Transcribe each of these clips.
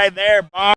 right there, Bob.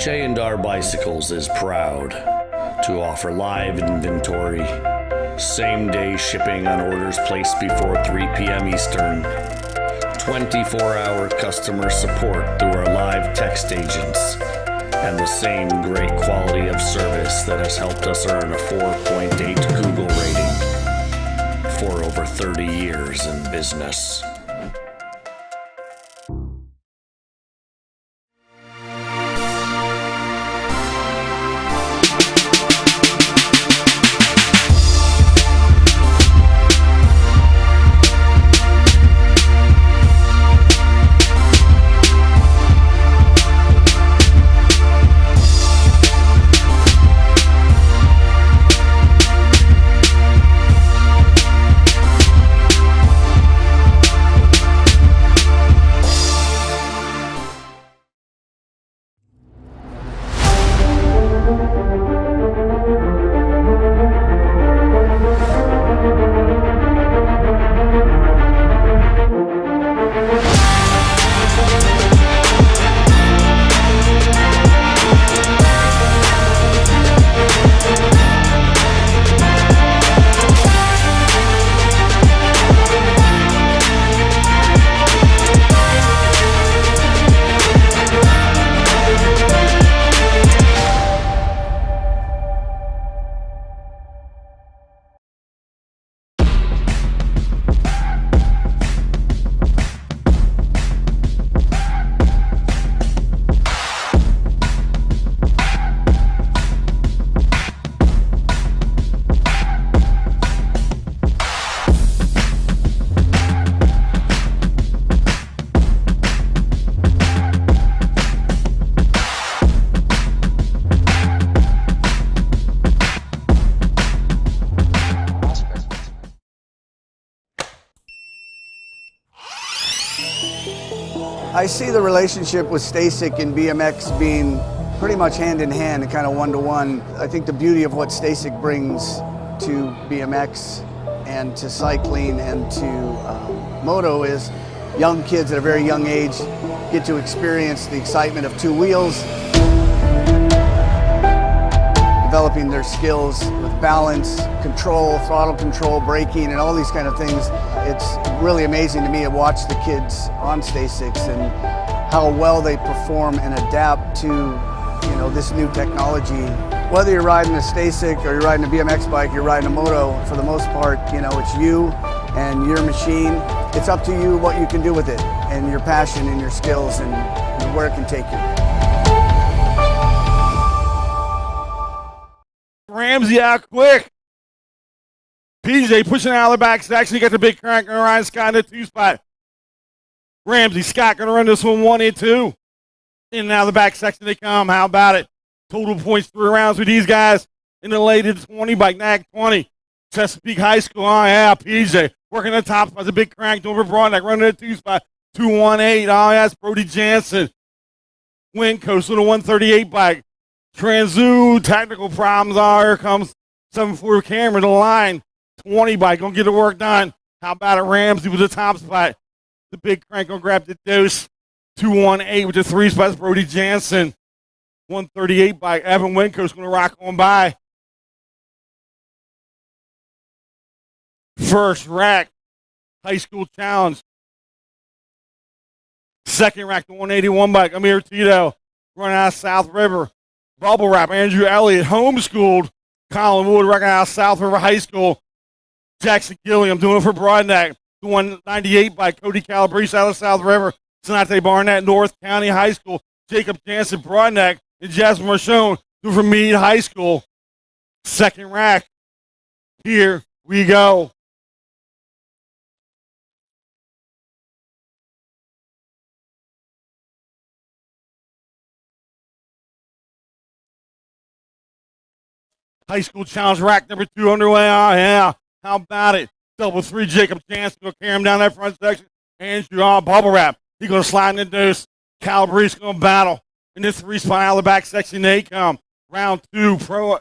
J&R Bicycles is proud to offer live inventory, same-day shipping on orders placed before 3 p.m. Eastern, 24-hour customer support through our live text agents, and the same great quality of service that has helped us earn a 4.8 Google rating for over 30 years in business. I see the relationship with Stacyc and BMX being pretty much hand in hand and kind of one-to-one. I think the beauty of what Stacyc brings to BMX and to cycling and to moto is young kids at a very young age get to experience the excitement of two wheels, developing their skills with balance, control, throttle control, braking, and all these kind of things. It's really amazing to me to watch the kids on Stacyc and how well they perform and adapt to, this new technology. Whether you're riding a Stacyc or you're riding a BMX bike, you're riding a moto, for the most part, it's you and your machine. It's up to you what you can do with it and your passion and your skills and where it can take you. Ramsey out quick. PJ pushing out of the back section. He got the big crank and Ryan Scott in the 2 spot. Ramsey Scott going to run this one 1 and 2. In and out of the back section they come. How about it? Total points 3 rounds with these guys in the late 20 bike nag 20. Chesapeake High School. Oh yeah, PJ working the top spot. The big crank over Broadneck running the 2 spot. 218. Oh yeah, it's Brody Jansen. Wind Coast on the 138 bike. Transu, technical problems. Oh, here comes 7-4 camera to the line. 20 bike, gonna get the work done. How about it? Ramsey with the top spot. The big crank gonna grab the dose. 218 with the 3 spots. Brody Jansen. 138 bike. Evan Wincoast gonna rock on by. First rack, high school challenge. Second rack, the 181 bike. Amir Tito running out of South River. Bubble wrap, Andrew Elliott, homeschooled. Colin Wood running out of South River High School. Jackson Gilliam doing it for Broadneck. The 198 by Cody Calabrese out of South River. Sonate Barnett, North County High School. Jacob Jansen, Broadneck. And Jasmine Marchone doing for Meade High School. Second rack. Here we go. High school challenge rack number 2 underway. Oh, yeah. How about it? Double 3, Jacob Jansen will carry him down that front section. Andrew bubble wrap. He's going to slide in the deuce. Calabrese going to battle. In this 3 spot out of the back section, they come. Round 2, pro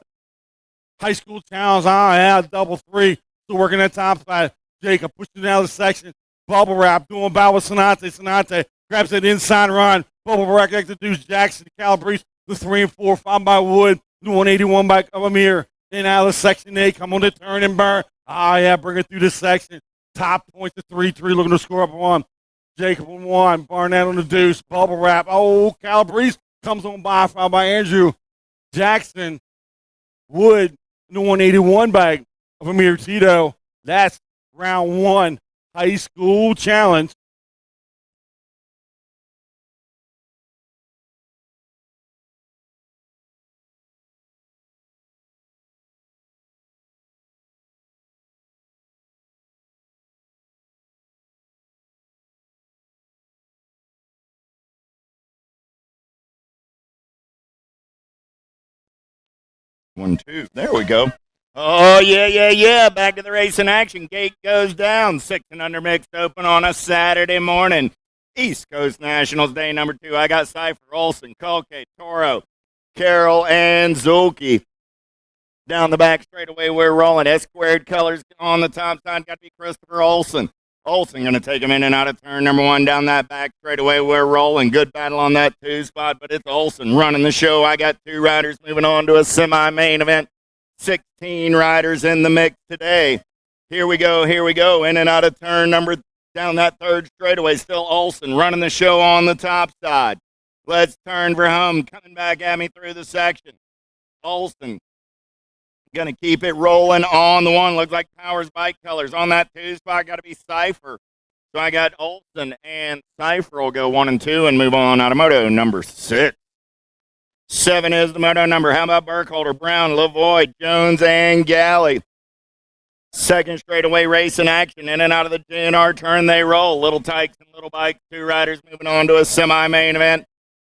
high school challenge. Oh, yeah. Double 3. Still working that top spot. Jacob pushing down the section. Bubble wrap. Doing battle with Sonate. Sonate grabs that inside run. Bubble wrap to deuce. Jackson, Calabrese. The 3 and 4, 5 by Wood. The 181 by Amir. Then out of section 8, come on the turn and burn. Bring it through this section. Top point to 3-3, looking to score up 1. Jacob on 1. Barnett on the deuce. Bubble wrap. Calabrese comes on by, fouled by Andrew Jackson. Wood, the 181 bag of Amir Tito. That's round 1 high school challenge. One, two. There we go. Oh, yeah. Back to the race in action. Gate goes down. 6 and under mixed open on a Saturday morning. East Coast Nationals Day number 2. I got Cypher, Olson, Colque, Toro, Carroll, and Zulke. Down the back straightaway, we're rolling. S-squared colors on the top side. Got to be Christopher Olson. Olson going to take him in and out of turn number 1 down that back straightaway. We're rolling. Good battle on that 2 spot, but it's Olson running the show. I got 2 riders moving on to a semi-main event. 16 riders in the mix today. Here we go. In and out of turn number down that 3rd straightaway. Still Olson running the show on the top side. Let's turn for home. Coming back at me through the section. Olson going to keep it rolling on the 1. Looks like Powers bike colors. On that 2 spot, got to be Cypher. So I got Olson and Cypher will go 1 and 2 and move on out of moto number 6. 7 is the moto number. How about Burkholder, Brown, Lavoie, Jones, and Galley? 2nd straightaway race in action. In and out of the DNR turn they roll. Little Tykes and Little Bikes, 2 riders moving on to a semi-main event.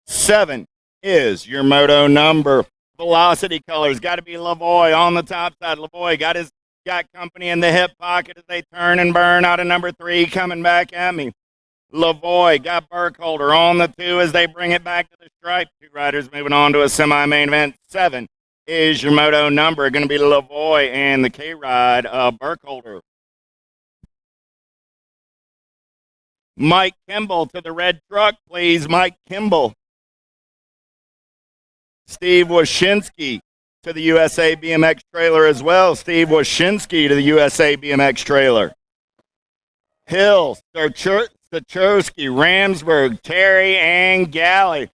7 is your moto number. Velocity colors, got to be Lavoie on the top side. Lavoie got company in the hip pocket as they turn and burn out of number 3, coming back at me. Lavoie got Burkholder on the 2 as they bring it back to the stripe. 2 riders moving on to a semi-main event. 7 is your moto number. Going to be Lavoie and the K-Ride of Burkholder. Mike Kimball to the red truck, please. Mike Kimball. Steve Washinsky to the USA BMX trailer as well. Steve Washinsky to the USA BMX trailer. Hill, Stachorsky, Ramsberg, Terry, and Galley.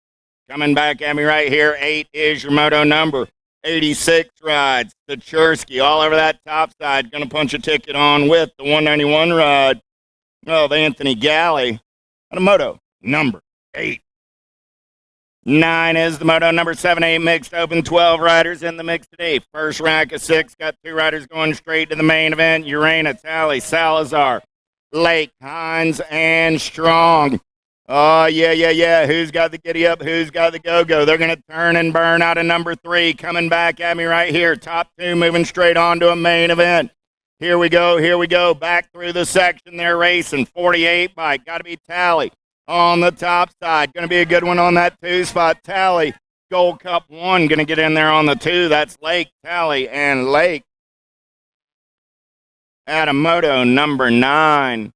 Coming back at me right here. 8 is your moto number. 86 rides. Stachorsky all over that top side. Going to punch a ticket on with the 191 ride of Anthony Galley. On a moto number 8. 9 is the moto number 7-8 mixed open. 12 riders in the mix today. First rack of 6. Got 2 riders going straight to the main event. Urena, Talley, Salazar, Lake, Hines, and Strong. Oh, yeah. Who's got the giddy up? Who's got the go-go? They're going to turn and burn out of number 3. Coming back at me right here. Top 2 moving straight on to a main event. Here we go. Back through the section. They're racing. 48 bike. Got to be Talley on the top side. Going to be a good one on that 2 spot. Talley, Gold Cup 1, going to get in there on the 2. That's Lake, Talley, and Lake. At a moto number 9.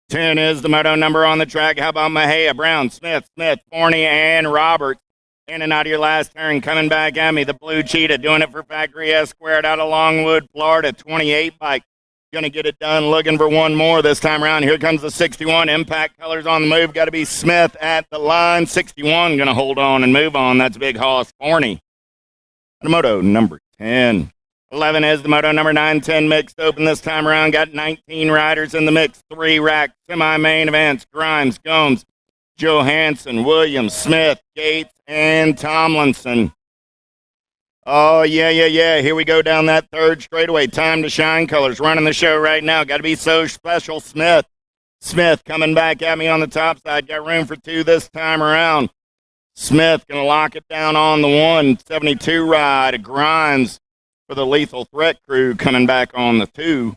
10 is the moto number on the track. How about Mahia, Brown, Smith, Forney, and Roberts? In and out of your last turn. Coming back at me, the Blue Cheetah, doing it for Factory S Squared out of Longwood, Florida. 28 bike. Going to get it done, looking for one more this time around. Here comes the 61. Impact colors on the move. Got to be Smith at the line. 61 going to hold on and move on. That's Big Hoss Forney. The moto number 10. 11 is the moto number 9-10 mixed open this time around. Got 19 riders in the mix. 3 rack semi-main events. Grimes, Gomes, Johansson, Williams, Smith, Gates, and Tomlinson. Oh, yeah. Here we go down that 3rd straightaway. Time to shine colors. Running the show right now. Got to be So Special Smith. Smith coming back at me on the top side. Got room for 2 this time around. Smith going to lock it down on the 172 ride. Grimes for the Lethal Threat crew coming back on the 2.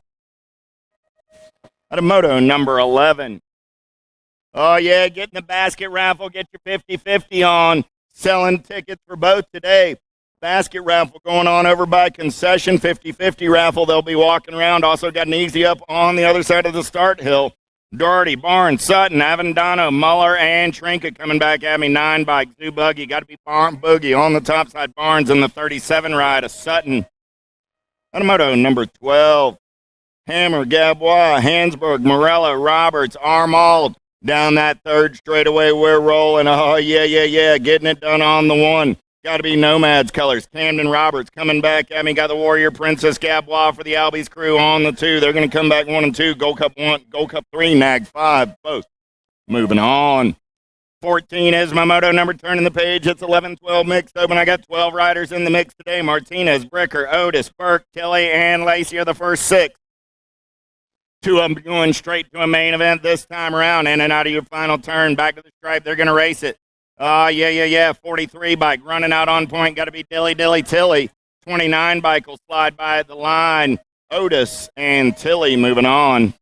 At a moto number 11. Oh, yeah, get in the basket raffle. Get your 50-50 on. Selling tickets for both today. Basket raffle going on over by concession. 50-50 raffle. They'll be walking around. Also got an easy up on the other side of the start hill. Doherty, Barnes, Sutton, Avendano, Muller, and Trinket coming back at me. 9 bike, Zoo Buggy. Got to be Boogie on the top side. Barnes in the 37 ride of Sutton. Automoto number 12. Hammer, Gabois, Hansburg, Morella, Roberts, Armald. Down that third straightaway, we're rolling. Oh, yeah. Getting it done on the one. Got to be Nomads colors. Camden Roberts coming back at me. Got the Warrior Princess Gabois for the Albies crew on the 2. They're going to come back 1 and 2. Gold Cup 1, Gold Cup 3, Nag 5, both. Moving on. 14 is my moto number, turning the page. It's 11-12 mixed open. I got 12 riders in the mix today. Martinez, Bricker, Otis, Burke, Kelly, and Lacey are the first 6. 2 of them going straight to a main event this time around. In and out of your final turn. Back to the stripe. They're going to race it. Oh, yeah. 43 bike running out on point. Got to be Dilly Tilly. 29 bike will slide by at the line. Otis and Tilly moving on.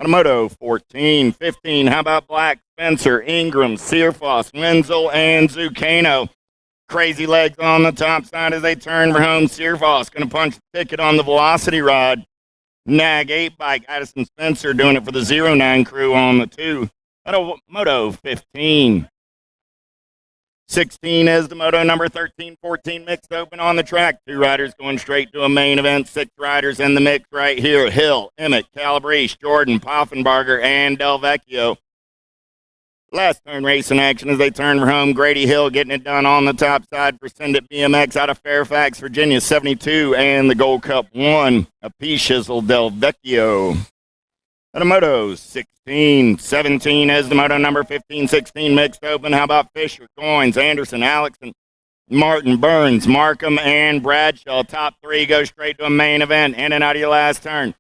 Automoto 14. 15. How about Black, Spencer, Ingram, Searfoss, Wenzel, and Zucchino. Crazy legs on the top side as they turn for home. Searfoss going to punch the ticket on the velocity rod. Nag 8 bike. Addison Spencer doing it for the 09 crew on the 2. Automoto 15. 16 is the moto number. 13-14 mixed open on the track. 2 riders going straight to a main event. 6 riders in the mix right here. Hill, Emmett, Calabrese, Jordan, Poffenbarger, and Del Vecchio. Last turn racing action as they turn for home. Grady Hill getting it done on the top side for Send It BMX out of Fairfax, Virginia, 72, and the Gold Cup 1. A P-Shizzle Del Vecchio. Automoto 16, 17 is the moto number. 15-16 mixed open. How about Fisher, Goins, Anderson, Alexson, Martin, Burns, Markham, and Bradshaw. Top 3 go straight to a main event. In and out of your last turn.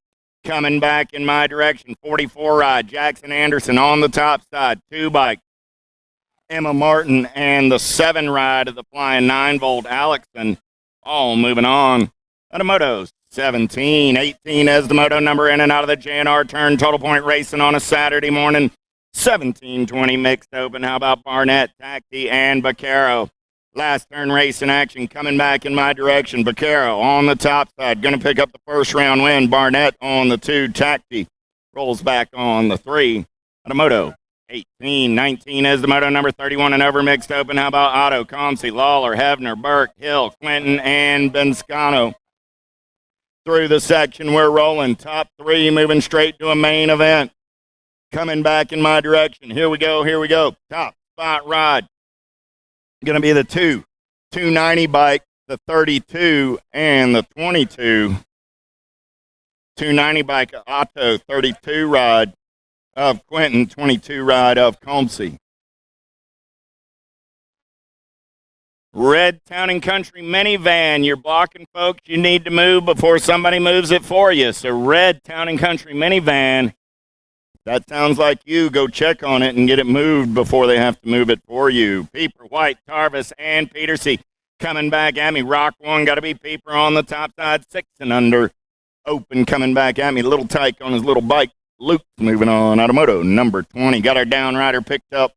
Coming back in my direction. 44 ride. Jackson Anderson on the top side. 2 bike. Emma Martin and the 7 ride of the Flying 9-volt Alexson. All moving on. Automoto 17, 18 as the moto number. In and out of the JNR turn. Total point racing on a Saturday morning. 17-20 mixed open. How about Barnett, Taxi, and Vaquero? Last turn racing action coming back in my direction. Vaquero on the top side. Going to pick up the first round win. Barnett on the 2. Taxi rolls back on the 3. Automoto 18, 19 as the moto number. 31 and over mixed open. How about Otto, Comsey, Lawler, Hebner, Burke, Hill, Quinton, and Benscano? Through the section, we're rolling. Top 3 moving straight to a main event. Coming back in my direction. Here we go. Top spot ride. Going to be the 290 bike, the 32, and the 22. 290 bike of Otto, 32 ride of Quinton, 22 ride of Comsey. Red Town & Country minivan. You're blocking folks. You need to move before somebody moves it for you. So Red Town & Country minivan. That sounds like you. Go check on it and get it moved before they have to move it for you. Peeper, White, Tarvis, and Petersey coming back at me. Rock 1 got to be Peeper on the top side. 6 and under. Open coming back at me. Little Tyke on his little bike. Luke moving on. Automoto number 20. Got our down rider picked up.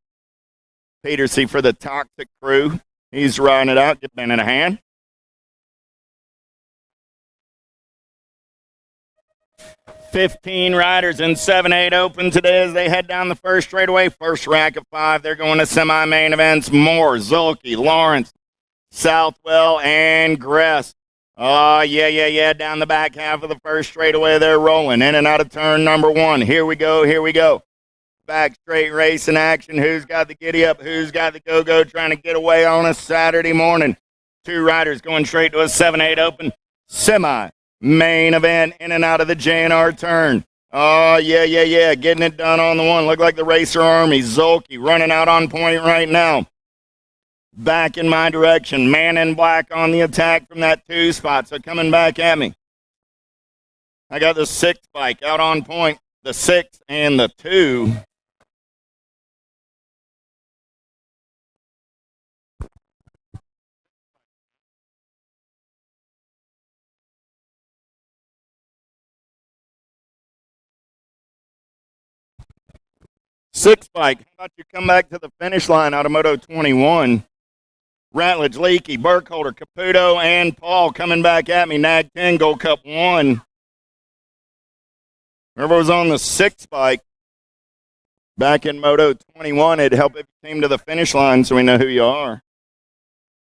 Petersey for the Toxic crew. He's riding it out. Get Ben in a hand. $15 riders in 7-8 open today as they head down the first straightaway. First rack of 5. They're going to semi-main events. Moore, Zulke, Lawrence, Southwell, and Gress. Oh, yeah. Down the back half of the first straightaway, they're rolling. In and out of turn number 1. Here we go. Back straight racing action. Who's got the giddy up? Who's got the go-go trying to get away on a Saturday morning? 2 riders going straight to a 7-8 open semi-main event. In and out of the JNR turn. Oh, yeah. Getting it done on the 1. Look like the Racer Army. Zulke running out on point right now. Back in my direction. Man in black on the attack from that 2 spot. So coming back at me. I got the 6 bike out on point. The 6 and the 2. Six bike. How about you come back to the finish line, Automoto 21? Ratledge, Leakey, Burkholder, Caputo, and Paul coming back at me. Nag 10, Gold Cup 1. Whoever was on the 6 bike Back in Moto 21, it'd help if you came to the finish line so we know who you are.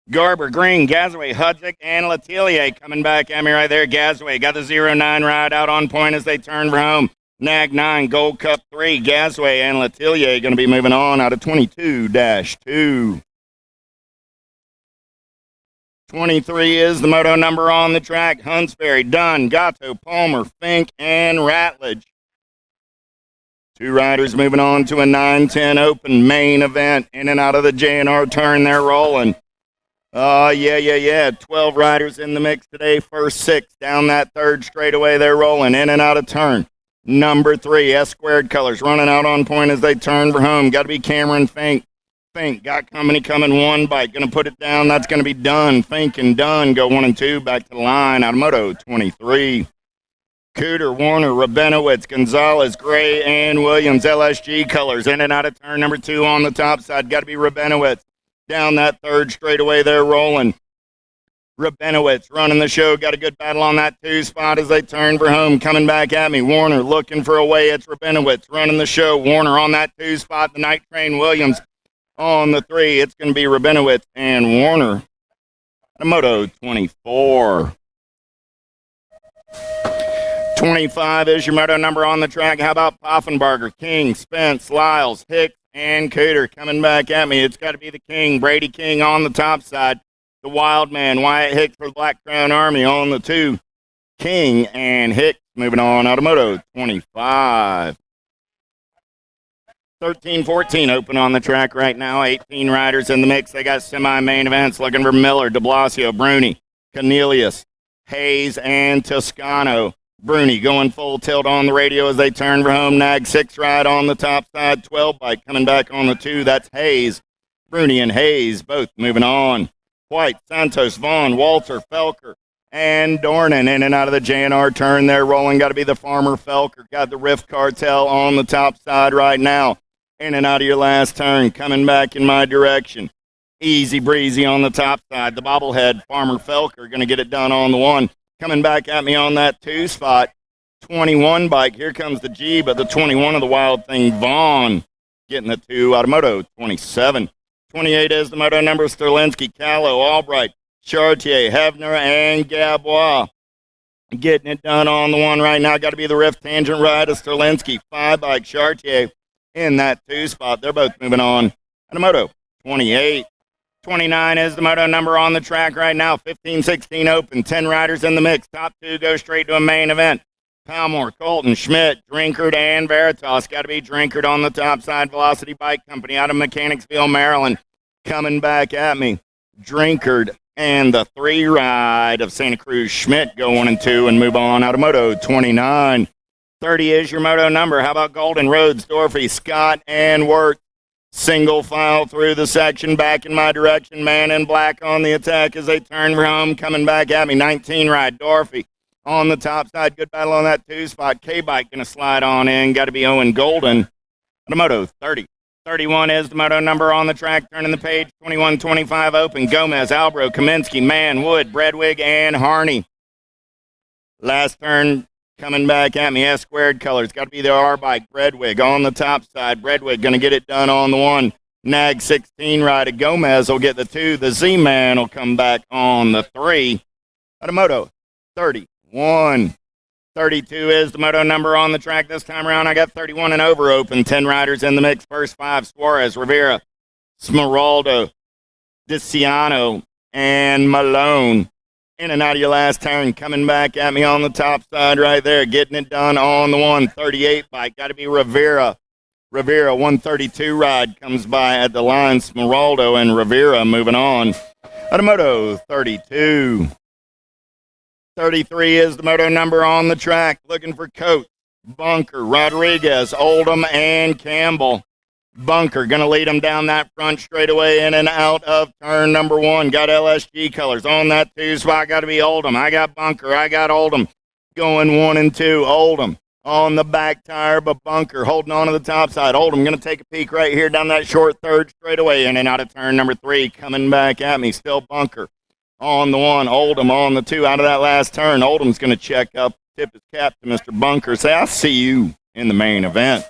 Garber, Green, Gazaway, Hudzik, and Letelier coming back at me right there. Gazaway got the 0-9 ride out on point as they turn for home. Nag 9, Gold Cup 3, Gazaway and Letelier going to be moving on out of 22-2. 23 is the moto number on the track. Huntsberry, Dunn, Gatto, Palmer, Fink, and Ratledge. 2 riders moving on to a 9-10 open main event. In and out of the J&R turn, they're rolling. Yeah. 12 riders in the mix today. First 6 down that third straightaway. They're rolling in and out of turn. Number 3, S-squared colors, running out on point as they turn for home. Got to be Cameron Fink. Fink got company coming 1 bike. Going to put it down. That's going to be Dunn. Fink and Dunn go 1 and 2 back to the line out of Moto 23. Cooter, Warner, Rabinowitz, Gonzalez, Gray, and Williams, LSG colors. In and out of turn number 2 on the top side. Got to be Rabinowitz. Down that third straightaway, they're rolling. Rabinowitz running the show. Got a good battle on that 2 spot as they turn for home. Coming back at me. Warner looking for a way. It's Rabinowitz running the show. Warner on that 2 spot. The Night Train Williams on the 3. It's going to be Rabinowitz and Warner. Moto 24. 25 is your moto number on the track. How about Poffenbarger, King, Spence, Lyles, Hicks, and Cooter coming back at me? It's got to be the King, Brady King on the top side. The Wild Man, Wyatt Hicks for the Black Crown Army on the 2. King and Hicks moving on out of Moto 25. 13-14 open on the track right now. 18 riders in the mix. They got semi-main events looking for Miller, de Blasio, Bruni, Cornelius, Hayes, and Toscano. Bruni going full tilt on the radio as they turn for home. Nag 6 ride on the top side. 12 bike coming back on the 2. That's Hayes. Bruni and Hayes both moving on. White, Santos, Vaughn, Walter, Felker, and Dornan in and out of the J&R turn. They're rolling. Got to be the Farmer Felker. Got the Riff Cartel on the top side right now. In and out of your last turn. Coming back in my direction. Easy breezy on the top side. The bobblehead, Farmer Felker, going to get it done on the 1. Coming back at me on that 2 spot. 21 bike. Here comes the G, but the 21 of the Wild Thing, Vaughn, getting the 2 out of Moto 27. 28 is the moto number. Sterlinski, Callow, Albright, Chartier, Hefner, and Gabois. Getting it done on the 1 right now. Got to be the Riff Tangent ride of Sterlinski. 5 bike, Chartier in that 2 spot. They're both moving on out of Moto 28. 29 is the moto number on the track right now. 15-16 open. 10 riders in the mix. Top 2 go straight to a main event. Palmore, Colton, Schmidt, Drinkard, and Veritas. Got to be Drinkard on the top side. Velocity Bike Company out of Mechanicsville, Maryland. Coming back at me. Drinkard and the 3 ride of Santa Cruz. Schmidt go 1 and 2 and move on out of Moto 29. 30 is your moto number. How about Golden, Rhodes, Dorfy, Scott, and Wirtz? Single file through the section, back in my direction. Man in black on the attack as they turn for home. Coming back at me. 19 ride, Dorfy on the top side. Good battle on that 2 spot. K-Bike going to slide on in. Got to be Owen Golden. The Moto 30. 31 is the moto number on the track. Turning the page. 21-25 open. Gomez, Albro, Kaminsky, Mann, Wood, Bredwig, and Harney. Last turn. Coming back at me, S-squared colors. Got to be the R-Bike, Bredwig on the top side. Bredwig going to get it done on the 1. Nag 16 ride. Gomez will get the 2. The Z-Man will come back on the 3. Out of Moto 31. 32 is the moto number on the track this time around. I got 31 and over open. 10 riders in the mix. First 5, Suarez, Rivera, Smeraldo, DeCiano, and Malone. In and out of your last turn, coming back at me on the top side right there, getting it done on the 138 bike. Got to be Rivera. Rivera, 132 ride, comes by at the line. Smeraldo and Rivera moving on. Out of Moto 32. 33 is the moto number on the track. Looking for Coates, Bunker, Rodriguez, Oldham, and Campbell. Bunker going to lead him down that front straightaway in and out of turn number 1. Got LSG colors on that 2 spot. Got to be Oldham. I got Bunker. I got Oldham going 1 and 2. Oldham on the back tire, but Bunker holding on to the top side. Oldham going to take a peek right here down that short third straightaway in and out of turn number 3. Coming back at me. Still Bunker on the 1. Oldham on the 2 out of that last turn. Oldham's going to check up, tip his cap to Mr. Bunker. Say, I'll see you in the main event.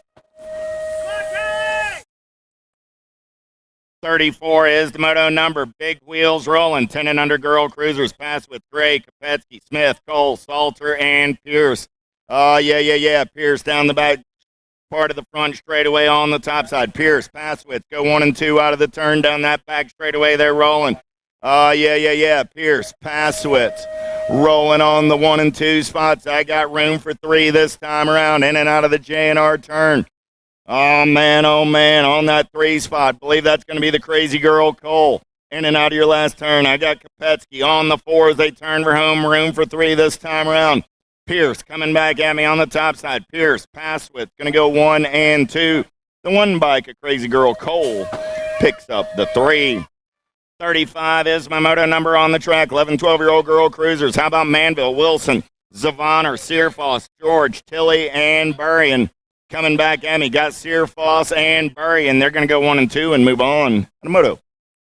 34 is the moto number. Big wheels rolling. 10 and under girl cruisers. Pass with Gray, Kopetsky, Smith, Cole, Salter, and Pierce. Yeah. Pierce down the back part of the front straightaway on the top side. Pierce, pass with. Go 1 and 2 out of the turn down that back straightaway. They're rolling. Yeah. Pierce, pass with. Rolling on the 1 and 2 spots. I got room for 3 this time around. In and out of the J&R turn. Oh, man, on that 3 spot. Believe that's going to be the crazy girl, Cole. In and out of your last turn. I got Kopetsky on the 4 as they turn for home. Room for 3 this time around. Pierce coming back at me on the top side. Pierce, pass with. Going to go 1 and 2. The 1 bike, a crazy girl, Cole, picks up the 3. 35 is my moto number on the track. 11, 12-year-old girl cruisers. How about Manville, Wilson, Zavaner, Searfoss, George, Tilly, and Burrion? Coming back at me. Got Searfoss and Burrion. They're going to go 1 and 2 and move on. The moto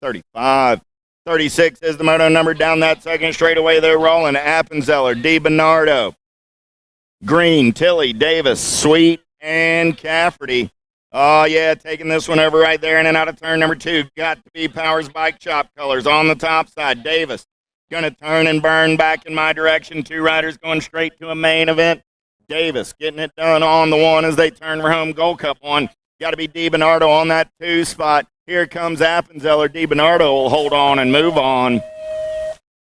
35. 36 is the moto number down that second straightaway. They're rolling. Appenzeller, DiBernardo, Green, Tilly, Davis, Sweet, and Cafferty. Oh, yeah, taking this one over right there in and out of turn number 2. Got to be Powers Bike Shop colors on the top side. Davis going to turn and burn back in my direction. 2 riders going straight to a main event. Davis getting it done on the 1 as they turn for home. Gold Cup 1. Got to be DiBernardo on that 2 spot. Here comes Appenzeller. DiBernardo will hold on and move on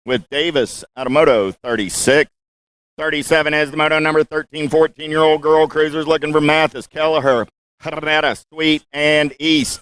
with Davis out of moto 36. 37 is the moto number. 13, 14-year-old girl cruisers looking for Mathis, Kelleher, Herrera, Sweet, and East.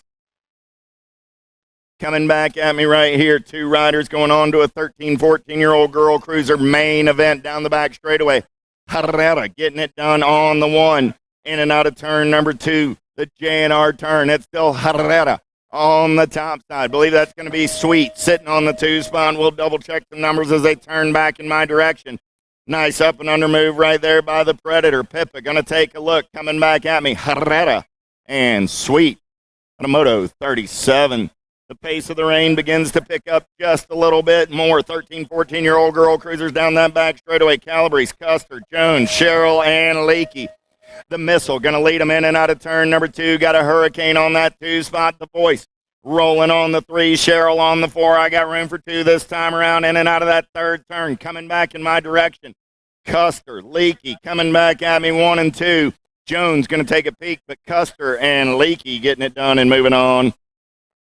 Coming back at me right here. 2 riders going on to a 13, 14-year-old girl cruiser main event down the back straightaway. Herrera getting it done on the 1. In and out of turn number 2. The J&R turn. It's still Herrera on the top side. Believe that's going to be Sweet sitting on the 2 spot. We'll double check the numbers as they turn back in my direction. Nice up and under move right there by the Predator. Pippa going to take a look. Coming back at me. Herrera and Sweet on a moto 37. The pace of the rain begins to pick up just a little bit more. 13, 14-year-old girl cruisers down that back straightaway. Calabrese, Custer, Jones, Sherrill, and Leakey. The Missile going to lead them in and out of turn number 2. Got a Hurricane on that 2 spot. The Voice rolling on the 3. Sherrill on the 4. I got room for 2 this time around. In and out of that 3rd turn. Coming back in my direction. Custer, Leakey coming back at me 1 and 2. Jones going to take a peek, but Custer and Leakey getting it done and moving on.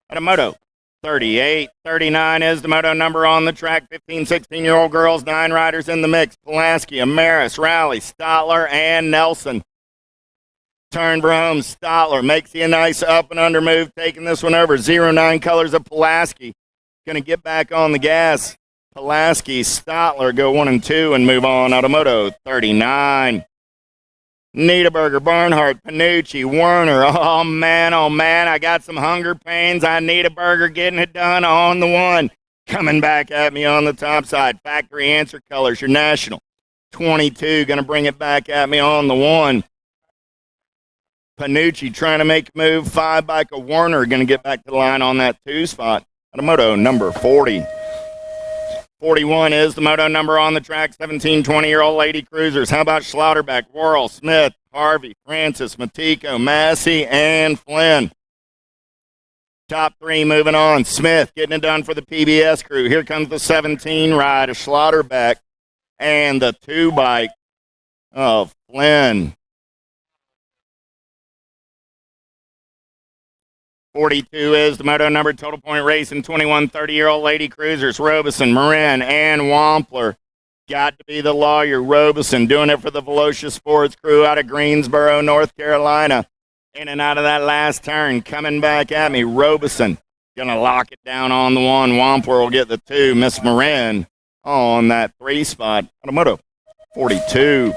At a moto 38. 39 is the moto number on the track. 15, 16-year-old girls, 9 riders in the mix. Pulaski, Amaris, Rowley, Stotler, and Nelson. Turn for home. Stotler makes you a nice up and under move, taking this one over. 09 colors of Pulaski. Going to get back on the gas. Pulaski, Stotler go 1 and 2 and move on. Automoto 39. Niederberger, Barnhart, Panucci, Werner. Oh, man, I got some hunger pains. I need a burger getting it done on the 1. Coming back at me on the top side. Factory answer colors, your national. 22, going to bring it back at me on the 1. Panucci trying to make a move. 5 bike of Werner going to get back to the line on that 2 spot. Automoto number 40. 41 is the moto number on the track. 17, 20-year-old lady cruisers. How about Schlauterbeck, Worrell, Smith, Harvey, Francis, Matico, Massey, and Flynn. Top 3 moving on. Smith getting it done for the PBS crew. Here comes the 17 ride of Schlauterbeck and the 2 bike of Flynn. 42 is the moto number. Total Point Racing, 21, 30-year-old lady cruisers. Robeson, Marin, and Wampler. Got to be the lawyer. Robeson doing it for the Velocia Sports crew out of Greensboro, North Carolina. In and out of that last turn. Coming back at me. Robeson going to lock it down on the 1. Wampler will get the 2. Miss Marin on that 3 spot. Automoto 42.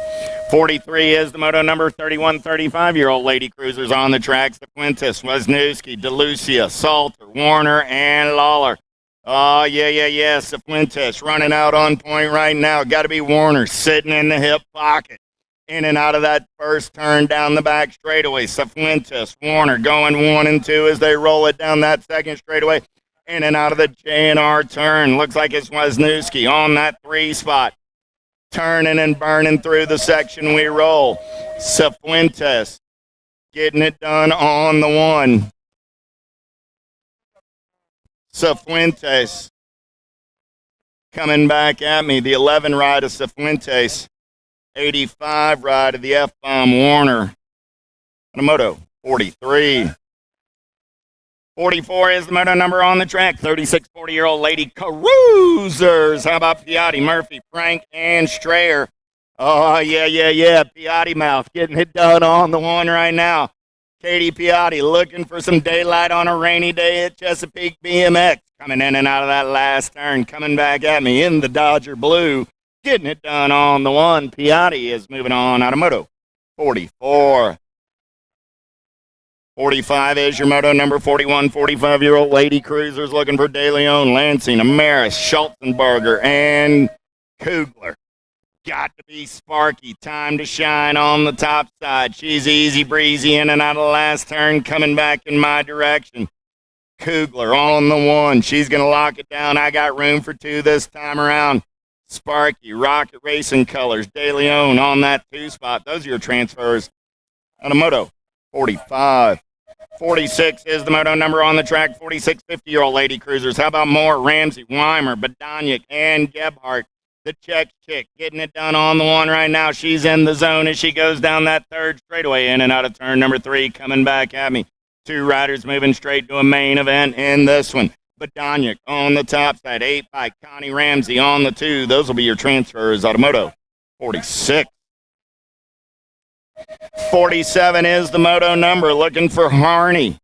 43 is the moto number. 31, 35-year-old lady cruisers on the tracks. The Quintus, Wisniewski, DeLucia, Salter, Warner, and Lawler. Oh, yeah. Fuentes running out on point right now. Got to be Warner sitting in the hip pocket. In and out of that first turn down the back straightaway. Fuentes, Warner going 1 and 2 as they roll it down that second straightaway. In and out of the J&R turn. Looks like it's Wisniewski on that 3 spot. Turning and burning through the section we roll. Fuentes getting it done on the 1. Cifuentes coming back at me. The 11 ride of Cifuentes. 85 ride of the F-Bomb Warner. And a moto, 43. 44 is the moto number on the track. 36 40-year-old lady cruisers. How about Piatti, Murphy, Frank, and Strayer? Oh, yeah. Piatti mouth getting it done on the one right now. Katie Piatti looking for some daylight on a rainy day at Chesapeake BMX. Coming in and out of that last turn. Coming back at me in the Dodger blue. Getting it done on the one. Piatti is moving on out of moto. 44. 45 is your moto number. 41, 45-year-old lady cruisers looking for De Leon, Lansing, Amaris, Schulzenberger, and Kugler. Got to be Sparky. Time to shine on the top side. She's easy breezy in and out of the last turn, coming back in my direction. Kugler on the one. She's going to lock it down. I got room for two this time around. Sparky, Rocket Racing Colors, De Leon on that 2 spot. Those are your transfers. On a moto, 45. 46 is the moto number on the track. 46 50-year-old lady cruisers. How about more? Ramsey, Weimer, Badaniak, and Gebhardt. The Czech chick getting it done on the one right now. She's in the zone as she goes down that third straightaway in and out of turn number 3. Coming back at me. 2 riders moving straight to a main event in this one. Badaniak on the top side. 8 by Connie Ramsey on the 2. Those will be your transfers. Automoto 46. 47 is the moto number. Looking for Harney,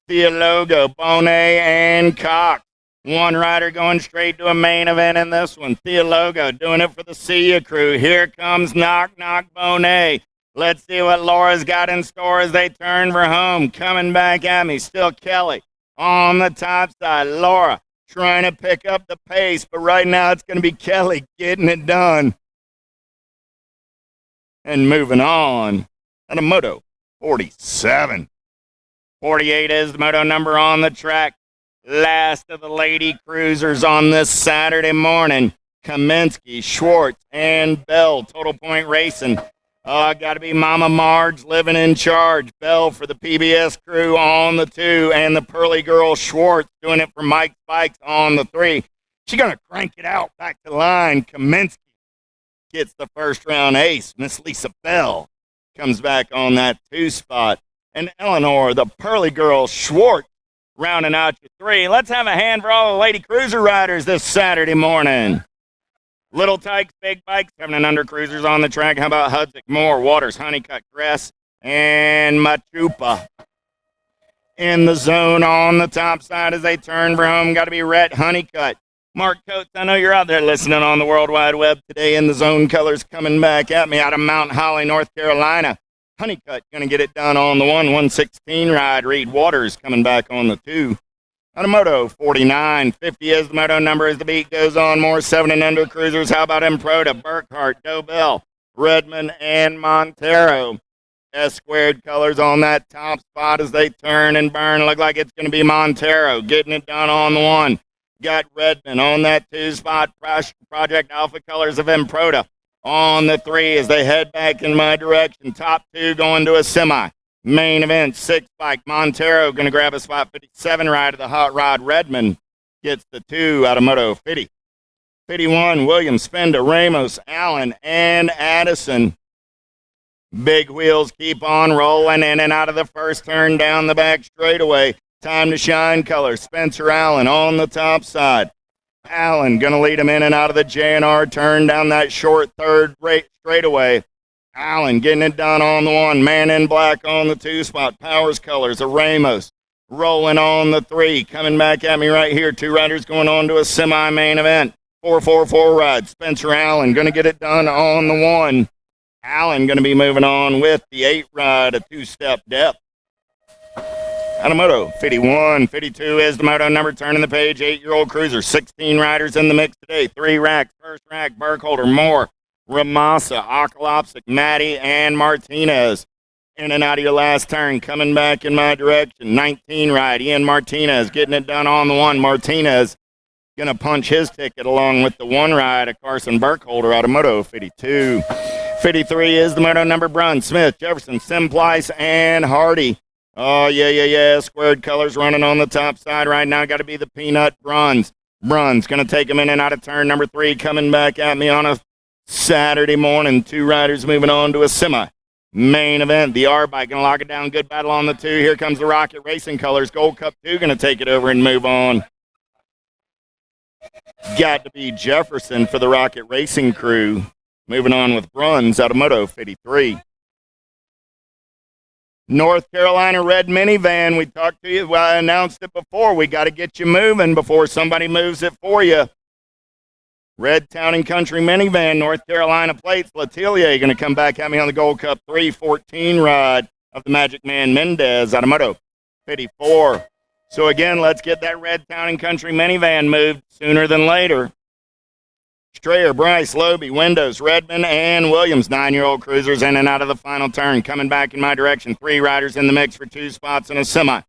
Theologo, Bonet, and Cox. 1 rider going straight to a main event in this one. Theologo doing it for the Sia crew. Here comes Knock Knock Bonet. Let's see what Laura's got in store as they turn for home. Coming back at me, still Kelly on the top side. Laura trying to pick up the pace, but right now it's going to be Kelly getting it done. And moving on. And a moto, 47. 48 is the moto number on the track. Last of the lady cruisers on this Saturday morning. Kaminsky, Schwartz, and Bell. Total Point Racing. Got to be Mama Marge living in charge. Bell for the PBS crew on the 2. And the Pearly Girl Schwartz doing it for Mike Spikes on the 3. She's going to crank it out back to line. Kaminsky gets the first round ace. Miss Lisa Bell comes back on that 2 spot. And Eleanor, the Pearly Girl Schwartz, rounding out your 3. Let's have a hand for all the lady cruiser riders this Saturday morning. Little Tykes, Big Bikes, 7 and under cruisers on the track. How about Hudzik, Moore, Waters, Honeycutt, Cress, and Machupa. In the zone on the top side as they turn for home. Got to be Rhett, Honeycutt. Mark Coates, I know you're out there listening on the World Wide Web today. In the zone colors coming back at me out of Mount Holly, North Carolina. Honeycutt going to get it done on the 116 ride. Reed Waters coming back on the 2. On a moto, 49. 50 is the moto number as the beat goes on. More 7 and under cruisers. How about Improda, Burkhart, Dobell, Redmond, and Montero. S-squared colors on that top spot as they turn and burn. Look like it's going to be Montero getting it done on the 1. Got Redmond on that 2 spot. Project Alpha colors of Improda on the 3 as they head back in my direction. Top 2 going to a semi. Main event, 6 bike. Montero going to grab a spot. 57 ride of the hot rod. Redmond gets the 2 out of moto 50. 51, Williams, Spenda, Ramos, Allen, and Addison. Big wheels keep on rolling in and out of the first turn down the back straightaway. Time to shine color. Spencer Allen on the top side. Allen going to lead him in and out of the J&R turn down that short third straightaway. Allen getting it done on the 1. Man in black on the 2 spot. Powers colors of Ramos. Rolling on the 3. Coming back at me right here. 2 riders going on to a semi-main event. 4-4-4 ride. Spencer Allen going to get it done on the 1. Allen going to be moving on with the 8 ride, a 2-step depth. On a moto, 51, 52 is the moto number, turning the page, 8-year-old cruiser, 16 riders in the mix today, 3 racks, first rack, Burkholder, Moore, Ramasa, Okalopsic, Matty, and Martinez. In and out of your last turn, coming back in my direction, 19 ride, Ian Martinez, getting it done on the 1. Martinez going to punch his ticket along with the 1 ride of Carson Burkholder out of moto, 52. 53 is the moto number, Brun, Smith, Jefferson, Simplice, and Hardy. Oh, yeah. Squared colors running on the top side right now. Got to be the Peanut Bruns. Bruns going to take him in and out of turn number 3. Coming back at me on a Saturday morning. 2 riders moving on to a semi. Main event. The R-Bike going to lock it down. Good battle on the 2. Here comes the Rocket Racing Colors. Gold Cup 2 going to take it over and move on. Got to be Jefferson for the Rocket Racing crew. Moving on with Bruns out of Moto 53. North Carolina red minivan. We talked to you. Well, I announced it before. We got to get you moving before somebody moves it for you. Red Town and Country minivan, North Carolina plates. Latilia going to come back at me on the Gold Cup 314 ride of the Magic Man Mendez out of Moto 54. So again, let's get that Red Town and Country minivan moved sooner than later. Strayer, Bryce, Loby, Windows, Redmond, and Williams, 9-year-old cruisers in and out of the final turn. Coming back in my direction, 3 riders in the mix for 2 spots in a semi.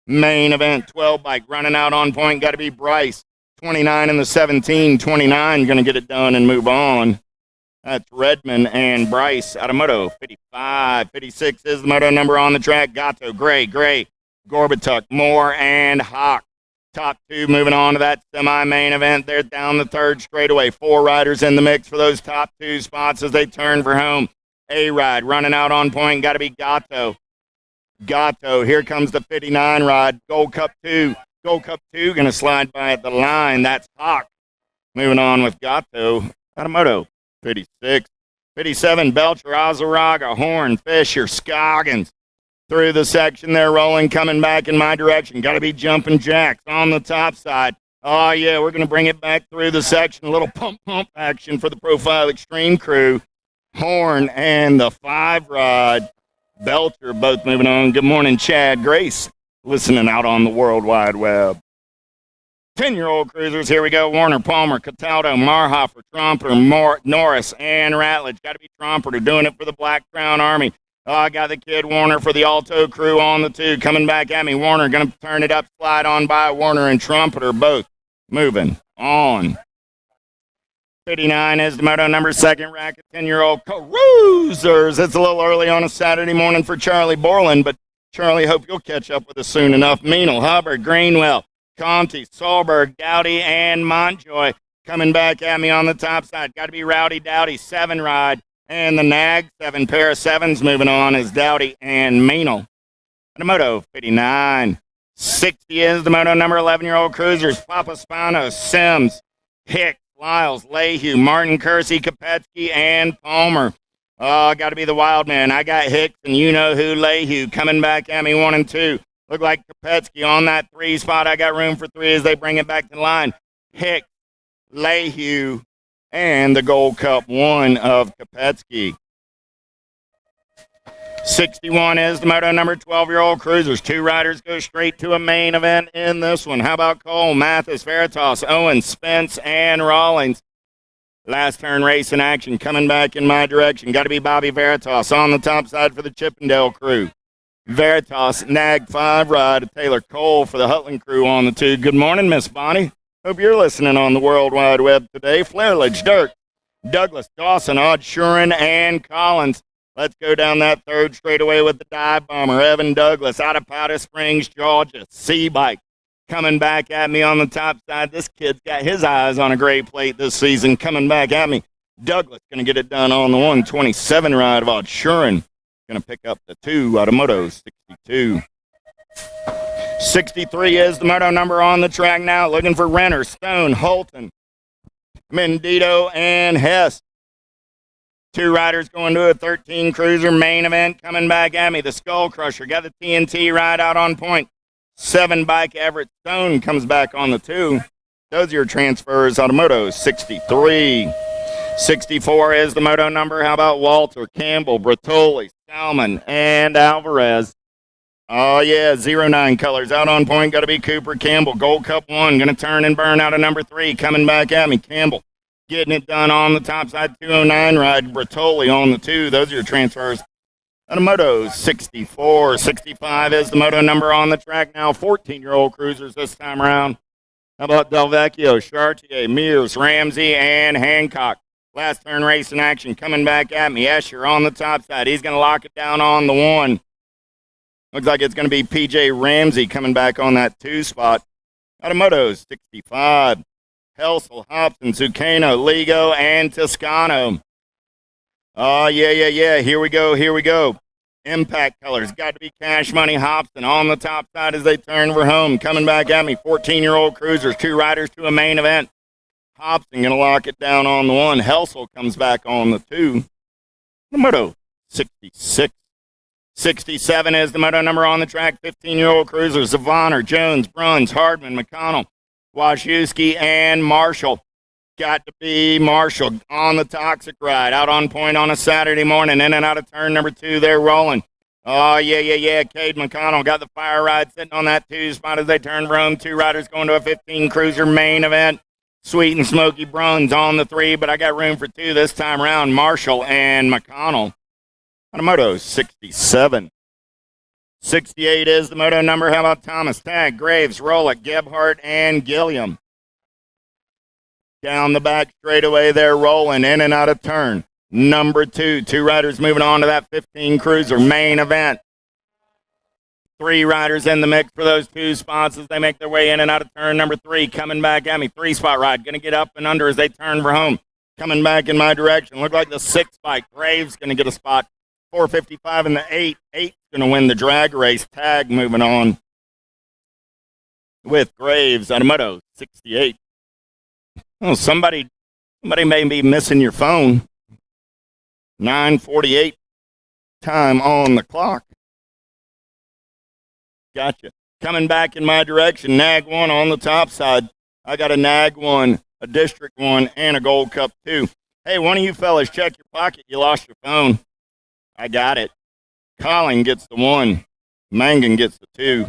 Main event, 12 bike, running out on point, got to be Bryce. 29 in the 17, 29, going to get it done and move on. That's Redmond and Bryce out of Moto 55. 56 is the Moto number on the track. Gatto, Gray, Gorbatuk, Moore, and Hawk. Top 2 moving on to that semi-main event. They're down the 3rd straightaway. 4 riders in the mix for those top 2 spots as they turn for home. A-Ride running out on point. Got to be Gatto. Here comes the 59 ride. Gold Cup 2 going to slide by at the line. That's Hawk. Moving on with Gatto out of Moto 56. 57, Belcher, Azaraga, Horn, Fisher, Scoggins. Through the section, they're rolling, coming back in my direction. Got to be Jumping Jacks on the top side. Oh, yeah, we're going to bring it back through the section. A little pump action for the Profile Extreme crew. Horn and the 5 rod. Belcher both moving on. Good morning, Chad Grace, listening out on the World Wide Web. 10-year-old cruisers, here we go. Warner, Palmer, Cataldo, Marhofer, Trompeter, Norris, and Ratledge. Got to be Trompeter doing it for the Black Crown Army. Oh, I got the kid Warner for the Alto crew on the 2. Coming back at me. Warner going to turn it up, slide on by. Warner and Trumpeter both moving on. 59 is the Moto number 2nd racket. 10-year-old cruisers. It's a little early on a Saturday morning for Charlie Borland, but Charlie, hope you'll catch up with us soon enough. Meanel, Hubbard, Greenwell, Conti, Solberg, Dowdy, and Montjoy coming back at me on the top side. Got to be Rowdy Dowdy, 7 ride. And the Nag 7 pair of 7s moving on is Dowdy and Meanel. And the Moto 59. 60 is the Moto number 11-year-old cruisers. Papa Spano, Sims, Hicks, Lyles, Lehue, Martin, Kersey, Kopetsky, and Palmer. Oh, got to be the wild man. I got Hicks and you know who, Lehue, coming back at me 1 and 2. Look like Kopetsky on that 3 spot. I got room for 3 as they bring it back to the line. Hicks, Lehue, and the Gold Cup 1 of Kopetsky. 61 is the Moto number 12-year-old cruisers. 2 riders go straight to a main event in this one. How about Cole, Mathis, Veritas, Owen, Spence, and Rawlings? Last turn race in action coming back in my direction. Got to be Bobby Veritas on the top side for the Chippendale crew. Veritas, Nag 5 ride. Taylor Cole for the Hutland crew on the 2. Good morning, Miss Bonnie. Hope you're listening on the World Wide Web today. Flairledge, Dirk, Douglas, Dawson, Odd Shuren, and Collins. Let's go down that 3rd straightaway with the dive bomber, Evan Douglas, out of Powder Springs, Georgia. C-Bike coming back at me on the top side. This kid's got his eyes on a gray plate this season coming back at me. Douglas going to get it done on the 127 ride of Odd Shuren. Going to pick up the 2 out of Moto 62. 63 is the Moto number on the track now. Looking for Renner, Stone, Holton, Mendito, and Hess. 2 riders going to a 13 cruiser main event coming back at me. The Skull Crusher got the TNT ride out on point. 7 bike Everett Stone comes back on the 2. Those are your transfers out of Moto 63. 64 is the Moto number. How about Walter, Campbell, Bertoli, Salmon, and Alvarez? Oh, yeah, 09 colors. Out on point, got to be Cooper Campbell. Gold Cup 1, going to turn and burn out of number 3. Coming back at me, Campbell. Getting it done on the top side, 209 ride. Bertoli on the 2. Those are your transfers. Out of Moto 64. 65 is the Moto number on the track now. 14-year-old cruisers this time around. How about Delvecchio, Chartier, Mears, Ramsey, and Hancock? Last turn race in action coming back at me. Escher on the top side. He's going to lock it down on the 1. Looks like it's going to be PJ Ramsey coming back on that 2 spot. Automoto 65. Helsel, Hobson, Zucchino, Ligo, and Toscano. Oh, yeah. Here we go. Impact colors. Got to be Cash Money Hobson on the top side as they turn for home. Coming back at me. 14-year-old cruisers. 2 riders to a main event. Hobson going to lock it down on the 1. Helsel comes back on the 2. Automoto 66. 67 is the moto number on the track. 15-year-old cruisers. Savannah, Jones, Bruns, Hardman, McConnell, Wachowski, and Marshall. Got to be Marshall on the toxic ride. Out on point on a Saturday morning. In and out of turn number 2. They're rolling. Oh, yeah. Cade McConnell got the fire ride sitting on that 2 spot as they turn for home. 2 riders going to a 15-cruiser main event. Sweet and Smoky Bruns on the 3, but I got room for 2 this time around. Marshall and McConnell. Automoto 67. 68 is the moto number. How about Thomas, Tag, Graves, Rolick, Gebhardt, and Gilliam? Down the back straightaway, they're rolling in and out of turn. Number 2. 2 riders moving on to that 15 cruiser main event. 3 riders in the mix for those 2 spots as they make their way in and out of turn number 3. Coming back at me. 3-spot ride. Going to get up and under as they turn for home. Coming back in my direction. Look like the 6 spot. Graves going to get a spot. 455 in the 8. 8's going to win the drag race. Tag moving on with Graves. Automoto 68. Oh, somebody may be missing your phone. 9:48 time on the clock. Gotcha. Coming back in my direction. Nag 1 on the top side. I got a Nag 1, a District 1, and a Gold Cup 2. Hey, one of you fellas, check your pocket. You lost your phone. I got it. Colling gets the 1. Mangan gets the 2.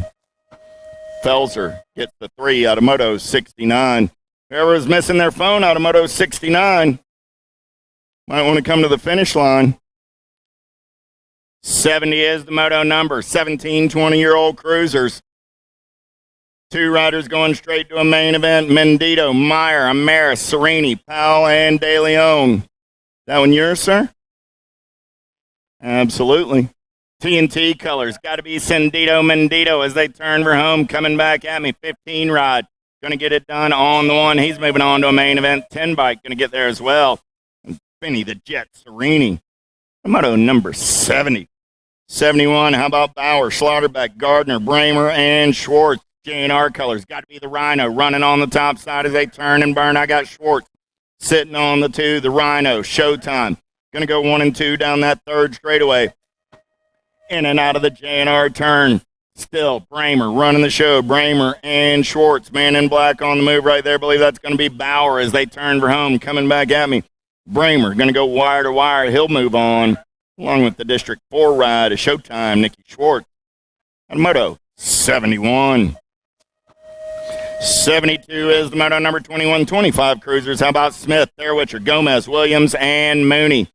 Felser gets the 3. Automoto 69. Whoever's missing their phone, Automoto 69, might want to come to the finish line. 70 is the moto number. 17, 20-year-old cruisers. 2 riders going straight to a main event. Mendito, Meyer, Amaris, Serini, Powell, and De Leon. That one yours, sir? Absolutely. TNT colors. Got to be Sendito Mendito as they turn for home. Coming back at me. 15 ride. Going to get it done on the 1. He's moving on to a main event. 10 bike. Going to get there as well. And Finney the Jet Serini. Moto number 70. 71. How about Bauer, Slaughterbeck, Gardner, Bramer, and Schwartz? J&R colors. Got to be the Rhino running on the top side as they turn and burn. I got Schwartz sitting on the 2. The Rhino. Showtime. Going to go 1 and 2 down that 3rd straightaway. In and out of the J&R turn. Still, Bramer running the show. Bramer and Schwartz, man in black on the move right there. I believe that's going to be Bauer as they turn for home. Coming back at me. Bramer going to go wire to wire. He'll move on. Along with the District 4 ride of Showtime, Nicky Schwartz. Moto 71. 72 is the moto number 21. 25 cruisers. How about Smith, Therwitcher, Gomez, Williams, and Mooney?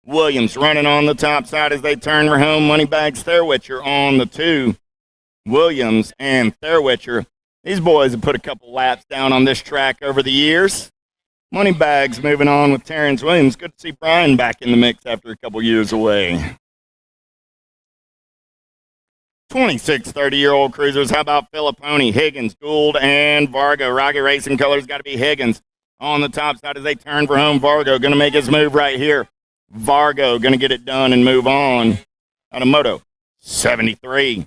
Williams running on the top side as they turn for home. Moneybags, Therwitcher on the 2. Williams and Therwitcher. These boys have put a couple laps down on this track over the years. Moneybags moving on with Terrence Williams. Good to see Brian back in the mix after a couple years away. 26 30-year-old cruisers. How about Filipponi, Higgins, Gould, and Vargo? Rocky Racing colors got to be Higgins on the top side as they turn for home. Vargo going to make his move right here. Vargo going to get it done and move on. Automoto 73.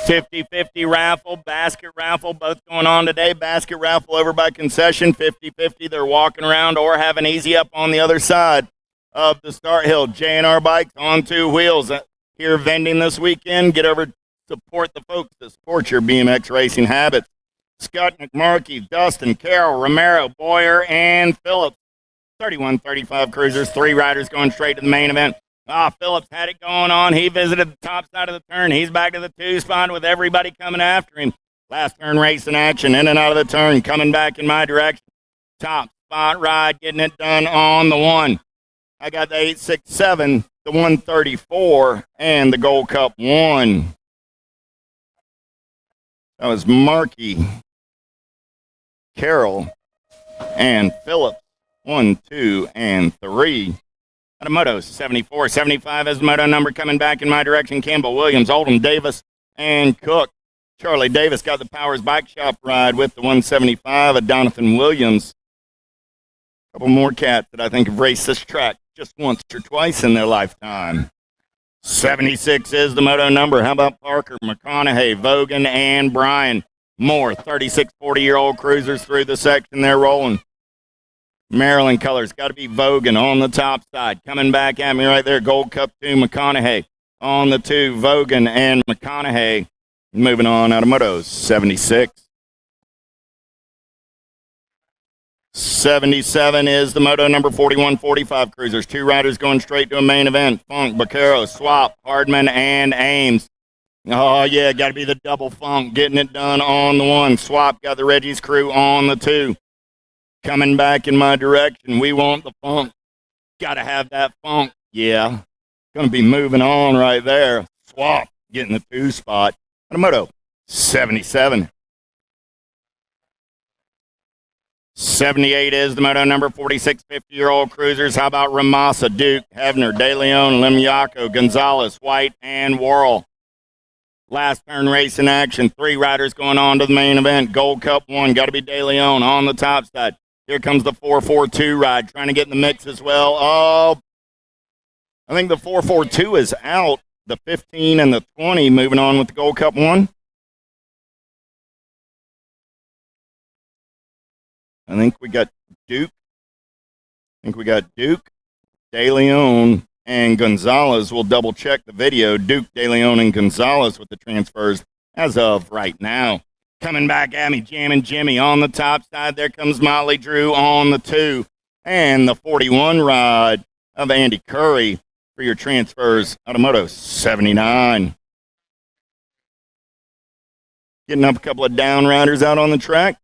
50-50 raffle, basket raffle, both going on today. Basket raffle over by concession, 50-50. They're walking around or having easy up on the other side of the start hill. J&R Bikes on 2 wheels here vending this weekend. Get over, support the folks that support your BMX racing habits. Scott McMarkey, Dustin, Carroll, Romero, Boyer, and Phillips. 31-35 cruisers, 3 riders going straight to the main event. Phillips had it going on. He visited the top side of the turn. He's back to the 2 spot with everybody coming after him. Last turn race in action, in and out of the turn, coming back in my direction. Top spot ride, getting it done on the 1. I got the 867, the 134, and the Gold Cup 1. That was Markey, Carroll, and Phillips. 1, 2, and 3. Out of Moto 74, 75 is the moto number coming back in my direction. Campbell, Williams, Oldham, Davis, and Cook. Charlie Davis got the Powers Bike Shop ride with the 175 of Donathan Williams. A couple more cats that I think have raced this track just once or twice in their lifetime. 76 is the moto number. How about Parker, McConaughey, Vogan, and Bryan? More 36, 40-year-old cruisers through the section. They're rolling. Maryland colors, got to be Vogan on the top side. Coming back at me right there, Gold Cup 2, McConaughey. On the 2, Vogan and McConaughey. Moving on out of Motos, 76. 77 is the moto number 41-45 cruisers. 2 riders going straight to a main event. Funk, Baccaro, Swap, Hardman, and Ames. Oh, yeah, got to be the double Funk getting it done on the 1. Swap got the Reggie's crew on the 2. Coming back in my direction, we want the Funk. Got to have that Funk. Yeah, going to be moving on right there. Swap getting the 2 spot. On a moto, 77. 78 is the moto number 46, 50-year-old cruisers. How about Ramasa, Duke, Hebner, De Leon, Limyaco, Gonzalez, White, and Worrell. Last turn race in action. 3 riders going on to the main event. Gold Cup 1, got to be De Leon on the top side. Here comes the 442 ride, trying to get in the mix as well. Oh, I think the 442 is out. The 15 and the 20 moving on with the Gold Cup 1. I think we got Duke. De Leon, and Gonzalez. We'll double check the video. Duke, De Leon, and Gonzalez with the transfers as of right now. Coming back at me, jamming Jimmy on the top side. There comes Motley Drew on the 2. And the 41 ride of Andy Curry for your transfers out of Moto 79. Getting up a couple of down riders out on the track.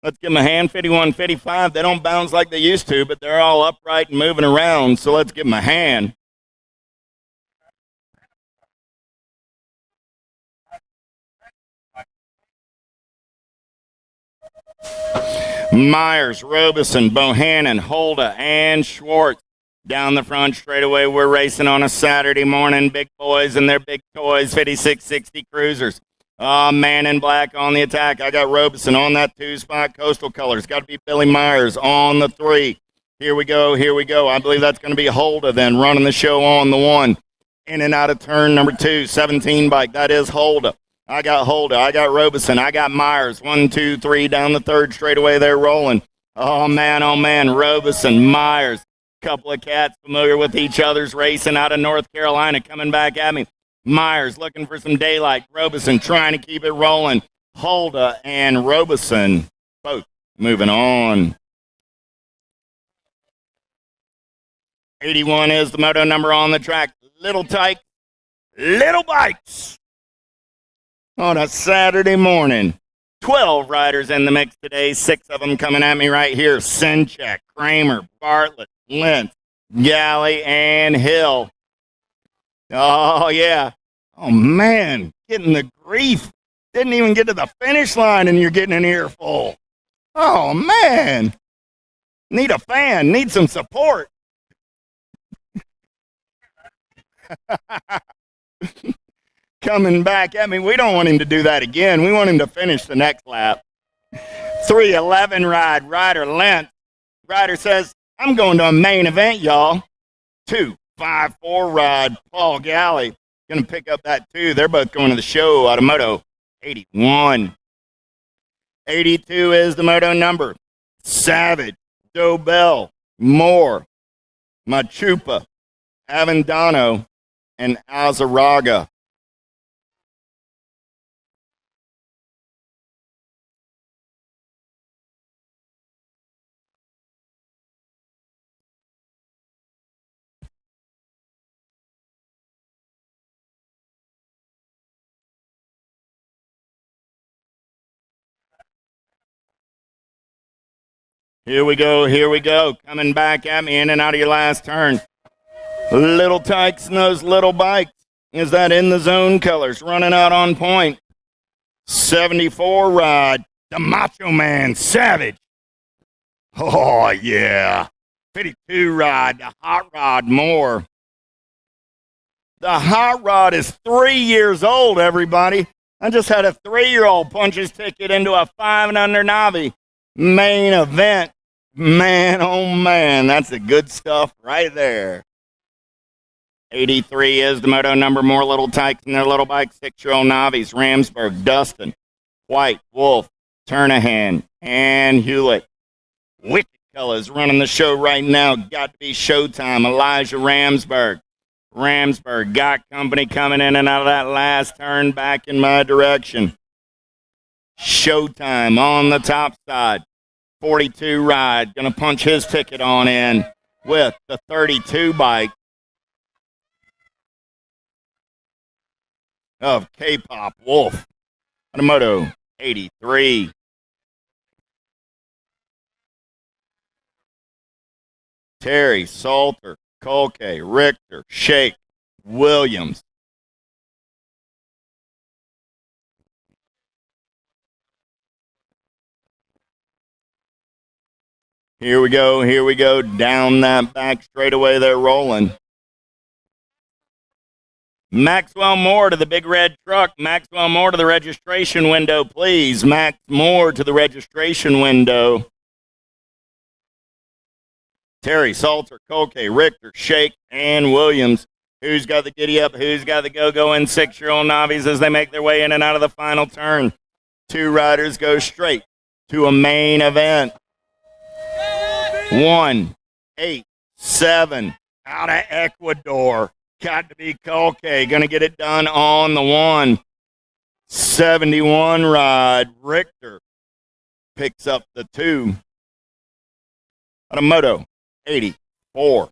Let's give them a hand. 51, 55. They don't bounce like they used to, but they're all upright and moving around, so let's give them a hand. Myers, Robeson, Bohannon, Holda, and Schwartz. Down the front straightaway, we're racing on a Saturday morning. Big boys and their big toys, 5660 cruisers. Man in black on the attack. I got Robeson on that 2 spot. Coastal colors. Got to be Billy Myers on the 3. Here we go. I believe that's going to be Holda then running the show on the 1. In and out of turn number 2, 17 bike. That is Holda. I got Robeson. I got Myers. 1, 2, 3 down the third straightaway. They're rolling. Oh, man. Robeson, Myers. Couple of cats familiar with each other's racing out of North Carolina coming back at me. Myers looking for some daylight. Robeson trying to keep it rolling. Holda and Robeson both moving on. 81 is the moto number on the track. Little Tyke, Little Bikes. On a Saturday morning. 12 riders in the mix today. 6 of them coming at me right here. Senchak, Kramer, Bartlett, Lentz, Galley, and Hill. Oh, yeah. Oh, man. Getting the grief. Didn't even get to the finish line, and you're getting an earful. Oh, man. Need a fan. Need some support. Coming back at me. We don't want him to do that again. We want him to finish the next lap. 311 ride. Ryder Lentz. Ryder says, I'm going to a main event, y'all. 254 ride. Paul Galley. Going to pick up that 2. They're both going to the show out of Moto 81. 82 is the moto number. Savage, Dobell, Moore, Machupa, Avendano, and Azaraga. Here we go. Coming back at me in and out of your last turn. Little Tykes and those little bikes. Is that in the zone colors? Running out on point. 74 ride. The Macho Man, Savage. Oh, yeah. 52 ride, the hot rod more. The hot rod is 3 years old, everybody. I just had a 3-year-old punch his ticket into a 5 and under Navi main event. Man, oh man, that's the good stuff right there. 83 is the moto number. More little tykes in their little bike. 6-year-old Novice, Ramsburg, Dustin, White, Wolf, Turnahan, and Hewlett. Wicked Colors running the show right now. Got to be Showtime. Elijah Ramsburg. Ramsburg got company coming in and out of that last turn back in my direction. Showtime on the top side. 42 ride. Going to punch his ticket on in with the 32 bike of K-Pop Wolf. Moto 83. Terry, Salter, Kolke, Richter, Shake, Williams. Here we go, down that back straightaway they're rolling. Maxwell Moore to the big red truck. Maxwell Moore to the registration window, please. Max Moore to the registration window. Terry, Salter, Kolke, Richter, Shake, and Williams. Who's got the giddy up? Who's got the go-go in 6-year-old Novies as they make their way in and out of the final turn? 2 riders go straight to a main event. 1, 8, 7 out of Ecuador. Got to be Kolke. Going to get it done on the 1. 71 ride. Richter picks up the 2. Moto 84.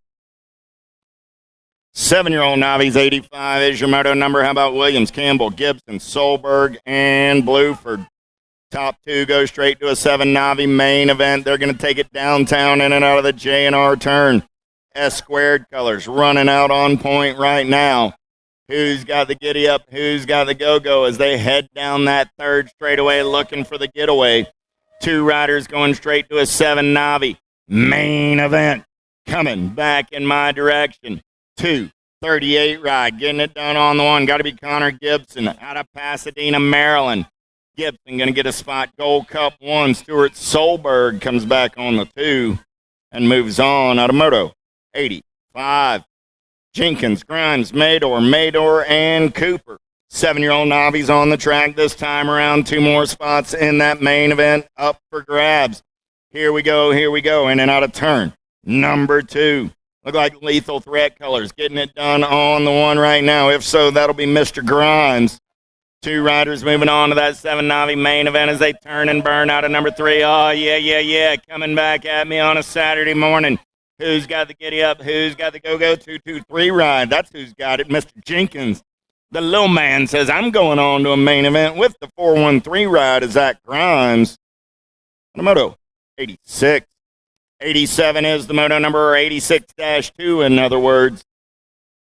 7-year-old Navi's 85 is your moto number. How about Williams, Campbell, Gibson, Solberg, and Bluford? Top 2 go straight to a 7 Navi main event. They're going to take it downtown in and out of the J&R turn. S squared colors running out on point right now. Who's got the giddy up? Who's got the go-go as they head down that 3rd straightaway looking for the getaway? 2 riders going straight to a 7 Navi main event. Coming back in my direction. 2, 38 ride. Getting it done on the 1. Got to be Connor Gibson out of Pasadena, Maryland. Gibson going to get a spot. Gold Cup 1. Stuart Solberg comes back on the 2 and moves on. Moto 85. Jenkins, Grimes, Mador, and Cooper. 7-year-old Navi's on the track this time around. 2 more spots in that main event up for grabs. Here we go. In and out of turn number 2. Look like Lethal Threat colors. Getting it done on the 1 right now. If so, that'll be Mr. Grimes. 2 riders moving on to that 7 Navi main event as they turn and burn out of number 3. Oh, yeah. Coming back at me on a Saturday morning. Who's got the giddy up? Who's got the go-go? 2-2-3 ride. That's who's got it, Mr. Jenkins. The little man says, I'm going on to a main event with the 4-1-3 ride is Zach Grimes. Moto 86. 87 is the moto number, 86-2 in other words.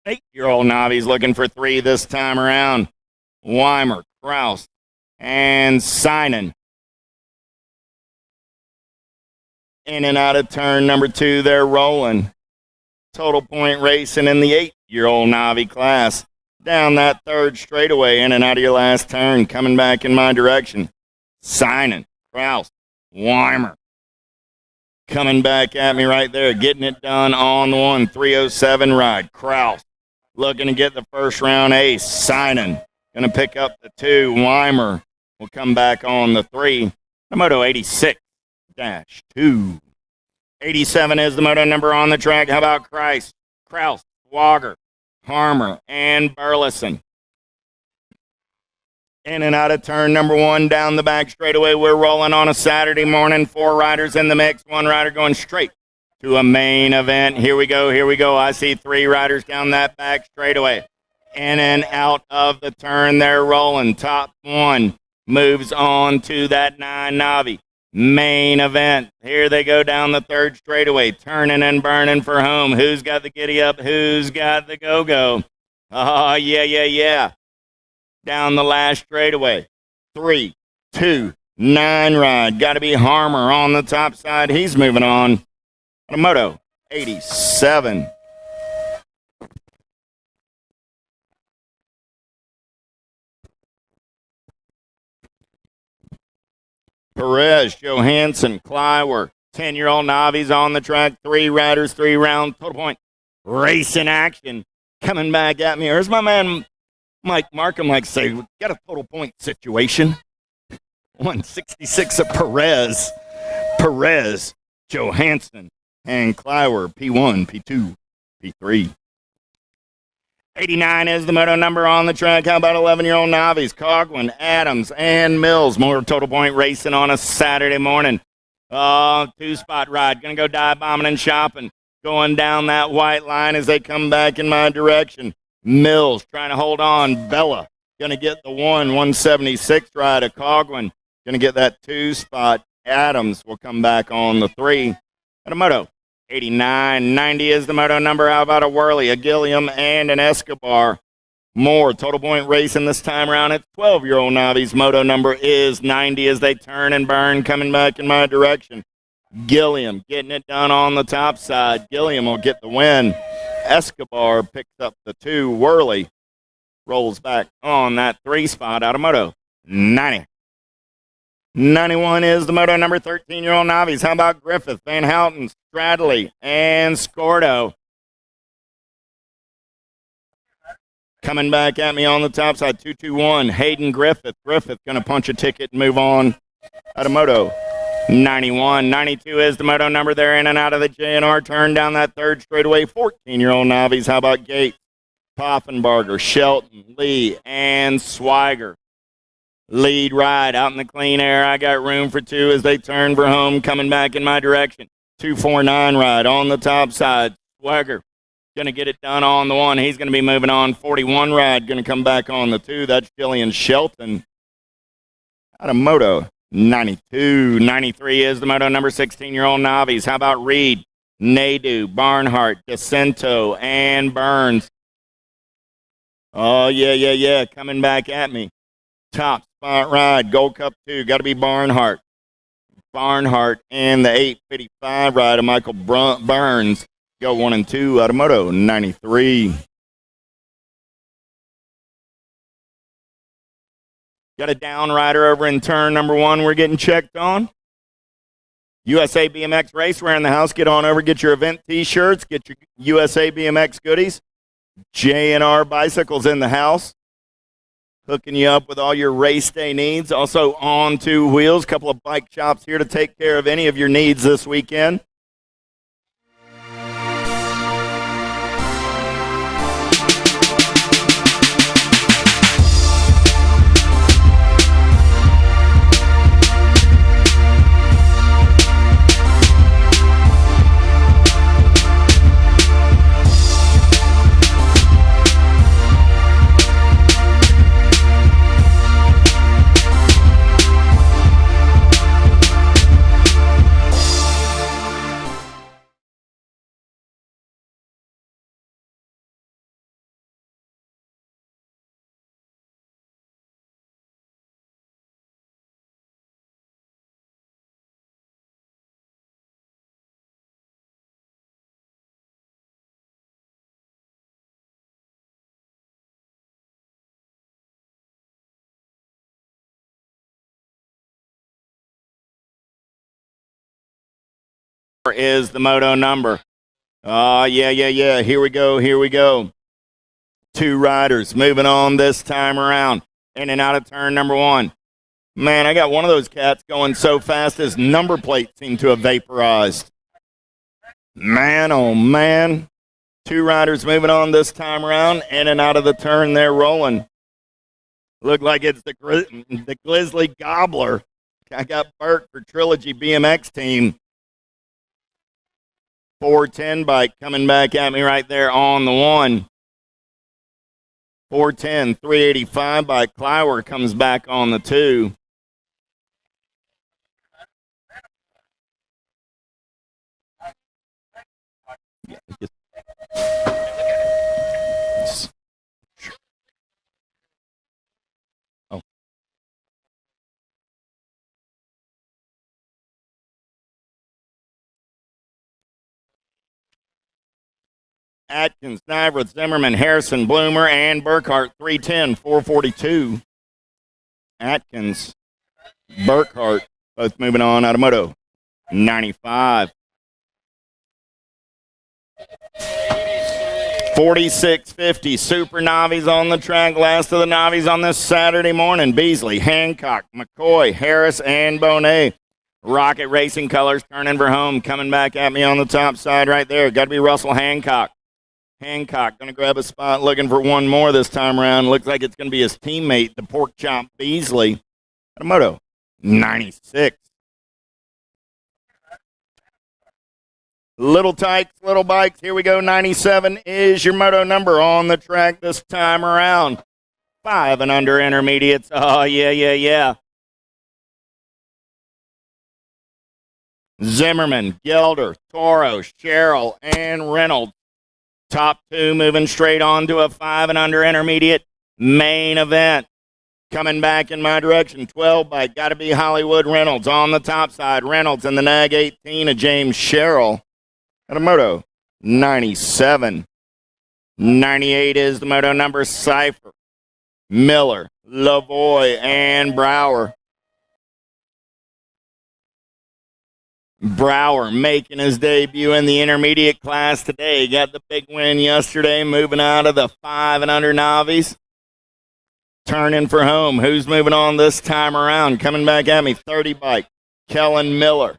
8-year-old Navi's looking for 3 this time around. Weimer, Kraus, and Sinan. In and out of turn number 2, they're rolling. Total point racing in the 8-year-old Navi class. Down that 3rd straightaway, in and out of your last turn, coming back in my direction. Sinan, Kraus, Weimer. Coming back at me right there, getting it done on the 1, 307 ride. Kraus looking to get the first round ace. Sinan going to pick up the 2. Weimer will come back on the 3. The Moto 86-2. 87 is the moto number on the track. How about Kraus, Wager, Harmer, and Burleson? In and out of turn number 1, down the back straightaway. We're rolling on a Saturday morning. 4 riders in the mix. 1 rider going straight to a main event. Here we go. I see 3 riders down that back straightaway. In and out of the turn, they're rolling. Top 1 moves on to that 9 Navi main event. Here they go down the 3rd straightaway, turning and burning for home. Who's got the giddy up? Who's got the go-go? Oh, yeah. Down the last straightaway. 3, 2, 9 ride. Got to be Harmer on the top side. He's moving on. On a moto, 87. Perez, Johansson, Kleiwer, 10-year-old Novice on the track. 3 riders, 3 rounds. Total point. Race in action. Coming back at me. Here's my man Mike Markham likes to say, we got a total point situation. 166 of Perez. Perez, Johansson, and Kleiwer, P1, P2, P3. 89 is the moto number on the track. How about 11-year-old Novice, Coughlin, Adams, and Mills? More total point racing on a Saturday morning. 2-spot ride. Going to go dive bombing and shopping. Going down that white line as they come back in my direction. Mills trying to hold on. Bella going to get the 176 ride of Coughlin. Going to get that 2-spot. Adams will come back on the 3. And a moto. 89, 90 is the moto number. How about a Worley, a Gilliam, and an Escobar? More total point racing this time around. It's 12-year-old Novice. Moto number is 90 as they turn and burn, coming back in my direction. Gilliam getting it done on the top side. Gilliam will get the win. Escobar picks up the 2. Worley rolls back on that 3 spot out of moto 90. 91 is the moto number. 13-year-old Novice. How about Griffith, Van Houten, Stradley, and Scordo? Coming back at me on the top side, 221. Hayden Griffith. Griffith going to punch a ticket and move on out of moto 91. 92 is the moto number. They're in and out of the JNR turn down that 3rd straightaway. 14-year-old Novice. How about Gates, Poffenbarger, Shelton, Lee, and Swiger? Lead ride out in the clean air. I got room for 2 as they turn for home, coming back in my direction. 249 ride on the top side. Swagger going to get it done on the 1. He's going to be moving on. 41 ride going to come back on the 2. That's Jillian Shelton out of moto 92. 93 is the moto number. 16-year-old Novice. How about Reed, Nadu, Barnhart, DeCento, and Burns? Oh, yeah. Coming back at me. Top spot ride, Gold Cup 2, got to be Barnhart. Barnhart and the 855 ride of Michael Burns go 1 and 2 out of moto 93. Got a down rider over in turn number 1 we're getting checked on. USA BMX Racewear in the house. Get on over, get your event t-shirts, get your USA BMX goodies. JNR Bicycles in the house. Hooking you up with all your race day needs. Also on 2 wheels. Couple of bike shops here to take care of any of your needs this weekend. Is the moto number. Yeah. Here we go. 2 riders moving on this time around. In and out of turn number 1. Man, I got one of those cats going so fast his number plate seemed to have vaporized. Man, oh man. 2 riders moving on this time around. In and out of the turn, they're rolling. Look like it's the Grizzly Gobbler. I got Burt for Trilogy BMX team. 410 bike coming back at me right there on the 1. 410, 385 bike. Kleiwer comes back on the 2. Atkins, Nyworth, Zimmerman, Harrison, Bloomer, and Burkhart, 310, 442. Atkins, Burkhart, both moving on out of Moto 95. 46.50, Super Novice on the track. Last of the Novice on this Saturday morning. Beasley, Hancock, McCoy, Harris, and Bonet. Rocket Racing colors turning for home. Coming back at me on the top side right there. Got to be Russell Hancock. Hancock going to grab a spot, looking for one more this time around. Looks like it's going to be his teammate, the Pork Chop Beasley. Moto 96. Little tykes, little bikes. Here we go. 97 is your moto number on the track this time around. 5 and under intermediates. Oh, yeah. Zimmerman, Gelder, Toro, Sherrill, and Reynolds. Top 2 moving straight on to a 5 and under intermediate main event. Coming back in my direction, 12 bike. Got to be Hollywood Reynolds on the top side. Reynolds in the nag 18 of James Sherrill. At a moto 97. 98 is the moto number. Cipher, Miller, Lavoie, and Brower. Brower making his debut in the intermediate class today. Got the big win yesterday, moving out of the 5 and under Novice. Turning for home. Who's moving on this time around? Coming back at me, 30 bike. Kellen Miller.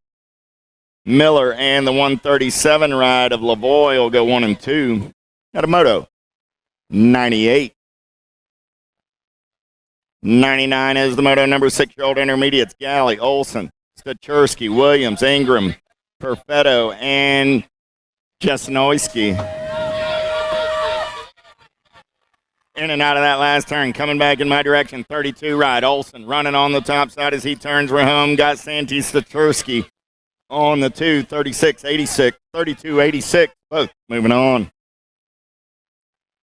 Miller and the 137 ride of Lavoie will go 1 and 2. At a moto 98. 99 is the moto number. 6-year-old intermediates. Galley, Olson, Stachersky, Williams, Ingram, Perfetto, and Jesnoyski. In and out of that last turn. Coming back in my direction, 32 ride. Olson running on the top side as he turns for home. Got Santi Stachersky on the 2, 36.86, 32.86, both moving on.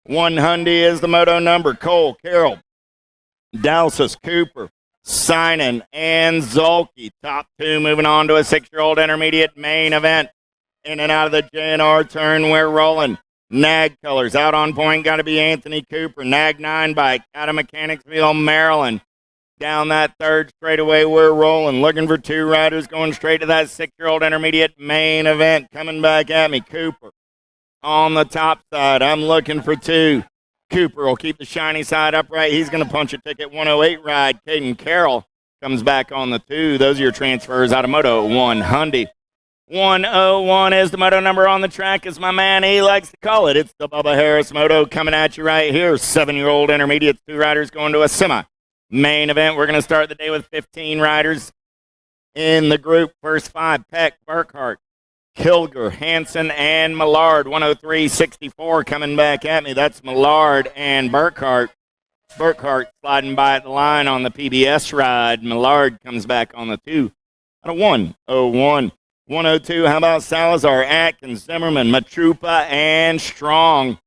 100 is the moto number. Cole, Carroll, Dowsis, Cooper, Sinan, and Zolke. Top 2 moving on to a 6-year-old intermediate main event. In and out of the JNR turn, we're rolling. Nag colors out on point, got to be Anthony Cooper. Nag 9 bike out of Mechanicsville, Maryland. Down that third straightaway, we're rolling. Looking for 2 riders going straight to that 6-year-old intermediate main event. Coming back at me, Cooper on the top side. I'm looking for 2. Cooper will keep the shiny side upright. He's going to punch a ticket. 108 ride. Caden Carroll comes back on the 2. Those are your transfers out of Moto 100. 101 is the moto number on the track, as my man he likes to call it. It's the Bubba Harris Moto coming at you right here. 7-year-old intermediate, 2 riders going to a semi. Main event, we're going to start the day with 15 riders in the group. First 5, Peck, Burkhart, Kilger, Hansen, and Millard. 103.64 coming back at me. That's Millard and Burkhart. Burkhart sliding by at the line on the PBS ride. Millard comes back on the 2. At a 101. 102, how about Salazar, Atkins, Zimmerman, Matrupa, and Strong.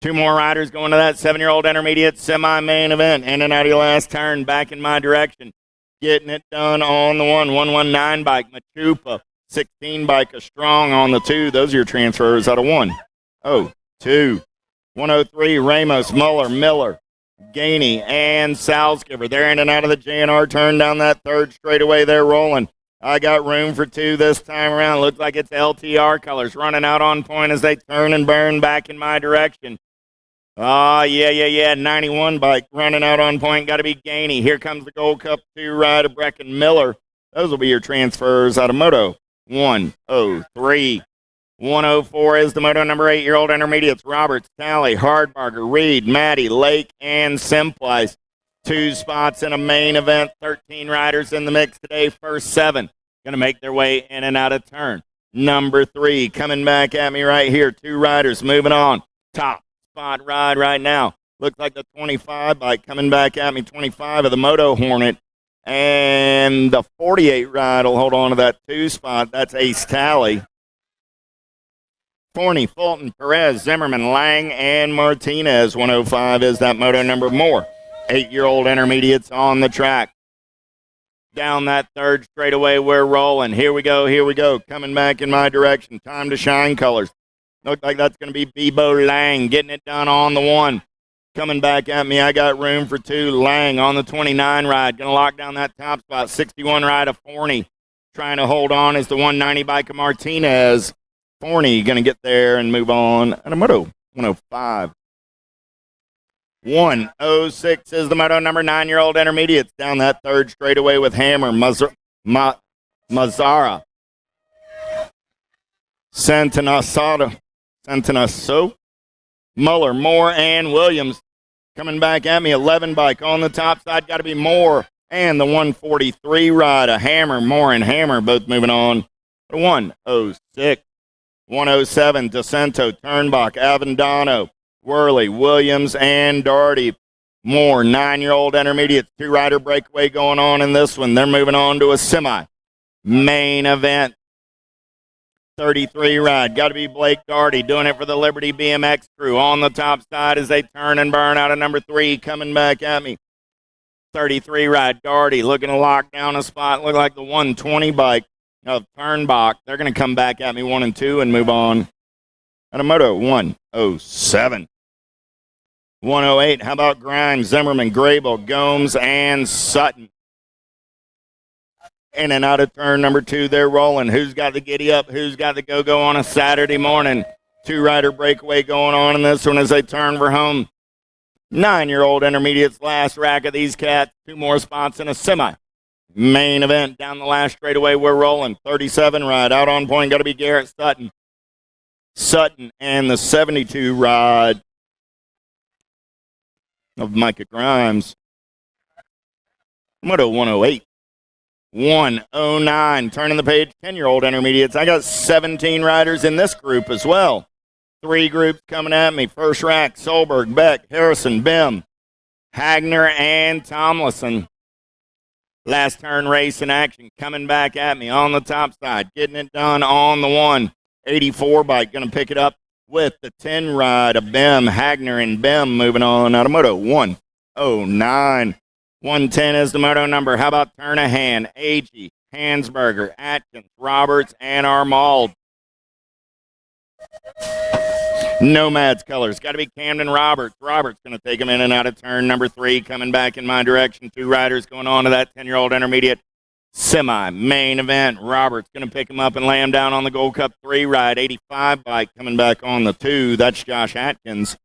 2 more riders going to that 7-year-old intermediate semi-main event. In and out of your last turn, back in my direction. Getting it done on the 119 bike, Matrupa. 16 bike, a Strong on the 2. Those are your transfers out of 102. 103, Ramos, Muller, Miller, Gainey, and Salzgiver. They're in and out of the JNR turn down that third straightaway. They're rolling. I got room for 2 this time around. Looks like it's LTR colors running out on point as they turn and burn back in my direction. Oh, yeah. 91 bike running out on point. Got to be Gainey. Here comes the Gold Cup 2 ride of Brecken Miller. Those will be your transfers out of Moto 103. 104 is the Moto number 8-year-old intermediates. Roberts, Talley, Hardbarger, Reed, Maddie, Lake, and Simplice. 2 spots in a main event. 13 riders in the mix today. First 7 going to make their way in and out of turn. Number 3 coming back at me right here. 2 riders moving on. Top spot ride right now. Looks like the 25 bike coming back at me. 25 of the Moto Hornet. And the 48 ride will hold on to that 2 spot. That's Ace Talley. Forney, Fulton, Perez, Zimmerman, Lang, and Martinez. 105 is that Moto number. More 8-year-old intermediates on the track. Down that third straightaway, we're rolling. Here we go. Coming back in my direction. Time to shine colors. Looks like that's going to be Bebo Lang getting it done on the 1. Coming back at me, I got room for 2. Lang on the 29 ride. Going to lock down that top spot. 61 ride of Forney. Trying to hold on is the 190 bike of Martinez. Forney going to get there and move on. And a moto 105. 106 is the moto number 9-year-old intermediates down that third straightaway with Hammer. Mazzara. Santanaso. Muller, Moore, and Williams. Coming back at me, 11 bike on the top side. Got to be Moore. And the 143 ride, a Hammer, Moore, and Hammer both moving on. 106. 107, DeCento, Turnbach, Avendano, Worley, Williams, and Darty. Moore, 9-year-old intermediates. 2-rider breakaway going on in this one. They're moving on to a semi. Main event. 33 ride. Got to be Blake Darty doing it for the Liberty BMX crew. On the top side as they turn and burn out of number 3. Coming back at me. 33 ride. Darty looking to lock down a spot. Look like the 120 bike of Turnbach. They're going to come back at me 1 and 2 and move on. And a moto 107. 108. How about Grimes, Zimmerman, Grable, Gomes, and Sutton? In and out of turn number 2, they're rolling. Who's got the giddy up? Who's got the go-go on a Saturday morning? 2-rider breakaway going on in this one as they turn for home. 9-year-old intermediates, last rack of these cats. 2 more spots in a semi. Main event down the last straightaway. We're rolling. 37 ride out on point. Got to be Garrett Sutton. Sutton and the 72 ride of Micah Grimes. Moto 108. 109. Turning the page. 10-year-old intermediates. I got 17 riders in this group as well. 3 groups coming at me. First rack, Solberg, Beck, Harrison, Bim, Hagner, and Tomlinson. Last turn race in action. Coming back at me on the top side. Getting it done on the 184 bike. Going to pick it up with the 10 ride of Bim, Hagner, and Bim moving on out of moto 109. 110 is the moto number. How about Turnahan, Agee, Hansberger, Atkins, Roberts, and Armald? Nomads colors. Got to be Camden Roberts. Roberts going to take him in and out of turn number 3. Coming back in my direction. 2 riders going on to that 10-year-old intermediate semi. Main event. Roberts going to pick him up and lay him down on the Gold Cup 3 ride. 85 bike coming back on the 2. That's Josh Atkins.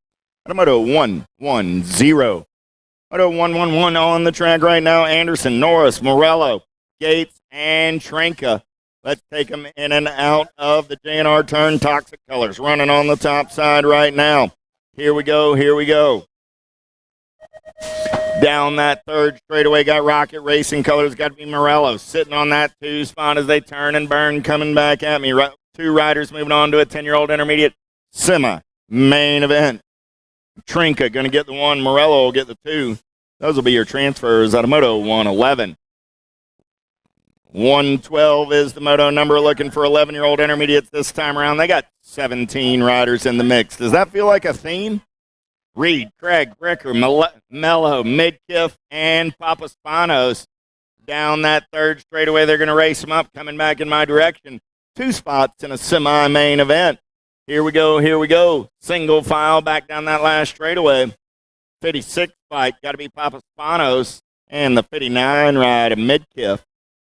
Moto 110. Moto 111 on the track right now. Anderson, Norris, Morello, Gates, and Trenka. Let's take them in and out of the JNR turn. Toxic colors running on the top side right now. Here we go. Here we go. Down that third straightaway, got Rocket Racing colors. Got to be Morello sitting on that 2 spot as they turn and burn. Coming back at me. 2 riders moving on to a 10-year-old intermediate semi. Main event. Trinka going to get the 1. Morello will get the 2. Those will be your transfers out of Moto 111. 112 is the moto number, looking for 11-year-old intermediates this time around. They got 17 riders in the mix. Does that feel like a theme? Reed, Craig, Bricker, Mello, Midkiff, and Papaspanos. Down that third straightaway, they're going to race them up, coming back in my direction. 2 spots in a semi-main event. Here we go, here we go. Single file back down that last straightaway. 56 bike, got to be Papaspanos, and the 59 ride of Midkiff.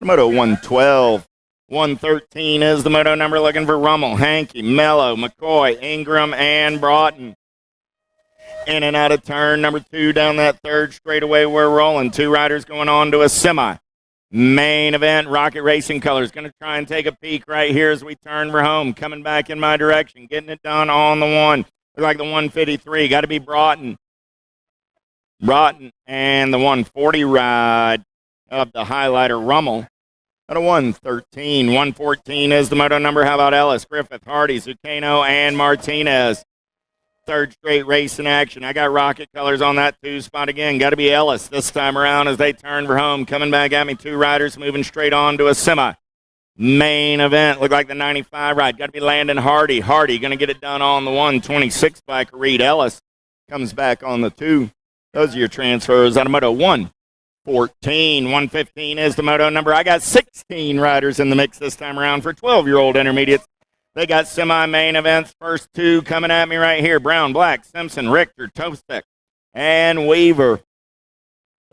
Moto 112. 113 is the moto number, looking for Rummel, Hankey, Mello, McCoy, Ingram, and Broughton. In and out of turn number 2 down that third straightaway. We're rolling. 2 riders going on to a semi. Main event, Rocket Racing colors. Going to try and take a peek right here as we turn for home. Coming back in my direction. Getting it done on the 1. Look like the 153. Got to be Broughton. Broughton and the 140 ride of the highlighter Rummel. At a 113. 114 is the moto number. How about Ellis, Griffith, Hardy, Zucchino, and Martinez? Third straight race in action. I got Rocket colors on that 2 spot again. Got to be Ellis this time around as they turn for home. Coming back at me, 2 riders moving straight on to a semi. Main event. Look like the 95 ride. Got to be Landon Hardy. Hardy going to get it done on the 126 bike. Reed Ellis comes back on the 2. Those are your transfers out of moto 1. 115 is the moto number. I got 16 riders in the mix this time around for 12-year-old intermediates. They got semi-main events. First two coming at me right here. Brown, Black, Simpson, Richter, Toastek, and Weaver.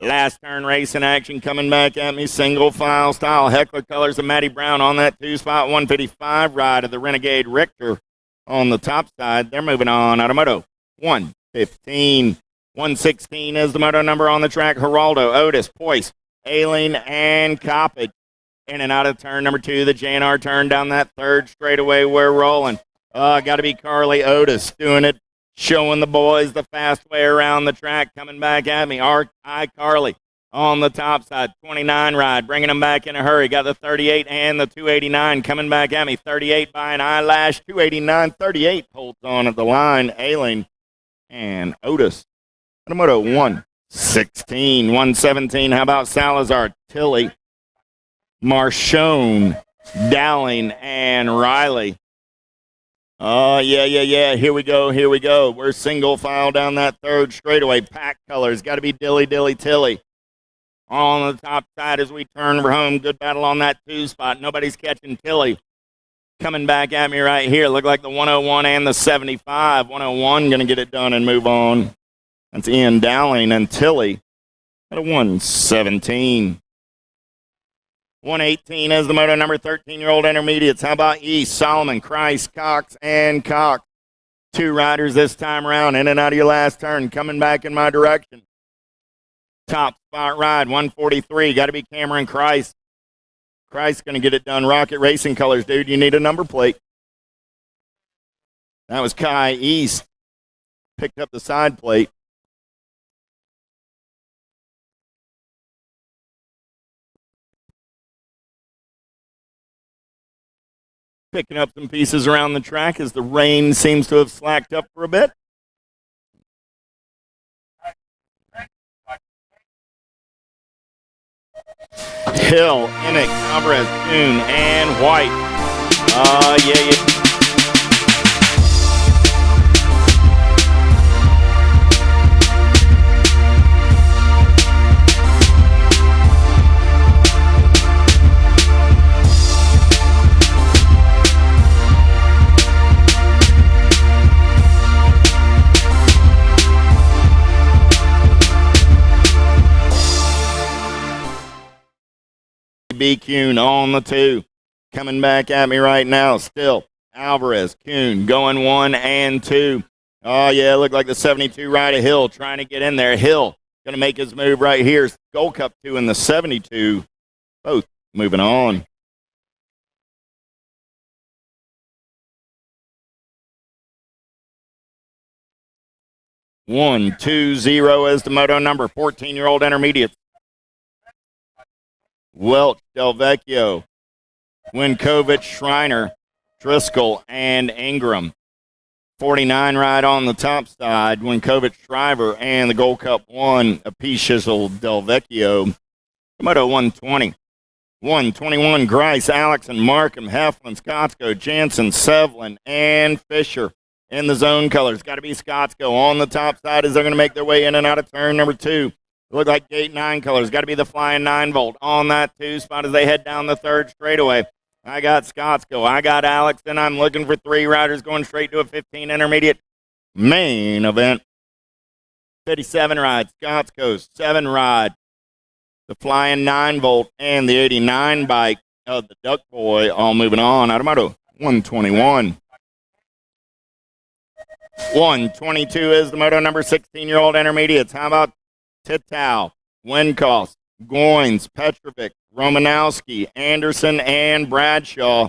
Last turn racing action coming back at me. Single file style. Heckler colors of Matty Brown on that 2-spot. 155 ride of the Renegade Richter on the top side. They're moving on. Automoto 115. 116 is the moto number on the track. Geraldo, Otis, Poise, Aileen, and Coppage. In and out of turn number 2, the JNR turn down that third straightaway. We're rolling. Got to be Carly Otis doing it, showing the boys the fast way around the track. Coming back at me, Carly on the top side. 29 ride, bringing them back in a hurry. Got the 38 and the 289 coming back at me. 38 by an eyelash. 289, 38 holds on at the line. Aileen and Otis. Automoto 116, 117. How about Salazar, Tilly, Marchone, Dowling, and Riley? Oh, yeah. Here we go. We're single file down that third straightaway. Pack colors. Got to be Dilly, Tilly. On the top side as we turn for home. Good battle on that 2-spot. Nobody's catching Tilly. Coming back at me right here. Look like the 101 and the 75. 101 going to get it done and move on. That's Ian Dowling and Tilly at a 117. 118 is the moto number. 13-year-old intermediates. How about East, Solomon, Christ, Cox, and Cox? 2 riders this time around. In and out of your last turn. Coming back in my direction. Top spot ride, 143. Got to be Cameron Christ. Christ going to get it done. Rocket Racing colors, dude. You need a number plate. That was Kai East. Picked up the side plate. Picking up some pieces around the track as the rain seems to have slacked up for a bit. Hill, Emick, Alvarez, Kuhn, and White. Yeah. B. Kuhn on the 2. Coming back at me right now. Still Alvarez, Kuhn going 1 and 2. Oh, yeah, look like the 72 ride of Hill trying to get in there. Hill going to make his move right here. Gold Cup 2 and the 72. Both moving on. One, 2, 0 is the moto number. 14-year-old intermediate. Welch, Delvecchio, Winkovich, Schreiner, Driscoll, and Ingram. 49 ride on the top side. Winkovich, Shriver, and the Gold Cup 1, a P. Shizzle, Delvecchio. Moto 120. 121, Grice, Alex, and Markham, Heflin, Scottsko, Jansen, Sevlin, and Fisher. In the zone colors. Got to be Scottsko on the top side as they're going to make their way in and out of turn number 2. Look like gate 9 colors. Got to be the flying 9-volt on that 2-spot as they head down the third straightaway. I got Scottsko. I got Alex. And I'm looking for 3 riders going straight to a 15 intermediate main event. 57 ride. Scottsko. 7 ride. The flying 9-volt and the 89 bike of the Duck Boy all moving on. Automoto 121. 122 is the moto number. 16-year-old intermediates. How about Titow, Winkoff, Goins, Petrovic, Romanowski, Anderson, and Bradshaw.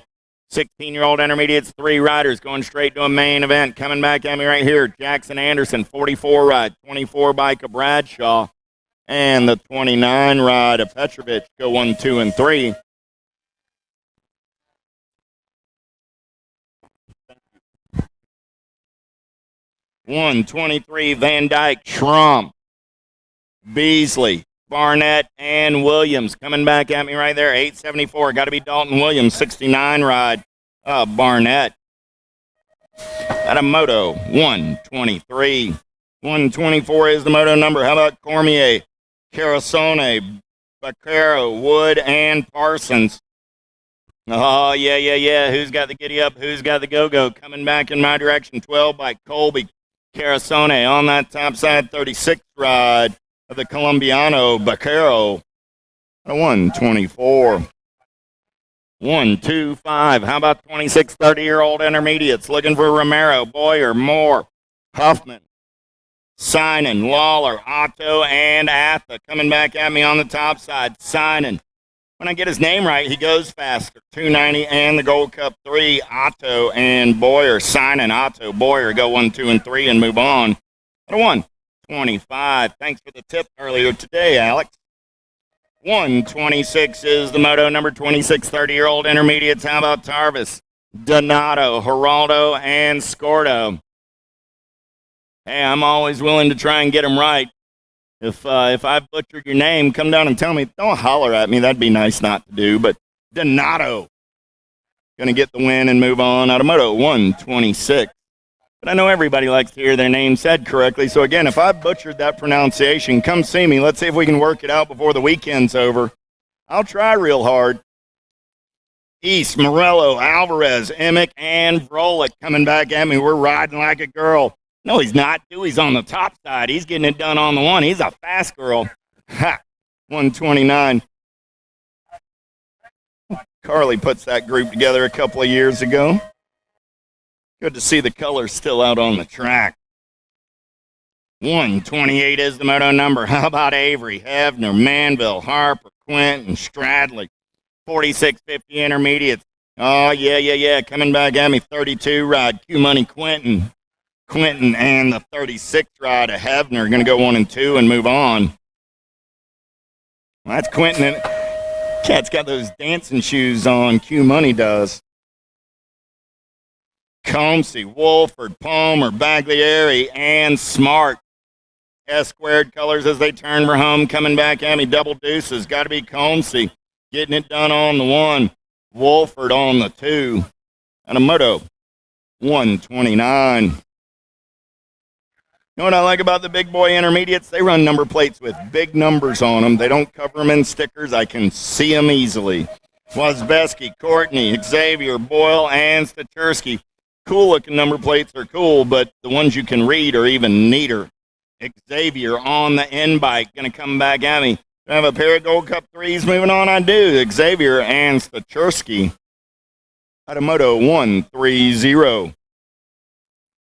16-year-old intermediates, 3 riders going straight to a main event. Coming back at me right here, Jackson Anderson, 44 ride, 24 bike of Bradshaw, and the 29 ride of Petrovic go 1, 2, and 3. One 23 Van Dyke, Schrum, Beasley, Barnett, and Williams coming back at me right there. 874. Got to be Dalton Williams. 69 ride. Barnett. At a moto 123. 124 is the moto number. How about Cormier, Carasone, Baccaro, Wood, and Parsons? Oh, yeah. Who's got the giddy up? Who's got the go-go? Coming back in my direction, 12 by Colby Carasone on that top side, 36th ride of the Colombiano Baquero. 124. 125. How about 26, 30-year-old intermediates looking for Romero, Boyer, Moore, Huffman, Sinan, Lawler, Otto, and Atha coming back at me on the top side. Sinan. When I get his name right, he goes faster. 290 and the Gold Cup 3. Otto and Boyer. Sinan, Otto, Boyer go 1, 2, and 3 and move on. At a 125. Thanks for the tip earlier today, Alex. 126 is the moto number 26, 30-year-old intermediates. How about Tarvis, Donato, Geraldo, and Scordo? Hey, I'm always willing to try and get them right. If I've butchered your name, come down and tell me. Don't holler at me. That'd be nice not to do. But Donato going to get the win and move on out of moto 126. But I know everybody likes to hear their name said correctly. So, again, if I butchered that pronunciation, come see me. Let's see if we can work it out before the weekend's over. I'll try real hard. East, Morello, Alvarez, Emick, and Vrolik coming back at me. We're riding like a girl. No, he's not. Dewey's on the top side. He's getting it done on the one. He's a fast girl. Ha! 129. Carly puts that group together a couple of years ago. Good to see the colors still out on the track. 128 is the moto number. How about Avery, Hefner, Manville, Harper, Quinton, Stradley? 4650 intermediates. Oh, yeah. Coming back at me, 32 ride. Q Money Quinton. Quinton and the 36th ride of Hefner are going to go 1 and 2 and move on. Well, that's Quinton. Cat's got those dancing shoes on. Q Money does. Comsey, Wolford, Palmer, Baglieri, and Smart. S-squared colors as they turn for home. Coming back at me, double deuces. Got to be Comsey. Getting it done on the 1. Wolford on the 2. And a moto 129. You know what I like about the big boy intermediates? They run number plates with big numbers on them. They don't cover them in stickers. I can see them easily. Wozbeski, Courtney, Xavier, Boyle, and Stachersky. Cool-looking number plates are cool, but the ones you can read are even neater. Xavier on the end bike, going to come back at me. Do I have a pair of Gold Cup 3s moving on? I do. Xavier and Stachersky. Out of moto 130.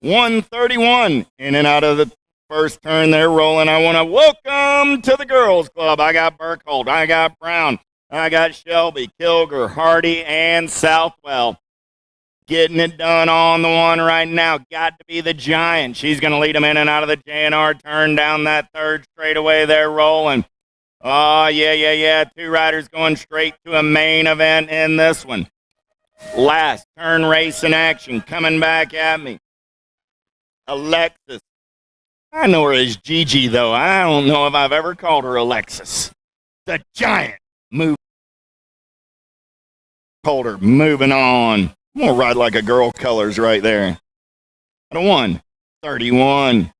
131. In and out of the first turn, they're rolling. I want to welcome to the girls club. I got Burkholdt. I got Brown. I got Shelby, Kilger, Hardy, and Southwell. Getting it done on the 1 right now. Got to be the Giant. She's going to lead them in and out of the JNR turn down that third straightaway. They're rolling. Oh, yeah. 2 riders going straight to a main event in this one. Last turn race in action. Coming back at me. Alexis. I know her as Gigi, though. I don't know if I've ever called her Alexis. The Giant. Holder moving on. I'm going to ride like a girl colors right there. At a 131.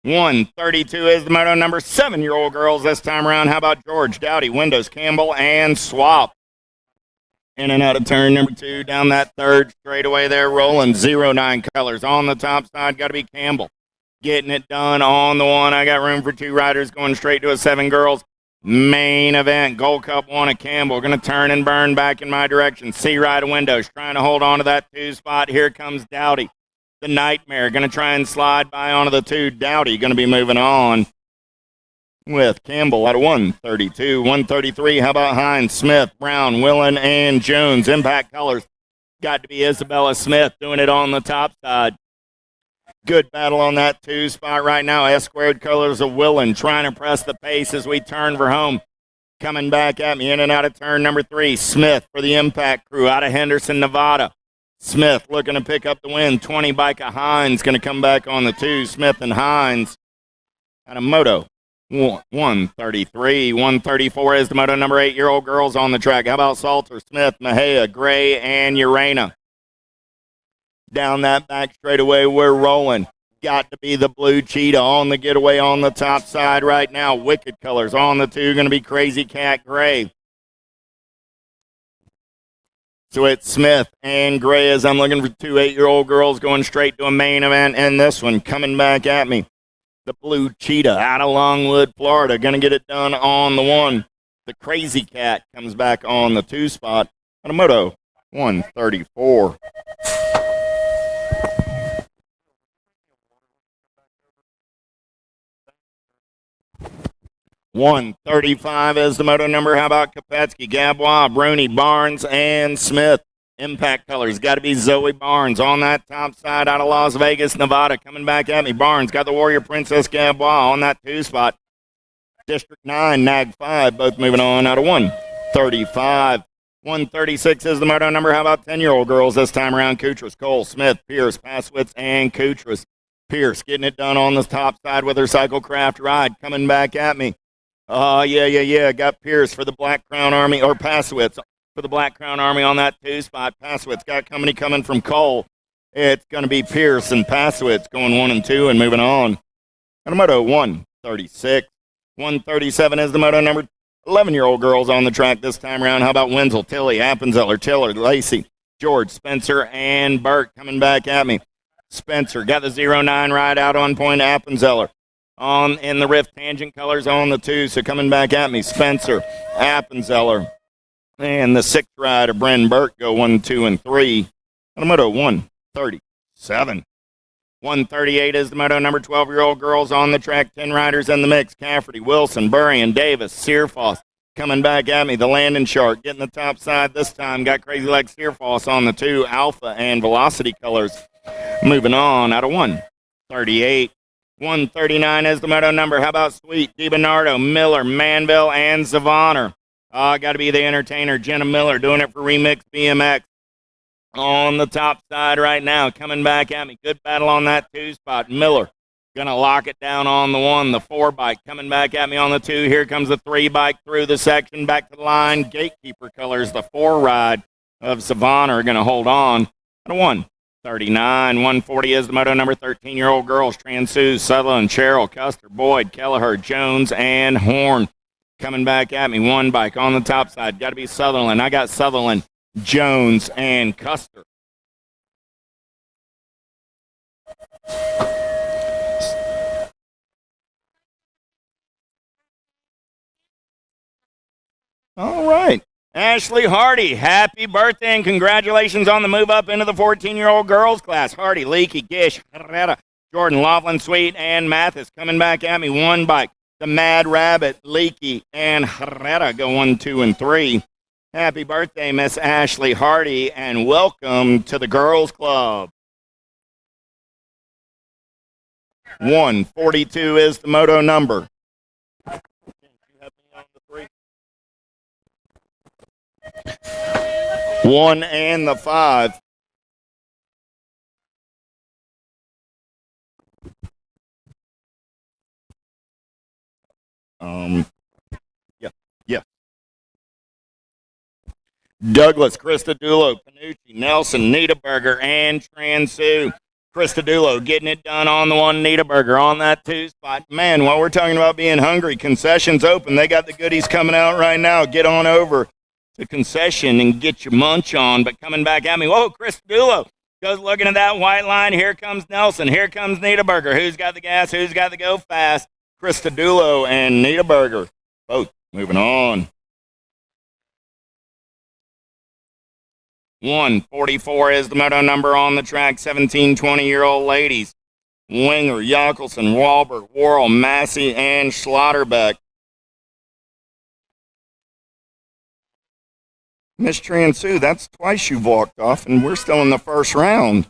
132 is the moto number. 7-year-old girls this time around. How about George, Dowdy, Windows, Campbell, and Swap? In and out of turn number 2. Down that third straightaway there, rolling 09 colors. On the top side, got to be Campbell. Getting it done on the 1. I got room for 2 riders going straight to a 7 girls. Main event, Gold Cup 1 at Campbell. Going to turn and burn back in my direction. C-Ride Windows trying to hold on to that 2 spot. Here comes Dowdy, the Nightmare. Going to try and slide by onto the 2. Dowdy going to be moving on with Campbell at a 132. 133, how about Hines, Smith, Brown, Willen, and Jones? Impact colors. Got to be Isabella Smith doing it on the top side. Good battle on that 2 spot right now. S-squared colors of Willen trying to press the pace as we turn for home. Coming back at me in and out of turn number 3. Smith for the Impact crew out of Henderson, Nevada. Smith looking to pick up the win. 20 bike of Hines going to come back on the 2. Smith and Hines out of moto 133. 134 is the moto number 8-year-old girls on the track. How about Salter, Smith, Mejia, Gray, and Urena? Down that back straightaway, we're rolling. Got to be the Blue Cheetah on the getaway on the top side right now. Wicked colors on the 2, going to be Crazy Cat Gray. So it's Smith and Gray as I'm looking for two 8-year-old girls going straight to a main event. And this one coming back at me. The Blue Cheetah out of Longwood, Florida. Going to get it done on the 1. The Crazy Cat comes back on the 2 spot. On a Moto 134. 135 is the moto number. How about Kopetsky, Gabois, Bruni, Barnes, and Smith? Impact colors. Got to be Zoe Barnes on that top side out of Las Vegas, Nevada. Coming back at me. Barnes got the Warrior Princess Gabois on that 2 spot. District 9, Nag 5, both moving on out of 135. 136 is the moto number. How about 10-year-old girls this time around? Kutras, Cole, Smith, Pierce, Paswitz, and Kutras. Pierce getting it done on the top side with her Cyclecraft ride. Coming back at me. Oh, yeah. Got Pierce for the Black Crown Army, or Paswitz for the Black Crown Army on that 2 spot. Paswitz got company coming from Cole. It's going to be Pierce and Paswitz going 1 and 2 and moving on. And a moto 136. 137 is the moto number. 11-year-old girls on the track this time around. How about Wenzel, Tilly, Appenzeller, Tiller, Lacey, George, Spencer, and Burke coming back at me. Spencer got the 09 ride out on point. Appenzeller in the Rift Tangent colors on the 2, so coming back at me. Spencer, Appenzeller, and the 6th rider, Bren Burke, go 1, 2, and 3. On a moto 137. 138 is the moto number. 12-year-old girls on the track. 10 riders in the mix. Cafferty, Wilson, Burrian, Davis, Searfoss coming back at me. The Landon Shark getting the top side this time. Got Crazy Leg Searfoss on the 2. Alpha and Velocity colors. Moving on out of 138. 139 is the moto number. How about Sweet, DiBernardo, Miller, Manville, and Savannah? Got to be the entertainer, Jenna Miller, doing it for Remix BMX. On the top side right now, coming back at me. Good battle on that 2 spot. Miller gonna lock it down on the 1. The 4 bike coming back at me on the 2. Here comes the 3 bike through the section, back to the line. Gatekeeper colors. The 4 ride of Savannah are gonna hold on at a 139. 140 is the moto number. 13-year-old girls. Transu, Sutherland, Cheryl, Custer, Boyd, Kelleher, Jones, and Horn coming back at me. 1 bike on the top side. Got to be Sutherland. I got Sutherland, Jones, and Custer. All right. Ashley Hardy, happy birthday and congratulations on the move up into the 14-year-old girls class. Hardy, Leakey, Gish, Herrera, Jordan, Laughlin, Sweet, and Mathis coming back at me. 1 bike. The Mad Rabbit, Leakey, and Herrera go 1, 2, and 3. Happy birthday, Miss Ashley Hardy, and welcome to the Girls Club. 142 is the moto number. 1 and the 5. Yeah. Douglas, Christodoulou, Panucci, Nelson, Niederberger, and Transu. Christodoulou getting it done on the 1. Niederberger on that 2 spot. Man, while we're talking about being hungry, concessions open. They got the goodies coming out right now. Get on over to concession and get your munch on. But coming back at me, whoa, Christodoulou goes looking at that white line. Here comes Nelson. Here comes Niederberger. Who's got the gas? Who's got the go fast? Christodoulou and Niederberger both moving on. 144 is the moto number on the track. 17, 20-year-old ladies. Winger, Jockelson, Walbert, Worrell, Massey, and Schlotterbeck. Miss Transu, that's twice you've walked off, and we're still in the first round.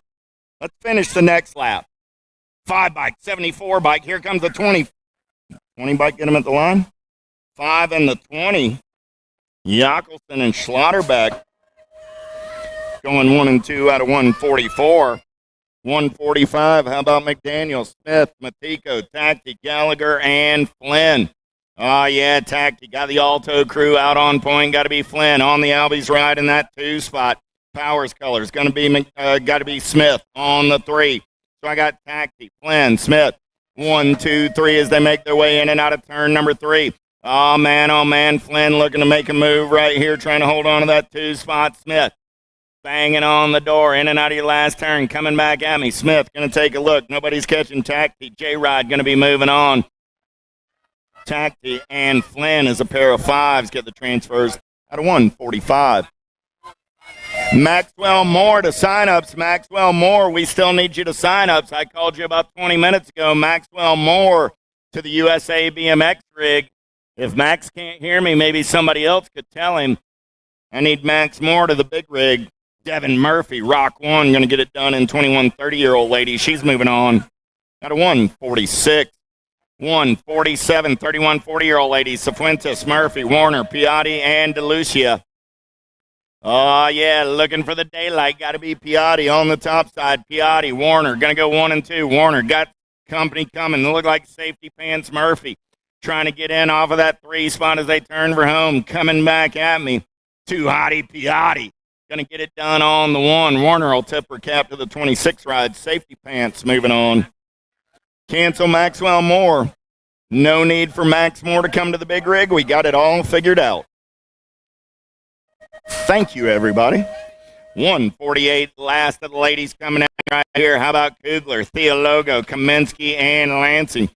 Let's finish the next lap. 5 bike, 74 bike. Here comes the 20. 20 bike, get him at the line. 5 and the 20. Jockelson and Schlotterbeck going 1 and 2 out of 144. 145, how about McDaniel, Smith, Matico, Tacti, Gallagher, and Flynn? Oh, yeah, Tacti got the Alto crew out on point. Got to be Flynn on the Albies ride in that 2 spot. Powers colors, got to be Smith on the 3. So I got Tacti, Flynn, Smith. 1, 2, 3 as they make their way in and out of turn number 3. Oh, man, Flynn looking to make a move right here, trying to hold on to that 2 spot. Smith banging on the door, in and out of your last turn, coming back at me. Smith going to take a look. Nobody's catching Tacti. J-Rod going to be moving on. Tacti and Flynn is a pair of fives. Get the transfers out of 145. Maxwell Moore to sign-ups. Maxwell Moore, we still need you to sign-ups. I called you about 20 minutes ago. Maxwell Moore to the USA BMX rig. If Max can't hear me, maybe somebody else could tell him. I need Max Moore to the big rig. Devin Murphy, Rock 1, going to get it done in 21 30-year-old lady. She's moving on. Out of 146. 147, 31 40-year-old lady. Cifuentes, Murphy, Warner, Piatti, and DeLucia. Oh, yeah, looking for the daylight. Got to be Piatti on the top side. Piatti, Warner, going to go 1 and 2. Warner got company coming. Look like safety pants Murphy. Trying to get in off of that 3 spot as they turn for home. Coming back at me. Too hotty Piatti. Going to get it done on the 1. Warner will tip her cap to the 26 ride. Safety pants moving on. Cancel Maxwell Moore. No need for Max Moore to come to the big rig. We got it all figured out. Thank you, everybody. 148, last of the ladies coming out right here. How about Kugler, Theologo, Kaminsky, and Lansing?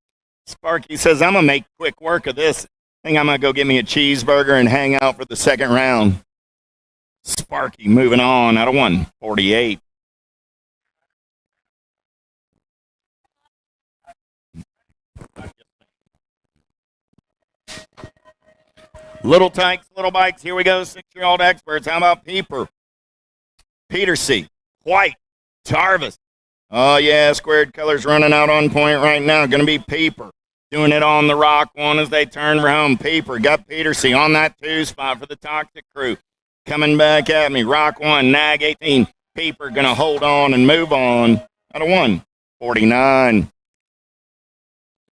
Sparky says, I'm going to make quick work of this. I think I'm going to go get me a cheeseburger and hang out for the second round. Sparky moving on out of 148. Little Tykes, Little Bikes. Here we go. 6-year-old experts. How about Peeper? Petersey, White, Tarvis. Oh, yeah, squared colors running out on point right now. Going to be Peeper. Doing it on the Rock 1 as they turn for home. Peeper got Petersey on that 2 spot for the Toxic crew. Coming back at me. Rock 1, Nag 18. Peeper going to hold on and move on. Out of 149.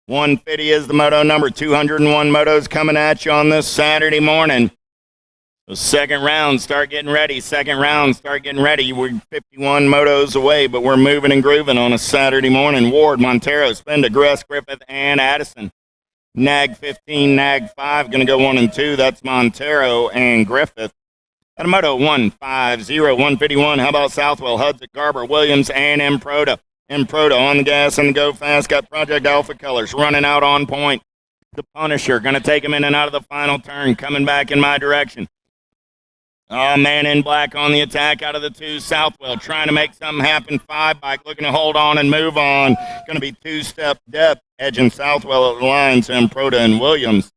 150 is the moto number. 201 motos coming at you on this Saturday morning. The second round, start getting ready. Second round, start getting ready. We're 51 motos away, but we're moving and grooving on a Saturday morning. Ward, Montero, Spenda, Gress, Griffith, and Addison. Nag 15, Nag 5, going to go 1 and 2. That's Montero and Griffith. At a moto 150, 151. How about Southwell, Hudson, Garber, Williams, and Improda? Improda on the gas and go fast. Got Project Alpha colors running out on point. The Punisher going to take him in and out of the final turn. Coming back in my direction. Oh, man in black on the attack out of the 2. Southwell trying to make something happen. 5 bike looking to hold on and move on. Going to be 2-step depth. Edging Southwell at the lines. Improda and Williams.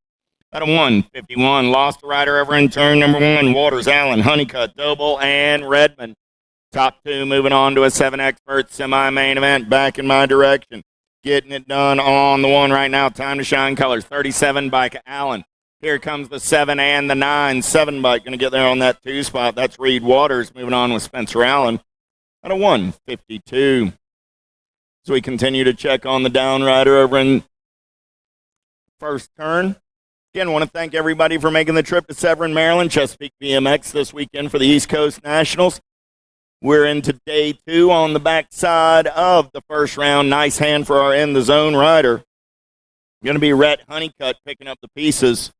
Out of 151. Lost the rider over in turn number 1. Waters, Allen, Honeycutt, Doble, and Redmond. Top 2 moving on to a 7 expert semi-main event. Back in my direction. Getting it done on the 1 right now. Time to shine colors. 37 bike Allen. Here comes the 7 and the 9. 7 bike going to get there on that 2 spot. That's Reed Waters moving on with Spencer Allen. Out of 152. So we continue to check on the down rider over in first turn. Again, I want to thank everybody for making the trip to Severn, Maryland, Chesapeake BMX this weekend for the East Coast Nationals. We're into day 2 on the backside of the first round. Nice hand for our in-the-zone rider. Going to be Rhett Honeycutt picking up the pieces.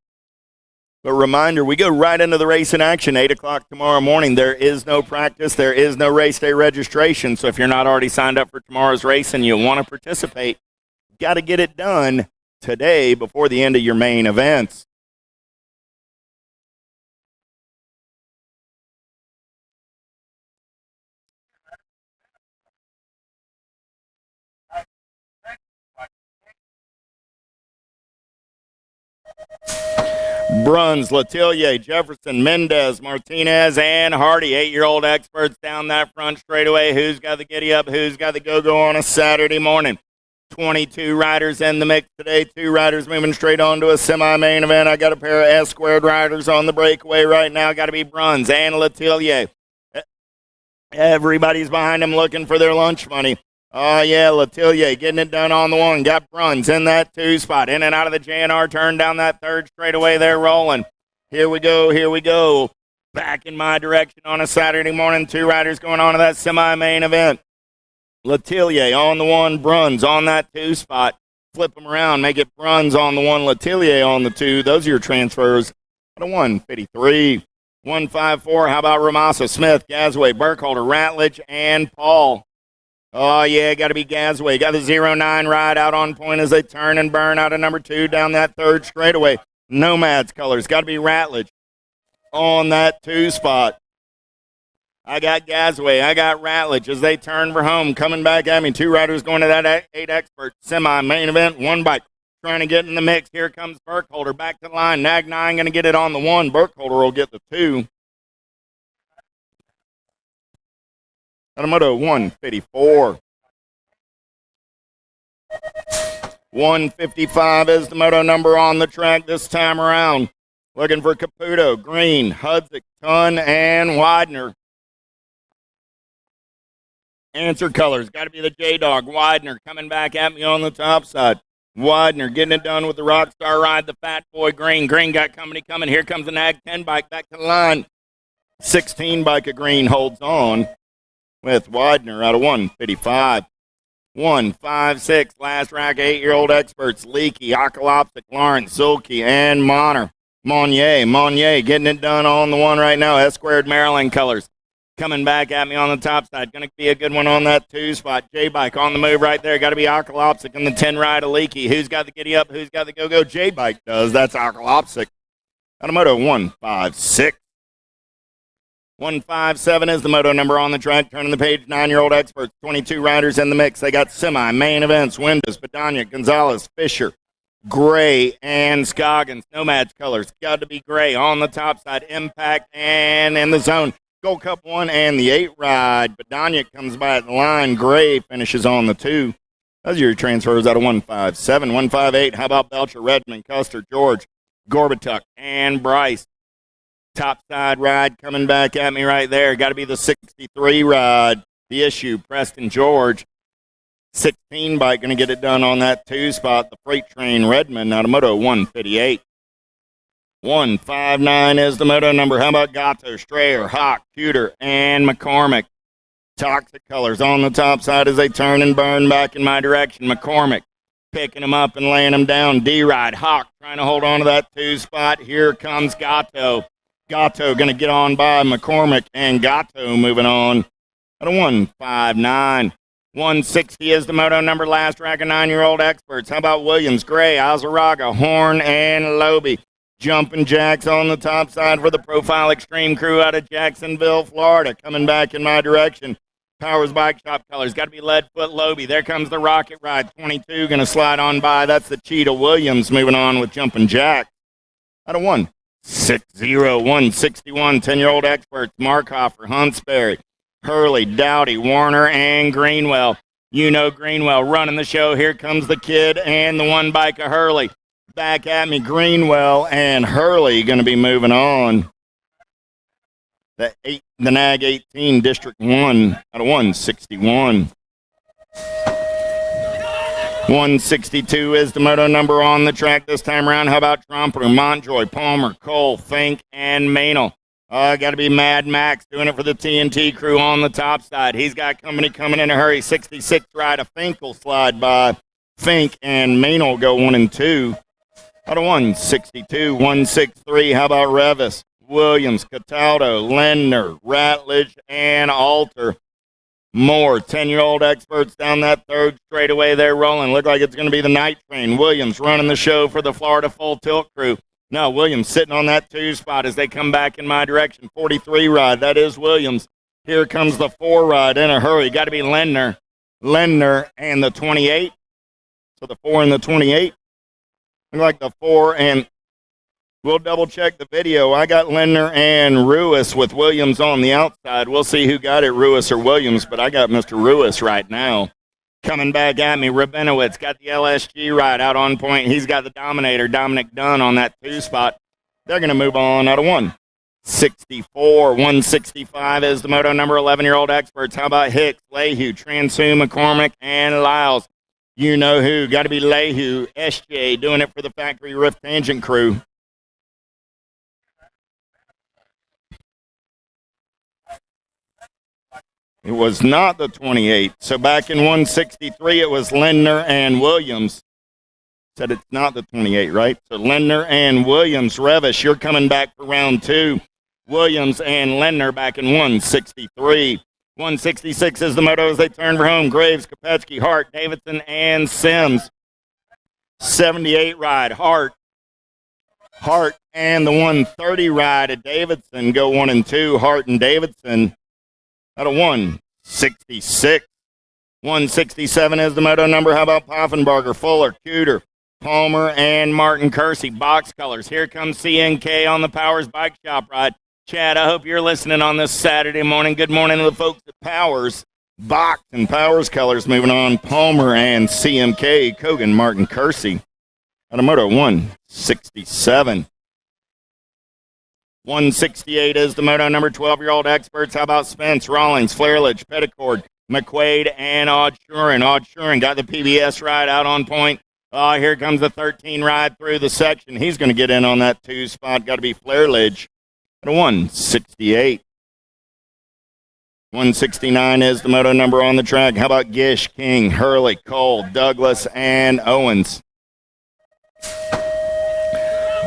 But reminder, we go right into the race in action, 8 o'clock tomorrow morning. There is no practice. There is no race day registration. So if you're not already signed up for tomorrow's race and you want to participate, got to get it done today before the end of your main events. Bruns, Letellier, Jefferson, Mendez, Martinez, and Hardy, 8-year-old experts down that front straightaway. Who's got the giddy up? Who's got the go-go on a Saturday morning? 22 riders in the mix today. 2 riders moving straight on to a semi-main event. I got a pair of S-squared riders on the breakaway right now. Got to be Bruns and Letellier. Everybody's behind him looking for their lunch money. Oh, yeah, Letellier getting it done on the 1. Got Bruns in that 2 spot. In and out of the JNR turn down that 3rd straightaway. They're rolling. Here we go, here we go. Back in my direction on a Saturday morning. 2 riders going on to that semi-main event. Letellier on the 1, Bruns on that 2 spot. Flip them around, make it Bruns on the 1, Letellier on the 2. Those are your transfers. At a 153. 154, how about Ramasa, Smith, Gasway, Burkholder, Ratledge, and Paul. Oh, yeah, got to be Gasway. Got the 09 ride out on point as they turn and burn out of number 2 down that third straightaway. Nomads colors. Got to be Ratledge on that 2 spot. I got Gasway. I got Ratledge as they turn for home. Coming back at me. 2 riders going to that 8 expert semi-main event. 1 bike trying to get in the mix. Here comes Burkholder back to the line. Nag 9 going to get it on the 1. Burkholder will get the 2. Automoto 154. 155 is the moto number on the track this time around. Looking for Caputo, Green, Hudzik, Tunn, and Widener. Answer colors. Got to be the J-Dog. Widener coming back at me on the top side. Widener getting it done with the Rockstar ride. The Fat Boy Green. Green got company coming. Here comes the Nag 10 bike back to the line. 16 bike of Green holds on with Widener out of 155. 156, last rack, 8-year-old experts, Leakey, Akalopsic, Lawrence, Zulke, and Monnier getting it done on the 1 right now. S-squared Maryland colors. Coming back at me on the top side. Going to be a good one on that 2 spot. J-Bike on the move right there. Got to be Akalopsic in the 10 ride of Leakey. Who's got the giddy up? Who's got the go-go? J-Bike does. That's Akalopsic. Automoto 156. 157 is the moto number on the track. Turning the page, 9-year-old experts. 22 riders in the mix. They got semi-main events. Windows, Padania, Gonzalez, Fisher, Gray, and Scoggins. Nomads colors. Got to be Gray on the top side. Impact and in the zone. Gold Cup 1 and the 8 ride. Padania comes by at the line. Gray finishes on the 2. Those are your transfers out of 157. 158, how about Belcher, Redmond, Custer, George, Gorbatuk, and Bryce. Top side ride coming back at me right there. Got to be the 63 ride. The issue, Preston George. 16 bike going to get it done on that 2 spot. The Freight Train Redmond out of Moto 158. 159 is the moto number. How about Gatto, Strayer, Hawk, Cuter, and McCormick? Toxic colors on the top side as they turn and burn back in my direction. McCormick picking them up and laying them down. D-Ride, Hawk trying to hold on to that 2 spot. Here comes Gatto. Gatto going to get on by McCormick, and Gatto moving on at a 159. 160 is the moto number. Last rack of 9-year-old experts. How about Williams, Gray, Azaraga, Horn, and Loby? Jumping jacks on the top side for the Profile Extreme crew out of Jacksonville, Florida. Coming back in my direction. Powers Bike Shop colors. Got to be Leadfoot Loby. There comes the Rocket Ride. 22 going to slide on by. That's the Cheetah Williams moving on with Jumping Jack. Out of 160. 161, 10-year-old experts. Markhofer, Huntsberry, Hurley, Dowdy, Warner, and Greenwell. You know Greenwell running the show. Here comes the kid and the 1 bike of Hurley. Back at me, Greenwell and Hurley going to be moving on. The NAG 18, District 1 out of 161. 162 is the moto number on the track this time around. How about Tromper, Montjoy, Palmer, Cole, Fink, and Maynell? Got to be Mad Max doing it for the TNT crew on the top side. He's got company coming in a hurry. 66 ride of Fink will slide by. Fink and Maynell go 1 and 2. Out of 162, 163. How about Revis, Williams, Cataldo, Lendner, Ratledge, and Alter? More 10-year-old experts down that third straightaway there rolling. Look like it's going to be the Night Train. Williams running the show for the Florida Full Tilt crew. No, Williams sitting on that 2 spot as they come back in my direction. 43 ride, that is Williams. Here comes the 4 ride in a hurry. Got to be Lendner. Lendner and the 28. So the 4 and the 28. Look like the 4 and we'll double-check the video. I got Lindner and Ruiz with Williams on the outside. We'll see who got it, Ruiz or Williams, but I got Mr. Ruiz right now. Coming back at me, Rabinowitz got the LSG ride out on point. He's got the Dominator, Dominic Dunn, on that 2 spot. They're going to move on out of 164. 165 is the moto number. 11-year-old experts. How about Hicks, Lehue, Transu, McCormick, and Lyles? You know who. Got to be Lehue, SJ, doing it for the Factory Rift Tangent crew. It was not the 28. So back in 163, it was Lindner and Williams. Said it's not the 28, right? So Lindner and Williams. Revis, you're coming back for round 2. Williams and Lindner back in 163. 166 is the moto as they turn for home. Graves, Kopetsky, Hart, Davidson, and Sims. 78 ride, Hart and the 130 ride at Davidson go 1 and 2. Hart and Davidson out of 166. 167 is the moto number. How about Poffenbarger, Fuller, Cooter, Palmer, and Martin Kersey? Box colors. Here comes CNK on the Powers Bike Shop ride. Chad, I hope you're listening on this Saturday morning. Good morning to the folks at Powers. Box and Powers colors moving on. Palmer and CMK, Kogan, Martin Kersey. Out of moto 167. 168 is the moto number. 12-year-old experts. How about Spence, Rawlings, Flairledge, Petticord, McQuaid, and Odd Shuren. Odd Shuren got the PBS ride out on point. Here comes the 13 ride through the section. He's going to get in on that 2 spot. Got to be Flairledge. At 168. 169 is the moto number on the track. How about Gish, King, Hurley, Cole, Douglas, and Owens?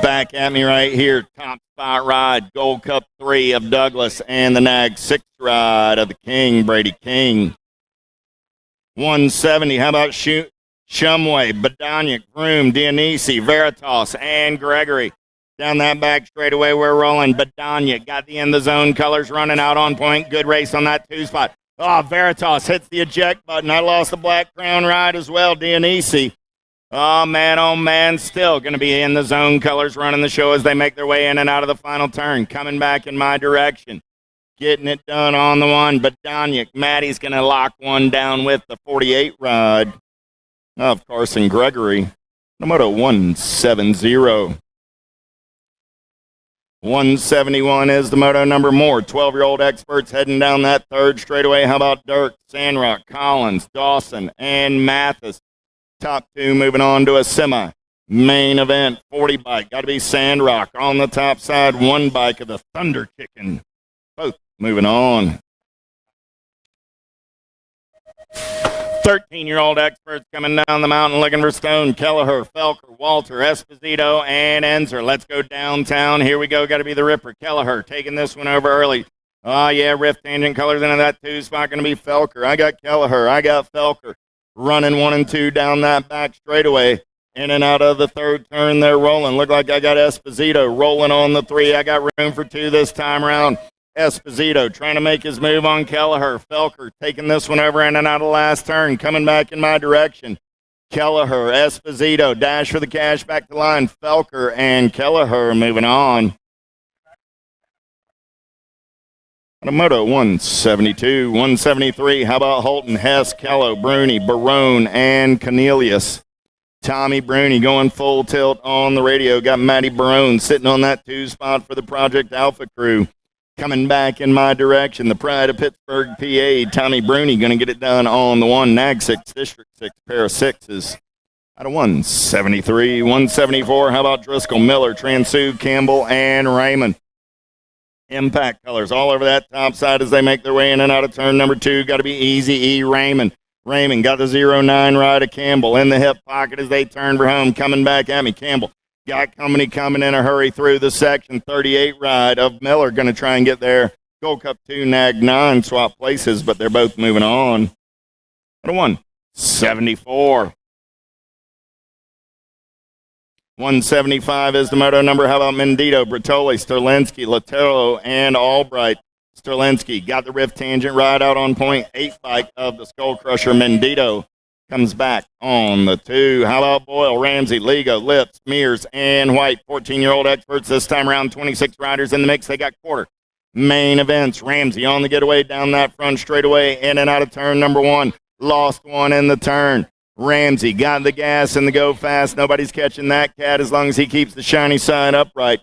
Back at me right here. Top spot ride. Gold Cup 3 of Douglas and the Nag 6 ride of the King, Brady King. 170. How about Shumway, Badaniak, Groom, Dionisi, Veritas, and Gregory? Down that back straightaway, we're rolling. Badania got the in the zone colors running out on point. Good race on that 2 spot. Veritas hits the eject button. I lost the Black Crown ride as well. Dionisi. Oh, man, still going to be in the zone colors running the show as they make their way in and out of the final turn. Coming back in my direction. Getting it done on the 1. Badania. Maddie's going to lock one down with the 48 ride of Carson Gregory. Moto 170. 171 is the moto number. More 12-year-old experts heading down that 3rd straightaway. How about Dirk, Sandrock, Collins, Dawson, and Mathis? Top 2 moving on to a semi. Main event, 40 bike. Got to be Sandrock on the top side. 1 bike of the Thunder Chicken. Both moving on. 13-year-old experts coming down the mountain looking for Stone, Kelleher, Felker, Walter, Esposito, and Enzer. Let's go downtown. Here we go. Got to be the Ripper. Kelleher taking this one over early. Rift tangent colors into that 2 spot. Going to be Felker. I got Kelleher. I got Felker. Running 1 and 2 down that back straightaway. In and out of the 3rd turn, they're rolling. Look like I got Esposito rolling on the 3. I got room for 2 this time around. Esposito trying to make his move on Kelleher. Felker taking this one over in and out of the last turn. Coming back in my direction. Kelleher, Esposito, dash for the cash back to line. Felker and Kelleher moving on. Moto 172, 173. How about Holton, Hess, Kello, Bruni, Barone, and Cornelius? Tommy Bruni going full tilt on the radio. Got Matty Barone sitting on that 2 spot for the Project Alpha crew. Coming back in my direction, the pride of Pittsburgh, PA. Tommy Bruni going to get it done on the 1. Nag 6, District 6, pair of 6s. Out of 173, 174. How about Driscoll, Miller, Transu, Campbell, and Raymond? Impact colors all over that top side as they make their way in and out of turn number 2. Got to be Easy E. Raymond. Raymond got the 09 ride of Campbell in the hip pocket as they turn for home. Coming back at me, Campbell. Got company coming in a hurry through the section. 38 ride of Miller going to try and get there. Gold Cup 2, Nag 9 swap places, but they're both moving on. 174. 175 is the moto number. How about Mendito, Bertoli, Sterlinski, Latero, and Albright? Sterlinski got the Rift Tangent ride out on point. 8 bike of the Skull Crusher. Mendito comes back on the 2. How about Boyle, Ramsey, Ligo, Lips, Mears, and White? 14-year-old experts this time around. 26 riders in the mix. They got quarter. Main events. Ramsey on the getaway down that front straightaway. In and out of turn number 1. Lost one in the turn. Ramsey got the gas and the go fast. Nobody's catching that cat as long as he keeps the shiny side upright.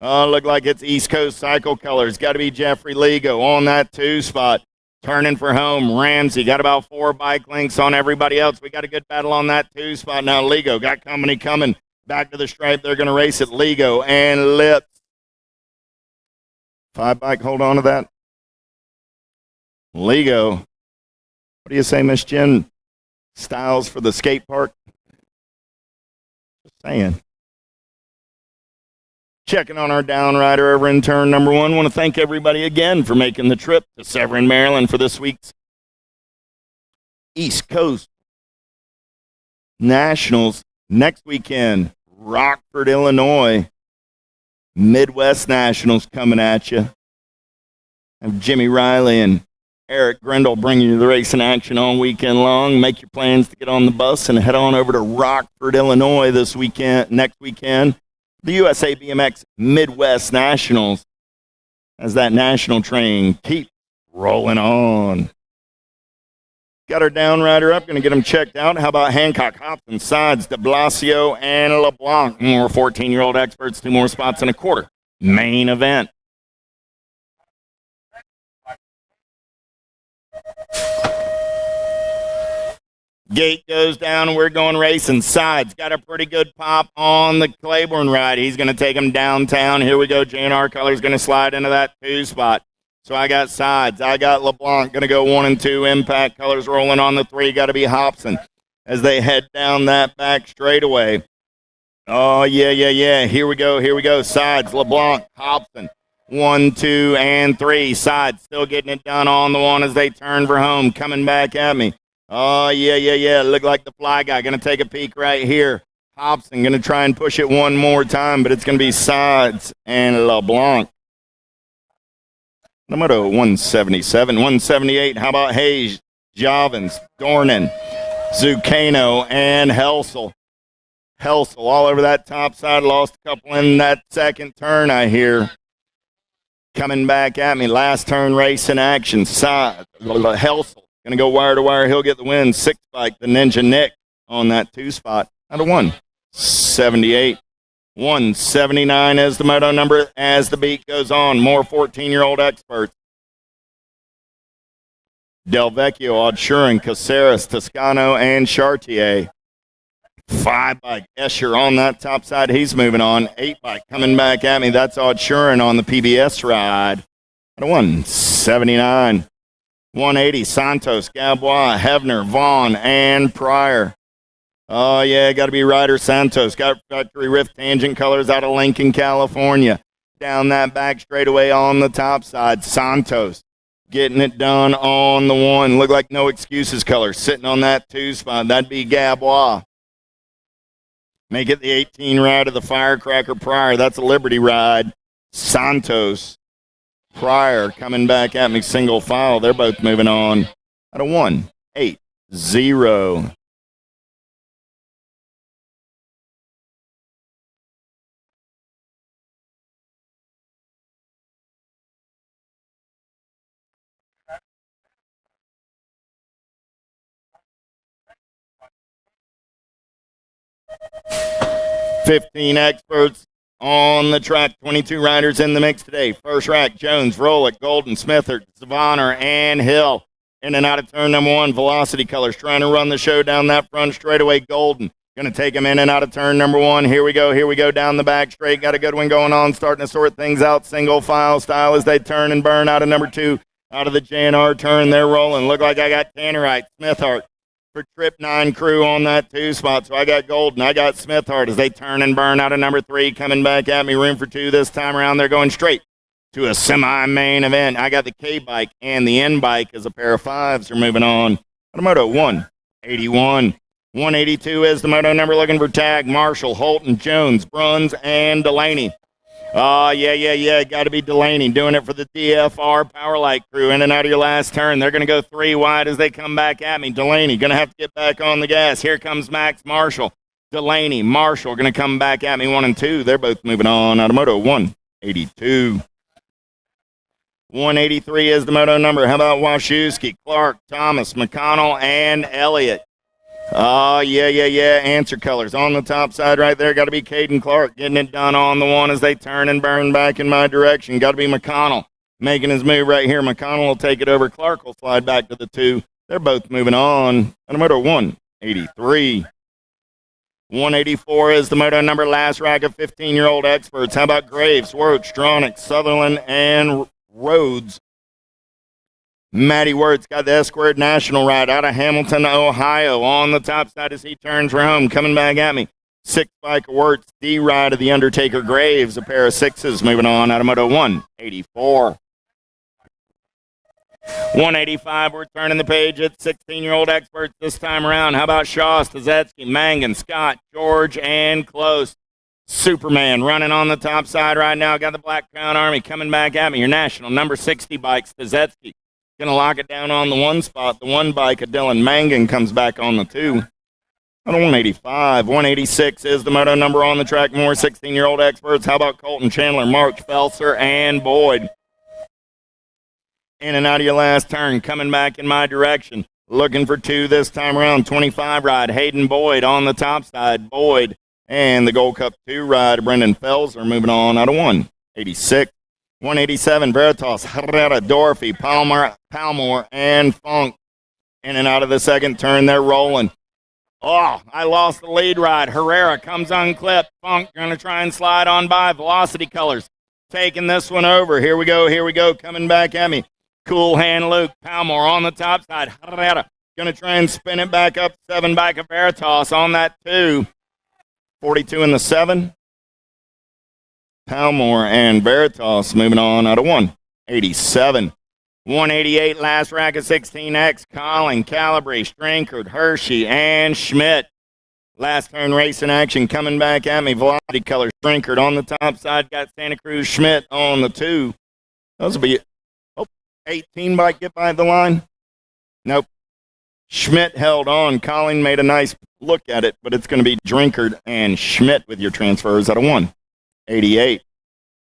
Look like it's East Coast Cycle Colors. Got to be Jeffrey Ligo on that 2 spot. Turning for home, Ramsey got about 4 bike lengths on everybody else. We got a good battle on that 2 spot. Now Ligo got company coming back to the stripe. They're going to race it. Ligo and Lips. 5 bike, hold on to that. Ligo. What do you say, Miss Jen? Styles for the skate park? Just saying. Checking on our down rider over in turn number 1. Want to thank everybody again for making the trip to Severn, Maryland for this week's East Coast Nationals. Next weekend, Rockford, Illinois. Midwest Nationals coming at you. Have Jimmy Riley and Eric Grindle bringing you the racing action all weekend long. Make your plans to get on the bus and head on over to Rockford, Illinois next weekend. The USA BMX Midwest Nationals as that national train keeps rolling on. Got our down rider up, going to get him checked out. How about Hancock, Hobson, Sides, de Blasio, and LeBlanc? More 14-year-old experts, 2 more spots and a quarter. Main event. Gate goes down, and we're going racing. Sides got a pretty good pop on the Claiborne ride. He's going to take him downtown. Here we go. JNR Color's going to slide into that 2 spot. So I got Sides. I got LeBlanc going to go 1 and 2. Impact Colors rolling on the 3. Got to be Hobson as they head down that back straightaway. Oh, yeah. Here we go. Sides, LeBlanc, Hobson. 1, 2, and 3. Sides still getting it done on the 1 as they turn for home. Coming back at me. Oh, yeah. Look like the fly guy. Going to take a peek right here. Hobson going to try and push it one more time, but it's going to be Sides and LeBlanc. Number 177, 178. How about Hayes, Javins, Dornan, Zucchino, and Helsel? Helsel all over that top side. Lost a couple in that second turn, I hear. Coming back at me. Last turn race in action. Helsel. Going to go wire to wire. He'll get the win. 6 bike, the Ninja Nick on that 2 spot. Out of 178. 179 is the moto number as the beat goes on. More 14-year-old experts. Del Vecchio, Odshurin, Caceres, Toscano, and Chartier. 5 bike, Escher on that top side. He's moving on. 8 bike coming back at me. That's Odshurin on the PBS ride. Out of 179. 180, Santos, Gabois, Hebner, Vaughn, and Pryor. Oh, yeah, got to be Ryder Santos. Got factory rift tangent colors out of Lincoln, California. Down that back straightaway on the top side. Santos getting it done on the 1. Look like no excuses color. Sitting on that 2 spot. That'd be Gabois. Make it the 18 ride of the Firecracker Pryor. That's a Liberty ride. Santos. Pryor coming back at me single file. They're both moving on. Out of 180. 15 experts on the track. 22 riders in the mix today. First rack, Jones, Rolick, Golden, Smithard, Savannah, and Hill. In and out of turn number 1, Velocity Colors trying to run the show down that front straightaway. Golden going to take him in and out of turn number 1. Here we go down the back straight. Got a good one going on, starting to sort things out single file style as they turn and burn out of number 2. Out of the JNR turn, they're rolling. Look like I got Tannerite, Smithart for Trip 9 crew on that 2 spot. So I got Golden, I got Smithart as they turn and burn out of number 3. Coming back at me, room for 2 this time around. They're going straight to a semi-main event. I got the K-bike and the N-bike as a pair of 5s are moving on. Automoto 181. 182 is the moto number, looking for tag. Marshall, Holton, Jones, Bruns, and Delaney. Oh, yeah. Got to be Delaney doing it for the DFR Powerlight crew. In and out of your last turn. They're going to go 3 wide as they come back at me. Delaney going to have to get back on the gas. Here comes Max Marshall. Delaney, Marshall going to come back at me 1 and 2. They're both moving on. Automoto 182. 183 is the moto number. How about Wachowski, Clark, Thomas, McConnell, and Elliott? Oh, yeah. Answer colors on the top side right there. Got to be Caden Clark getting it done on the 1 as they turn and burn back in my direction. Got to be McConnell making his move right here. McConnell will take it over. Clark will slide back to the 2. They're both moving on. And moto 183. 184 is the moto number. Last rack of 15-year-old experts. How about Graves, Wirtz, Stronach, Sutherland, and Rhodes? Matty Wirtz got the S-Squared National ride out of Hamilton, Ohio on the top side as he turns for home. Coming back at me. 6 bike of Wirtz, D ride of the Undertaker Graves, a pair of 6s moving on out of Moto 184. 185, we're turning the page at 16-year-old experts this time around. How about Shaw, Stacyc, Mangan, Scott, George, and Close. Superman running on the top side right now. Got the Black Crown Army coming back at me. Your national number 60 bike, Stacyc. Going to lock it down on the 1 spot. The 1 bike of Dylan Mangan comes back on the 2. Moto 185. 186 is the moto number on the track. More 16-year-old experts. How about Colton Chandler, Mark Felser, and Boyd? In and out of your last turn, coming back in my direction. Looking for 2 this time around. 25 ride, Hayden Boyd on the top side. Boyd and the Gold Cup 2 ride, Brendan Felser moving on out of 186. 187, Veritas, Herrera, Dorothy, Palmore, and Funk. In and out of the second turn, they're rolling. Oh, I lost the lead ride. Herrera comes unclipped. Funk going to try and slide on by. Velocity Colors taking this one over. Here we go, coming back at me. Cool Hand Luke, Palmore on the top side. Herrera going to try and spin it back up. 7 back of Veritas on that 2. 42 in the 7. Palmore and Veritas moving on out of 187. 188, last rack of 16X. Collin, Calabri, Strinkard, Hershey, and Schmidt. Last turn race in action coming back at me. Velocity Color, Strinkard on the top side. Got Santa Cruz Schmidt on the 2. Those will be 18 bike get by the line. Nope. Schmidt held on. Collin made a nice look at it, but it's going to be Drinkard and Schmidt with your transfers out of 188.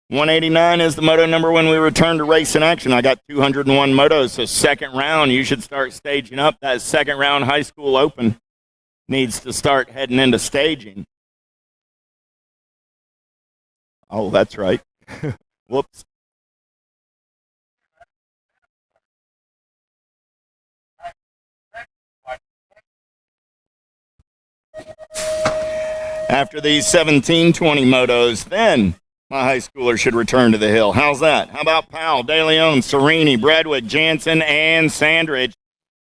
189 is the moto number when we return to race in action. I got 201 motos, so second round, you should start staging up. That second round high school open needs to start heading into staging. Oh, that's right. Whoops. After these 1720 motos, then my high schooler should return to the hill. How's that? How about Powell, De Leon, Serini, Bredwick, Jansen, and Sandridge?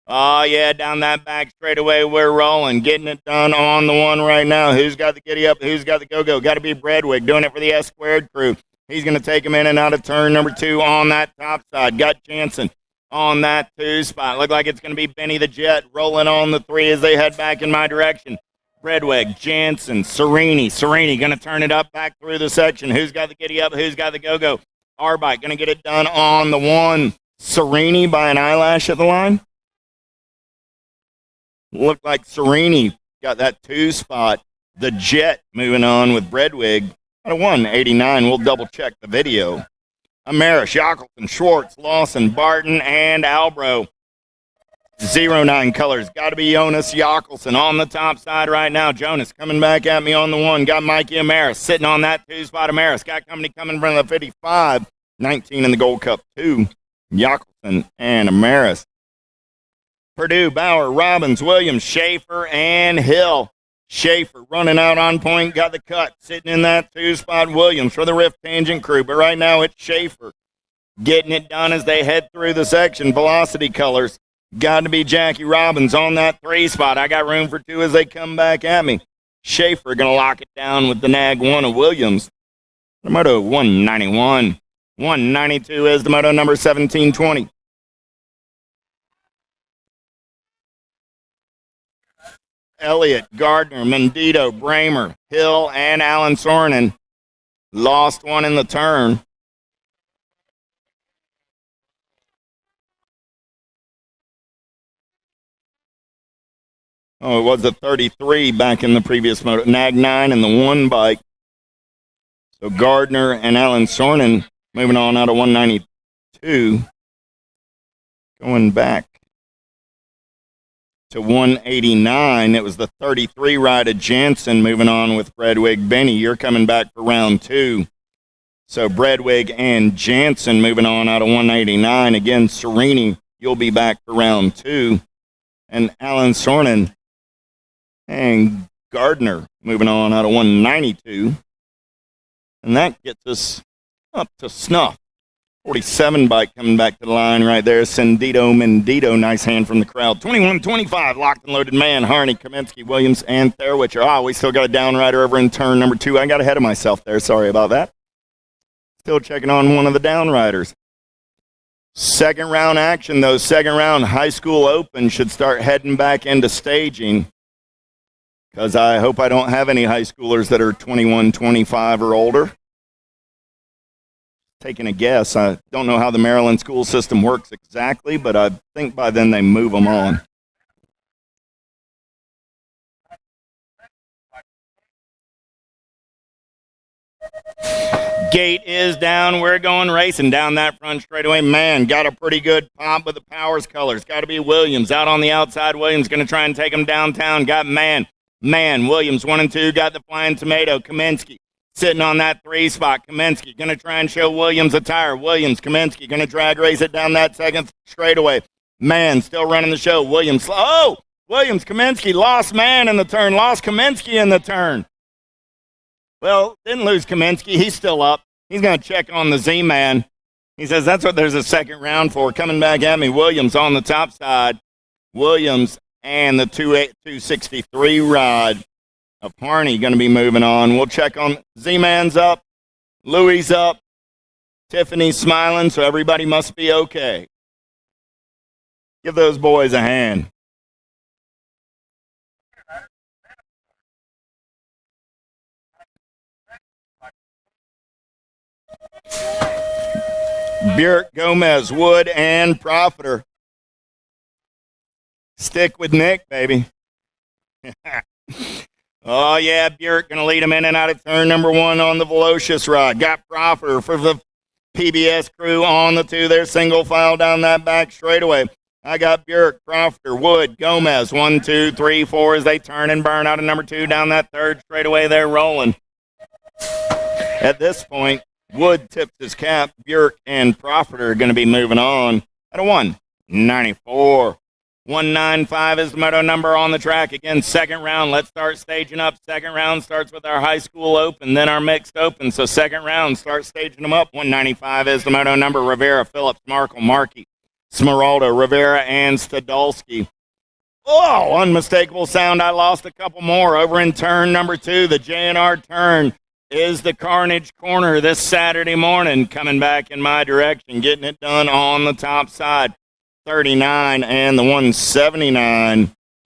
Oh, yeah, down that back straightaway, we're rolling. Getting it done on the 1 right now. Who's got the giddy up? Who's got the go-go? Got to be Bredwick doing it for the S-squared crew. He's going to take him in and out of turn number 2 on that top side. Got Jansen on that 2 spot. Look like it's going to be Benny the Jet rolling on the 3 as they head back in my direction. Bredwick, Jansen, Serini going to turn it up back through the section. Who's got the giddy up? Who's got the go-go? Arbite going to get it done on the 1. Serini by an eyelash at the line. Looked like Serini got that 2 spot. The Jet moving on with Bredwick at a 189. We'll double-check the video. Amaris, Yakelson, Schwartz, Lawson, Barton, and Albro. 09 colors. Got to be Jonas Yakelson on the top side right now. Jonas coming back at me on the 1. Got Mikey Amaris sitting on that 2 spot. Amaris got company coming from the 55. 19 in the Gold Cup 2. Yakelson and Amaris. Purdue, Bauer, Robbins, Williams, Schaefer, and Hill. Schaefer running out on point. Got the cut. Sitting in that 2 spot. Williams for the Rift Tangent crew. But right now it's Schaefer getting it done as they head through the section. Velocity colors. Got to be Jackie Robbins on that 3 spot. I got room for 2 as they come back at me. Schaefer going to lock it down with the nag 1 of Williams. The moto 191. 192 is the moto number 1720. Elliott, Gardner, Mendito, Bramer, Hill, and Alan Sornin. Lost one in the turn. Oh, it was a 33 back in the previous moto. Nag 9 and the 1 bike. So Gardner and Alan Sornin moving on out of 192. Going back to 189. It was the 33 ride of Jansen moving on with Bredwig. Benny, you're coming back for round 2. So Bredwig and Jansen moving on out of 189. Again, Serini, you'll be back for round 2. And Alan Sornin and Gardner moving on out of 192. And that gets us up to snuff 47 bike coming back to the line right there. Sendito Mendito, nice hand from the crowd. 21-25, locked and loaded man. Harney, Kaminsky, Williams, and Therwitcher. We still got a down rider over in turn number 2. I got ahead of myself there. Sorry about that. Still checking on one of the down riders. Second round action, though. Second round high school open should start heading back into staging, because I hope I don't have any high schoolers that are 21, 25 or older. Taking a guess. I don't know how the Maryland school system works exactly, but I think by then they move them on. Gate is down. We're going racing down that front straightaway. Man, got a pretty good pop with the Powers colors. Got to be Williams out on the outside. Williams going to try and take him downtown. Got Man, Williams 1 and 2. Got the Flying Tomato. Kaminsky sitting on that 3 spot. Kaminsky going to try and show Williams a tire. Williams, Kaminsky going to drag race it down that second straightaway. Man still running the show. Williams, Kaminsky lost Man in the turn. Lost Kaminsky in the turn. Well, didn't lose Kaminsky. He's still up. He's going to check on the Z-Man. He says that's what there's a second round for. Coming back at me, Williams on the top side. Williams and the 263 ride of Harney going to be moving on. We'll check on Z-Man's up. Louie's up. Tiffany's smiling, so everybody must be okay. Give those boys a hand. Burke, Gomez, Wood, and Profiter. Stick with Nick, baby. Oh, yeah, Burke going to lead him in and out of turn number 1 on the Velocious ride. Got Profiter for the PBS crew on the 2 there, single file down that back straightaway. I got Burke, Profiter, Wood, Gomez, 1, 2, 3, 4 as they turn and burn out of number 2 down that third straightaway. They're rolling. At this point, Wood tips his cap. Burke and Profiter are going to be moving on at a 1:94. 195 is the moto number on the track. Again, second round. Let's start staging up. Second round starts with our high school open, then our mixed open. So second round, start staging them up. 195 is the moto number. Rivera, Phillips, Markle, Markey, Smeralda, Rivera, and Stadolski. Oh, unmistakable sound. I lost a couple more over in turn number 2. The J&R turn is the Carnage Corner this Saturday morning. Coming back in my direction, getting it done on the top side. 39 and the 179.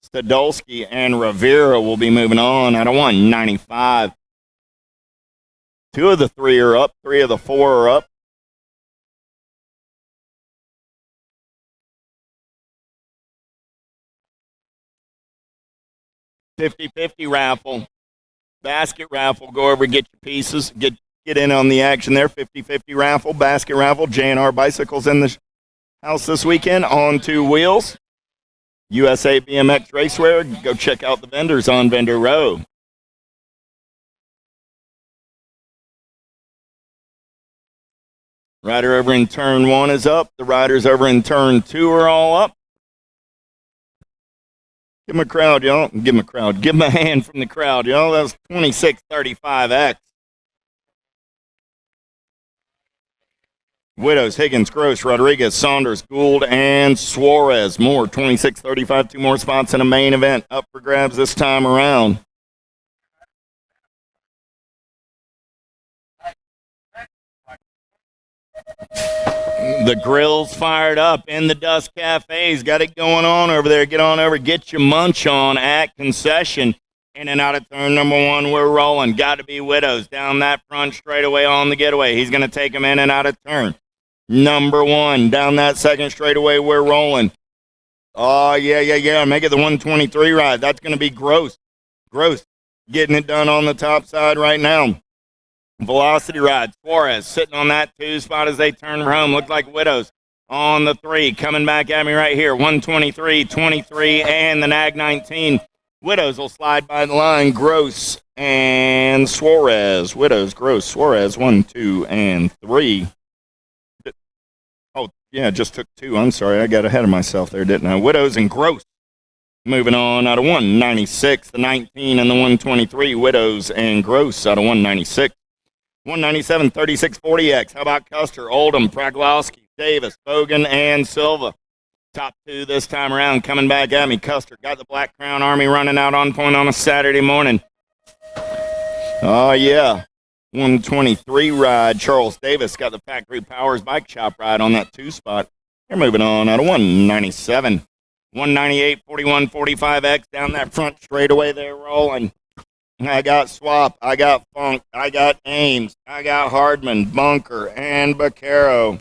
Stadolski and Rivera will be moving on at a 195. 2 of the 3 are up. 3 of the 4 are up. $50-50 raffle. Basket raffle. Go over, get your pieces. Get in on the action there. 50-50 raffle. Basket raffle. J&R Bicycles in the house this weekend on 2 wheels. USA BMX Racewear. Go check out the vendors on Vendor Row. Rider over in turn 1 is up. The riders over in turn 2 are all up. Give him a crowd, y'all. Give him a crowd. Give him a hand from the crowd, y'all. That was 2635X. Widows, Higgins, Gross, Rodriguez, Saunders, Gould, and Suarez. More 2635. 2 more spots in a main event up for grabs this time around. The grill's fired up in the Dust Cafe's got it going on over there. Get on over, get your munch on at concession. In and out of turn number 1, we're rolling. Got to be Widows down that front straightaway on the getaway. He's going to take him in and out of turn number 1. Down that second straightaway, we're rolling. Oh, yeah. Make it the 123 ride. That's going to be Gross. Gross getting it done on the top side right now. Velocity ride. Suarez sitting on that 2 spot as they turn for home. Looked like Widows on the 3. Coming back at me right here. 123, 23, and the NAG 19. Widows will slide by the line. Gross and Suarez. Widows, Gross, Suarez. 1, 2, and 3. Oh, yeah, just took 2. I'm sorry. I got ahead of myself there, didn't I? Widows and Gross. Moving on out of 196. The 19 and the 123. Widows and Gross out of 196. 197, 3640X. How about Custer, Oldham, Praglowski, Davis, Bogan, and Silva? Top two this time around coming back at me. Custer got the Black Crown Army running out on point on a Saturday morning. Oh, yeah. 123 ride. Charles Davis got the Factory Powers bike shop ride on that 2 spot. They're moving on out of 197. 198, 41, 45X down that front straightaway. They're rolling. I got Swap. I got Funk. I got Ames. I got Hardman, Bunker, and Baccaro,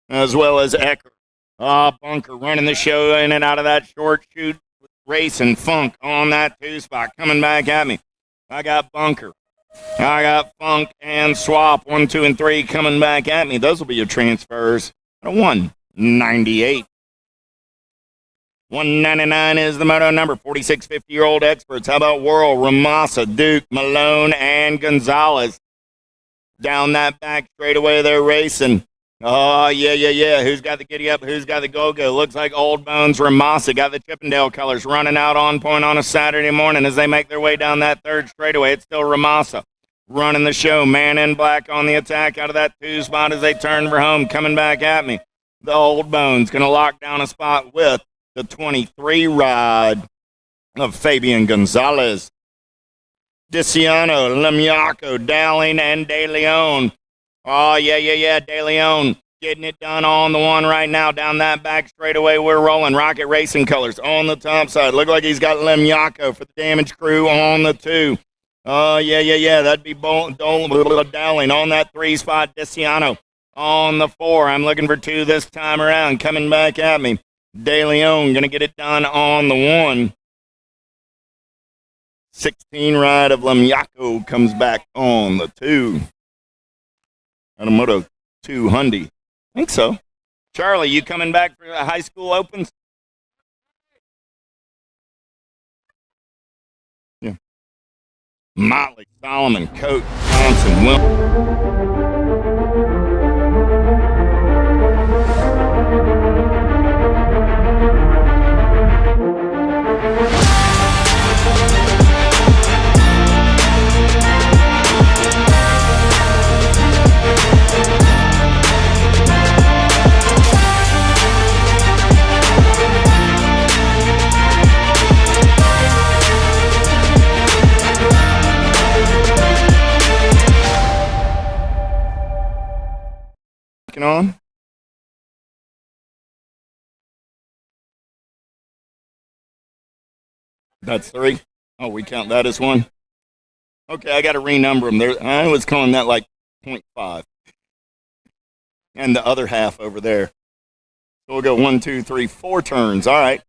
as well as Ecker. Bunker running the show in and out of that short chute. Racing Funk on that 2 spot. Coming back at me. I got Bunker. I got Funk and Swap. 1, 2, and 3 coming back at me. Those will be your transfers. 198. 199 is the moto number. 46 50-year-old experts. How about Whirl, Ramasa, Duke, Malone, and Gonzalez? Down that back straightaway they're racing. Oh, yeah. Who's got the giddy up? Who's got the go-go? Looks like Old Bones Ramasa got the Chippendale colors running out on point on a Saturday morning as they make their way down that third straightaway. It's still Ramasa running the show. Man in Black on the attack out of that 2 spot as they turn for home. Coming back at me. The Old Bones going to lock down a spot with the 23 ride of Fabian Gonzalez. Diciano, Lemiaco, Dowling, and De Leon. Oh, yeah. De Leon getting it done on the one right now. Down that back straightaway, we're rolling. Rocket Racing colors on the top side. Look like he's got Lemiaco for the Damage Crew on the 2. Oh, yeah. That'd be Dowling on that 3 spot. Diciano on the 4. I'm looking for 2 this time around. Coming back at me. De Leon going to get it done on the 1. 16 ride of Lemiaco comes back on the 2. Moto 2 Hyundai. I think so. Charlie, you coming back for the high school opens? Yeah. Motley, Solomon, Coates, Johnson, on. That's 3. Oh, we count that as 1. Okay, I got to renumber them. There, I was calling that like 0.5. And the other half over there. So we'll go 1, 2, 3, 4 turns. All right.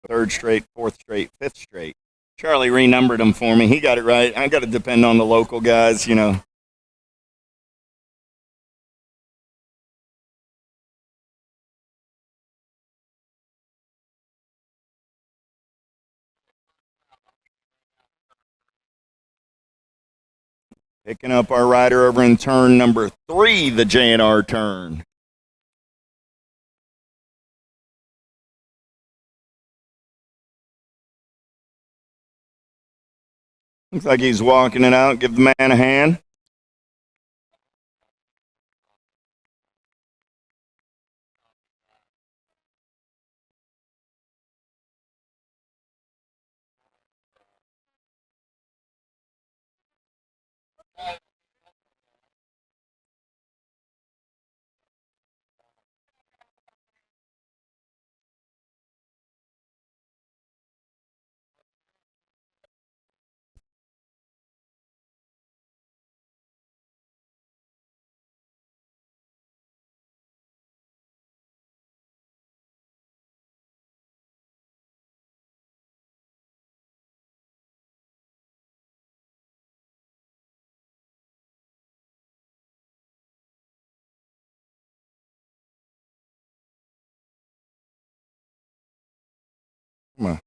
Third straight, 4th straight, 5th straight. Charlie renumbered them for me. He got it right. I got to depend on the local guys, you know. Picking up our rider over in turn number 3, the J&R turn. Looks like he's walking it out. Give the man a hand. Come on.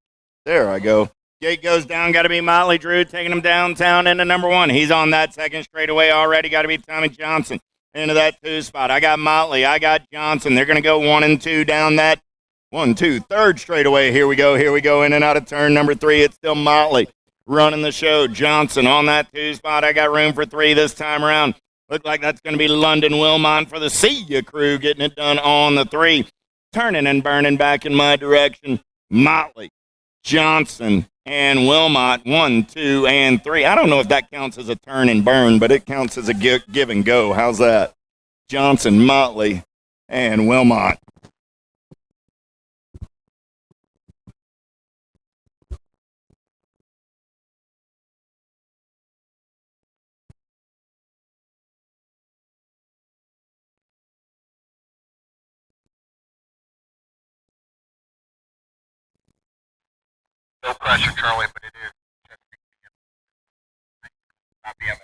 There I go. Gate goes down. Got to be Motley Drew taking him downtown into number 1. He's on that second straightaway already. Got to be Tommy Johnson into that 2 spot. I got Motley. I got Johnson. They're going to go 1 and 2 down that 1, 2, third straightaway. Here we go. In and out of turn number 3. It's still Motley running the show. Johnson on that 2 spot. I got room for 3 this time around. Look like that's going to be London Wilmot for the See Ya crew getting it done on the 3. Turning and burning back in my direction. Motley, Johnson, and Wilmot. 1, 2, and 3. I don't know if that counts as a turn and burn, but it counts as a give and go. How's that? Johnson, Motley, and Wilmot. No pressure, Charlie, but it is not BMX.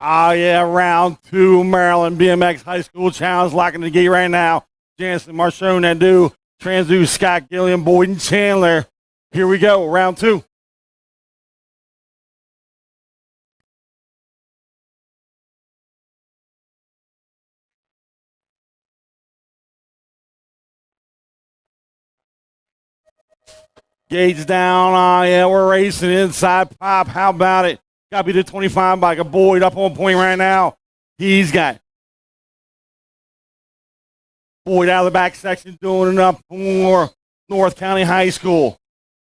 Oh, yeah, round 2, Maryland BMX High School Challenge locking the gate right now. Jansen, Marchone, Nadeau, Transu, Scott, Gilliam, Boyd, and Chandler. Here we go, round 2. Gates down. Oh, yeah, we're racing inside pop. How about it? Got to be the 25 bike of Boyd up on point right now. He's got Boyd out of the back section doing it up for North County High School.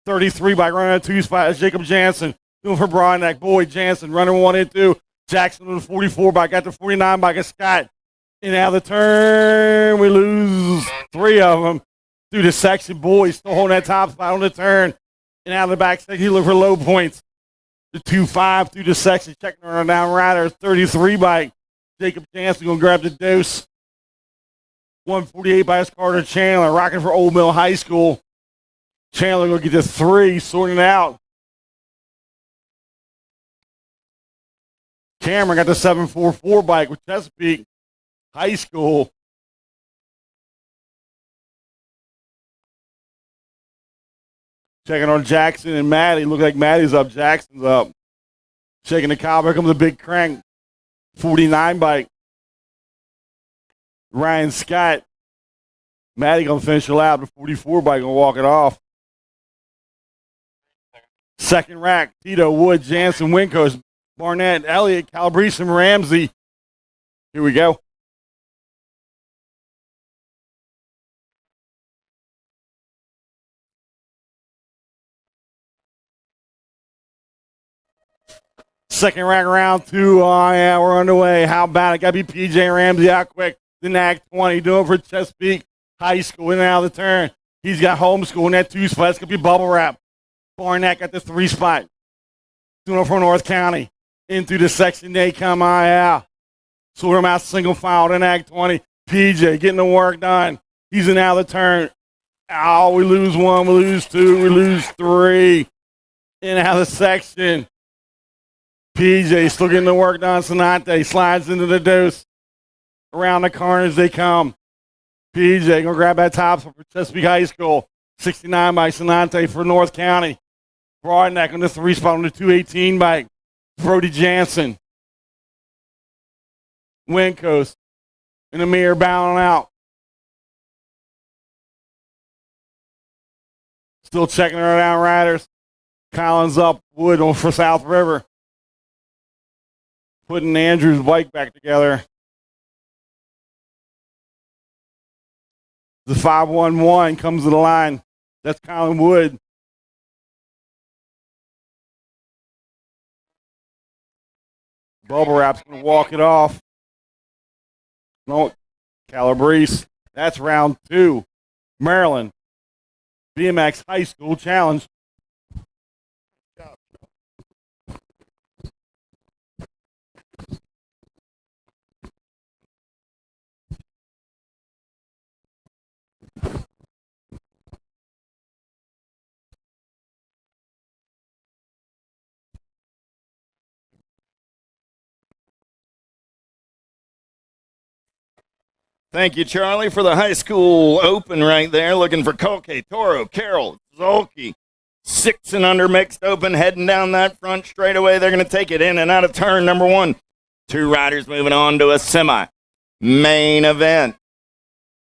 33 bike running at 2 spot. Jacob Jansen doing for Broadneck. Boyd, Jansen running 1 and 2. Jackson on the 44 bike. Got the 49 bike of Scott. And out of the turn, we lose 3 of them. Through the section, Boyd still holding that top spot on the turn. And out of the back section, he looked for low points. The 2-5 through the section, checking her down rider, 33 bike. Jacob Jansen going to grab the deuce. 148 by his Carter Chandler, rocking for Old Mill High School. Chandler going to get the 3, sorting it out. Cameron got the 744 bike with Chesapeake High School. Checking on Jackson and Maddie. Look like Maddie's up. Jackson's up. Shaking the cob. Here comes the big crank. 49 bike. Ryan Scott. Maddie going to finish it out. The 44 bike going to walk it off. Second rack. Tito, Wood, Jansen, Winkos, Barnett, Elliott, Calabrese, and Ramsey. Here we go. Second rack, round 2. Oh, yeah, we're underway. How about it? Got to be PJ Ramsey out quick. The NAC 20 doing for Chesapeake High School. In and out of the turn. He's got homeschool in that 2 spot. It's going to be bubble wrap. Barnett got the 3 spot. Doing it for North County. In through the section, they come out. Sort him out single file. The NAC 20. PJ getting the work done. He's in and out of the turn. Oh, we lose 1. We lose 2. We lose 3. In and out of the section. PJ still getting the work done. Sonante slides into the deuce. Around the corners they come. PJ going to grab that top for Chesapeake High School. 69 by Sonante for North County. Broadneck on the 3 spot on the 218 bike. Brody Jansen. Winkos. And Amir bowing out. Still checking her down riders. Collins up. Wood on for South River. Putting Andrew's bike back together. The 511 comes to the line. That's Colin Wood. Bubble Wrap's going to walk it off. No, Calabrese. That's round 2. Maryland. BMX High School Challenge. Thank you, Charlie, for the high school open right there. Looking for Koke, Toro, Carroll, Zolke. 6 and under mixed open, heading down that front straightaway. They're going to take it in and out of turn number 1. Two riders moving on to a semi. Main event.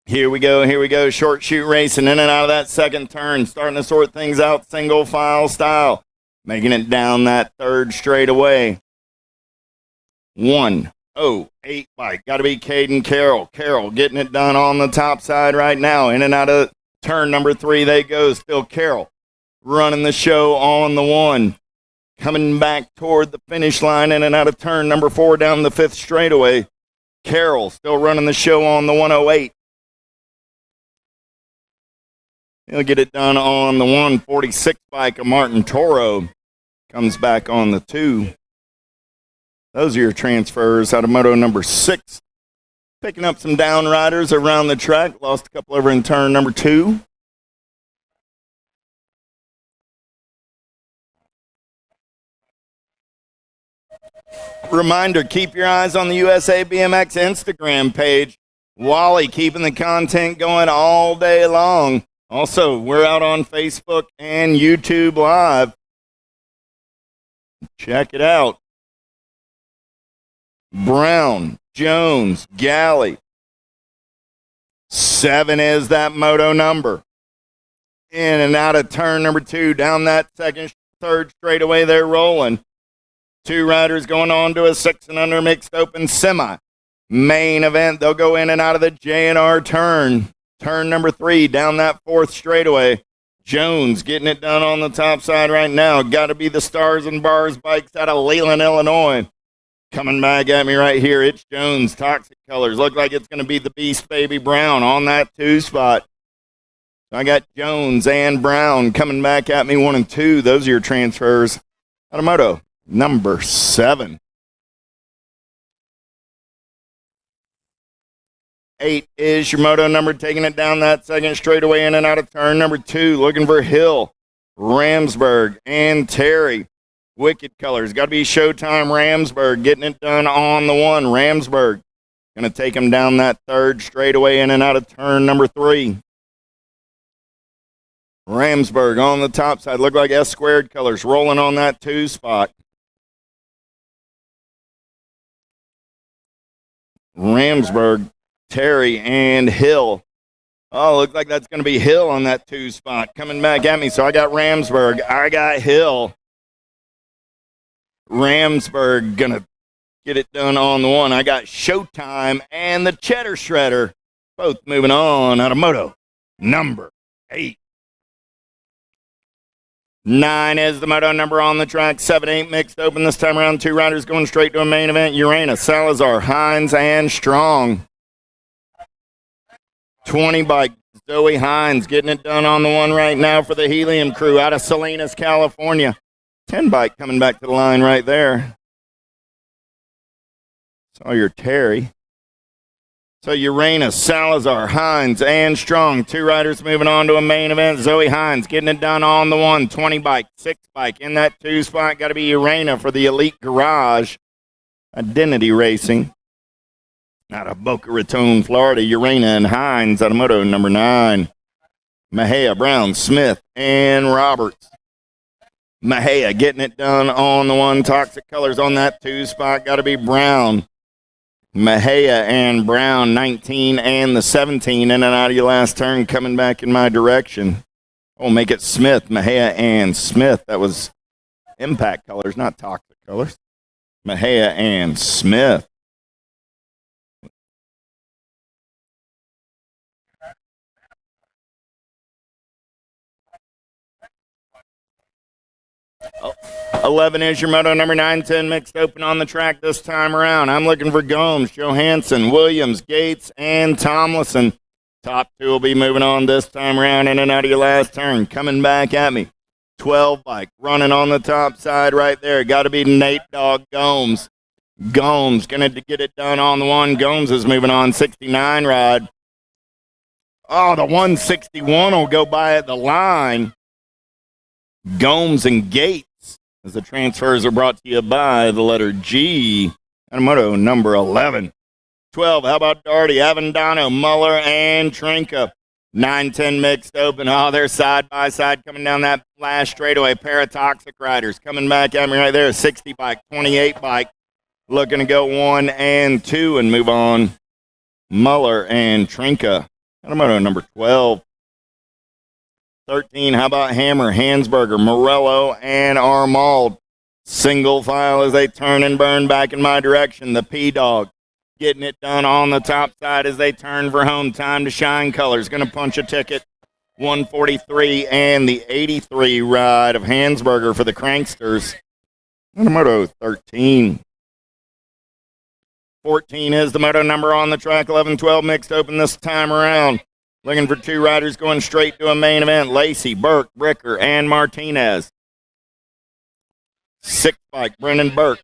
Here we go. Short shoot racing in and out of that second turn. Starting to sort things out single file style. Making it down that third straightaway. 1:08 bike. Got to be Caden Carroll. Carroll getting it done on the top side right now. In and out of turn number 3 they go. Still Carroll running the show on the 1. Coming back toward the finish line in and out of turn number 4 down the 5th straightaway. Carroll still running the show on the 108. He'll get it done on the 146 bike of Martin Toro. Comes back on the 2. Those are your transfers out of moto number 6. Picking up some down riders around the track. Lost a couple over in turn number 2. Reminder, keep your eyes on the USA BMX Instagram page. Wally keeping the content going all day long. Also, we're out on Facebook and YouTube Live. Check it out. Brown, Jones, Galley. 7 is that moto number. In and out of turn number 2. Down that third straightaway they're rolling. 2 riders going on to a 6 and under mixed open semi. Main event, they'll go in and out of the J&R turn. Turn number 3, down that 4th straightaway. Jones getting it done on the top side right now. Got to be the Stars and Bars bikes out of Leland, Illinois. Coming back at me right here, it's Jones, Toxic Colors. Look like it's going to be the Beast Baby Brown on that 2 spot. So I got Jones and Brown coming back at me 1 and 2. Those are your transfers out of moto number 7. 8 is your moto number, taking it down that second straightaway in and out of turn number 2. Looking for Hill, Ramsburg, and Terry. Wicked Colors. Got to be Showtime Ramsburg getting it done on the 1. Ramsburg going to take him down that third straightaway in and out of turn number 3. Ramsburg on the top side. Look like S Squared Colors rolling on that 2 spot. Ramsburg, Terry, and Hill. Oh, looks like that's going to be Hill on that 2 spot. Coming back at me. So I got Ramsburg. I got Hill. Ramsburg going to get it done on the 1. I got Showtime and the Cheddar Shredder. Both moving on out of moto number 8. 9 is the moto number on the track. 7-8 mixed open this time around. 2 riders going straight to a main event. Urena, Salazar, Hines, and Strong. 20 bike, Zoe Hines getting it done on the 1 right now for the Helium crew out of Salinas, California. 10 bike coming back to the line right there. Saw your Terry. So Urena, Salazar, Hines, and Strong. 2 riders moving on to a main event. Zoe Hines getting it done on the 1. 20 bike, 6 bike. In that 2 spot, got to be Urena for the Elite Garage. Identity Racing. Out of Boca Raton, Florida. Urena and Hines out of moto number 9. Mejia, Brown, Smith, and Roberts. Mejia getting it done on the 1. Toxic Colors on that 2 spot. Got to be Brown. Mejia and Brown, 19 and the 17, in and out of your last turn, coming back in my direction. Oh, make it Smith, Mejia and Smith. That was Impact Colors, not Toxic Colors. Mejia and Smith. Oh, 11 is your moto number 910 mixed open on the track this time around. I'm looking for Gomes, Johansson, Williams, Gates, and Tomlinson. Top 2 will be moving on this time around in and out of your last turn. Coming back at me. 12 bike running on the top side right there. Got to be Nate Dog Gomes. Gomes going to get it done on the 1. Gomes is moving on. 69 ride. Oh, the 161 will go by at the line. Gomes and Gates, as the transfers are brought to you by the letter G. And moto number 11. 12, how about Darty, Avendano, Muller, and Trinka. 9-10 mixed open. Oh, they're side by side coming down that last straightaway. Pair of Toxic riders coming back at me right there. 60 bike, 28 bike. looking to go 1 and 2 and move on. Muller and Trinka. Moto number 12. 13, how about Hammer, Hansberger, Morello, and Armald. Single file as they turn and burn back in my direction. The P-Dog getting it done on the top side as they turn for home. Time to shine colors. Going to punch a ticket. 143 and the 83 ride of Hansberger for the Cranksters. Moto 13. 14 is the moto number on the track. 11-12 mixed open this time around. Looking for 2 riders going straight to a main event. Lacey, Burke, Bricker, and Martinez. 6 bike, Brendan Burke.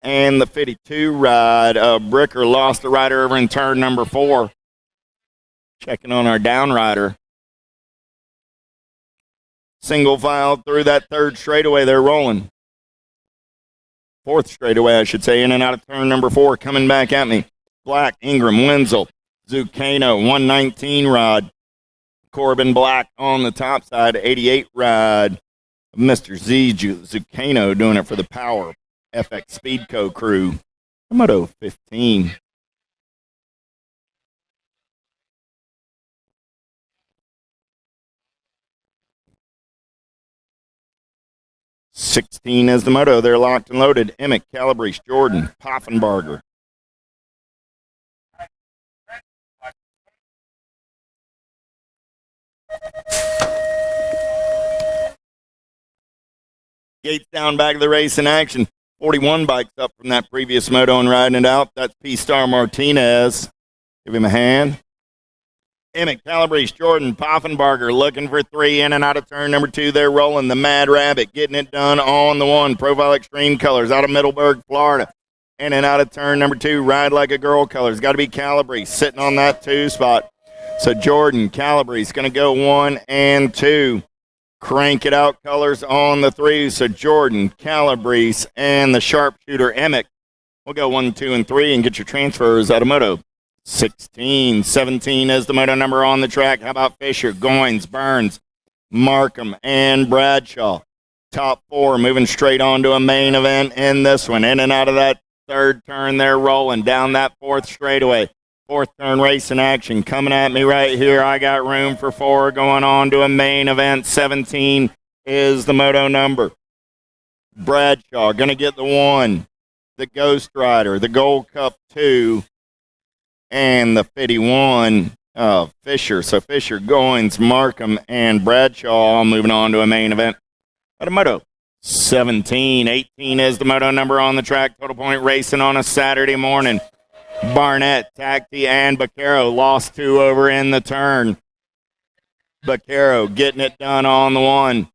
And the 52 ride of Bricker lost the rider over in turn number 4. Checking on our down rider. Single file through that third straightaway. They're rolling. 4th straightaway, I should say, in and out of turn number 4. Coming back at me. Black, Ingram, Wenzel, Zucchino, 119 rod. Corbin Black on the top side, 88 ride. Mr. Z Zucchino doing it for the Power FX Speedco crew. Moto 15. $16 is the moto. They're locked and loaded. Emick, Calabrese, Jordan, Poffenbarger. Gates down, back of the race in action. 41 bikes up from that previous moto and riding it out. That's P-Star Martinez. Give him a hand. Emick, Calabrese, Jordan, Poffenbarger looking for 3 in and out of turn number 2. They're rolling. The Mad Rabbit getting it done on the 1. Profile Extreme Colors out of Middleburg, Florida. In and out of turn number 2. Ride Like a Girl Colors. Got to be Calabrese sitting on that 2 spot. So Jordan, Calabrese going to go 1 and 2. Crank it out colors on the 3. So Jordan, Calabrese, and the sharpshooter Emick will go 1, 2, and 3 and get your transfers out of moto. 16, 17 is the moto number on the track. How about Fisher, Goins, Burns, Markham, and Bradshaw? Top 4 moving straight on to a main event in this one. In and out of that third turn, they're rolling down that 4th straightaway. 4th turn race in action. Coming at me right here. I got room for 4 going on to a main event. 17 is the moto number. Bradshaw going to get the 1. The Ghost Rider, the Gold Cup 2. And the 51, Fisher. So Fisher, Goins, Markham, and Bradshaw all moving on to a main event. At a moto 17. 18 is the moto number on the track. Total Point racing on a Saturday morning. Barnett, Tacti, and Baccaro lost 2 over in the turn. Baccaro getting it done on the 1.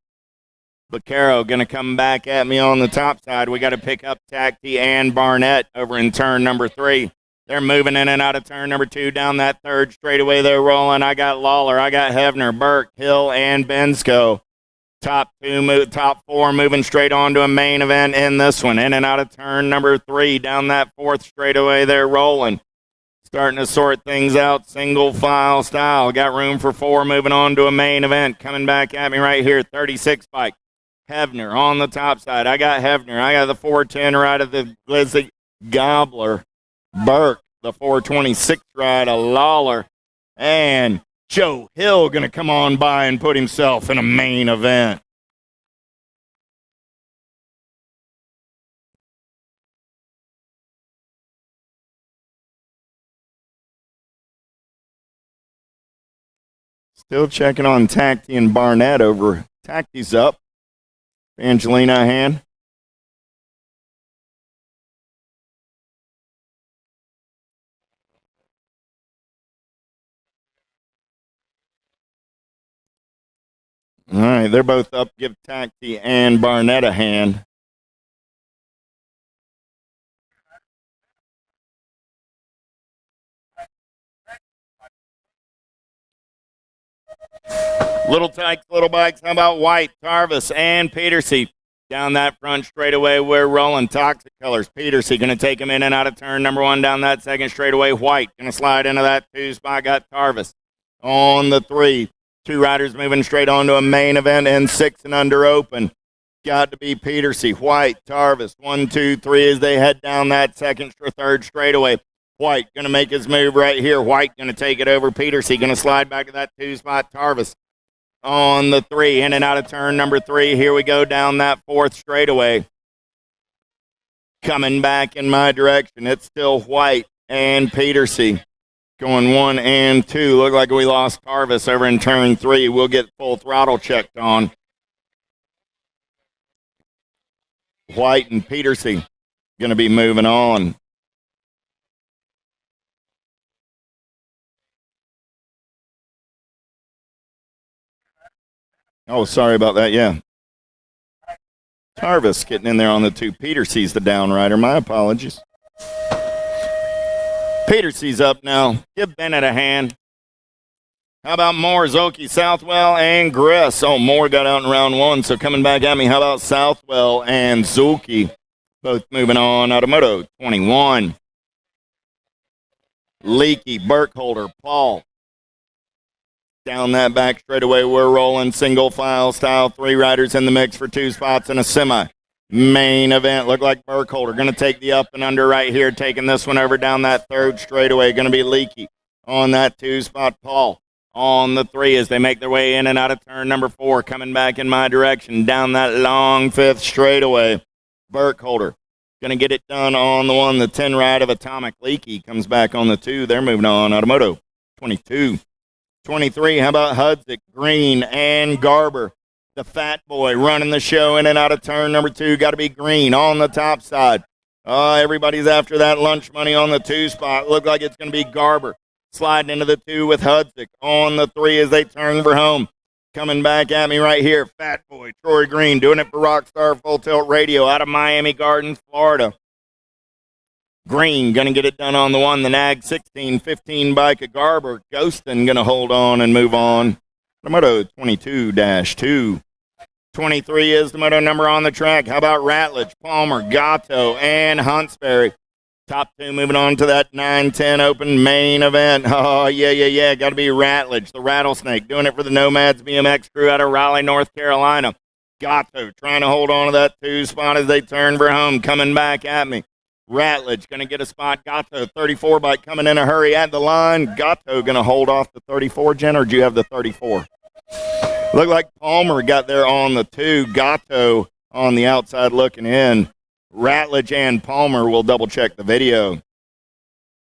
Baccaro going to come back at me on the top side. We got to pick up Tacti and Barnett over in turn number 3. They're moving in and out of turn number 2 down that third straightaway. They're rolling. I got Lawler, I got Hevner, Burke, Hill, and Bensko. Top 4 moving straight on to a main event in this one. In and out of turn number 3 down that 4th straightaway. They're rolling. Starting to sort things out single file style. Got room for 4 moving on to a main event. Coming back at me right here. 36 bike. Hevner on the top side. I got Hevner. I got the 410 right of the Glizzy Gobbler. Burke, the 426 ride of Lawler, and Joe Hill going to come on by and put himself in a main event. Still checking on Tacti and Barnett over. Tacti's up. Angelina hand. All right, they're both up. Give Tacti and Barnett a hand. Little Tykes, Little Bikes. How about White, Tarvis, and Petersey? Down that front straightaway, we're rolling. Toxic Colors. Petersey going to take him in and out of turn number 1 down that second straightaway. White going to slide into that 2 spot. Got Tarvis on the 3. 2 riders moving straight on to a main event in 6 and under open. got to be Peterson. White, Tarvis, 1, 2, 3 as they head down that second or third straightaway. White going to make his move right here. White going to take it over Peterson. Going to slide back to that 2 spot. Tarvis on the 3, in and out of turn number 3. Here we go down that 4th straightaway. Coming back in my direction. It's still White and Peterson. Going 1 and 2. Look like we lost Tarvis over in turn 3. We'll get full throttle checked on. White and Peterson going to be moving on. Oh, sorry about that, yeah. Tarvis getting in there on the 2. Peterson's the down rider. My apologies. Peterson's up now. Give Bennett a hand. How about Moore, Zoki, Southwell, and Griss? Oh, Moore got out in round 1, so coming back at me, how about Southwell and Zoki? Both moving on out of Moto 21. Leakey, Burkholder, Paul. Down that back straightaway, we're rolling single file style. 3 riders in the mix for 2 spots in a semi. Main event. Look like Burkholder going to take the up and under right here, taking this one over down that 3rd straightaway. Going to be Leakey on that 2 spot. Paul on the 3 as they make their way in and out of turn number 4, coming back in my direction down that long 5th straightaway. Burkholder going to get it done on the 1. The 10 ride of Atomic. Leakey comes back on the 2. They're moving on out of Moto 22. 23, how about Hudzik, Green, and Garber? The fat boy running the show in and out of turn number 2. Got to be Green on the top side. Everybody's after that lunch money on the 2 spot. Look like it's going to be Garber. Sliding into the 2 with Hudzik on the 3 as they turn for home. Coming back at me right here, Fat Boy, Troy Green, doing it for Rockstar Full Tilt Radio out of Miami Gardens, Florida. Green going to get it done on the 1, the Nag 16-15 bike of Garber. Ghostin going to hold on and move on. The Moto 22-2. 23 is the Moto number on the track. How about Ratledge, Palmer, Gatto, and Huntsberry? Top 2 moving on to that 9-10 open main event. Oh, yeah. Got to be Ratledge, the Rattlesnake, doing it for the Nomads BMX crew out of Raleigh, North Carolina. Gatto trying to hold on to that 2 spot as they turn for home. Coming back at me. Ratledge going to get a spot. Gatto, 34 bike coming in a hurry at the line. Gatto going to hold off the 34, Jen, or do you have the 34? Look like Palmer got there on the 2. Gatto on the outside looking in. Ratledge and Palmer will double-check the video.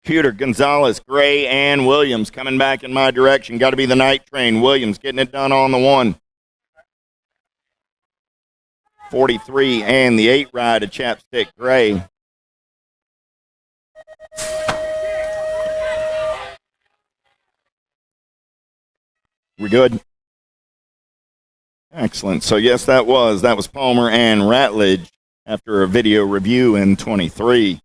Pewter, Gonzalez, Gray, and Williams coming back in my direction. Got to be the night train. Williams getting it done on the 1. 43 and the 8 ride of Chapstick Gray. We're good. Excellent. So, yes, that was Palmer and Ratledge after a video review in 23.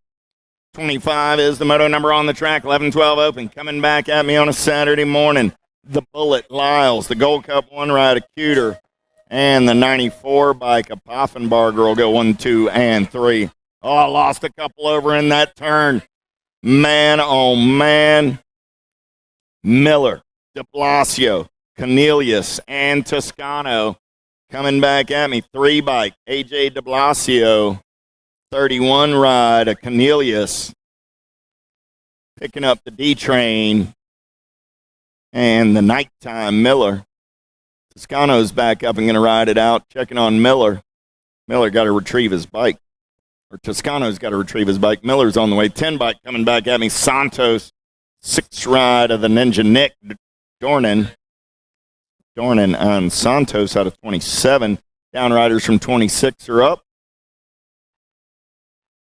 25 is the moto number on the track, 11-12 open. Coming back at me on a Saturday morning, the Bullet Lyles, the Gold Cup 1 ride of Cuter, and the 94 bike of Poffenbarger will go 1, 2, and 3. Oh, I lost a couple over in that turn. Man, oh, man. Miller, de Blasio, Cornelius, and Toscano coming back at me. 3 bike, AJ de Blasio, 31 ride of Cornelius, picking up the D-Train, and the nighttime Miller. Toscano's back up and going to ride it out, checking on Miller. Miller got to retrieve his bike. Or Toscano's got to retrieve his bike. Miller's on the way. 10 bike coming back at me. Santos, 6 ride of the Ninja Nick Dornan. Dornan on Santos out of 27. Downriders from 26 are up.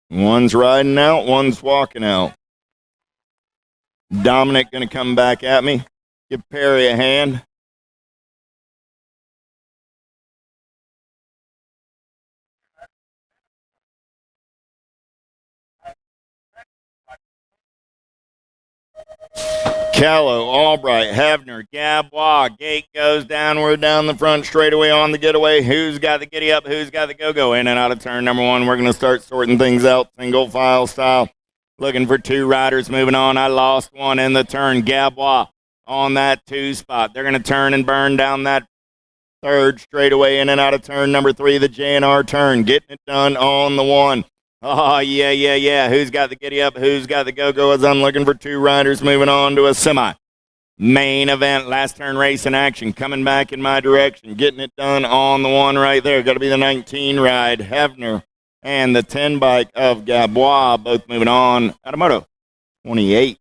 One's riding out, one's walking out. Dominic going to come back at me. Give Perry a hand. Callow, Albright, Havner, Gabois. Gate goes downward down the front straightaway on the getaway. Who's got the giddy up? Who's got the go-go? In and out of turn number 1. We're going to start sorting things out single file style. Looking for 2 riders moving on. I lost one in the turn. Gabois on that 2 spot. They're going to turn and burn down that Third straightaway in and out of turn number 3, the J&R turn. Getting it done on the 1. Oh, yeah. Who's got the giddy up? Who's got the go-go as I'm looking for 2 riders moving on to a semi. Main event, last turn race in action. Coming back in my direction. Getting it done on the 1 right there. Got to be the 19 ride, Hefner, and the 10 bike of Gabois, both moving on. Automoto, 28.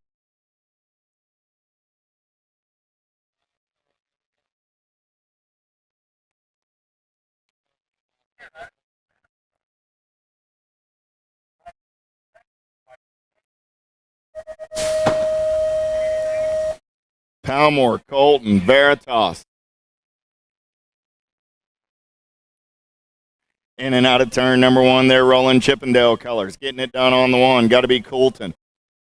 Palmore, Colton, Veritas. In and out of turn number 1, they're rolling Chippendale colors. Getting it done on the 1. Got to be Coulton.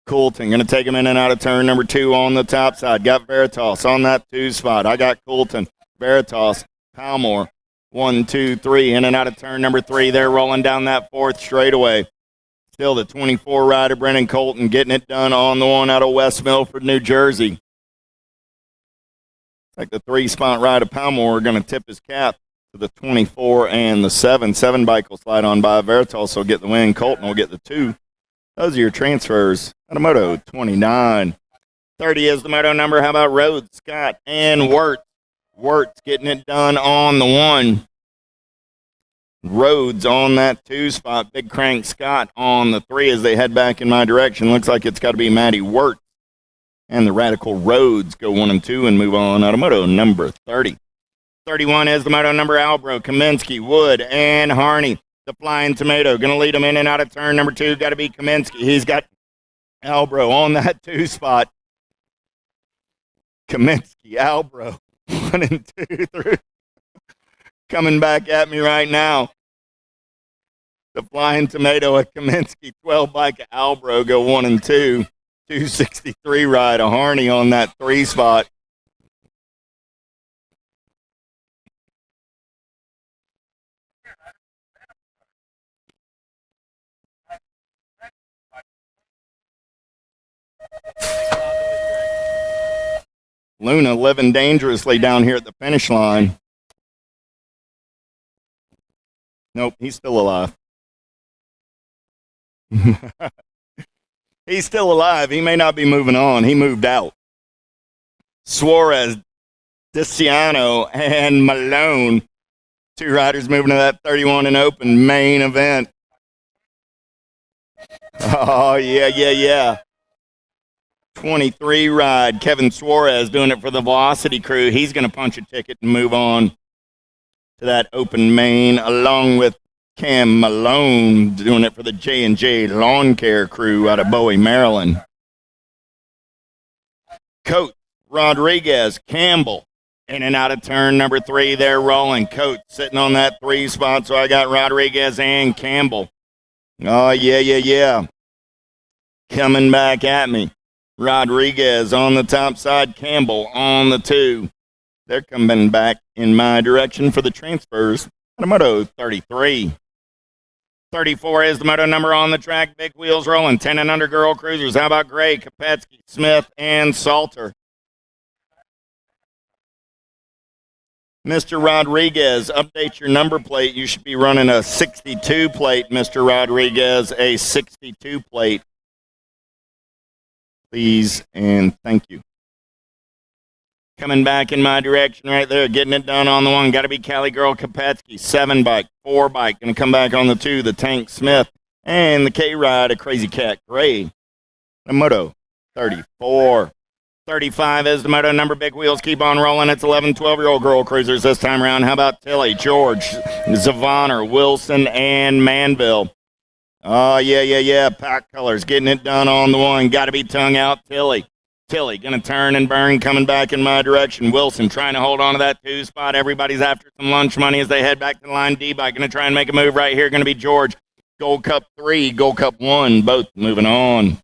Coulton going to take him in and out of turn number 2 on the top side. Got Veritas on that 2 spot. I got Coulton, Veritas, Palmore. 1, 2, 3. In and out of turn number 3. They're rolling down that 4th straightaway. Still the 24 rider, Brennan Colton, getting it done on the 1 out of West Milford, New Jersey. Like the 3-spot ride of Palmore are going to tip his cap to the 24 and the 7. 7 bike will slide on by. Veritas will get the win. Colton will get the 2. Those are your transfers. Automoto 29. 30 is the moto number. How about Rhodes, Scott, and Wirtz? Wirtz getting it done on the 1. Rhodes on that 2 spot. Big Crank Scott on the 3 as they head back in my direction. Looks like it's got to be Matty Wirtz. And the Radical Rhodes go 1 and 2 and move on. Automoto number 30. 31 is the moto number. Albro, Kaminsky, Wood, and Harney. The Flying Tomato going to lead him in and out of turn number 2. Got to be Kaminsky. He's got Albro on that 2 spot. Kaminsky, Albro, 1 and 2 through. Coming back at me right now. The Flying Tomato at Kaminsky. 12 bike at Albro go 1 and 2. 263 ride a Harney on that 3 spot. Luna living dangerously down here at the finish line. Nope, he's still alive. He's still alive. He may not be moving on. He moved out. Suarez, DeCiano, and Malone. 2 riders moving to that 31 and open main event. Oh, yeah. 23 ride. Kevin Suarez doing it for the Velocity crew. He's going to punch a ticket and move on to that open main along with Cam Malone doing it for the J&J Lawn Care crew out of Bowie, Maryland. Coates, Rodriguez, Campbell, in and out of turn number 3. They're rolling. Coates sitting on that 3 spot, so I got Rodriguez and Campbell. Oh, yeah. Coming back at me. Rodriguez on the top side, Campbell on the 2. They're coming back in my direction for the transfers. Automoto 33. 34 is the moto number on the track. Big wheels rolling. 10 and under girl cruisers. How about Gray, Kopetsky, Smith, and Salter? Mr. Rodriguez, update your number plate. You should be running a 62 plate, Mr. Rodriguez, a 62 plate. Please and thank you. Coming back in my direction right there, getting it done on the 1. Got to be Cali Girl Kopetsky. 7 bike, 4 bike. Going to come back on the 2, the Tank Smith. And the K-Ride, a Crazy Cat Gray. The Moto 34. 35 is the moto number. Big wheels keep on rolling. It's 11, 12-year-old girl cruisers this time around. How about Tilly, George, Zavaner, Wilson, and Manville? Oh, yeah. Pack colors getting it done on the 1. Got to be tongue out, Tilly. Tilly going to turn and burn, coming back in my direction. Wilson trying to hold on to that 2 spot. Everybody's after some lunch money as they head back to the line. D-Bike going to try and make a move right here. Going to be George. Gold Cup 3, Gold Cup 1, both moving on.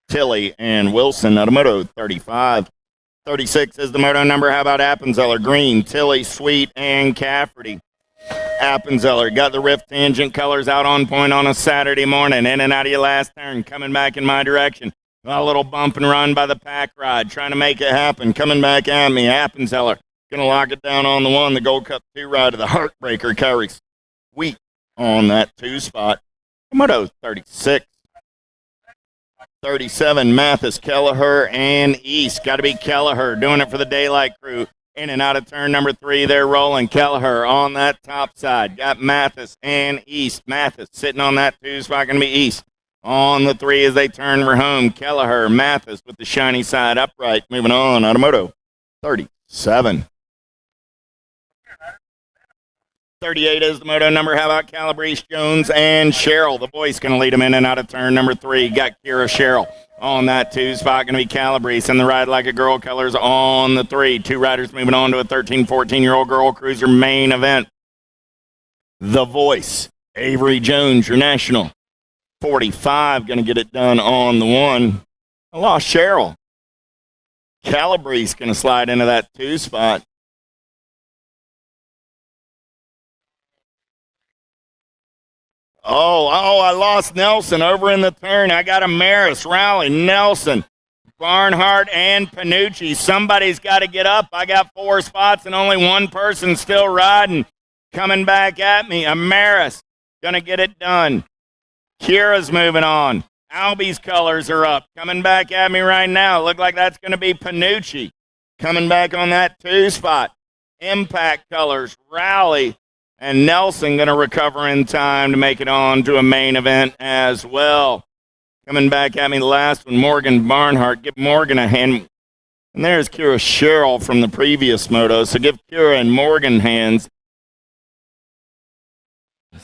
Tilly and Wilson, Automoto 35. 36 is the moto number. How about Appenzeller, Green, Tilly, Sweet, and Cafferty? Appenzeller got the Rift Tangent colors out on point on a Saturday morning. In and out of your last turn, coming back in my direction. A little bump and run by the pack ride, trying to make it happen. Coming back at me, Appenzeller Gonna lock it down on the 1. The Gold Cup 2 ride of the Heartbreaker carries Sweet on that 2 spot. Moto 36. 37, Mathis, Kelleher, and East. Got to be Kelleher doing it for the Daylight Crew. In and out of turn number 3, they're rolling. Kelleher on that top side. Got Mathis and East. Mathis sitting on that 2 spot. Going to be East on the 3 as they turn for home. Kelleher, Mathis with the shiny side upright. Moving on, Automoto 37. 38 is the moto number. How about Calabrese, Jones, and Sherrill? The voice going to lead them in and out of turn number 3. Got Kira Sherrill on that 2 spot. Going to be Calabrese. And the Ride Like a Girl colors on the 3. 2 riders moving on to a 13, 14-year-old girl cruiser main event. The voice, Avery Jones, your national. 45 going to get it done on the 1. I lost Sherrill. Calabrese going to slide into that 2 spot. Oh, I lost Nelson over in the turn. I got a Maris, Rowley, Nelson, Barnhart, and Panucci. Somebody's got to get up. I got 4 spots and only 1 person still riding. Coming back at me, a Maris. Going to get it done. Kira's moving on. Albie's colors are up. Coming back at me right now. Look like that's going to be Panucci. Coming back on that 2 spot. Impact colors, Rowley. And Nelson going to recover in time to make it on to a main event as well. Coming back at me, the last one, Morgan Barnhart. Give Morgan a hand. And there's Kira Sherrill from the previous moto. So give Kira and Morgan hands.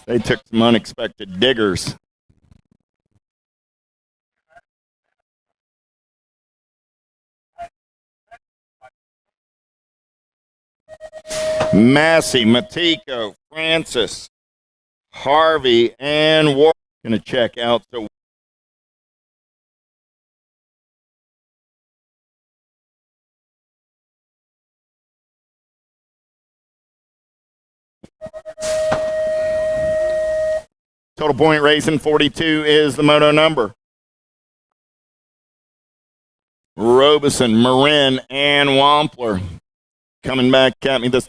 They took some unexpected diggers. Massey, Matiko, Francis, Harvey, and War going to check out. So total point racing 42 is the moto number. Robeson, Marin, and Wampler coming back at me this.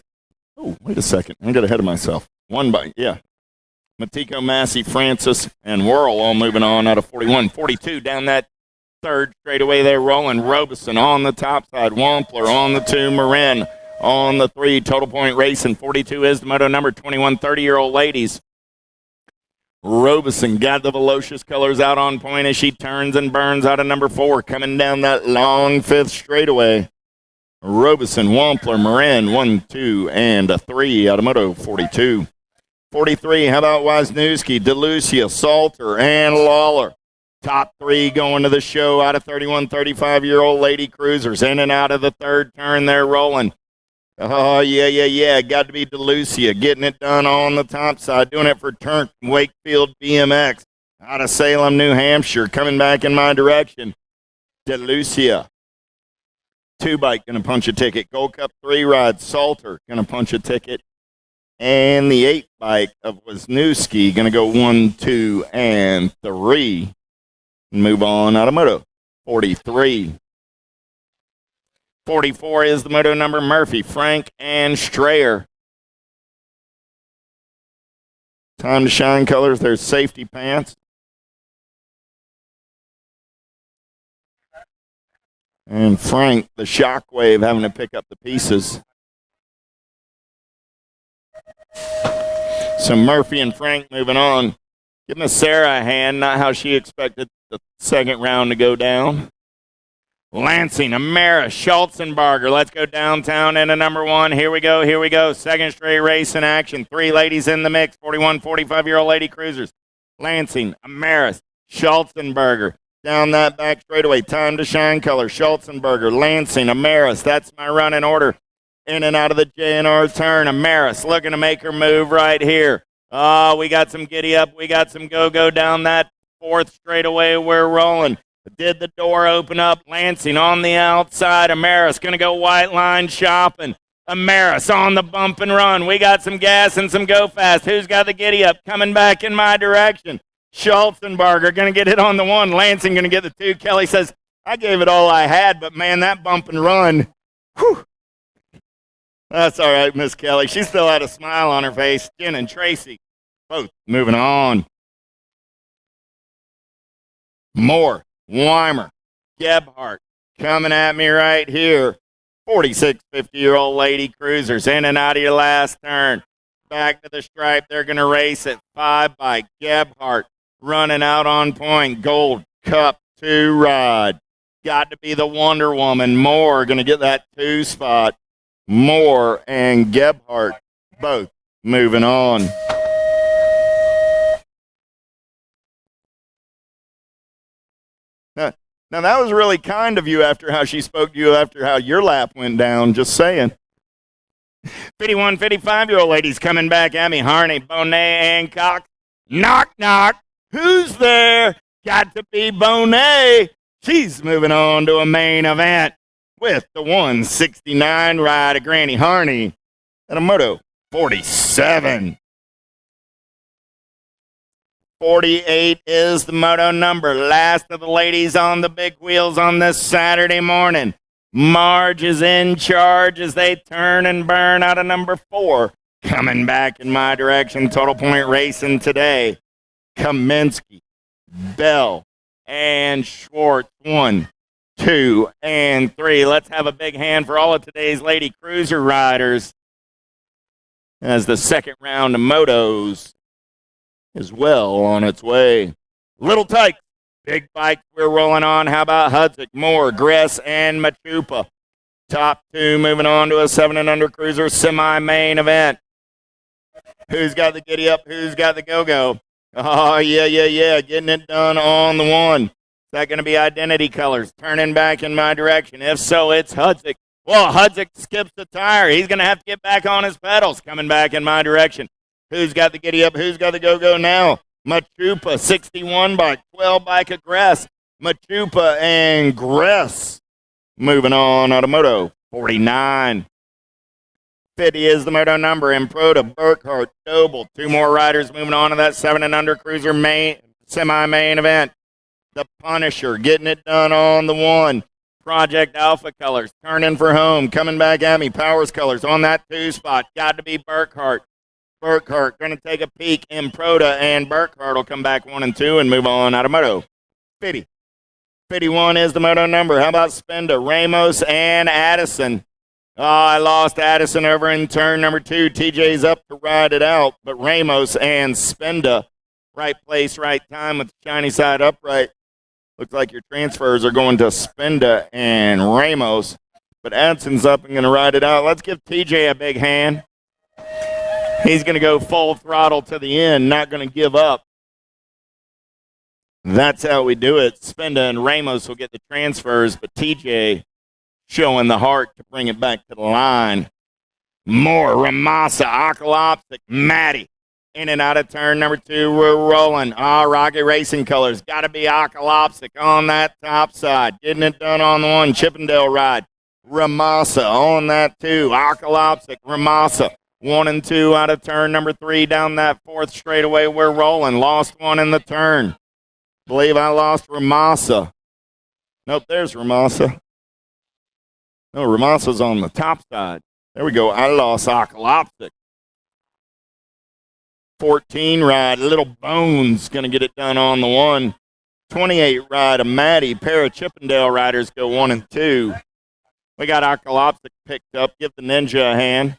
Oh, wait a second. I got ahead of myself. 1 bike, yeah. Matiko, Massey, Francis, and Whirl all moving on out of 41. 42 down that 3rd straightaway they're rolling. Robeson on the top side. Wampler on the 2. Marin on the 3. Total point racing 42 is the moto number. 21 30-year-old ladies. Robeson got the Velocious colors out on point as she turns and burns out of number 4. Coming down that long 5th straightaway. Robeson, Wampler, Moran, 1, 2, and a 3. Automoto 42. 43, how about Wisniewski, DeLucia, Salter, and Lawler. Top 3 going to the show out of 31, 35-year-old lady cruisers. In and out of the 3rd turn, they're rolling. Oh, yeah. Got to be DeLucia getting it done on the top side. Doing it for Turk, Wakefield BMX. Out of Salem, New Hampshire. Coming back in my direction. DeLucia. 2 bike going to punch a ticket. Gold Cup 3 ride. Salter going to punch a ticket. And the 8 bike of Wisniewski going to go 1, 2, and 3. Move on. Automoto 43. 44 is the moto number. Murphy, Frank, and Strayer. Time to shine colors. There's safety pants. And Frank, the Shockwave, having to pick up the pieces. So Murphy and Frank moving on. Give Miss Sarah a hand, not how she expected the 2nd round to go down. Lansing, Amara, Schultzenberger. Let's go downtown into number 1. Here we go. 2nd straight race in action. 3 ladies in the mix. 41, 45-year-old lady cruisers. Lansing, Amaris, Schultzenberger. Down that back straightaway. Time to shine color. Schultzenberger, Lansing, Amaris. That's my running order. In and out of the J&R turn. Amaris looking to make her move right here. Oh, we got some giddy up. We got some go-go down that 4th straightaway. We're rolling. Did the door open up? Lansing on the outside. Amaris going to go white line shopping. Amaris on the bump and run. We got some gas and some go fast. Who's got the giddy up? Coming back in my direction. Schultzenberger going to get it on the 1. Lansing going to get the 2. Kelly says, I gave it all I had, but man, that bump and run. Whew. That's all right, Miss Kelly. She still had a smile on her face. Jen and Tracy, both moving on. Moore, Weimer, Gebhardt coming at me right here. 46, 50-year-old lady cruisers in and out of your last turn. Back to the stripe. They're going to race at 5 by Gebhardt. Running out on point. Gold Cup 2 ride. Got to be the Wonder Woman. Moore going to get that 2 spot. Moore and Gebhardt both moving on. Now, that was really kind of you after how she spoke to you after how your lap went down. Just saying. 51, 55-year-old ladies coming back at me. Harney, Bonet, and Cox. Knock, knock. Who's there? Got to be Bonet. She's moving on to a main event with the 169 ride of Granny Harney and a Moto 47. 48 is the moto number. Last of the ladies on the big wheels on this Saturday morning. Marge is in charge as they turn and burn out of number 4. Coming back in my direction. Total Point Racing today. Kaminsky, Bell, and Schwartz. 1, 2, and 3. Let's have a big hand for all of today's Lady Cruiser riders as the second round of motos is well on its way. Little Tykes, big bikes we're rolling on. How about Hudzik, Moore, Gress, and Machupa? Top 2 moving on to a 7 and under cruiser semi-main event. Who's got the giddy up? Who's got the go-go? Oh, yeah. Getting it done on the 1. Is that going to be Identity Colors? Turning back in my direction. If so, it's Hudzik. Well, Hudzik skips the tire. He's going to have to get back on his pedals. Coming back in my direction. Who's got the giddy up? Who's got the go-go now? Machupa, 61 bike, 12 bike of Gress. Machupa and Gress moving on out of Moto 49. 50 is the moto number. Improda, Burkhart, Doble. 2 more riders moving on to that 7 and under cruiser semi-main event. The Punisher getting it done on the 1. Project Alpha Colors turning for home. Coming back at me. Powers Colors on that 2 spot. Got to be Burkhart. Burkhart going to take a peek. Improda and Burkhart will come back 1 and 2 and move on out of Moto 50. 51 is the moto number. How about Spenda, Ramos, and Addison? Oh, I lost Addison over in turn number 2. TJ's up to ride it out, but Ramos and Spenda, right place, right time with the shiny side upright. Looks like your transfers are going to Spenda and Ramos, but Addison's up and going to ride it out. Let's give TJ a big hand. He's going to go full throttle to the end, not going to give up. That's how we do it. Spenda and Ramos will get the transfers, but TJ showing the heart to bring it back to the line. More Ramasa, Oculoptic, Maddie. In and out of turn number 2, we're rolling. Rocky Racing Colors. Got to be Oculoptic on that top side. Getting it done on the 1. Chippendale ride. Ramasa on that 2. Oculoptic, Ramasa. 1 and 2 out of turn number 3 down that 4th straightaway. We're rolling. Lost 1 in the turn. Believe I lost Ramasa. Nope, there's Ramasa. No, Ramasa's on the top side. There we go. I lost Oculoptic. 14 ride. Little Bones going to get it done on the 1. 28 ride of Maddie. Pair of Chippendale riders go 1 and 2. We got Oculoptic picked up. Give the Ninja a hand.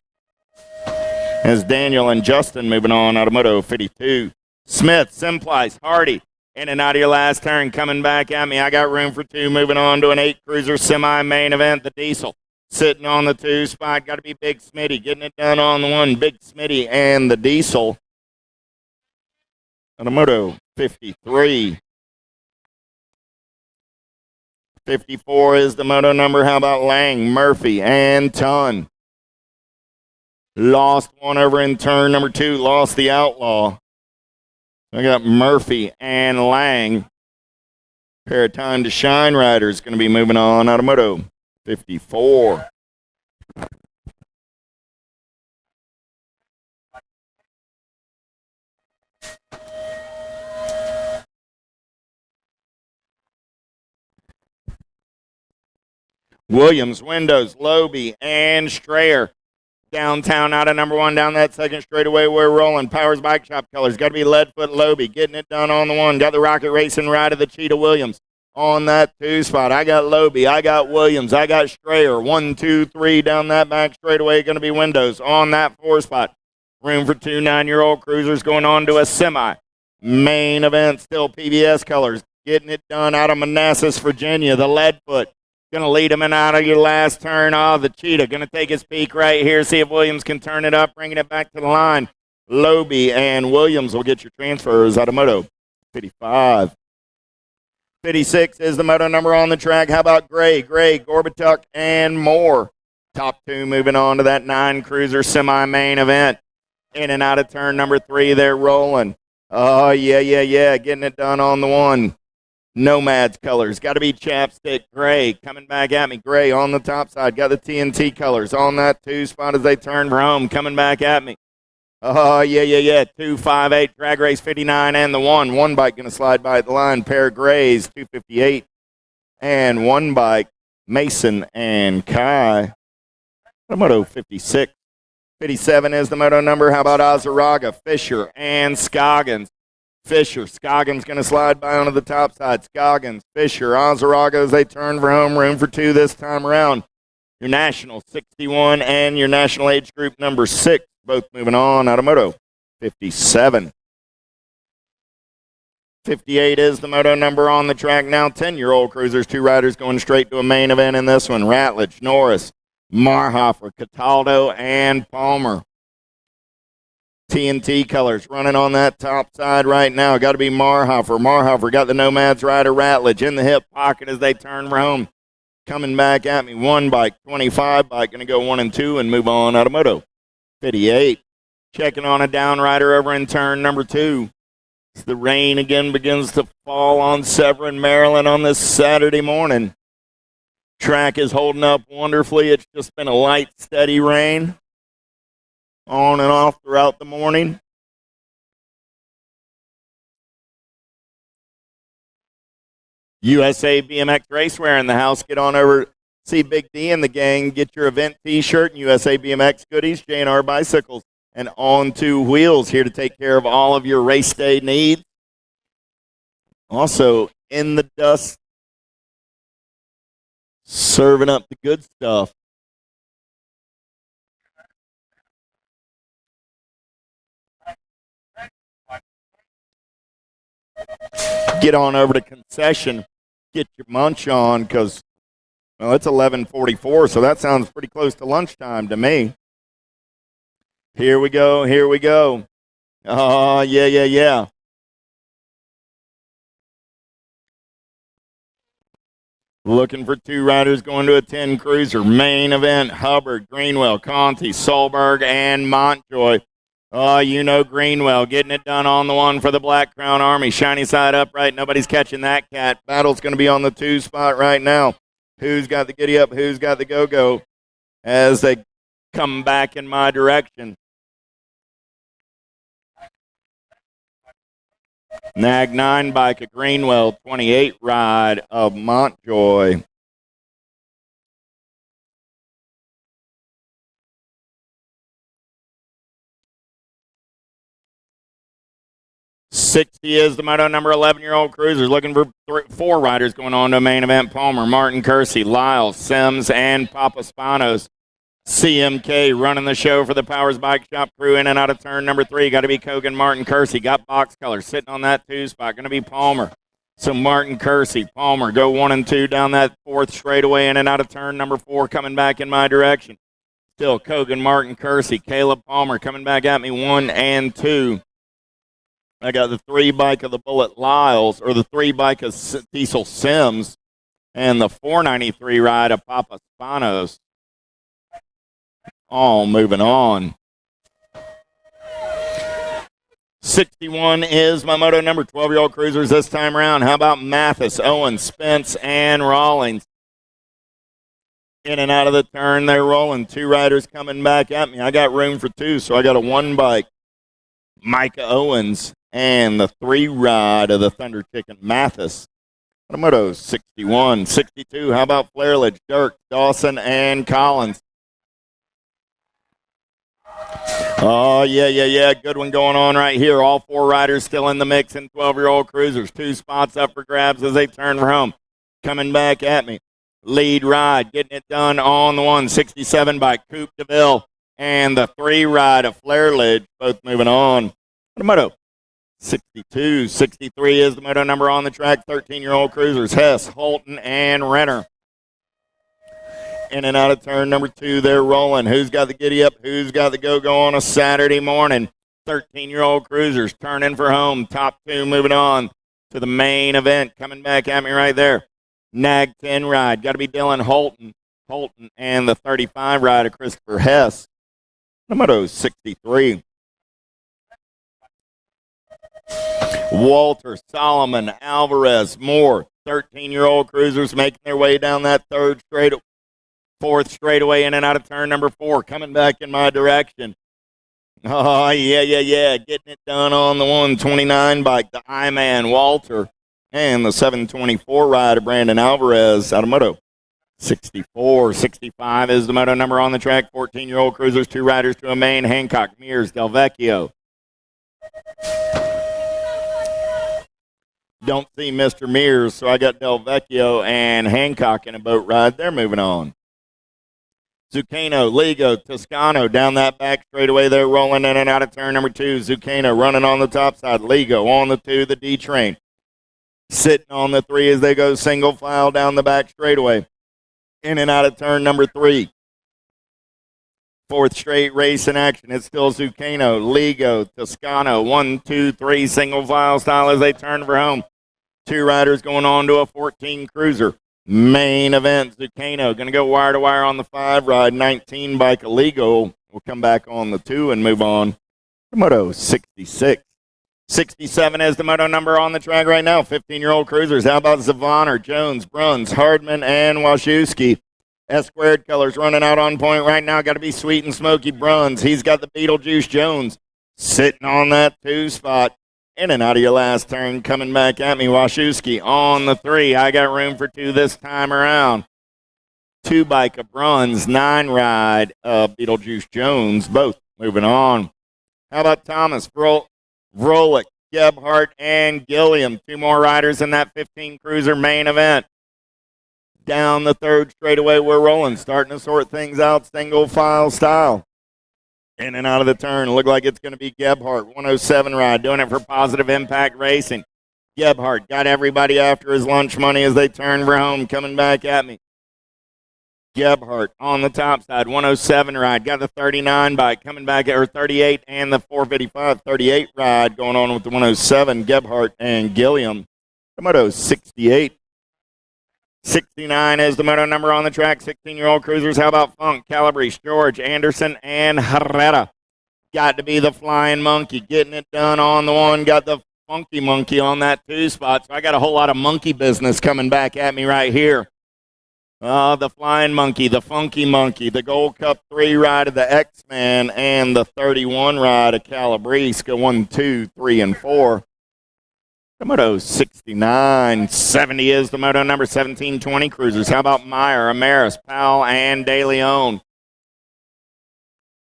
As Daniel and Justin moving on out of Moto 52. Smith, Simplice, Hardy, in and out of your last turn, coming back at me. I got room for 2, moving on to an 8 cruiser semi-main event. The Diesel sitting on the 2 spot. Got to be Big Smitty, getting it done on the 1. Big Smitty and the Diesel out of Moto 53. 54 is the moto number. How about Lang, Murphy, and Ton? Lost 1 over in turn number 2. Lost the Outlaw. I got Murphy and Lang. Pair of Time to Shine riders going to be moving on out of Moto 54. Williams, Windows, Lobe, and Strayer. Downtown out of number 1 down that second straightaway. We're rolling. Powers Bike Shop colors. Got to be Leadfoot Loby. Getting it done on the 1. Got the Rocket Racing ride of the Cheetah Williams on that 2 spot. I got Loby. I got Williams. I got Strayer. 1, 2, 3 down that back straightaway. Going to be Windows on that 4 spot. Room for 2 9-year-old cruisers going on to a semi. Main event still PBS colors. Getting it done out of Manassas, Virginia. The Leadfoot. Going to lead him in out of your last turn. The Cheetah going to take his peek right here. See if Williams can turn it up, bringing it back to the line. Loby and Williams will get your transfers out of Moto 55. 56 is the moto number on the track. How about Gray, Gorbatuk, and Moore? Top 2 moving on to that 9 cruiser semi-main event. In and out of turn number 3, they're rolling. Oh, yeah. Getting it done on the 1. Nomads colors. Got to be Chapstick Gray. Coming back at me. Gray on the top side. Got the TNT colors on that 2 spot as they turn for home. Coming back at me. Oh, yeah. 258 drag race 59 and the 1. 1 bike going to slide by at the line. Pair of Grays 258 and 1 bike. Mason and Kai. Moto 56. 57 is the moto number. How about Azaraga, Fisher, and Scoggins? Fisher, Scoggins going to slide by onto the top side. Scoggins, Fisher, Azaraga as they turn for home. Room for 2 this time around. Your national 61 and your national age group number 6, both moving on out of Moto 57. 58 is the moto number on the track now. 10-year-old cruisers, 2 riders going straight to a main event in this one. Ratledge, Norris, Marhofer, Cataldo, and Palmer. TNT colors running on that top side right now. Got to be Marhofer. Marhofer got the Nomads rider Ratledge in the hip pocket as they turn for home. Coming back at me. 1 bike, 25 bike. Going to go 1 and 2 and move on out of Moto 58. Checking on a down rider over in turn number 2. As the rain again begins to fall on Severn, Maryland on this Saturday morning. Track is holding up wonderfully. It's just been a light, steady rain. On and off throughout the morning. USA BMX Racewear in the house. Get on over, see Big D and the gang. Get your event t-shirt and USA BMX goodies, J&R Bicycles, and On Two Wheels here to take care of all of your race day needs. Also, In the Dust, serving up the good stuff. Get on over to concession, get your munch on, because, well, it's 11:44, so that sounds pretty close to lunchtime to me. Here we go. Oh, yeah. Looking for 2 riders going to a 10 cruiser. Main event, Hubbard, Greenwell, Conti, Solberg, and Montjoy. Oh, you know Greenwell getting it done on the 1 for the Black Crown Army. Shiny side upright. Nobody's catching that cat. Battle's going to be on the 2 spot right now. Who's got the giddy up? Who's got the go-go? As they come back in my direction. Nag 9 bike of Greenwell. 28 ride of Montjoy. .60 is the moto number. 11-year-old cruisers looking for 4 riders going on to a main event. Palmer, Martin Kersey, Lyles, Sims, and Papa Spanos. CMK running the show for the Powers Bike Shop crew in and out of turn number 3. Got to be Kogan, Martin Kersey. Got box color sitting on that 2 spot. Going to be Palmer. So Martin Kersey, Palmer go 1 and 2 down that 4th straightaway in and out of turn number 4, coming back in my direction. Still Kogan, Martin Kersey, Caleb Palmer coming back at me 1 and 2. I got the 3 bike of the Bullet Lyles, or the 3 bike of Diesel Sims, and the 493 ride of Papa Spanos. All moving on. 61 is my moto number. 12-year-old cruisers this time around. How about Mathis, Owens, Spence, and Rawlings? In and out of the turn, they're rolling. 2 riders coming back at me. I got room for 2, so I got a 1 bike. Micah Owens and the 3 ride of the Thunder Chicken Mathis. Moto 61. 62, how about Flairledge, Dirk, Dawson, and Collins? Oh, yeah. Good one going on right here. All 4 riders still in the mix in 12-year-old cruisers. 2 spots up for grabs as they turn for home. Coming back at me. Lead ride, getting it done on the 167 by Coupe DeVille. And the 3 ride of Flair Lidge, both moving on. The moto, 62. 63 is the moto number on the track. 13-year-old cruisers, Hess, Holton, and Renner. In and out of turn number 2, they're rolling. Who's got the giddy up? Who's got the go-go on a Saturday morning? 13-year-old cruisers turning for home. Top 2 moving on to the main event. Coming back at me right there. Nag 10 ride. Got to be Dylan Holton. And the 35 ride of Christopher Hess. The moto 63. Walter, Solomon, Alvarez, Moore. 13-year-old cruisers making their way down that 4th straightaway in and out of turn number 4. Coming back in my direction. Oh, yeah. Getting it done on the 129 bike. The I-Man, Walter. And the 724 ride of Brandon Alvarez out of moto 64. 65 is the moto number on the track. 14-year-old cruisers, 2 riders to a main. Hancock, Mears, Del Vecchio. Don't see Mr. Mears, so I got Del Vecchio and Hancock in a boat ride. They're moving on. Zucchino, Ligo, Toscano down that back straightaway. They're rolling in and out of turn number 2. Zucchino running on the top side. Ligo on the 2, the D train. Sitting on the 3 as they go single file down the back straightaway. In and out of turn number 3. 4th straight race in action. It's still Zucchino, Ligo, Toscano. 1, 2, 3 single file style as they turn for home. 2 riders going on to a 14 cruiser. Main event, Zucchino going to go wire to wire on the 5 ride. 19 bike Ligo will come back on the 2 and move on. The moto 66. 67 is the moto number on the track right now. 15-year-old cruisers. How about Zavaner, Jones, Bruns, Hardman, and Wachowski? S-squared colors running out on point right now. Got to be Sweet and Smoky Bruns. He's got the Beetlejuice Jones sitting on that 2 spot. In and out of your last turn. Coming back at me, Wachowski on the 3. I got room for 2 this time around. 2 bike of Bruns, 9 ride of Beetlejuice Jones. Both moving on. How about Thomas, Vrolik, Gebhardt, and Gilliam. 2 more riders in that 15 cruiser main event. Down the 3rd straightaway, we're rolling. Starting to sort things out single file style. In and out of the turn. Look like it's going to be Gebhardt. 107 ride. Doing it for Positive Impact Racing. Gebhardt got everybody after his lunch money as they turn for home. Coming back at me. Gebhardt on the top side, 107 ride. Got the 39 bike coming back, or 38 and the 455. 38 ride going on with the 107. Gebhardt and Gilliam. The moto 68. 69 is the moto number on the track. 16-year-old cruisers. How about Funk, Calabrese, George, Anderson, and Herrera? Got to be the Flying Monkey. Getting it done on the 1. Got the Funky Monkey on that 2 spot. So I got a whole lot of monkey business coming back at me right here. The Flying Monkey, the Funky Monkey, the Gold Cup 3 ride of the X-Man, and the 31 ride of Calabrese. Go 1, 2, 3, and 4. The moto 69. 70 is the moto number. 1720 cruisers. How about Meyer, Amaris, Powell, and De Leon?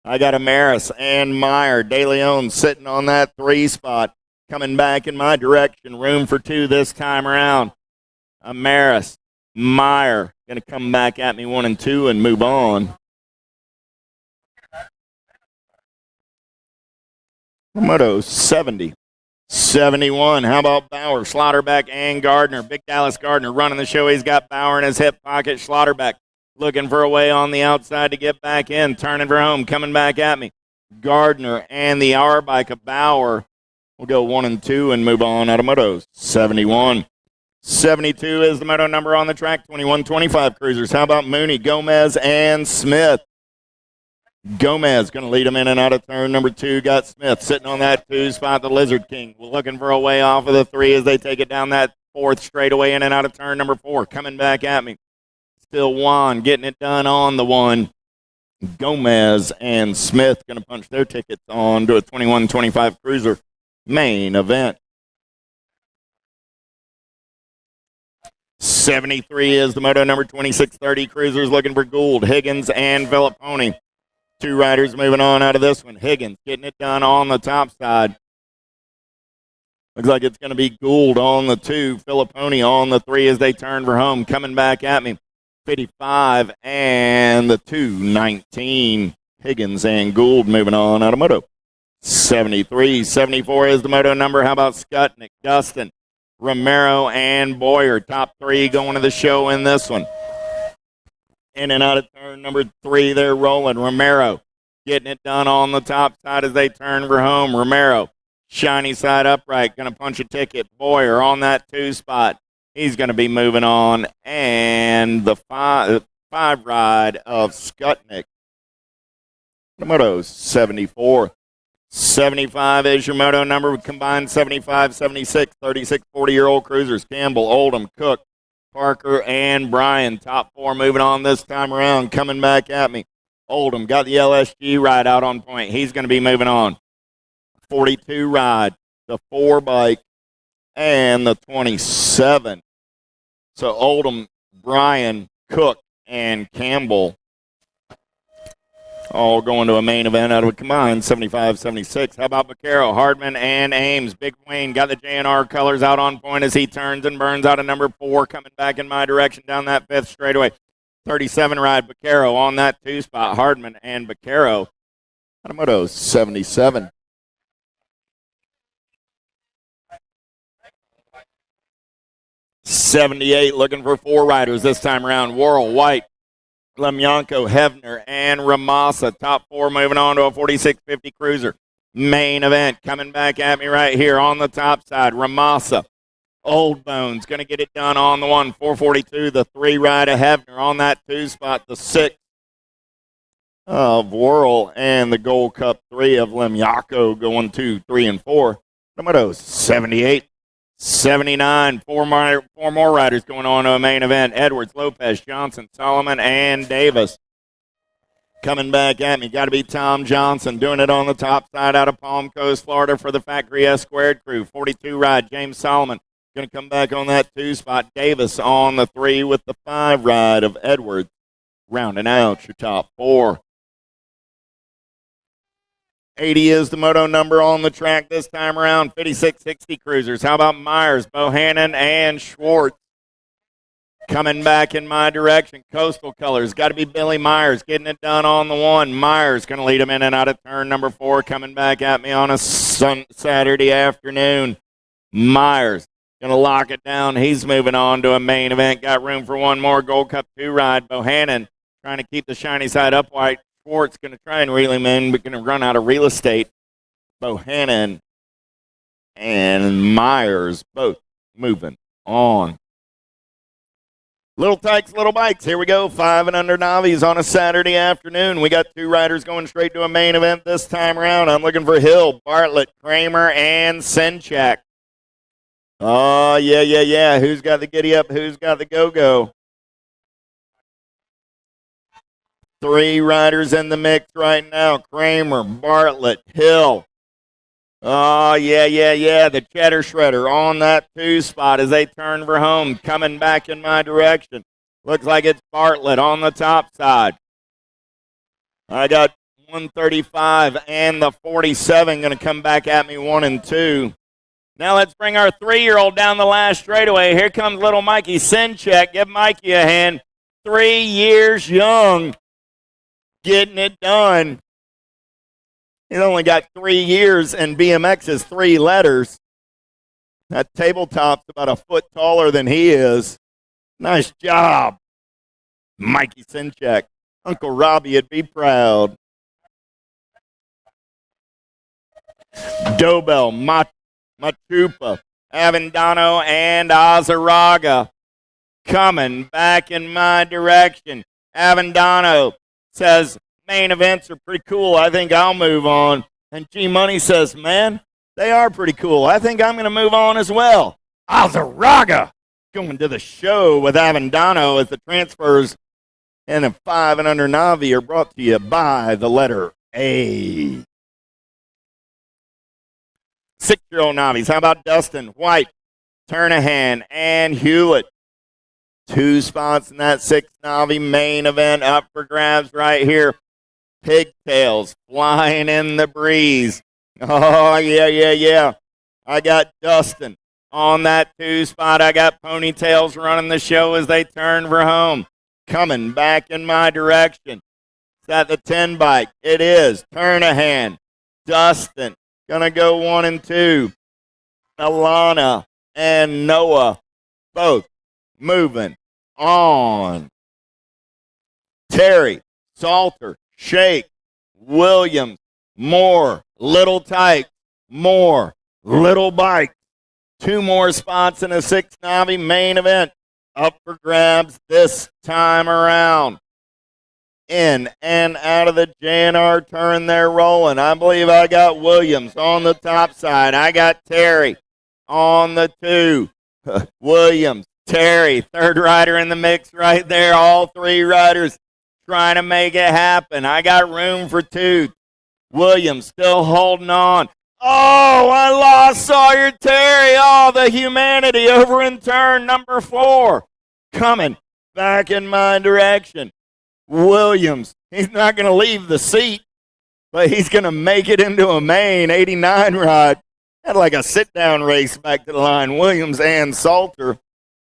I got Amaris and Meyer. De Leon sitting on that 3 spot. Coming back in my direction. Room for 2 this time around. Amaris, Meyer. Going to come back at me 1 and 2 and move on. Moto 70. 71. How about Bauer, Slaughterback, and Gardner? Big Dallas Gardner running the show. He's got Bauer in his hip pocket. Slaughterback looking for a way on the outside to get back in. Turning for home. Coming back at me. Gardner and the hour bike of Bauer will go 1 and 2 and move on out of moto 71. 72 is the moto number on the track. 21-25 cruisers. How about Mooney, Gomez, and Smith? Gomez going to lead him in and out of turn number 2. Got Smith sitting on that 2 spot. The Lizard King looking for a way off of the 3 as they take it down that 4th straightaway in and out of turn number 4. Coming back at me. Still Juan getting it done on the 1. Gomez and Smith going to punch their tickets on to a 21-25 cruiser main event. 73 is the moto number. 2630 cruisers looking for Gould, Higgins, and Villaponi. 2 riders moving on out of this one. Higgins getting it done on the top side. Looks like it's going to be Gould on the 2, Filipponi on the 3 as they turn for home. Coming back at me, 55 and the 219. Higgins and Gould moving on out of moto. 73, 74 is the moto number. How about Skutnik, Dustin, Romero, and Boyer? Top 3 going to the show in this one. In and out of turn number 3, they're rolling. Romero getting it done on the top side as they turn for home. Romero, shiny side upright, going to punch a ticket. Boyer on that 2 spot. He's going to be moving on. And the 5 ride of Skutnik. The moto's 74. 75 is your moto number. Combined 75, 76, 36, 40-year-old cruisers. Campbell, Oldham, Cook, Parker, and Bryan. Top 4 moving on this time around. Coming back at me. Oldham got the LSG ride out on point. He's going to be moving on. 42 ride, the 4 bike, and the 27. So Oldham, Bryan, Cook, and Campbell all going to a main event out of a combined 75-76. How about Vaquero, Hardman, and Ames? Big Wayne got the JNR colors out on point as he turns and burns out of number 4, coming back in my direction down that 5th straightaway. 37 ride, Vaquero on that 2 spot. Hardman and Vaquero. Automoto 77. '78 looking for 4 riders this time around. Worrell, White, Lemyanko, Hevner, and Ramasa. Top 4 moving on to a 4650 cruiser. Main event coming back at me right here on the top side. Ramasa, Old Bones, going to get it done on the 1. 442, the 3 ride of Hevner on that 2 spot. The 6 of Worrell and the Gold Cup 3 of Lemyanko going 2, 3, and 4. Tomatos 78. 79, 4 more riders going on to a main event. Edwards, Lopez, Johnson, Solomon, and Davis. Coming back at me, got to be Tom Johnson, doing it on the top side out of Palm Coast, Florida for the Factory S Squared crew. 42 ride, James Solomon, going to come back on that 2 spot. Davis on the 3 with the 5 ride of Edwards. Rounding out your top 4. 80 is the moto number on the track this time around. 5660 cruisers. How about Myers, Bohannon, and Schwartz? Coming back in my direction. Coastal colors. Got to be Billy Myers getting it done on the 1. Myers going to lead him in and out of turn number 4. Coming back at me on a Saturday afternoon. Myers going to lock it down. He's moving on to a main event. Got room for 1 more Gold Cup 2 ride. Bohannon trying to keep the shiny side upright. Schwartz going to try and reel him in, but going to run out of real estate. Bohannon and Myers both moving on. Little Tykes, Little Bikes. Here we go. 5 and under novice on a Saturday afternoon. We got 2 riders going straight to a main event this time around. I'm looking for Hill, Bartlett, Kramer, and Senchak. Oh, yeah. Who's got the giddy up? Who's got the go-go? 3 riders in the mix right now. Kramer, Bartlett, Hill. Oh, yeah. The Cheddar Shredder on that 2 spot as they turn for home. Coming back in my direction. Looks like it's Bartlett on the top side. I got 135 and the 47 going to come back at me 1 and 2. Now let's bring our 3-year-old down the last straightaway. Here comes little Mikey Senchak. Give Mikey a hand. 3 years young. Getting it done. He's only got 3 years, and BMX is 3 letters. That tabletop's about a foot taller than he is. Nice job, Mikey Senchak. Uncle Robbie would be proud. Dobell, Machupa, Avendano, and Azaraga coming back in my direction. Avendano says, main events are pretty cool. I think I'll move on. And G Money says, man, they are pretty cool. I think I'm going to move on as well. Azaraga going to the show with Avendano as the transfers and the 5 and under Navi are brought to you by the letter A. 6-year-old Navis. How about Dustin, White, Turnahan, and Hewlett? 2 spots in that 6 Navi main event up for grabs right here. Pigtails flying in the breeze. Oh, yeah. I got Dustin on that 2 spot. I got Ponytails running the show as they turn for home. Coming back in my direction. It's at the 10 bike. It is Turnahan. Dustin gonna go 1 and 2. Alana and Noah both moving on. Terry, Salter, Shake, Williams, Moore, Little Tyke, Moore, Little Bike. 2 more spots in a 6 Navi main event up for grabs this time around. In and out of the JNR turn, they're rolling. I believe I got Williams on the top side. I got Terry on the 2. Williams, Terry, third rider in the mix right there. All 3 riders trying to make it happen. I got room for 2. Williams still holding on. Oh, I lost Sawyer Terry. Oh, the humanity over in turn number 4. Coming back in my direction. Williams, he's not going to leave the seat, but he's going to make it into a main 89 ride. Had like a sit-down race back to the line. Williams and Salter,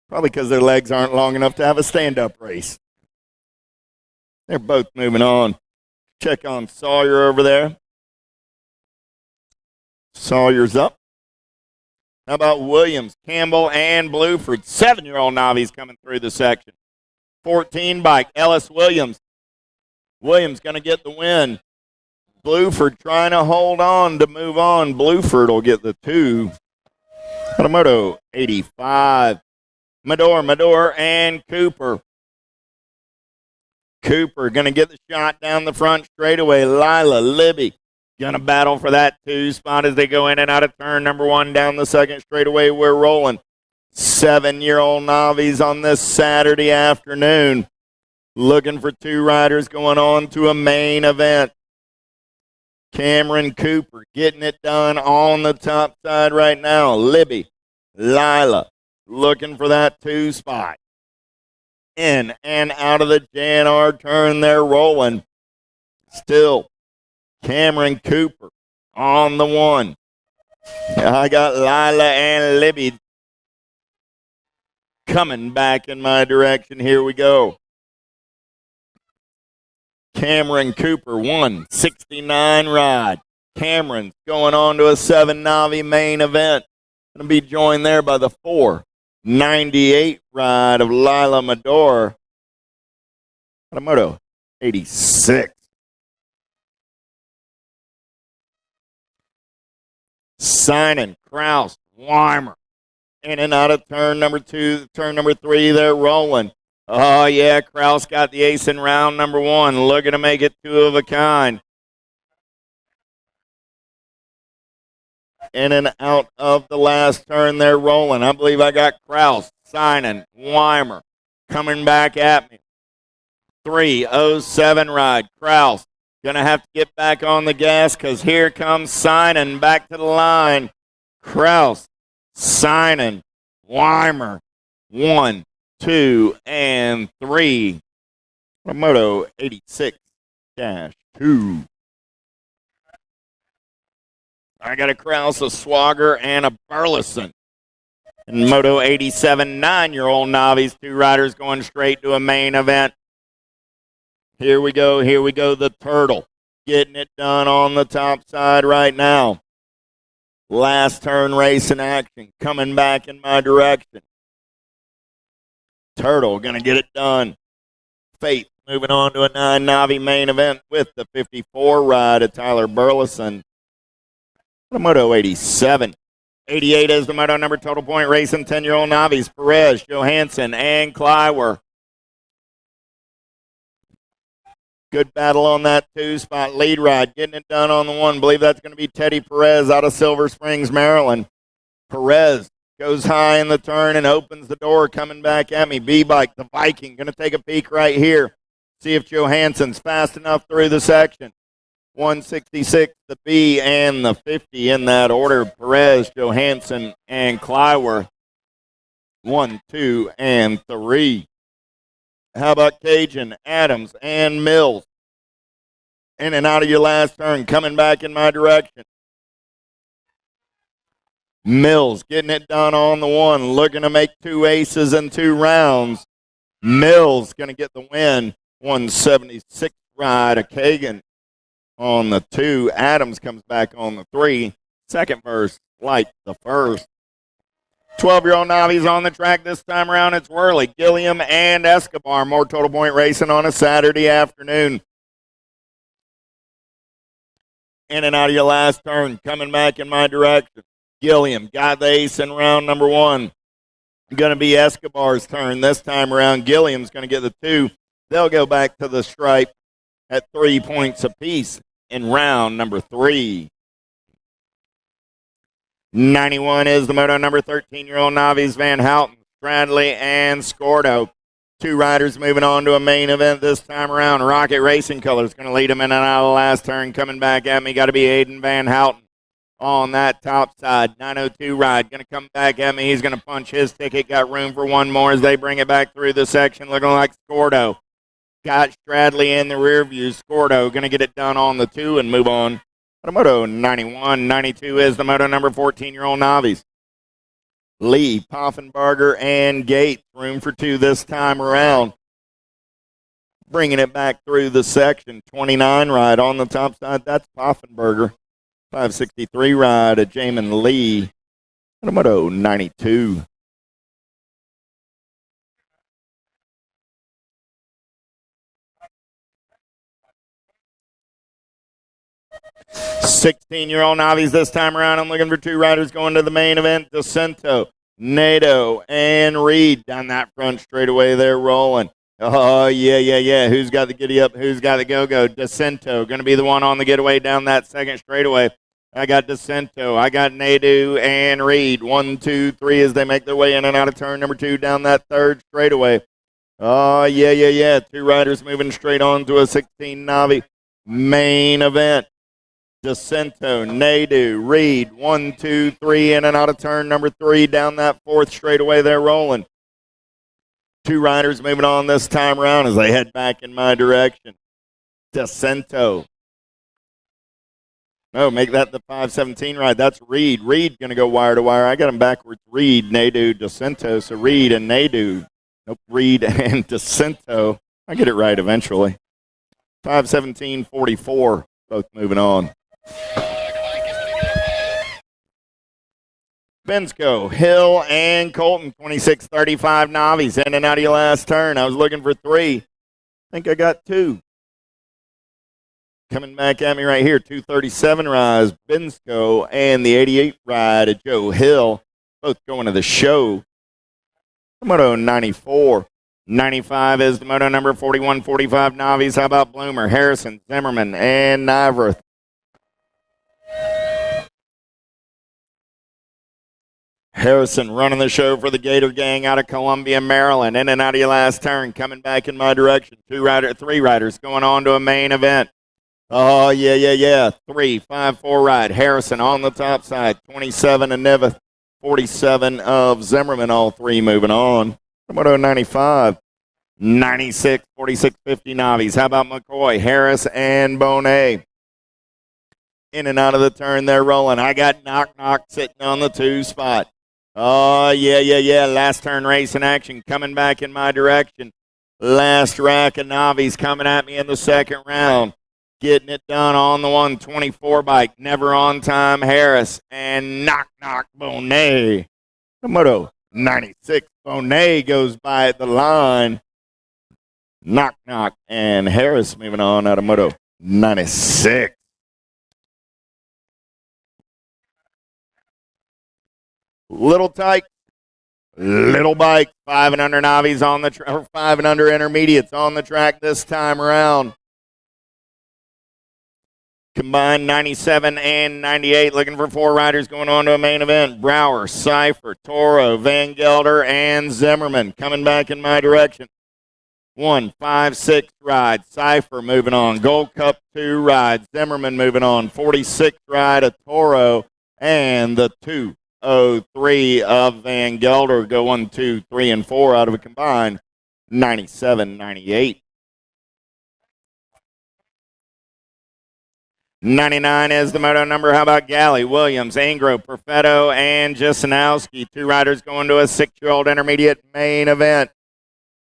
probably because their legs aren't long enough to have a stand-up race. They're both moving on. Check on Sawyer over there. Sawyer's up. How about Williams, Campbell, and Bluford? 7-year-old Navi's coming through the section. 14 bike, Ellis Williams. Williams going to get the win. Bluford trying to hold on to move on. Bluford will get the 2. Hatamoto 85. Mador, and Cooper. Cooper going to get the shot down the front straightaway. Lila, Libby going to battle for that 2 spot as they go in and out of turn number 1 down the second straightaway. We're rolling. 7-year-old Navi's on this Saturday afternoon. Looking for 2 riders going on to a main event. Cameron Cooper getting it done on the top side right now. Libby, Lila looking for that 2 spot. In and out of the JNR turn, they're rolling. Still, Cameron Cooper on the 1. I got Lila and Libby coming back in my direction. Here we go. Cameron Cooper, 169 ride. Cameron's going on to a 7 Navi main event. Going to be joined there by the 498 ride of Lila Mador. Hatamoto 86. Simon, Kraus, Weimer. In and out of turn number 2, turn number 3, they're rolling. Oh, yeah, Kraus got the ace in round number 1. Looking to make it 2 of a kind. In and out of the last turn, they're rolling. I believe I got Kraus, Simon, Weimer coming back at me. 3:07 ride. Kraus going to have to get back on the gas because here comes Simon back to the line. Kraus, Simon, Weimer, 1, 2, and 3. Moto 86-2. I got a Kraus, a Swagger, and a Burleson. And Moto 87, 9-year-old Navi's 2 riders going straight to a main event. Here we go, the Turtle. Getting it done on the top side right now. Last turn race in action. Coming back in my direction. Turtle going to get it done. Faith moving on to a 9 Navi main event with the 54 ride of Tyler Burleson. The Moto 87. 88 is the Moto number total point racing. 10-year-old Navi's Perez, Johansson, and Kleiwer. Good battle on that 2 spot lead ride. Getting it done on the 1. Believe that's going to be Teddy Perez out of Silver Springs, Maryland. Perez goes high in the turn and opens the door coming back at me. B-Bike, the Viking, going to take a peek right here. See if Johansson's fast enough through the section. 166, the B, and the 50 in that order. Perez, Johansson, and Kleiwer. 1, 2, and 3. How about Cajun, Adams, and Mills? In and out of your last turn, coming back in my direction. Mills getting it done on the one, looking to make 2 aces in 2 rounds. Mills going to get the win. 176 ride of Kagan on the 2. Adams comes back on the 3. Second verse, like the first. 12-year-old novice on the track this time around. It's Worley, Gilliam, and Escobar. More total point racing on a Saturday afternoon. In and out of your last turn, coming back in my direction. Gilliam got the ace in round number 1. Going to be Escobar's turn this time around. Gilliam's going to get the 2. They'll go back to the stripe at 3 points apiece in round number 3. 91 is the moto number 13-year-old novice Van Houten, Stradley, and Scordo. 2 riders moving on to a main event this time around. Rocket Racing Colors going to lead them in and out of the last turn. Coming back at me, got to be Aiden Van Houten on that top side. 902 ride going to come back at me. He's going to punch his ticket. Got room for one more as they bring it back through the section, looking like Scordo. Got Stradley in the rear view. Scordo going to get it done on the 2 and move on. Moto 91, 92 is the moto number 14-year-old novice. Lee, Poffenbarger, and Gates. Room for 2 this time around. Bringing it back through the section. 29 ride on the top side. That's Poffenbarger. 563 ride of Jamin Lee. Moto 92. $16-year-old novice this time around. I'm looking for 2 riders going to the main event. DeCento, Nato, and Reed down that front straightaway. They're rolling. Oh, yeah. Who's got the giddy up? Who's got the go-go? DeCento going to be the one on the getaway down that second straightaway. I got DeCento. I got Nato and Reed. 1, 2, 3 as they make their way in and out of turn number 2 down that third straightaway. Oh, yeah. 2 riders moving straight on to a 16 novice main event. DeCento, Nadu, Reed, 1, 2, 3, in and out of turn number 3 down that fourth straightaway. They're rolling. 2 riders moving on this time around as they head back in my direction. DeCento. No, make that the 517 ride. That's Reed. Reed going to go wire to wire. I got him backwards. Reed, Nadu, DeCento. So Reed and Nadu. Nope, Reed and DeCento. I get it right eventually. 517.44. Both moving on. Bensko, Hill, and Colton, 26-35 novice. In and out of your last turn. I was looking for 3. I think I got 2. Coming back at me right here, 237 rise, Bensko, and the 88 ride of Joe Hill. Both going to the show. Moto 94. 95 is the moto number 41-45 novice. How about Bloomer, Harrison, Zimmerman, and Nyverth? Harrison running the show for the Gator Gang out of Columbia, Maryland. In and out of your last turn, coming back in my direction. 3 riders going on to a main event. Oh, yeah. 3, 5, 4 ride. Harrison on the top side. 27 of Niveth, 47 of Zimmerman. All 3 moving on. Moto 95. 96, 46, 50 novice. How about McCoy, Harris, and Bonet? In and out of the turn, they're rolling. I got Knock sitting on the 2 spot. Oh, yeah. Last turn race in action coming back in my direction. Last rack of novice coming at me in the second round. Getting it done on the 124 bike. Never on time, Harris. And Knock Bonet. The Moto 96. Bonet goes by at the line. Knock and Harris moving on out of Moto 96. Little tight, little bike. 5 and under novice on the track, 5 and under intermediates on the track this time around. Combined 97 and 98. Looking for 4 riders going on to a main event. Brower, Cipher, Toro, Van Gelder, and Zimmerman coming back in my direction. 1, 5, 6 ride. Cipher moving on. Gold Cup 2 ride. Zimmerman moving on. 46 ride of Toro. And the 203 of Van Gelder go 1, 2, 3, and 4 out of a combined 97, 98. 99 is the moto number. How about Galley, Williams, Angro, Perfetto, and Jasanowski? 2 riders going to a 6-year-old intermediate main event.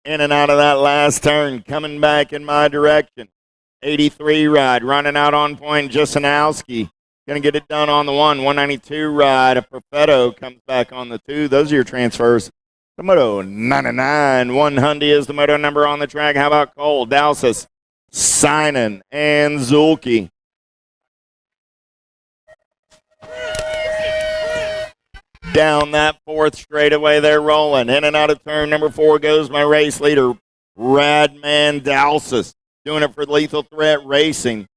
In and out of that last turn, coming back in my direction. 83 ride, running out on point, Jasanowski. Going to get it done on the 192 ride. A Perfetto comes back on the 2. Those are your transfers. The moto 99. 100 is the moto number on the track. How about Cole, Dowsis, Sinan, and Zulke? Down that 4th straightaway, they're rolling. In and out of turn number 4 goes my race leader, Radman Dowsis, doing it for Lethal Threat Racing.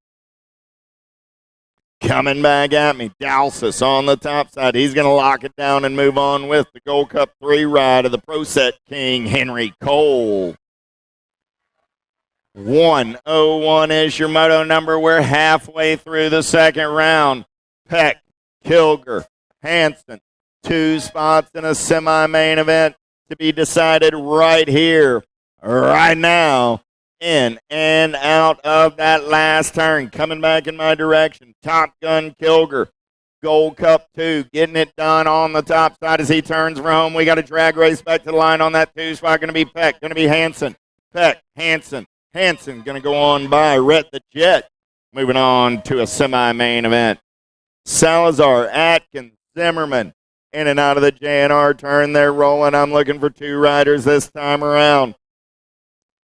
Coming back at me, Dowsis on the top side. He's going to lock it down and move on with the Gold Cup 3 ride of the Pro Set King, Henry Cole. 101 is your moto number. We're halfway through the second round. Peck, Kilger, Hanson. 2 spots in a semi-main event to be decided right here, right now, in and out of that last turn. Coming back in my direction, Top Gun Kilger, Gold Cup 2, getting it done on the top side as he turns for home. We got a drag race back to the line on that 2 spot. Going to be Peck, going to be Hanson. Peck, Hanson going to go on by Rhett the Jet. Moving on to a semi-main event. Salazar, Atkins, Zimmerman. In and out of the JNR turn, they're rolling. I'm looking for 2 riders this time around.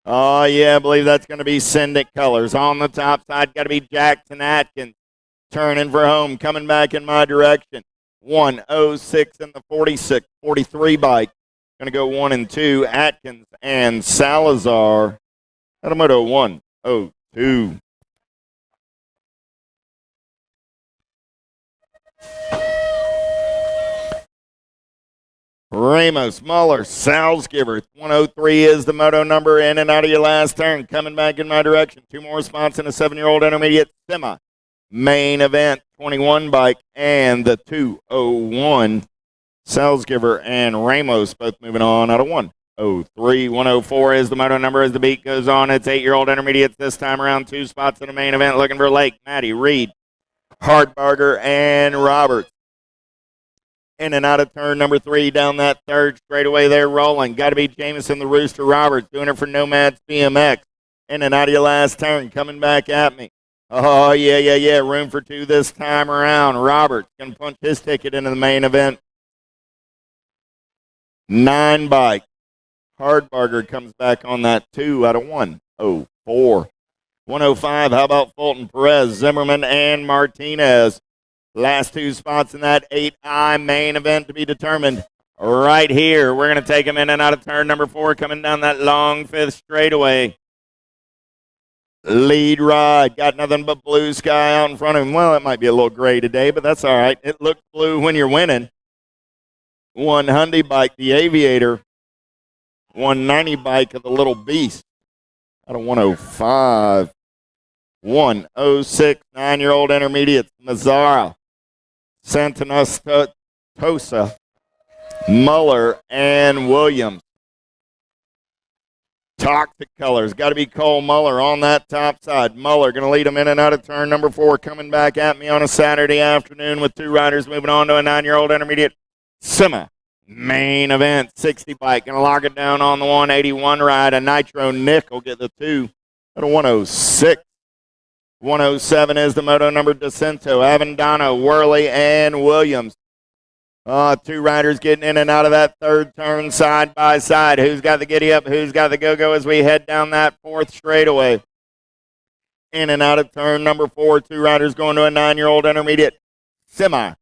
Oh, yeah, I believe that's going to be Syndic Colors. On the top side, got to be Jackson Atkins. Turning for home, coming back in my direction. 106 in the 43 bike. Going to go 1 and 2, Atkins and Salazar. Automoto 102. Ramos, Muller, Salzgiver. 103 is the moto number. In and out of your last turn. Coming back in my direction. 2 more spots in a 7-year-old intermediate semi. Main event, 21 bike, and the 201. Salzgiver and Ramos both moving on out of 103. 104 is the moto number as the beat goes on. It's 8-year-old intermediates this time around. 2 spots in the main event. Looking for Lake, Matty, Reed, Hardbarger, and Roberts. In and out of turn number 3, down that 3rd straightaway, they're rolling. Got to be Jameson the Rooster Roberts, doing it for Nomads BMX. In and out of your last turn, coming back at me. Oh, yeah. Room for 2 this time around. Roberts going to punch his ticket into the main event. 9 bike. Hardbarger comes back on that 2 out of 104. 105, how about Fulton, Perez, Zimmerman, and Martinez? Last 2 spots in that 8I main event to be determined right here. We're going to take them in and out of turn number 4, coming down that long 5th straightaway. Lead ride. Got nothing but blue sky out in front of him. Well, it might be a little gray today, but that's all right. It looks blue when you're winning. 100 bike, the Aviator. 190 bike of the Little Beast. Out of 105. 106, 9-year-old intermediates. Mazzara. Santanos Tosa, Muller, and Williams. Toxic Colors. Got to be Cole Muller on that top side. Muller going to lead them in and out of turn number 4. Coming back at me on a Saturday afternoon with 2 riders moving on to a 9-year-old intermediate. Sima. Main event. 60 bike. Going to lock it down on the 181 ride. A Nitro Nick will get the 2 at a 106. 107 is the moto number. DeCento, Avendano, Worley, and Williams. 2 riders getting in and out of that 3rd turn side by side. Who's got the giddy up? Who's got the go-go as we head down that 4th straightaway? In and out of turn number 4. 2 riders going to a 9-year-old intermediate semi.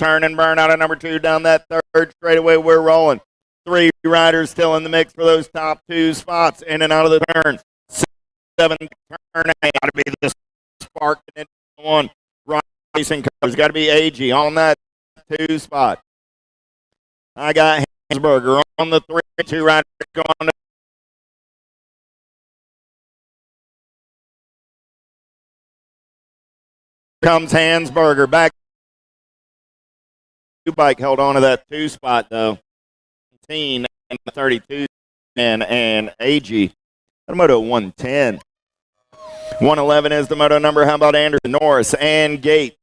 turn and burn out of number 2 down that third straightaway. We're rolling. 3 riders still in the mix for those top 2 spots. In and out of the turn. 7 turn. Got to be the spark. 1. Racing colors. Got to be AG on that 2 spot. I got Hansberger on the 3. 2 riders going to comes Hansberger back. Bike held on to that 2 spot though. 17 and 32 and AG. Moto 110. 111 is the moto number. How about Anderson, Norris, and Gates?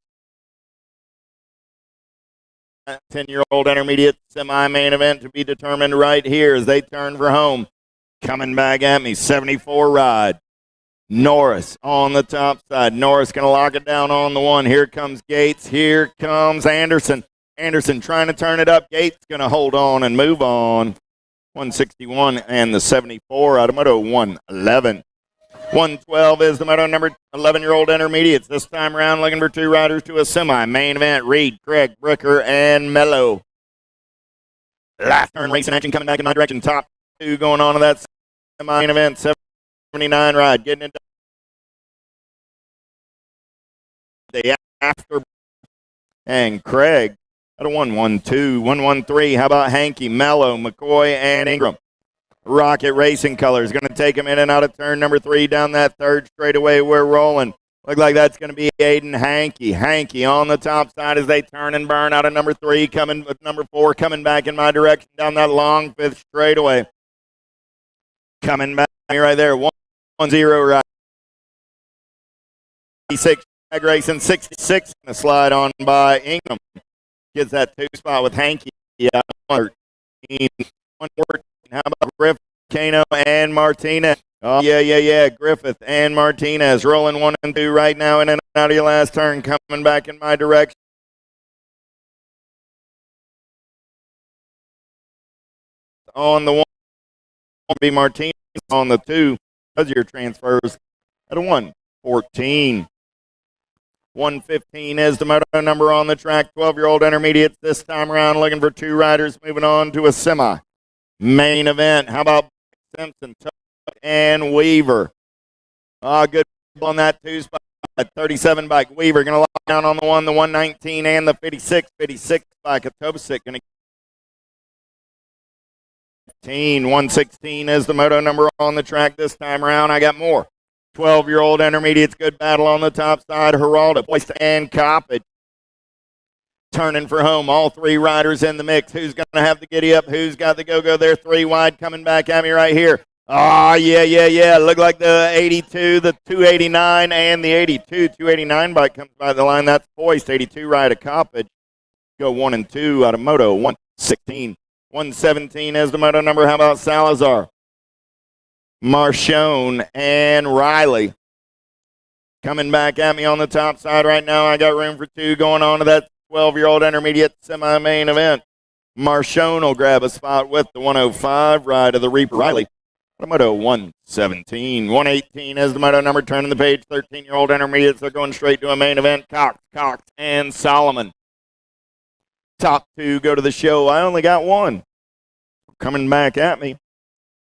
10-year-old intermediate semi-main event to be determined right here as they turn for home. Coming back at me, 74 ride. Norris on the top side. Norris going to lock it down on the 1. Here comes Gates. Here comes Anderson. Anderson trying to turn it up. Gates going to hold on and move on. 161 and the 74 out of moto 111. 112 is the moto number 11-year-old intermediates. This time around looking for 2 riders to a semi-main event. Reed, Craig, Bricker, and Mello. Last turn racing action coming back in my direction. Top 2 going on to that semi-main event. 79 ride. Getting it done. The after. And Craig. Out of 112, 113. How about Hankey, Mello, McCoy, and Ingram? Rocket Racing Colors going to take him in and out of turn number 3 down that third straightaway. We're rolling. Look like that's going to be Aiden Hankey. Hankey on the top side as they turn and burn out of number 3, coming with number 4 coming back in my direction down that long 5th straightaway. Coming back right there, 1-0 right. 66 racing 66 going to slide on by Ingram. Gets that 2 spot with Hankey. 114. How about Griffith, Kano, and Martinez? Oh, yeah. Griffith and Martinez rolling 1 and 2 right now in and out of your last turn. Coming back in my direction. On the 1, be Martinez on the 2. Those are your transfers at a 114. 115 is the moto number on the track. 12-year-old intermediates this time around looking for 2 riders moving on to a semi-main event. How about Simpson, Tuck, and Weaver? Good on that 2 spot. 37 bike. Weaver going to lock down on the 1, the 119, and the 56. 56 bike. Tovic going to 116 is the moto number on the track this time around. I got more. 12-year-old intermediates, good battle on the top side. Geraldo, Poist, and Coppage. Turning for home, all 3 riders in the mix. Who's going to have the giddy up? Who's got the go-go there? 3 wide coming back at me right here. Yeah. Look like the 82, the 289, and the 82. 289 bike comes by the line. That's Poist. 82 ride of Coppage. Go 1 and 2 out of moto 116. 117 is the moto number. How about Salazar? Marchone and Riley. Coming back at me on the top side right now. I got room for 2 going on to that 12-year-old intermediate semi-main event. Marchone will grab a spot with the 105 ride of the Reaper Riley. Moto 117. 118 is the moto number. Turning the page. 13-year-old intermediates. They're going straight to a main event. Cox, and Solomon. Top 2 go to the show. I only got 1. Coming back at me.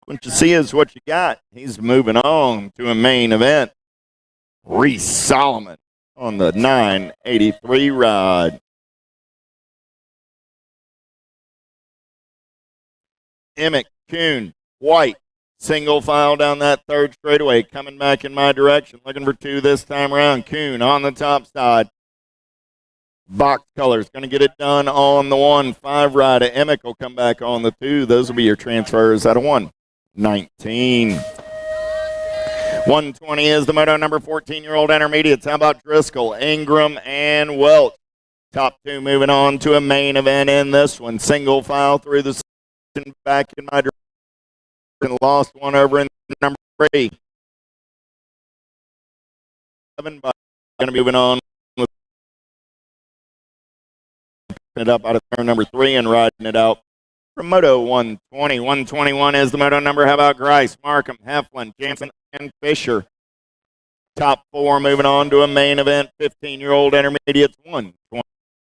What you see is what you got. He's moving on to a main event. Reese Solomon on the 983 ride. Emmett, Kuhn, White, single file down that third straightaway, coming back in my direction, looking for 2 this time around. Kuhn on the top side. Box colors, going to get it done on the 1-5 ride. Emmett will come back on the 2. Those will be your transfers out of 119. 120 is the moto number. 14-year-old intermediates. How about Driscoll, Ingram, and Welch? Top 2 moving on to a main event in this one. Single file through the section, back in my direction. Lost 1 over in number 3. 7 going to be moving on with it up out of turn number 3 and riding it out. From Moto 120. 121 is the moto number. How about Grice, Markham, Heflin, Jansen, and Fisher? Top 4 moving on to a main event. 15-year-old intermediates. 120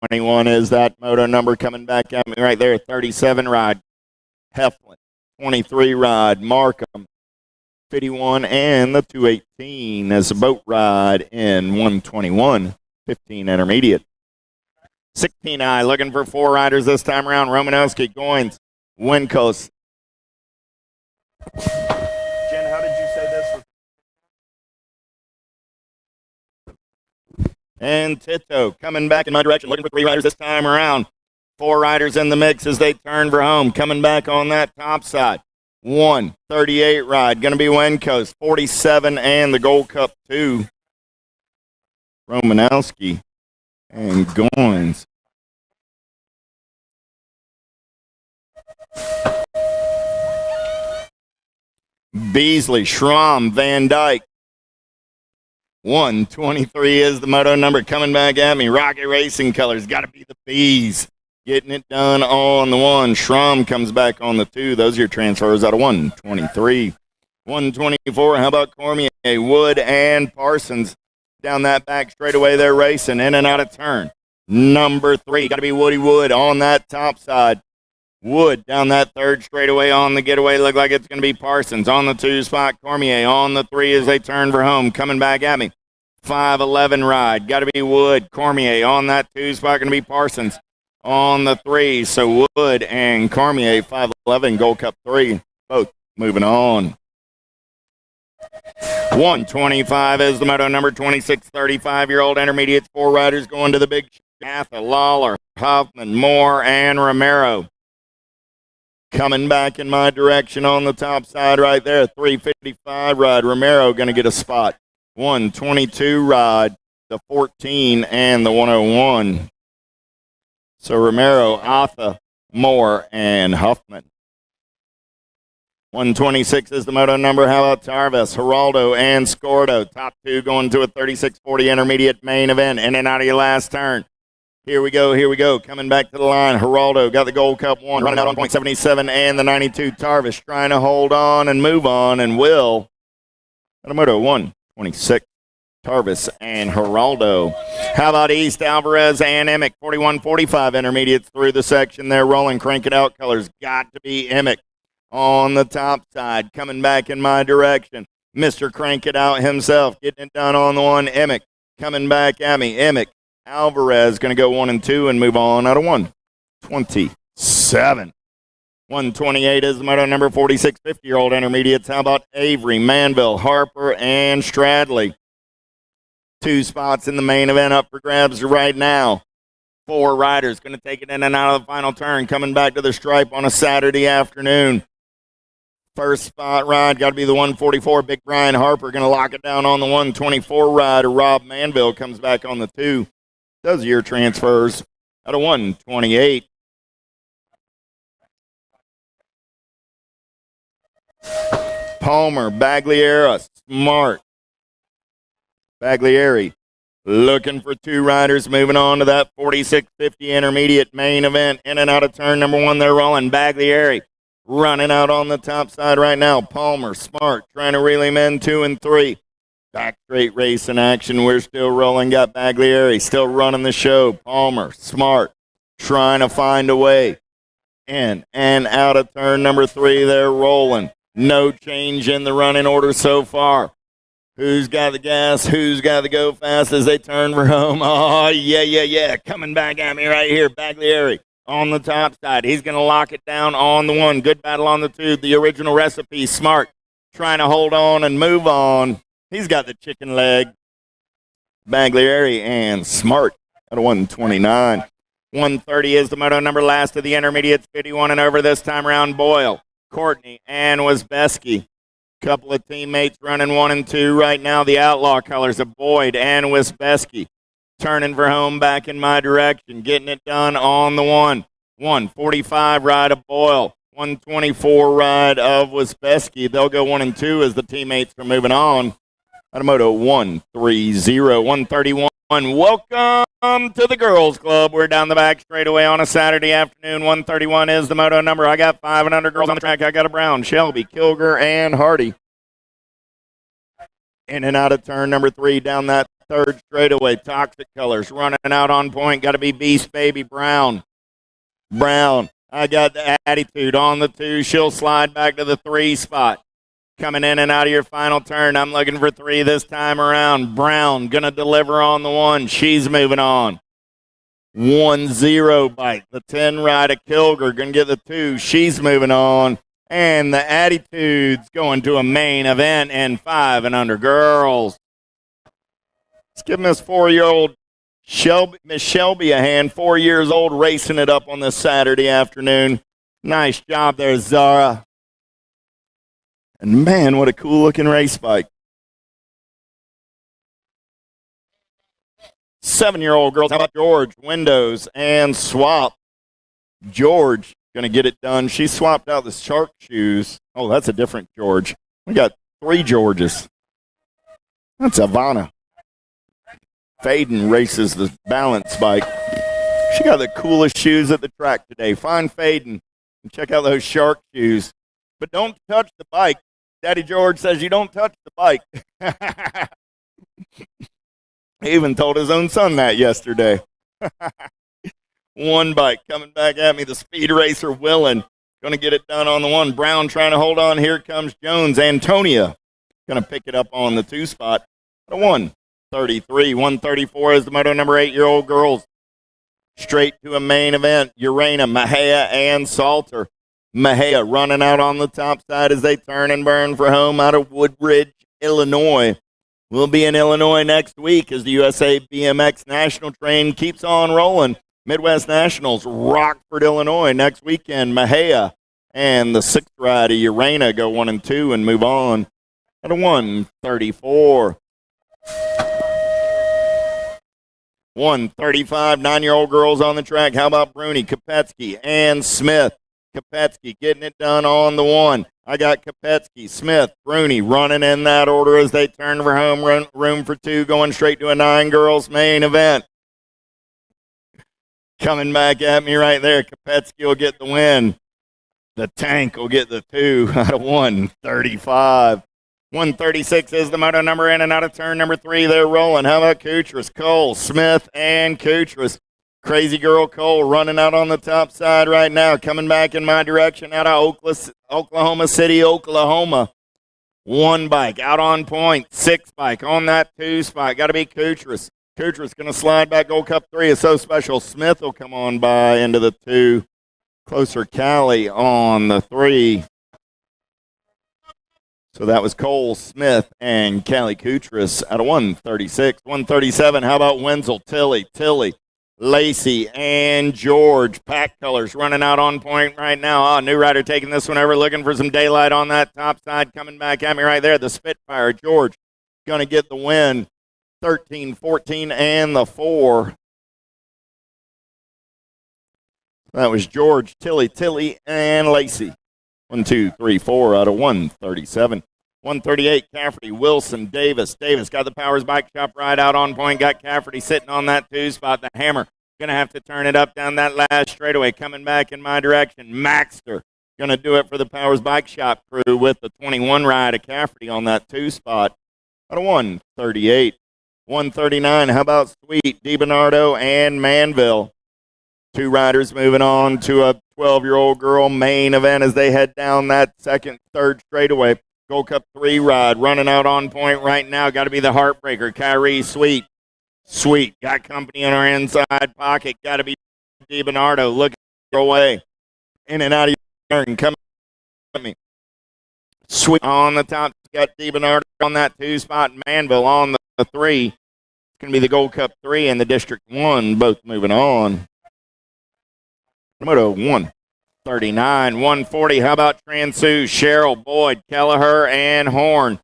21 is that moto number coming back at me right there. 37 ride, Heflin. 23 ride, Markham. 51 and the 218 as a boat ride in 121. 15 intermediate. 16I looking for 4 riders this time around. Romanowski, Goins, Wincos. Jen, how did you say this? And Tito coming back in my direction, looking for 3 riders this time around. 4 riders in the mix as they turn for home. Coming back on that top side. 138 ride, going to be Wincos. 47 and the Gold Cup 2. Romanowski and Goins. Beasley, Schramm, Van Dyke. 123 is the moto number coming back at me. Rocket Racing colors, got to be the Bees. Getting it done on the 1. Schramm comes back on the 2. Those are your transfers out of 123. 124, how about Cormier, Wood, and Parsons? Down that back straightaway, they're racing in and out of turn. Number 3, got to be Woody Wood on that top side. Wood down that third straightaway on the getaway. Look like it's going to be Parsons on the 2 spot. Cormier on the 3 as they turn for home. Coming back at me. 5-11 ride. Got to be Wood. Cormier on that 2 spot. Going to be Parsons on the 3. So Wood and Cormier, 5-11, Gold Cup 3. Both moving on. 125 is the moto number. 26, 35-year-old intermediates. 4 riders going to the big Atha, Lawler, Huffman, Moore, and Romero. Coming back in my direction on the top side right there. 355 ride. Romero going to get a spot. 122 ride. The 14 and the 101. So Romero, Atha, Moore, and Huffman. 126 is the moto number. How about Tarvis, Geraldo, and Scordo? Top 2 going to a 36-40 intermediate main event. In and out of your last turn. Here we go. Coming back to the line. Geraldo got the Gold Cup 1. Running out on .77 and the 92. Tarvis trying to hold on and move on and will. Moto 126. Tarvis and Geraldo. How about East, Alvarez, and Emick? 41-45 intermediates through the section. They're rolling. Crank it out. Colors got to be Emick on the top side. Coming back in my direction. Mr. Crank It Out himself. Getting it done on the 1. Emick coming back at me. Emick. Alvarez going to go 1 and 2 and move on out of 127. 128 is the moto number. 46, 50-year-old intermediates. How about Avery, Manville, Harper, and Stradley? 2 spots in the main event up for grabs right now. 4 riders going to take it in and out of the final turn. Coming back to the stripe on a Saturday afternoon. First spot ride got to be the 144. Big Brian Harper going to lock it down on the 124 ride. Rob Manville comes back on the 2. Those are your transfers out of 128. Palmer, Bagliera, Smart. Baglieri looking for 2 riders moving on to that 46-50 intermediate main event. In and out of turn number 1, they're rolling. Baglieri running out on the top side right now. Palmer, Smart trying to reel him in 2 and 3. Back straight race in action. We're still rolling. Got Baglieri still running the show. Palmer, Smart, trying to find a way. In and out of turn number 3, they're rolling. No change in the running order so far. Who's got the gas? Who's got the go fast as they turn for home? Oh, yeah. Coming back at me right here. Baglieri on the top side. He's going to lock it down on the 1. Good battle on the 2. The original recipe. Smart trying to hold on and move on. He's got the chicken leg. Baglieri and Smart at a 129. 130 is the moto number. Last of the intermediates. 51 and over this time around. Boyle, Courtney, and Wisbeski. Couple of teammates running 1 and 2 right now. The outlaw colors of Boyd and Wisbeski. Turning for home back in my direction. Getting it done on the 1. 145 ride of Boyle. 124 ride of Wisbeski. They'll go 1 and 2 as the teammates are moving on. Automoto 130, 131. Welcome to the Girls Club. We're down the back straightaway on a Saturday afternoon. 131 is the moto number. I got 5 and under girls on the track. I got a Brown, Shelby, Kilger, and Hardy. In and out of turn number 3 down that third straightaway. Toxic Colors running out on point. Got to be Beast Baby Brown. I got the attitude on the 2. She'll slide back to the 3 spot. Coming in and out of your final turn. I'm looking for 3 this time around. Brown going to deliver on the 1. She's moving on. 1-0 bike. The 10 ride of Kilger going to get the 2. She's moving on. And the attitude's going to a main event in 5 and under girls. Let's give Miss 4-year-old Miss Shelby a hand. 4 years old, racing it up on this Saturday afternoon. Nice job there, Zara. And man, what a cool looking race bike. 7-year-old girls. How about George? Windows and swap. George going to get it done. She swapped out the shark shoes. Oh, that's a different George. We got 3 Georges. That's Ivana. Faden races the balance bike. She got the coolest shoes at the track today. Find Faden and check out those shark shoes. But don't touch the bike. Daddy George says you don't touch the bike. He even told his own son that yesterday. 1 bike coming back at me. The speed racer Willen. Going to get it done on the 1. Brown trying to hold on. Here comes Jones. Antonia going to pick it up on the 2 spot. The 133. 134 is the moto number 8-year-old girls. Straight to a main event. Urena, Mahia, and Salter. Mahia running out on the top side as they turn and burn for home out of Woodbridge, Illinois. We'll be in Illinois next week as the USA BMX National Train keeps on rolling. Midwest Nationals, Rockford, Illinois next weekend. Mahia and the 6th rider, Urena, go 1 and 2 and move on at a 134. 135, 9-year-old girls on the track. How about Bruni, Kopetsky, and Smith? Kopetsky getting it done on the 1. I got Kopetsky, Smith, Bruni running in that order as they turn for home. Room for 2, going straight to a 9-girls main event. Coming back at me right there. Kopetsky will get the win. The tank will get the 2 out of 135. 136 is the moto number in and out of turn number 3. They're rolling. How about Kuchris, Cole, Smith, and Kuchris? Crazy Girl Cole running out on the top side right now. Coming back in my direction out of Oklahoma City, Oklahoma. 1 bike out on point. 6 bike on that 2 spot. Got to be Kuchris. Kuchris going to slide back. Gold Cup 3 is so special. Smith will come on by into the 2. Closer Cali on the 3. So that was Cole, Smith, and Callie Kuchris out of 136. 137, how about Wenzel, Tilly, Lacey, and George. Pack colors running out on point right now. New rider taking this one over, looking for some daylight on that top side. Coming back at me right there, the Spitfire. George going to get the win. 13, 14, and the 4. That was George, Tilly, and Lacey. 1, 2, 3, 4 out of 137. 138, Cafferty, Wilson, Davis. Davis got the Powers Bike Shop ride out on point. Got Cafferty sitting on that 2 spot. The Hammer going to have to turn it up down that last straightaway. Coming back in my direction. Maxter going to do it for the Powers Bike Shop crew with the 21 ride of Cafferty on that 2 spot. Out of 138. 139, how about Sweet, DiBernardo, and Manville? 2 riders moving on to a 12-year-old girl main event as they head down that third straightaway. Gold Cup 3 ride running out on point right now. Got to be the Heartbreaker, Kyrie Sweet. Got company in our inside pocket. Got to be DiBernardo. Looking away. In and out of your turn. Coming at me. Sweet on the top. Got DiBernardo on that 2 spot. Manville on the 3. It's going to be the Gold Cup 3 and the District 1, both moving on. Moto 139, 140. How about Transu, Cheryl, Boyd, Kelleher, and Horn?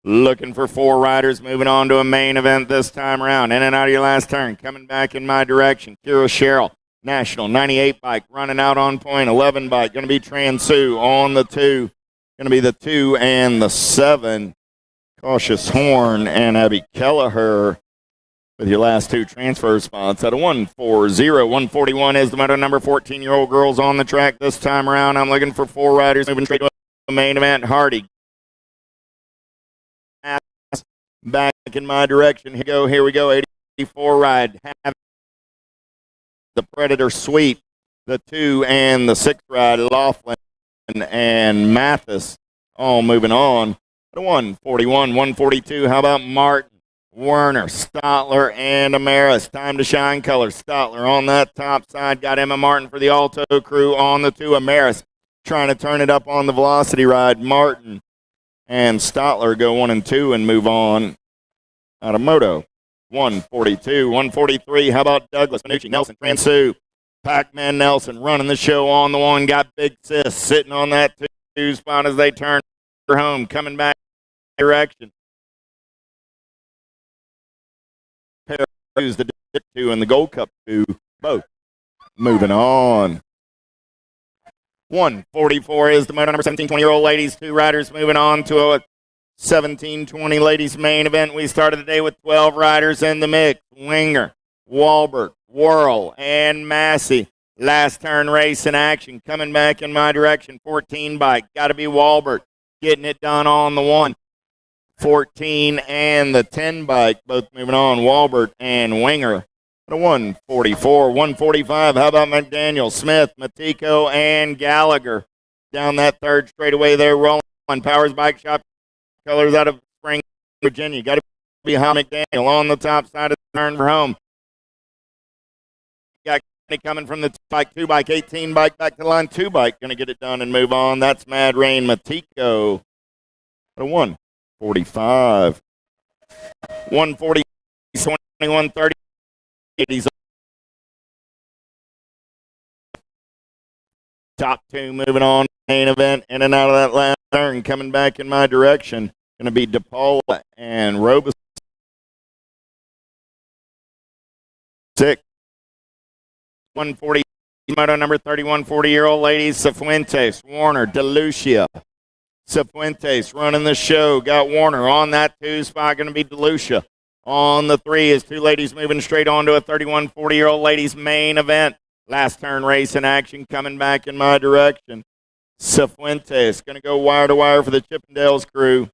Looking for 4 riders moving on to a main event this time around. In and out of your last turn. Coming back in my direction. Kira Cheryl, National 98 bike running out on point. 11 bike. Going to be Transu on the 2. Going to be the 2 and the 7. Cautious Horn and Abby Kelleher with your last 2 transfer spots at a 140. 141 is the moto number 14-year-old girls on the track this time around. I'm looking for 4 riders moving straight to the main event. Hardy back in my direction. Here we go. 84 ride. Have the Predator Sweet, the 2 and the 6 ride. Laughlin and Mathis all moving on. The 141, 142. How about Martin, Werner, Stotler, and Amaris? Time to shine color. Stotler on that top side. Got Emma Martin for the Alto crew on the 2. Amaris trying to turn it up on the velocity ride. Martin and Stotler go 1 and 2 and move on out of Moto. 142, 143. How about Douglas, Manucci, Nelson, Transu, Pac-Man Nelson running the show on the 1. Got Big Sis sitting on that 2 spot as they turn home, coming back direction. Pair use the 2 and the Gold Cup 2, both moving on. 144 is the moto number 17, 20-year-old ladies. 2 riders moving on to a 17-20 ladies main event. We started the day with 12 riders in the mix. Winger, Walbert, Whirl, and Massey. Last turn race in action. Coming back in my direction. 14 bike. Got to be Walbert. Getting it done on the 1. 14 and the 10 bike. Both moving on. Walbert and Winger. The 144, 145. How about McDaniel, Smith, Matico, and Gallagher? Down that third straightaway there, rolling. Powers Bike Shop colors out of Spring, Virginia. Got to be Hal McDaniel on the top side of the turn for home. Got coming from the bike, 2 bike, 18 bike, back to the line, 2 bike. Going to get it done and move on. That's Mad Rain Matico. The 145. 140, 21, 30. Top 2 moving on. Main event in and out of that last turn. Coming back in my direction. Going to be DePaula and Robus. 6. 140. Moto number 31, 40-year-old ladies. Cifuentes, Warner, DeLucia. Cifuentes running the show. Got Warner on that 2 spot. Going to be DeLucia. On the 3 is 2 ladies moving straight on to a 31, 40-year-old ladies main event. Last turn race in action coming back in my direction. Cifuentes going to go wire to wire for the Chippendales crew.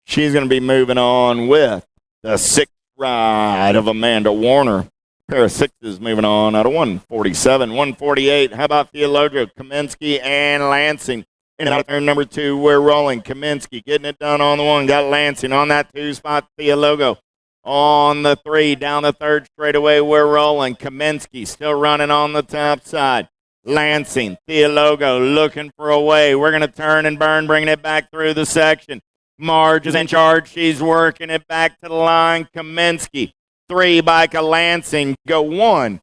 She's going to be moving on with the 6th ride of Amanda Warner. Pair of 6s moving on out of 147, 148. How about Theologia, Kaminsky, and Lansing? In and out of turn number 2, we're rolling. Kaminsky getting it done on the 1. Got Lansing on that 2 spot. Theologo on the 3. Down the third straightaway, we're rolling. Kaminsky still running on the top side. Lansing, Theologo looking for a way. We're going to turn and burn, bringing it back through the section. Marge is in charge. She's working it back to the line. Kaminsky, 3 bike of Lansing. Go 1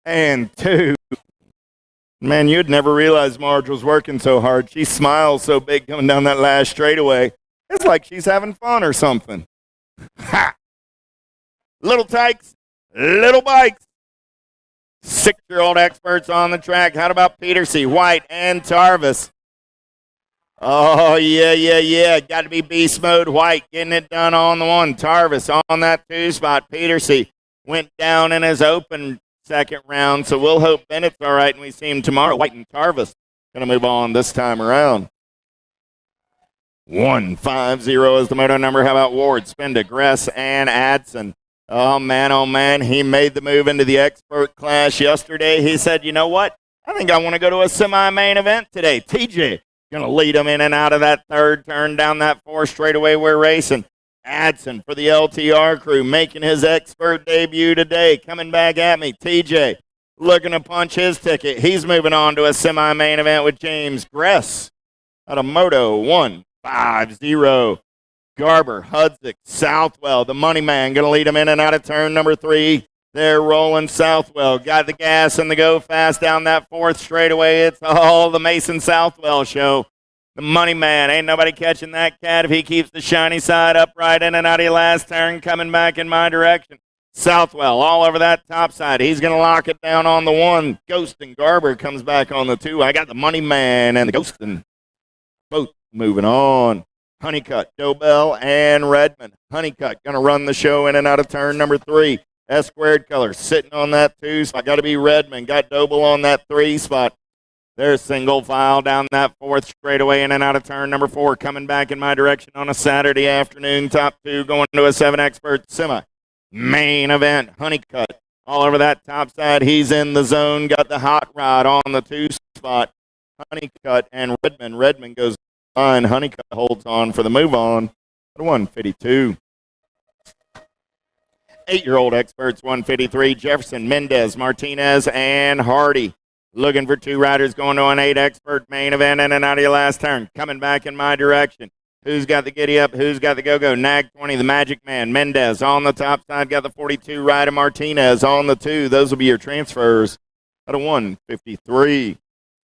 and 2. Man, you'd never realize Marge was working so hard. She smiles so big coming down that last straightaway. It's like she's having fun or something. Ha! Little tykes, little bikes. 6-year-old experts on the track. How about Petersey, White, and Tarvis? Oh, yeah. Got to be beast mode. White getting it done on the 1. Tarvis on that 2 spot. Petersey went down in his open second round, so we'll hope Bennett's all right and we see him tomorrow. White and Tarvis going to move on this time around. 150 is the moto number. How about Ward, Spenda, Gress, and Adson? Oh, man, he made the move into the expert class yesterday. He said, you know what? I think I want to go to a semi-main event today. TJ going to lead him in and out of that third turn down that 4 straightaway we're racing. Adson for the LTR crew making his expert debut today. Coming back at me. TJ looking to punch his ticket. He's moving on to a semi-main event with James Gress out of Moto 150. Garber, Hudzik, Southwell, the money man, going to lead him in and out of turn number 3. They're rolling Southwell. Got the gas and the go fast down that 4th straightaway. It's all the Mason Southwell show. The money man, ain't nobody catching that cat if he keeps the shiny side upright in and out of your last turn, coming back in my direction. Southwell all over that top side. He's going to lock it down on the 1. Ghost and Garber comes back on the 2. I got the money man and the Ghost and both moving on. Honeycutt, Dobell, and Redmond. Honeycutt going to run the show in and out of turn number 3. S squared color sitting on that 2 spot. Got to be Redmond. Got Dobell on that 3 spot. They're single file down that fourth straightaway in and out of turn number 4. Coming back in my direction on a Saturday afternoon. Top 2 going to a 7 expert semi. Main event, Honeycutt. All over that top side. He's in the zone. Got the hot rod on the 2 spot. Honeycutt and Redmond. Redmond goes on. Honeycutt holds on for the move on. 152. 8-year-old experts, 153. Jefferson, Mendez, Martinez, and Hardy. Looking for 2 riders going to an 8 expert main event in and out of your last turn. Coming back in my direction. Who's got the giddy up? Who's got the go-go? Nag 20, the Magic Man. Mendez on the top side. Got the 42 rider. Martinez on the 2. Those will be your transfers. Out of 153.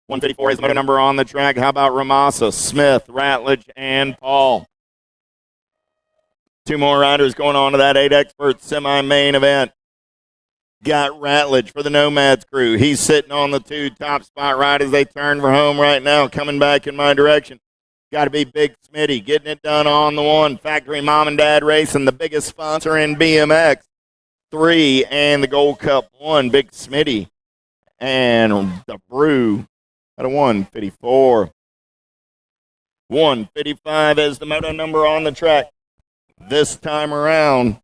154 is the number on the track. How about Ramasa, Smith, Ratledge, and Paul? 2 more riders going on to that 8 expert semi-main event. Got Ratledge for the Nomads crew. He's sitting on the 2 top spot right as they turn for home right now. Coming back in my direction. Got to be Big Smitty getting it done on the 1. Factory Mom and Dad Racing, the biggest sponsor in BMX. 3 and the Gold Cup 1. Big Smitty and the Brew out of 154. 155 is the moto number on the track. This time around.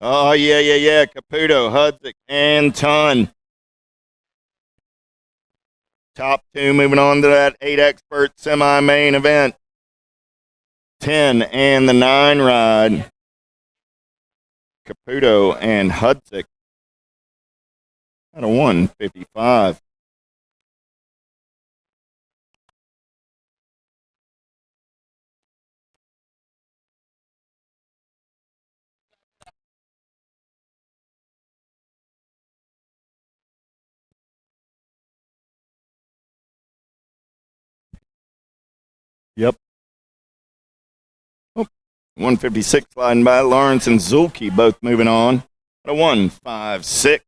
Oh, yeah. Caputo, Hudzik, and Ton. Top 2 moving on to that 8 expert semi-main event. 10 and the 9 ride. Caputo and Hudzik. Out of 155. Yep. 156 sliding by. Lawrence and Zulke both moving on. At a 156.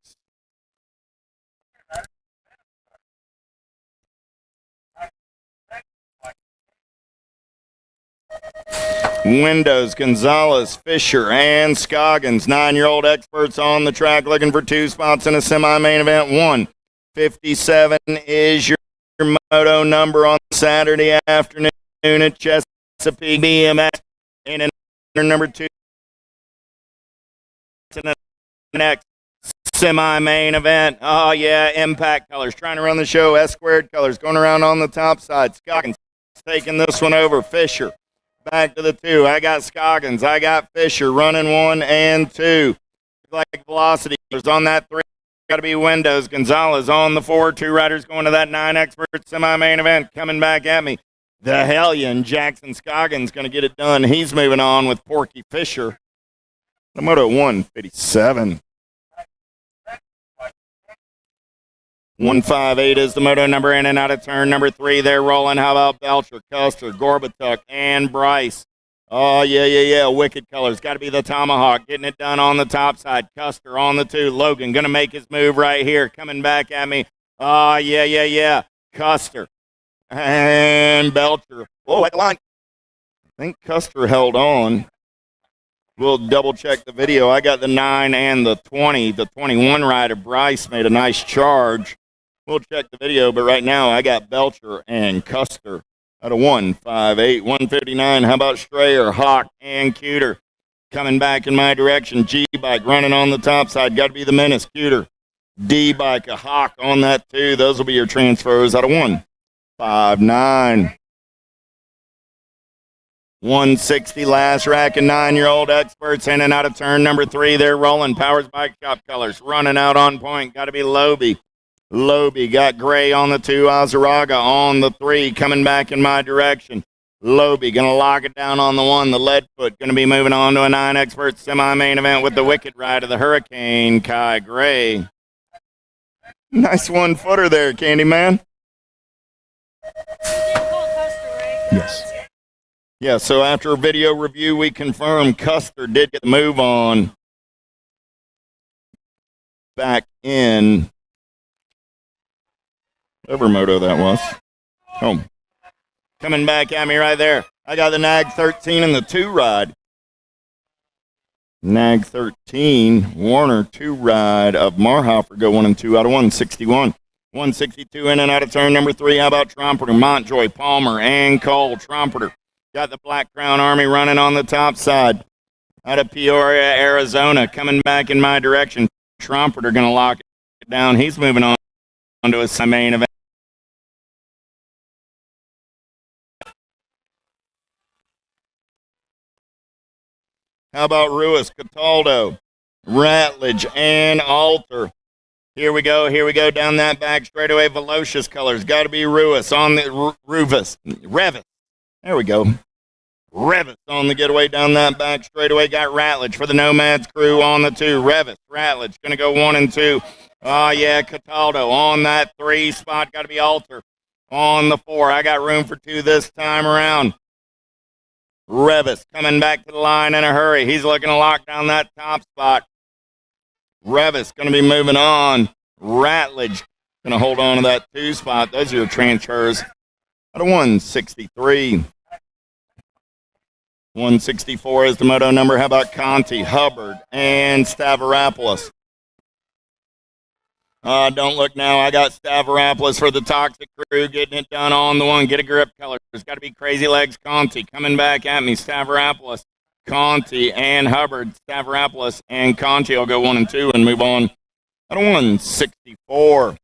Windows, Gonzalez, Fisher, and Scoggins. 9-year-old experts on the track looking for 2 spots in a semi-main event. 157 is your moto number on Saturday afternoon at Chesapeake BMX. And number 2 in the next semi-main event. Oh, yeah, Impact Colors trying to run the show. S-squared Colors going around on the top side. Scoggins taking this one over. Fisher back to the 2. I got Scoggins. I got Fisher running 1 and 2. Like Velocity is on that 3. Got to be Windows. Gonzalez on the 4. 2 riders going to that 9 expert semi-main event. Coming back at me. The Hellion, Jackson Scoggins, going to get it done. He's moving on with Porky Fisher. The moto 157. 158 is the moto number in and out of turn number 3. They're rolling. How about Belcher, Custer, Gorbatuk, and Bryce? Oh, yeah. Wicked Colors. Got to be the Tomahawk. Getting it done on the top side. Custer on the 2. Logan going to make his move right here. Coming back at me. Oh, yeah. Custer. And Belcher. Oh, at the line. I think Custer held on. We'll double-check the video. I got the 9 and the 20. The 21 rider, Bryce, made a nice charge. We'll check the video, but right now I got Belcher and Custer out of 158. 159. How about Strayer, Hawk, and Cuter? Coming back in my direction. G-Bike running on the top side. Got to be the Menace, Cuter. D-Bike, a Hawk on that, too. Those will be your transfers out of 159. 160 last rack and 9-year-old experts in and out of turn number 3. They're rolling. Powers Bike Shop Colors running out on point. Got to be Lobe. Lobe got Gray on the 2. Azaraga on the 3. Coming back in my direction. Lobe going to lock it down on the 1. The Leadfoot going to be moving on to a 9 expert semi-main event with the Wicked Ride of the Hurricane, Kai Gray. Nice 1-footer there, Candyman. Yes. Yeah, so after a video review, we confirmed Custer did get the move on back in whatever moto that was. Oh, coming back at me right there. I got the Nag 13 and the 2 ride. Nag 13, Warner 2 ride of Marhofer go 1 and 2 out of 161. 162 in and out of turn number 3. How about Trumpeter, Montjoy, Palmer, and Cole? Trumpeter got the Black Crown Army running on the top side. Out of Peoria, Arizona, coming back in my direction. Trumpeter going to lock it down. He's moving on to his main event. How about Ruiz, Cataldo, Ratledge, and Alter? Here we go down that back straightaway. Velocious colors. Got to be Ruiz on the Revis. There we go. Revis on the getaway down that back straightaway. Got Ratledge for the Nomads crew on the 2. Revis, Ratledge going to go 1 and 2. Oh, yeah, Cataldo on that 3 spot. Got to be Alter on the 4. I got room for 2 this time around. Revis coming back to the line in a hurry. He's looking to lock down that top spot. Revis going to be moving on. Ratledge going to hold on to that 2 spot. Those are your transfers. Out of 163. 164 is the moto number. How about Conti, Hubbard, and Stavropoulos? Don't look now. I got Stavropoulos for the Toxic crew, getting it done on the 1. Get a grip color. There's got to be Crazy Legs Conti coming back at me. Stavropoulos, Conti, and Hubbard. Stavropoulos and Conti will go 1 and 2 and move on. Out of 164.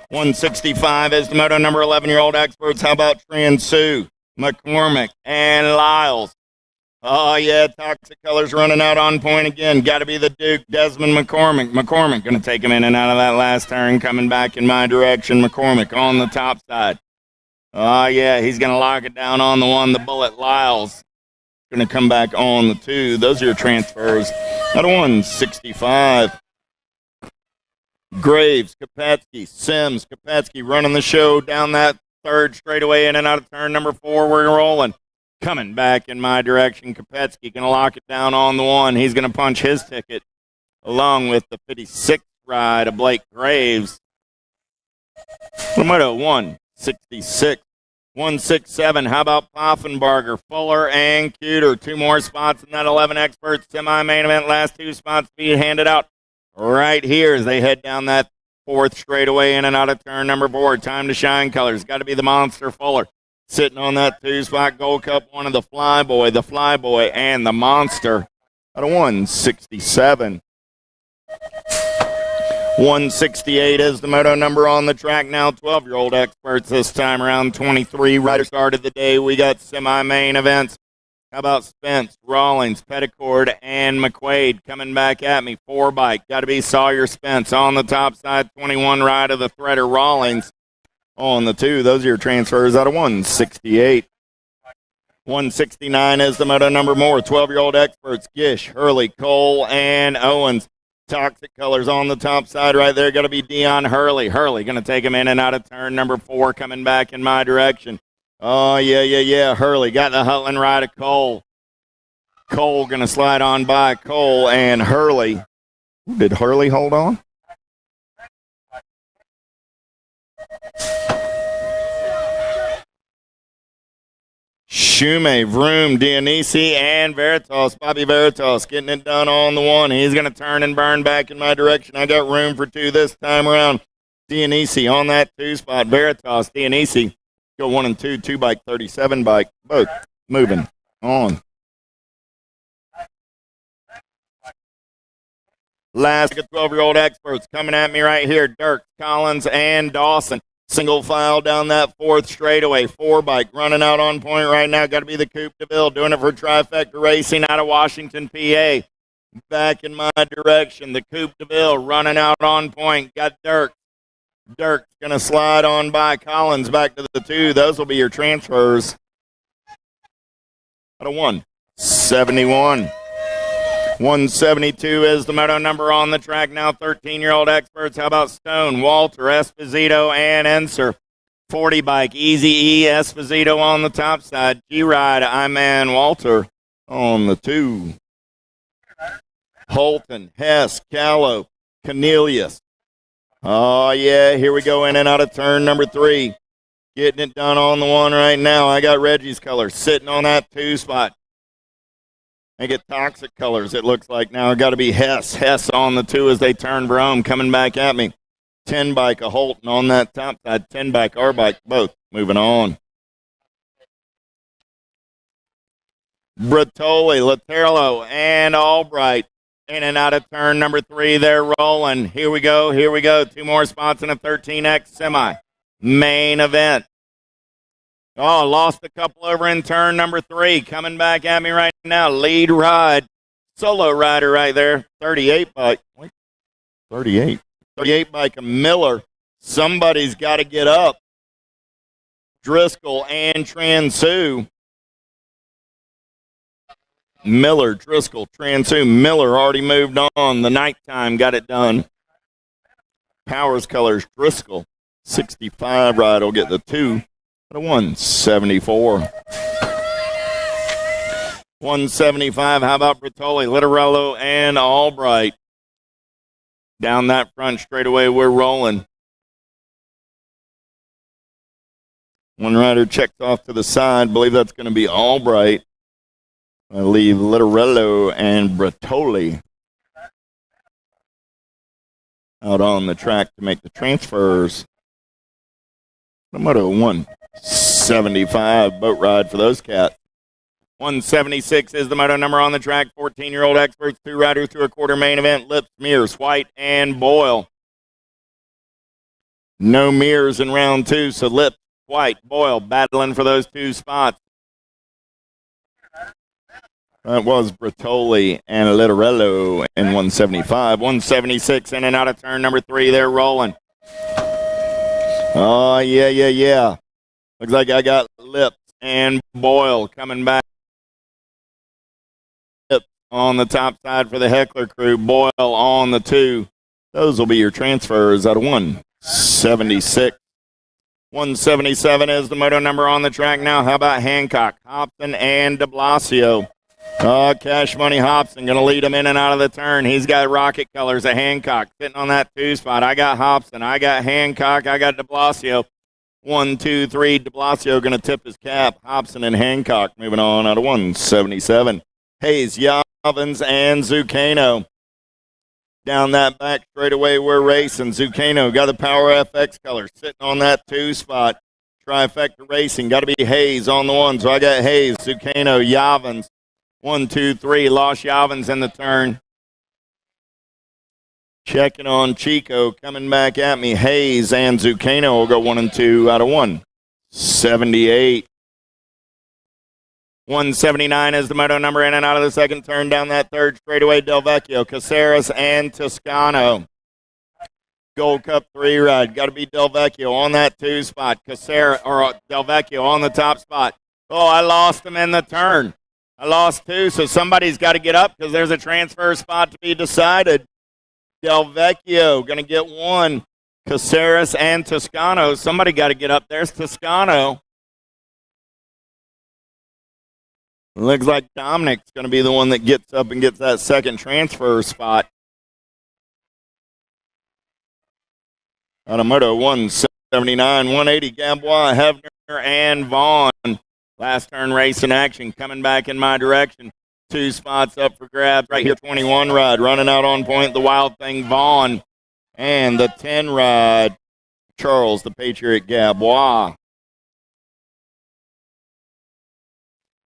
165 is the moto number. 11-year-old experts. How about Transu, McCormick, and Lyles? Oh, yeah, Toxic Colors running out on point again. Got to be the Duke, Desmond McCormick. McCormick going to take him in and out of that last turn, coming back in my direction. McCormick on the top side. Oh, yeah, he's going to lock it down on the 1. The Bullet, Lyles going to come back on the 2. Those are your transfers. Out of 165. Graves, Kopetsky, Sims, Kopetsky running the show down that 3rd straightaway in and out of turn number 4. We're rolling. Coming back in my direction. Kopetsky going to lock it down on the 1. He's going to punch his ticket along with the 56th ride of Blake Graves. Moto 166. 167. How about Poffenbarger, Fuller, and Cuter? 2 more spots in that 11 expert semi-main event. Last 2 spots to be handed out right here as they head down that 4th straightaway in and out of turn number 4. Time to shine colors. Got to be the Monster Fuller. Sitting on that 2-spot Gold Cup, one of the Flyboy, and the Monster. Out of 167. 168 is the moto number on the track now. 12-year-old experts this time around. 23 riders started the day. We got semi-main events. How about Spence, Rawlings, Petticord, and McQuaid coming back at me? 4 bike. Got to be Sawyer Spence on the top side. 21 ride of the Threader Rawlings. On the 2, those are your transfers out of 168. 169 is the moto number more. 12-year-old experts, Gish, Hurley, Cole, and Owens. Toxic Colors on the top side right there. Got to be Dion Hurley. Hurley going to take him in and out of turn number 4, coming back in my direction. Oh, yeah. Hurley got the Hutland ride of Cole. Cole going to slide on by Cole and Hurley. Did Hurley hold on? Shume, Vroom, Dionisi, and Veritas. Bobby Veritas getting it done on the 1. He's going to turn and burn back in my direction. I got room for 2 this time around. Dionisi on that 2 spot. Veritas, Dionisi go 1 and 2. 2 bike, 37 bike. Both moving on. Last 12-year-old experts coming at me right here. Dirk, Collins, and Dawson. Single file down that 4th straightaway. 4 bike running out on point right now. Got to be the Coupe de Ville doing it for Trifecta Racing out of Washington, PA. Back in my direction. The Coupe de Ville running out on point. Got Dirk. Dirk's going to slide on by Collins back to the 2. Those will be your transfers. Out of 171. 172 is the moto number on the track now. 13-year-old experts. How about Stone, Walter, Esposito, and Enser? 40 bike, Easy E, Esposito on the top side. G-Ride, I'm Walter on the 2. Holton, Hess, Callow, Cornelius. Oh, yeah, here we go in and out of turn number 3. Getting it done on the 1 right now. I got Reggie's color sitting on that 2 spot. I get Toxic Colors, it looks like now. Got to be Hess. Hess on the 2 as they turn Brome, coming back at me. 10 bike of Holton on that top side. 10 bike, our bike, both moving on. Bertoli, Laterlo, and Albright in and out of turn number 3. They're rolling. Here we go. 2 more spots in a 13X semi. Main event. Oh, lost a couple over in turn number 3. Coming back at me right now. Lead ride. Solo rider right there. 38 bike. 38 bike of Miller. Somebody's got to get up. Driscoll and Transu. Miller, Driscoll, Transu. Miller already moved on. The nighttime got it done. Powers Colors, Driscoll. 65 ride will get the 2. But a 174. 175. How about Bertoli, Littorello, and Albright? Down that front straightaway, we're rolling. One rider checks off to the side. Believe that's going to be Albright. I leave Littorello and Bertoli out on the track to make the transfers. Moto 175 boat ride for those cats. 176 is the moto number on the track. 14-year-old experts, 2 riders through a quarter main event. Lips, Mears, White, and Boyle. No Mears in round 2, so Lips, White, Boyle battling for those 2 spots. That was Bertoli and Littorello in 175. 176 in and out of turn number 3. They're rolling. Oh, yeah. Looks like I got Lips and Boyle coming back. Lips on the top side for the Heckler crew. Boyle on the 2. Those will be your transfers out of 176. 177 is the moto number on the track now. How about Hancock, Hobson, and de Blasio? Cash Money Hobson going to lead him in and out of the turn. He's got rocket colors of Hancock sitting on that 2 spot. I got Hobson. I got Hancock. I got de Blasio. 1, 2, 3. De Blasio going to tip his cap. Hobson and Hancock moving on out of 177. Hayes, Yavins, and Zucchino. Down that back straightaway, we're racing. Zucchino got the Power FX color sitting on that 2 spot. Trifecta Racing. Got to be Hayes on the 1. So I got Hayes, Zucchino, Yavins. 1, 2, 3. Lost Yavins in the turn. Checking on Chico. Coming back at me. Hayes and Zucchino will go 1 and 2 out of 178. 179 is the moto number in and out of the second turn. Down that third straightaway, Del Vecchio, Caceres, and Toscano. Gold Cup 3 ride. Got to be Del Vecchio on that 2 spot. Caceres, or Del Vecchio on the top spot. Oh, I lost him in the turn. I lost 2, so somebody's got to get up because there's a transfer spot to be decided. Del Vecchio going to get 1. Caceres and Toscano. Somebody got to get up. There's Toscano. Looks like Dominic's going to be the one that gets up and gets that second transfer spot. Automoto 179, 180, Gamboa, Hefner, and Vaughn. Last turn race in action coming back in my direction. 2 spots up for grabs right here. 21 ride running out on point. The Wild Thing Vaughn. And the 10 ride Charles the Patriot Gabois.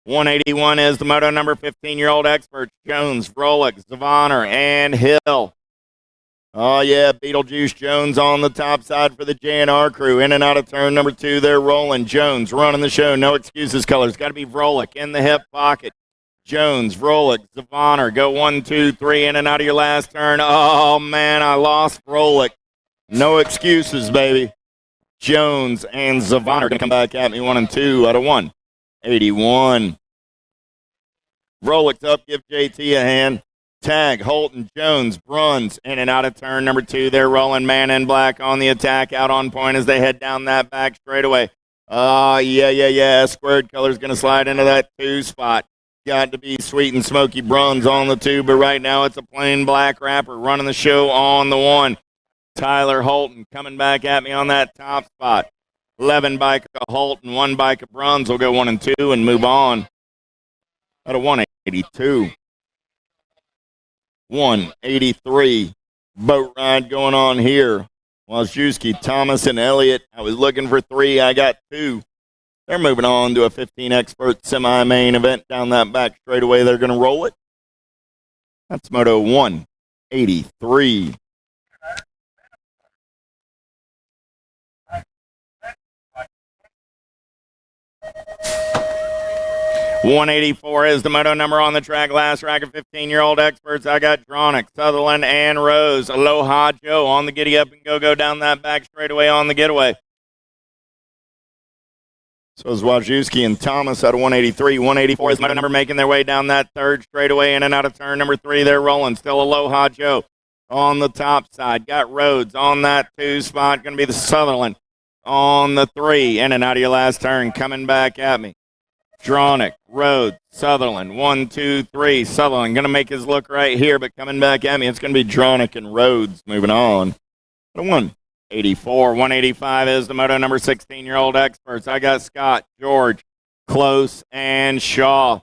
181 is the moto number. 15-year-old experts Jones, Vrolik, Zavaner, and Hill. Oh, yeah, Beetlejuice Jones on the top side for the JNR crew. In and out of turn number 2, they're rolling. Jones running the show. No excuses colors. Got to be Vrolik in the hip pocket. Jones, Vrolik, Zavaner. Go 1, 2, 3 in and out of your last turn. Oh, man, I lost Vrolik. No excuses, baby. Jones and Zavaner going to come back at me 1 and 2 out of 181. Vrolik's up. Give JT a hand. Tag, Holton, Jones, Bruns, in and out of turn number 2. They're rolling man in black on the attack, out on point as they head down that back straightaway. Yeah. Squared color's going to slide into that 2 spot. Got to be Sweet and Smoky Bruns on the 2, but right now it's a plain black wrapper running the show on the 1. Tyler Holton coming back at me on that top spot. 11 bike of Holton, 1 bike of Bruns will go 1 and 2 and move on. Out of 182. 183. Boat ride going on here. Wojciechowski, Thomas, and Elliott. I was looking for 3. I got 2. They're moving on to a 15 expert semi-main event down that back straightaway. They're going to roll it. That's Moto 183. 184 is the moto number on the track. Last rack of 15-year-old experts. I got Dronick, Sutherland, and Rose. Aloha Joe on the giddy up and go down that back straightaway on the getaway. So is Wojciechowski and Thomas out of 183. 184 is moto number making their way down that third straightaway in and out of turn number 3. They're rolling. Still Aloha Joe on the top side. Got Rhodes on that 2 spot. Going to be the Sutherland on the 3. In and out of your last turn. Coming back at me. Dronick, Rhodes, Sutherland, 1, 2, 3. Sutherland going to make his look right here, but coming back at me, it's going to be Dronick and Rhodes moving on. 184, 185 is the moto number 16-year-old experts. I got Scott, George, Close, and Shaw.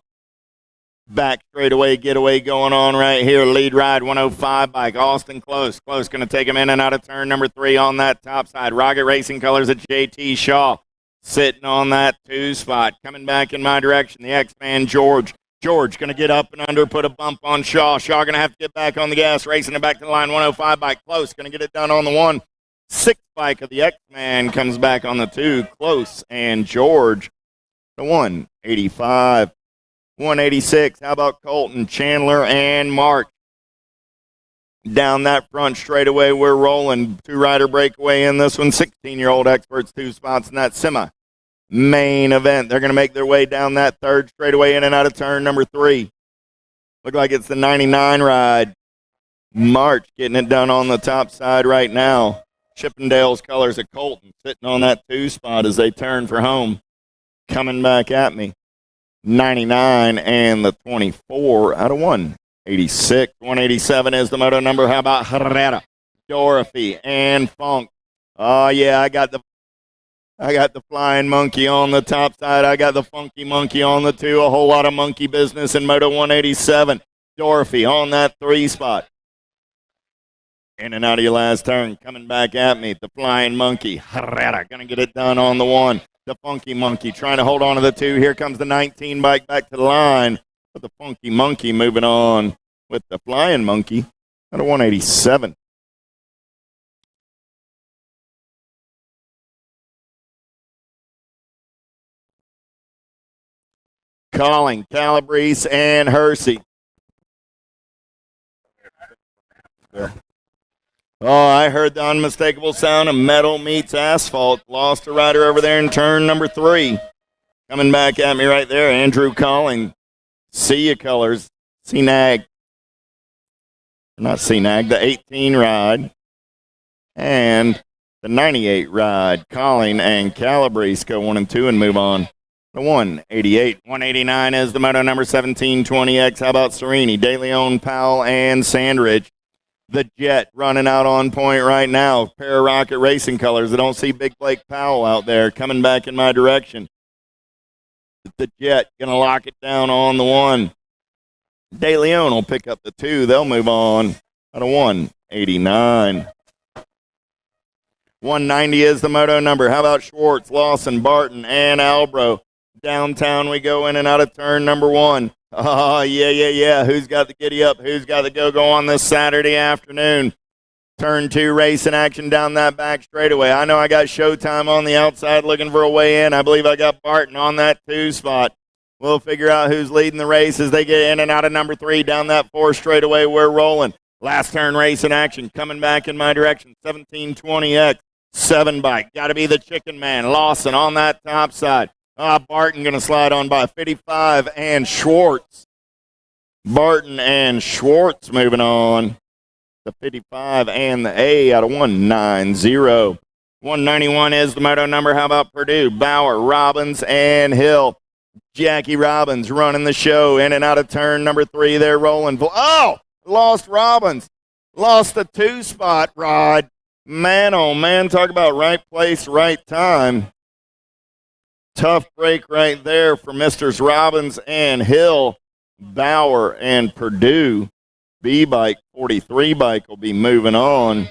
Back straightaway getaway going on right here. Lead ride 105 bike. Austin Close. Close going to take him in and out of turn number 3 on that top side. Rocket Racing Colors at JT Shaw. Sitting on that 2 spot. Coming back in my direction, the X-Man George. George going to get up and under, put a bump on Shaw. Shaw going to have to get back on the gas, racing it back to the line. 105 bike. Close going to get it done on the 1. 6 bike of the X-Man comes back on the 2. Close and George. The 185. 186. How about Colton, Chandler, and Mark? Down that front straightaway, we're rolling. 2-rider breakaway in this one. 16-year-old experts, 2 spots in that semi-main event. They're going to make their way down that third straightaway in and out of turn number 3. Look like it's the 99 ride. March getting it done on the top side right now. Chippendale's Colors of Colton sitting on that 2 spot as they turn for home. Coming back at me. 99 and the 24 out of 186. 187 is the moto number. How about Herrera, Dorothy, and Funk? Oh, yeah, I got the flying monkey on the top side. I got the funky monkey on the 2. A whole lot of monkey business in moto 187. Dorothy on that 3 spot. In and out of your last turn. Coming back at me. The flying monkey. Herrera going to get it done on the 1. The funky monkey trying to hold on to the 2. Here comes the 19 bike back to the line. But the funky monkey moving on with the flying monkey at a 187. Calling, Calabrese, and Hersey. Oh, I heard the unmistakable sound of metal meets asphalt. Lost a rider over there in turn number 3. Coming back at me right there, Andrew Calling. See ya Colors. CNAG. Not CNAG, the 18 ride. And the 98 ride. Calling and Calabrese go 1 and 2 and move on. The 188. 189 is the moto number 1720X. How about Serini, De Leon, Powell, and Sandridge? The Jet running out on point right now. Pair of Rocket Racing Colors. I don't see Big Blake Powell out there coming back in my direction. The Jet going to lock it down on the 1. De Leon will pick up the 2. They'll move on at a 189. 190 is the moto number. How about Schwartz, Lawson, Barton, and Albro? Downtown we go in and out of turn number 1. Oh, yeah. Who's got the giddy up? Who's got the go-go on this Saturday afternoon? Turn 2 racing action down that back straightaway. I know I got Showtime on the outside looking for a way in. I believe I got Barton on that 2 spot. We'll figure out who's leading the race as they get in and out of number 3. Down that 4 straightaway, we're rolling. Last turn racing action coming back in my direction. 1720X, 7 bike. Got to be the chicken man. Lawson on that top side. Barton going to slide on by 55 and Schwartz. Barton and Schwartz moving on. The 55 and the A out of 190. 191 is the moto number. How about Purdue, Bauer, Robbins, and Hill? Jackie Robbins running the show in and out of turn number 3. They're rolling. Oh, lost Robbins. Lost the 2 spot, Rod. Man, oh man, talk about right place, right time. Tough break right there for Misters Robbins and Hill. Bauer and Purdue. B-Bike, 43 bike will be moving on.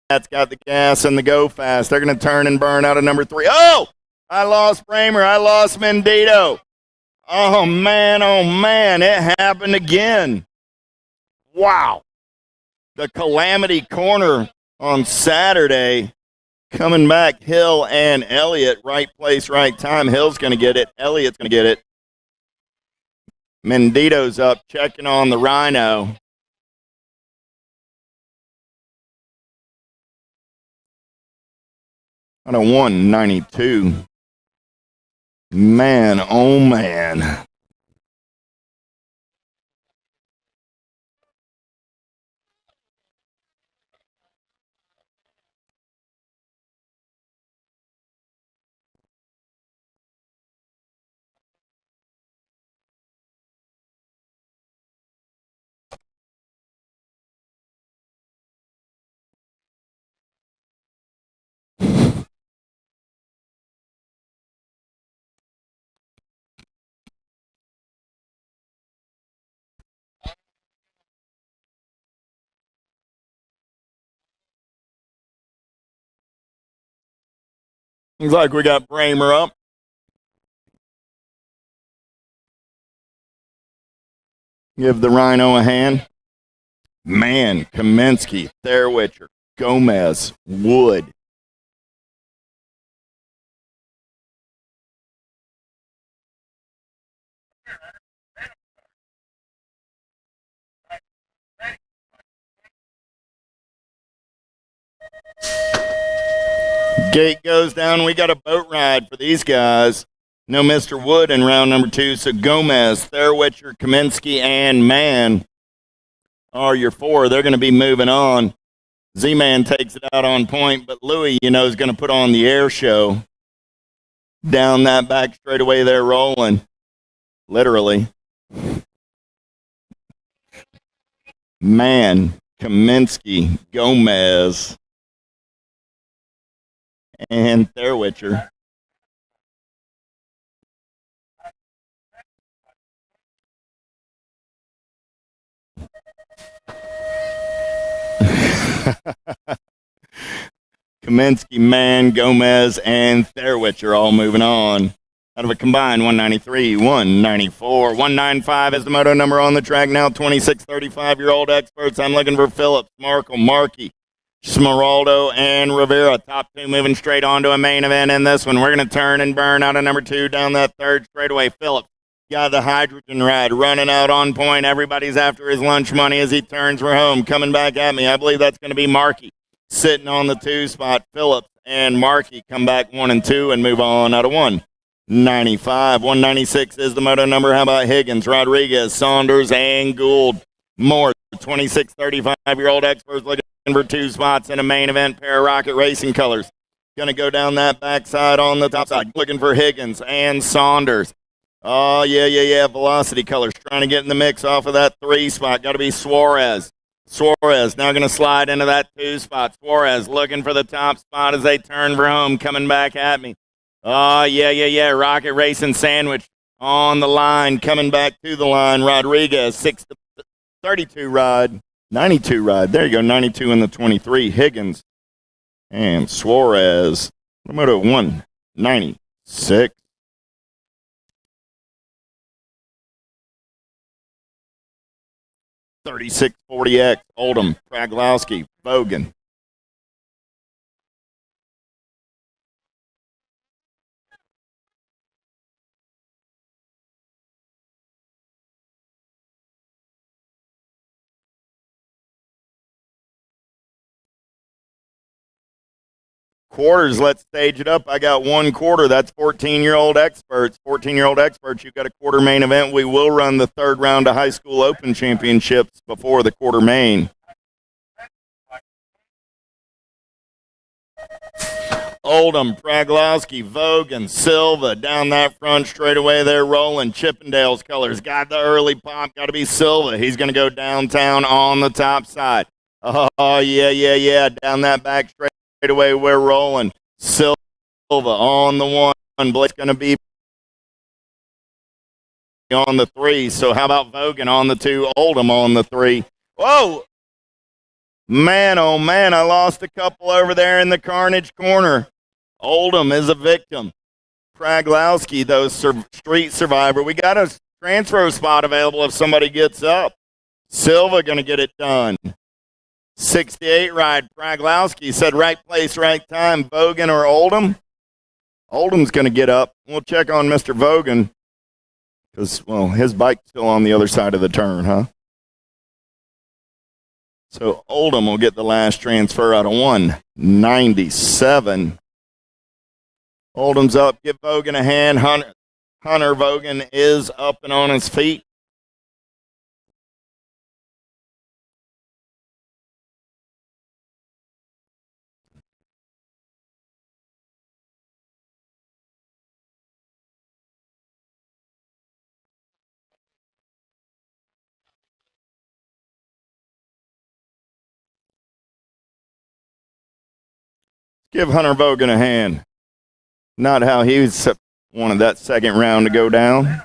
That's got the gas and the go fast. They're going to turn and burn out of number 3. Oh, I lost Bramer. I lost Mendito. Oh, man, it happened again. Wow. The Calamity Corner on Saturday. Coming back, Hill and Elliott. Right place, right time. Hill's going to get it. Elliott's going to get it. Mendito's up, checking on the Rhino. On a 192. Man, oh man. Looks like we got Bramer up. Give the Rhino a hand. Man, Kaminsky, Therwitcher, Gomez, Wood. Gate goes down. We got a boat ride for these guys. No Mr. Wood in round number 2. So Gomez, Therwitcher, Kaminsky, and Mann are your 4. They're going to be moving on. Z-Man takes it out on point, but Louis, is going to put on the air show. Down that back straightaway there rolling. Literally. Mann, Kaminsky, Gomez, and Therwitcher. Kaminsky, Mann, Gomez, and Therwitcher all moving on. Out of a combined 193, 194, 195 is the moto number on the track now. 26, 35-year-old experts. I'm looking for Phillips, Markle, Markey, Smeraldo, and Rivera. Top 2 moving straight on to a main event in this one. We're going to turn and burn out of number 2 down that third straightaway. Phillips got the hydrogen ride running out on point. Everybody's after his lunch money as he turns for home. Coming back at me, I believe that's going to be Markey sitting on the 2 spot. Phillips and Markey come back 1 and 2 and move on out of 195. 196 is the moto number. How about Higgins, Rodriguez, Saunders, and Gould? More 26, 35-year-old experts looking for 2 spots in a main event pair of Rocket Racing colors. Going to go down that backside on the top side. Looking for Higgins and Saunders. Oh, yeah. Velocity colors trying to get in the mix off of that 3 spot. Got to be Suarez. Suarez now going to slide into that 2 spot. Suarez looking for the top spot as they turn for home. Coming back at me. Oh, yeah. Rocket Racing Sandwich on the line. Coming back to the line. Rodriguez, 32 ride. 92 ride. There you go. 92 in the 23. Higgins and Suarez. Moto 196. 3640X, Oldham, Praglowski, Vogan. Quarters, let's stage it up. I got 1 quarter. That's 14-year-old experts. 14-year-old experts, you've got a quarter main event. We will run the 3rd round of high school open championships before the quarter main. Oldham, Praglowski, Vogan, Silva, down that front straightaway there rolling. Chippendale's colors. Got the early pop. Got to be Silva. He's going to go downtown on the top side. Oh, yeah. Down that back straightaway, we're rolling. Silva on the 1. Blake's going to be on the 3. So how about Vogan on the 2? Oldham on the 3. Whoa! Man, oh man, I lost a couple over there in the Carnage corner. Oldham is a victim. Praglowski, though, street survivor. We got a transfer spot available if somebody gets up. Silva going to get it done. 68 ride. Praglowski said right place, right time. Vogan or Oldham? Oldham's going to get up. We'll check on Mr. Vogan because, well, his bike's still on the other side of the turn, huh? So Oldham will get the last transfer out of 197. Oldham's up. Give Vogan a hand. Hunter Vogan is up and on his feet. Give Hunter Vogan a hand. Not how he wanted that second round to go down.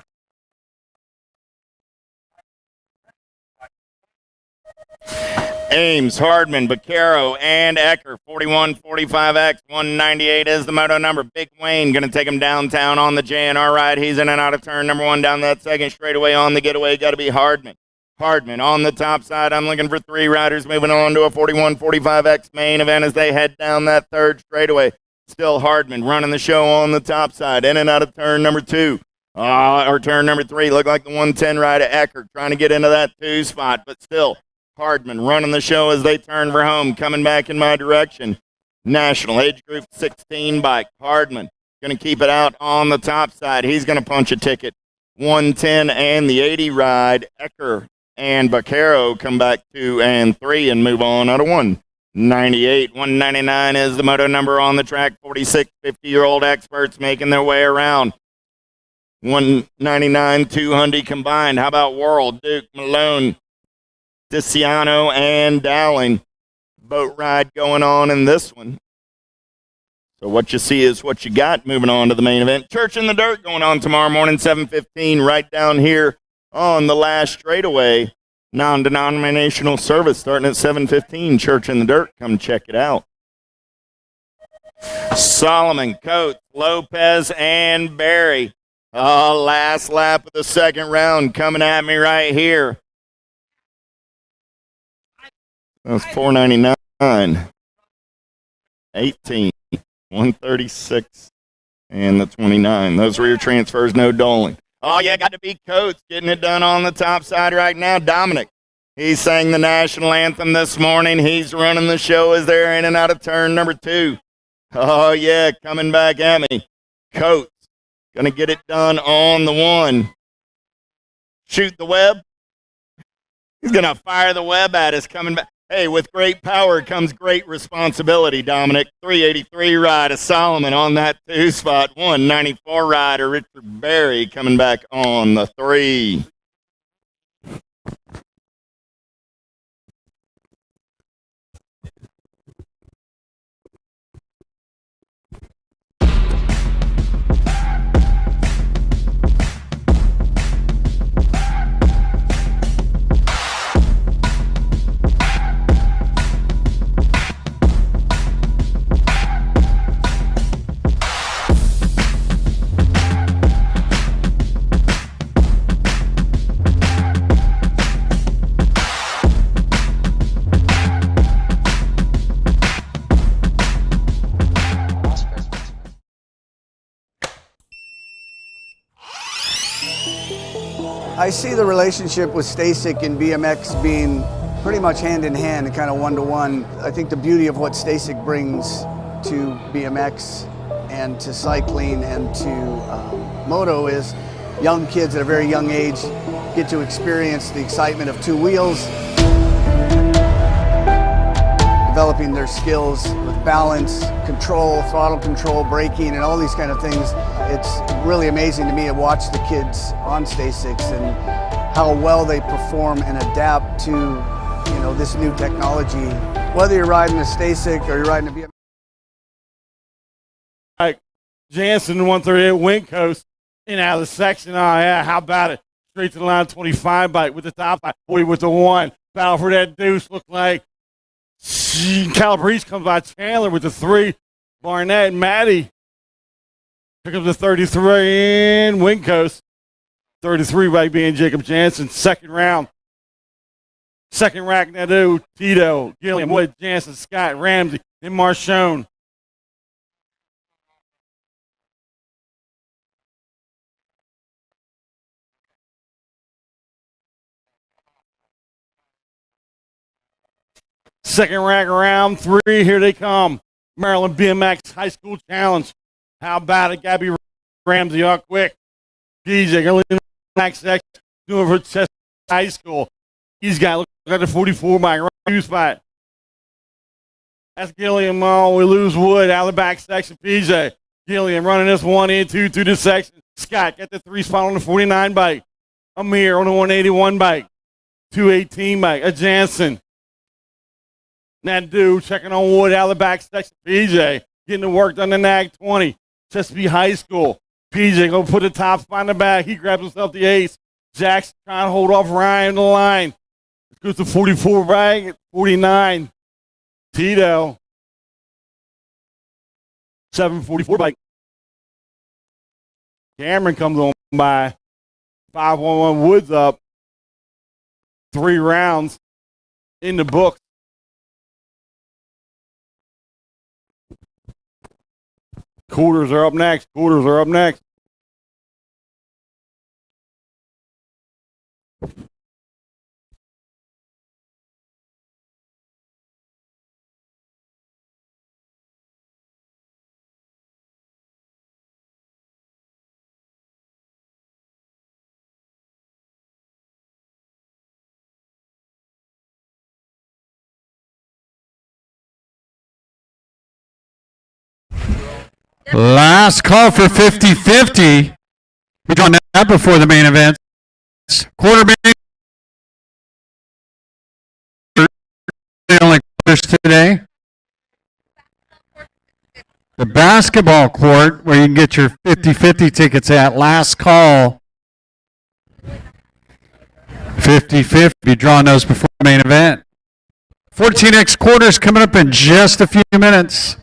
Ames, Hardman, Vaquero, and Ecker. 41-45X, 198 is the moto number. Big Wayne going to take him downtown on the JNR ride. He's in and out of turn number 1 down that second straightaway on the getaway. Got to be Hardman. Hardman on the top side. I'm looking for 3 riders moving on to a 41-45X main event as they head down that third straightaway. Still Hardman running the show on the top side. In and out of turn number 2. Or turn number 3. Look like the 110 rider Eckert trying to get into that 2 spot. But still Hardman running the show as they turn for home. Coming back in my direction. National age group 16 bike. Hardman going to keep it out on the top side. He's going to punch a ticket. 110 and the 80 ride. Ecker and Vaquero come back 2 and 3 and move on out of 198. 199 is the moto number on the track. 46 50-year-old experts making their way around. 199, 200 combined. How about Worrell, Duke, Malone, DeCiano, and Dowling? Boat ride going on in this one. So what you see is what you got. Moving on to the main event. Church in the Dirt going on tomorrow morning, 7:15, right down here on the last straightaway. Non-denominational service starting at 7:15. Church in the Dirt. Come check it out. Solomon, Coates, Lopez, and Barry. Last lap of the second round coming at me right here. That's 499. 18. 136. And the 29. Those were your transfers, no doling. Oh, yeah, got to be Coates getting it done on the top side right now. Dominic, he sang the national anthem this morning. He's running the show as they're in and out of turn number 2. Oh, yeah, coming back at me. Coates going to get it done on the 1. Shoot the web. He's going to fire the web at us coming back. Hey, with great power comes great responsibility, Dominic. 383 rider Solomon on that 2 spot. 194 rider Richard Berry coming back on the 3. I see the relationship with Stacyc and BMX being pretty much hand in hand and kind of one-to-one. I think the beauty of what Stacyc brings to BMX and to cycling and to moto is young kids at a very young age get to experience the excitement of 2 wheels, developing their skills with balance, control, throttle control, braking, and all these kind of things. It's really amazing to me to watch the kids on Stacyc and how well they perform and adapt to, you know, this new technology. Whether you're riding a Stacyc or you're riding a BMX. Like Jansen 138 Wind Coast in out of the section. Oh yeah, how about it? Straight to the line 25 bike with the top 40 with the 1. Battle for that deuce looked like Calabrese comes by Chandler with the 3. Barnett, Maddie. Here comes the 33 in Windcoast. 33 by being Jacob Jansen. Second round. Second rack, Nadeau, Tito, Gilliam, Wood, Jansen, Scott, Ramsey, and Marchone. Second rack around 3. Here they come. Maryland BMX High School Challenge. How about it? Gabby Ramsey up quick. DJ early in the next section. Doing for Chesapeake High School. He's got look at the 44 by right 2 spot. That's Gilliam. Oh, we lose Wood out of the back section. PJ. Gilliam running this 1 and 2 through the section. Scott got the 3 spot on the 49 bike. Amir on the 181 bike. 218 bike. A Jansen. That dude checking on Wood out of the back section. PJ getting the work done the NAG 20. Chesapeake High School. PJ gonna put the top spot in the back. He grabs himself the ace. Jackson trying to hold off Ryan on the line. Goes to 44 bag. 49. Tito. 744 bike. Cameron comes on by. 511 Woods up. 3 rounds in the books. Quarters are up next. Quarters are up next. Last call for 50-50. We drawn that before the main event. Quarter main. The only quarters today. The basketball court where you can get your 50-50 tickets at. Last call. 50-50. Be drawing those before the main event. 14X quarters coming up in just a few minutes.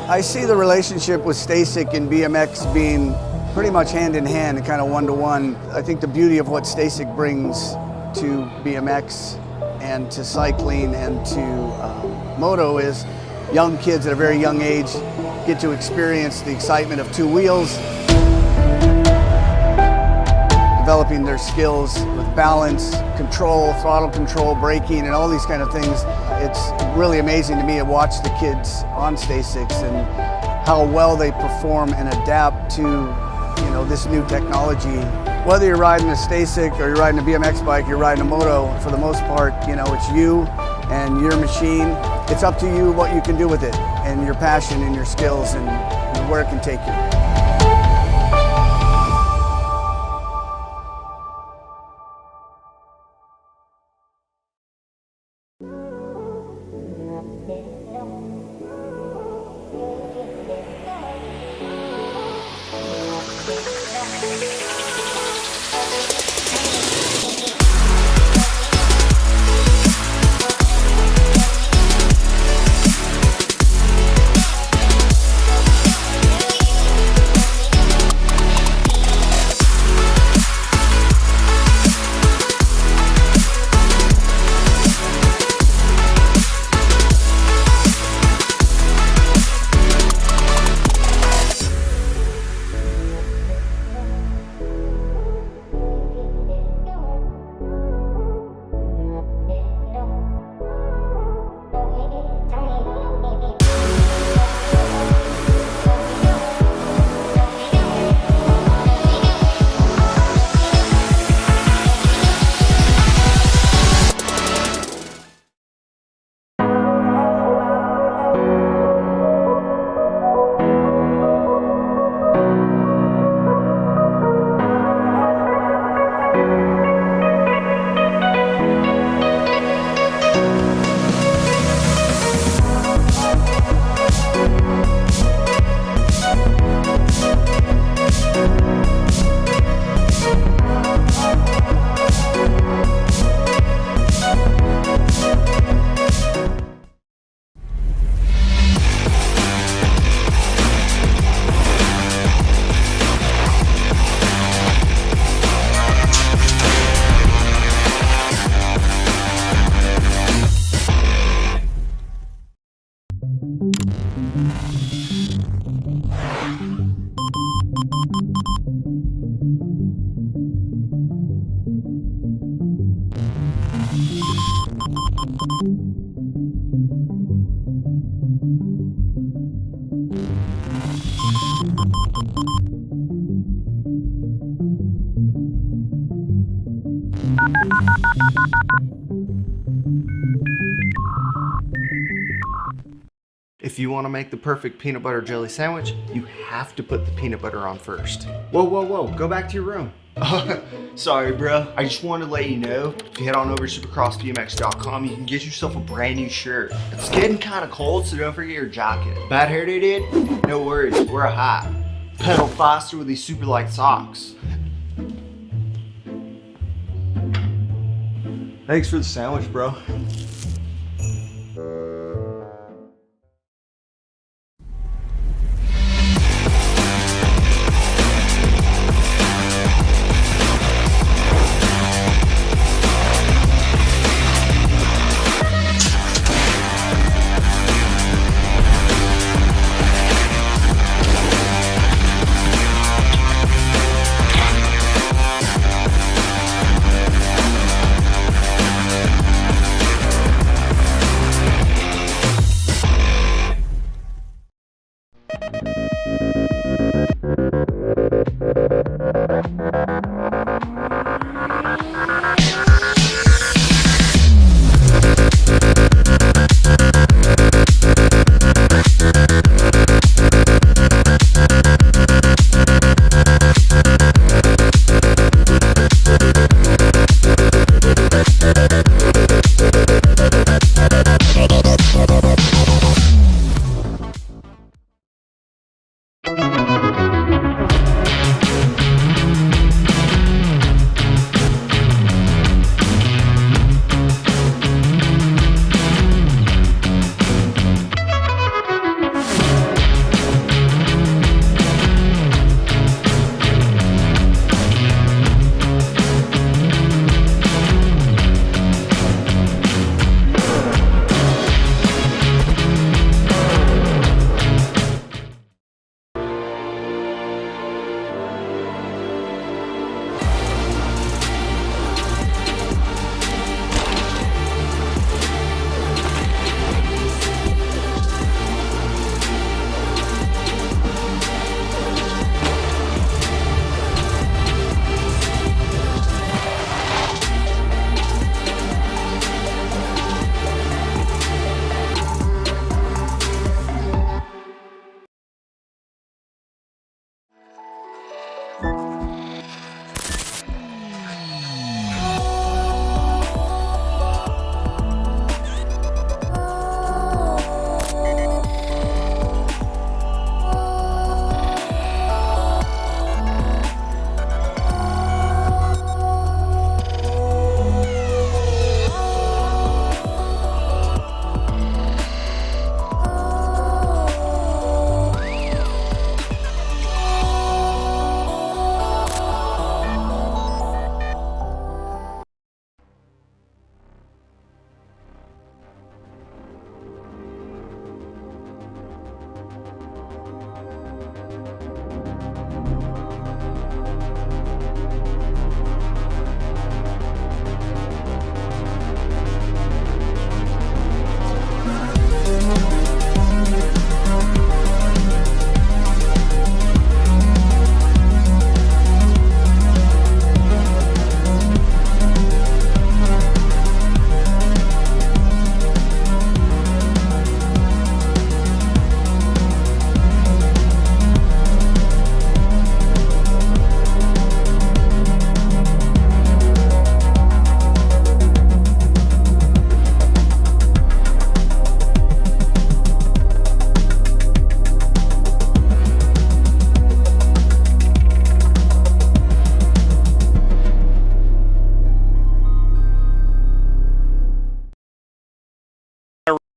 I see the relationship with Stacyc and BMX being pretty much hand in hand and kind of one-to-one. I think the beauty of what Stacyc brings to BMX and to cycling and to moto is young kids at a very young age get to experience the excitement of 2 wheels, developing their skills with balance, control, throttle control, braking, and all these kind of things. It's really amazing to me to watch the kids on Stacycs and how well they perform and adapt to, this new technology. Whether you're riding a Stacyc or you're riding a BMX bike, you're riding a moto, for the most part, it's you and your machine it's up to you what you can do with it and your passion and your skills and where it can take you. If you want to make the perfect peanut butter jelly sandwich, you have to put the peanut butter on first. Whoa, whoa, whoa, go back to your room. Sorry, bro. I just wanted to let you know, if you head on over to supercrossbmx.com, you can get yourself a brand new shirt. It's getting kind of cold, so don't forget your jacket. Bad hair day, dude? No worries, wear a hat. Pedal faster with these super light socks. Thanks for the sandwich, bro.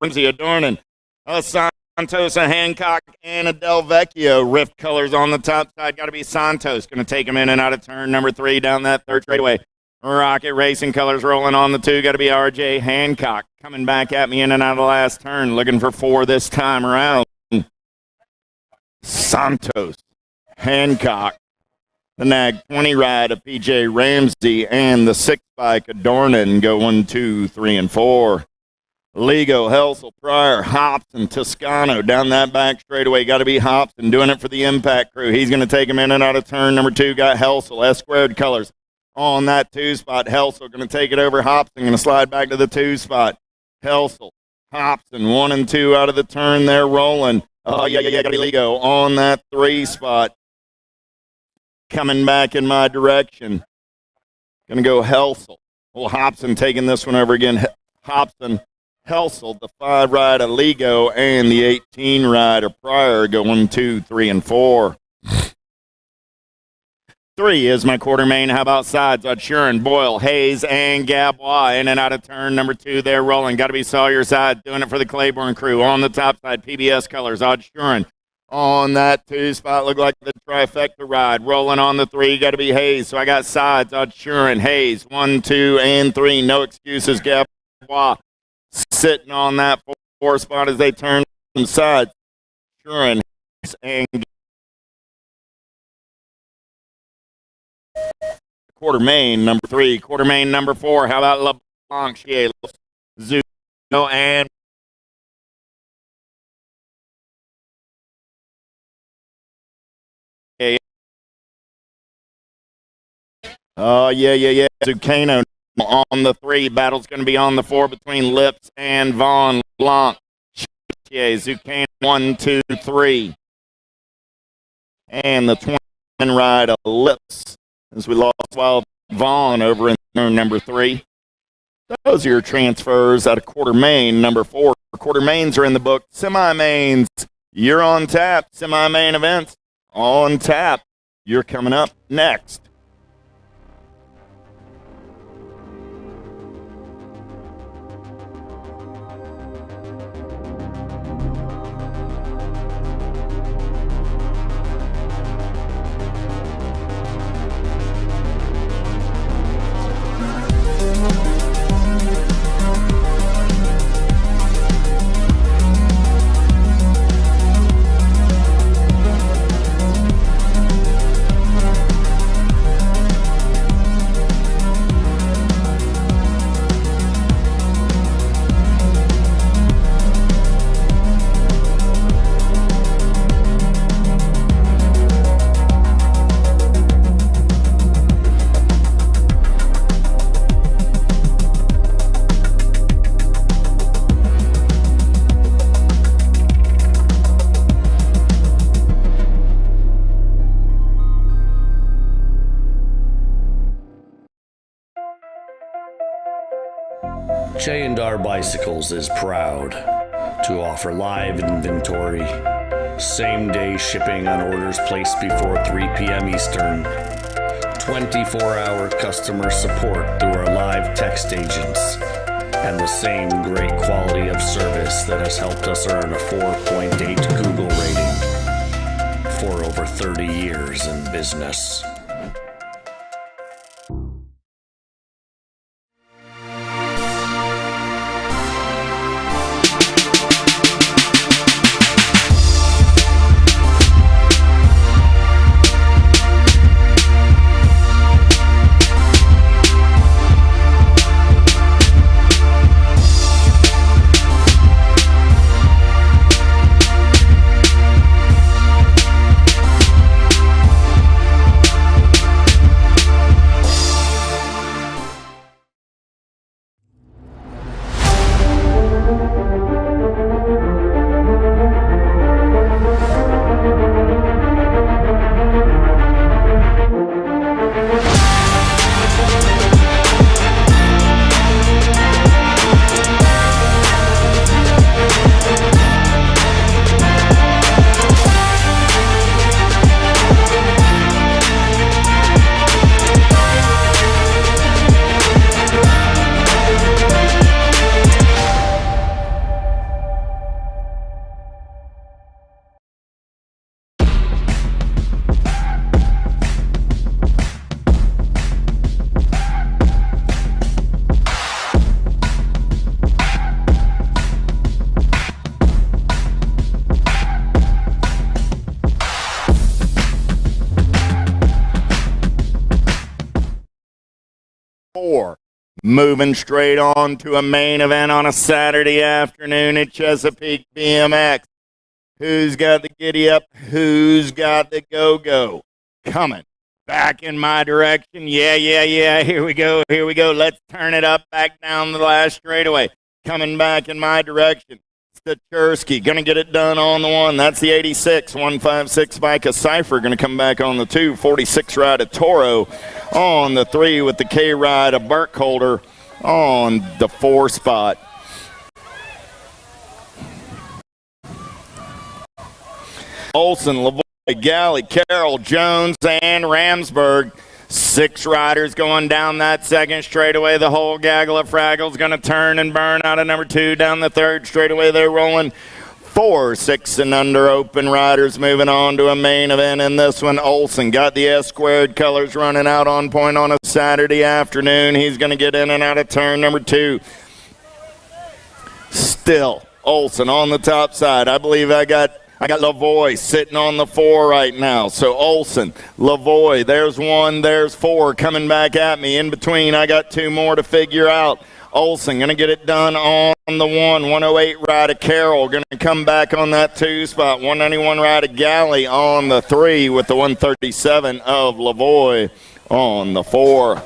Ramsey adorning a Santos, a Hancock, and a Del Vecchio. Rift colors on the top side. Got to be Santos. Going to take him in and out of turn number 3 down that third straightaway. Rocket Racing colors rolling on the 2. Got to be RJ Hancock. Coming back at me in and out of the last turn. Looking for 4 this time around. Santos, Hancock, the Nag 20 ride of PJ Ramsey, and the 6 bike adorning go 1, 2, 3, and 4. Lego, Helsel, Pryor, Hobson, Toscano down that back straightaway. Got to be Hobson doing it for the Impact crew. He's going to take him in and out of turn number 2. Got Helsel, S squared colors on that 2 spot. Helsel going to take it over Hobson. Going to slide back to the 2 spot. Helsel, Hobson, 1 and 2 out of the turn. They're rolling. Oh, yeah, got to be Lego on that 3 spot. Coming back in my direction. Going to go Helsel. Well, Hobson taking this one over again. Hobson, Helsel, the 5 ride of Lego, and the 18 ride of Pryor go 1, 2, 3, and 4. 3 is my quarter main. How about sides? Shuren, Boyle, Hayes, and Gabois in and out of turn number 2. They're rolling. Got to be Sawyer side doing it for the Claiborne crew. On the top side, PBS colors. Shuren on that 2 spot. Look like the trifecta ride. Rolling on the 3. Got to be Hayes. So I got sides. Shuren, Hayes, 1, 2, and 3. No excuses. Gabois sitting on that 4 spot as they turn from sides. Shuren and quarter main number 3, quarter main number 4. How about LeBlanc, Zuno, and oh yeah. Zucano on the 3. Battle's going to be on the 4 between Lips and Vaughn. Blanc, Zucano, 1, 2, 3, and the 20 ride of Lips. As we lost Wild Vaughn over in number 3. Those are your transfers out of quarter main number 4. Quarter mains are in the book. Semi-mains, you're on tap. Semi-main events, on tap. You're coming up next. J&R Bicycles is proud to offer live inventory, same-day shipping on orders placed before 3 p.m. Eastern, 24-hour customer support through our live text agents, and the same great quality of service that has helped us earn a 4.8 Google rating for over 30 years in business. Moving straight on to a main event on a Saturday afternoon at Chesapeake BMX. Who's got the giddy up? Who's got the go-go? Coming back in my direction. Yeah. Here we go. Let's turn it up back down the last straightaway. Coming back in my direction. Stacyc going to get it done on the one. That's the 86, 156 bike of Cypher. Going to come back on the 2, 46 ride of Toro. On the 3 with the K ride of Burkholder on the 4 spot. Olson, Lavoie, Galley, Carroll, Jones, and Ramsburg. 6 riders going down that second straightaway. The whole gaggle of Fraggles going to turn and burn out of number 2 down the third straightaway. They're rolling 4, 6 and under open riders moving on to a main event in this one. Olson got the S squared colors running out on point on a Saturday afternoon. He's going to get in and out of turn number 2. Still Olson on the top side. I believe I got Lavoie sitting on the 4 right now. So Olson, Lavoie, there's 1, there's 4 coming back at me. In between, I got 2 more to figure out. Olson going to get it done on the 1. 108 ride of Carroll going to come back on that 2 spot. 191 ride of Galley on the 3 with the 137 of Lavoie on the 4.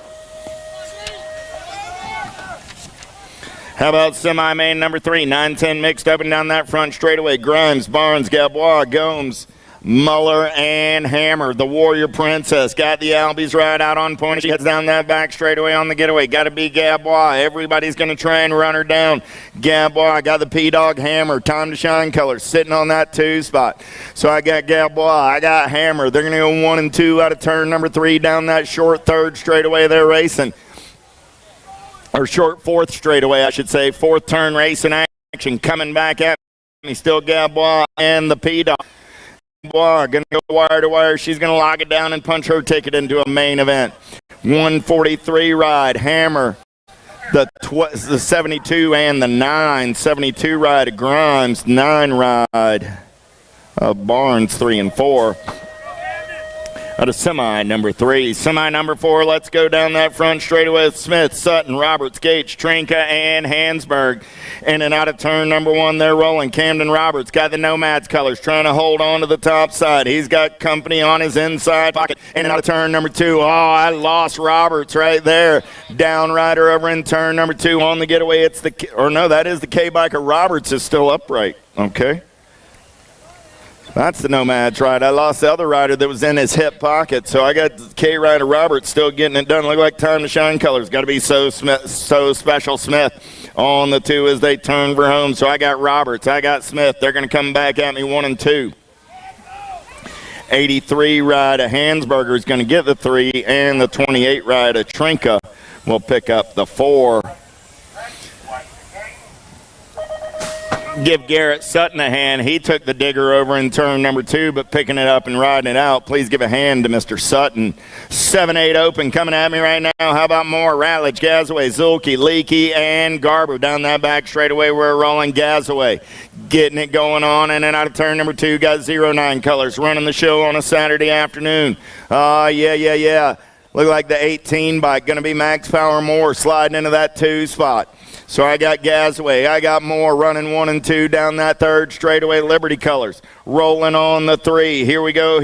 How about semi-main number 3, 9-10 mixed up and down that front straightaway. Grimes, Barnes, Gabois, Gomes, Muller, and Hammer. The Warrior Princess got the Albies right out on point. She heads down that back straightaway on the getaway. Got to be Gabois. Everybody's going to try and run her down. Gabois got the P-Dog Hammer. Time to Shine colors sitting on that 2 spot. So I got Gabois. I got Hammer. They're going to go 1 and 2 out of turn number 3 down that short third straightaway. They're racing. Or short 4th straightaway, I should say. 4th turn racing action coming back at me. Still Gabois and the P-Dog. Gabois going to go wire to wire. She's going to lock it down and punch her ticket into a main event. 143 ride. Hammer. The 72 and the 9. 72 ride of Grimes. 9 ride of Barnes, 3 and 4. Out of semi number 3. Semi number 4, let's go down that front straightaway with Smith, Sutton, Roberts, Gates, Trinka, and Hansberg. In and out of turn number 1, they're rolling. Camden Roberts got the Nomads colors, trying to hold on to the top side. He's got company on his inside pocket. In and out of turn number 2. Oh, I lost Roberts right there. Down rider over in turn number 2 on the getaway. It's the, or no, that is the K-Biker. Roberts is still upright. Okay. That's the Nomads ride. I lost the other rider that was in his hip pocket, so I got K rider Roberts still getting it done. Look like Time to Shine colors. Got to be so Special Smith on the 2 as they turn for home. So I got Roberts. I got Smith. They're going to come back at me 1 and 2. 83 ride of Hansberger is going to get the 3, and the 28 ride of Trinka will pick up the 4. Give Garrett Sutton a hand. He took the digger over in turn number 2, but picking it up and riding it out. Please give a hand to Mr. Sutton. 7-8 open coming at me right now. How about more? Ratledge, Gazaway, Zulke, Leakey, and Garber. Down that back straightaway, we're rolling Gazaway. Getting it going on in and out of turn number 2. Got 09 colors running the show on a Saturday afternoon. Yeah. Look like the 18 bike. Going to be Max Power Moore sliding into that 2 spot. So I got Gazaway. I got Moore running 1 and 2 down that third straightaway. Liberty colors rolling on the 3. Here we go.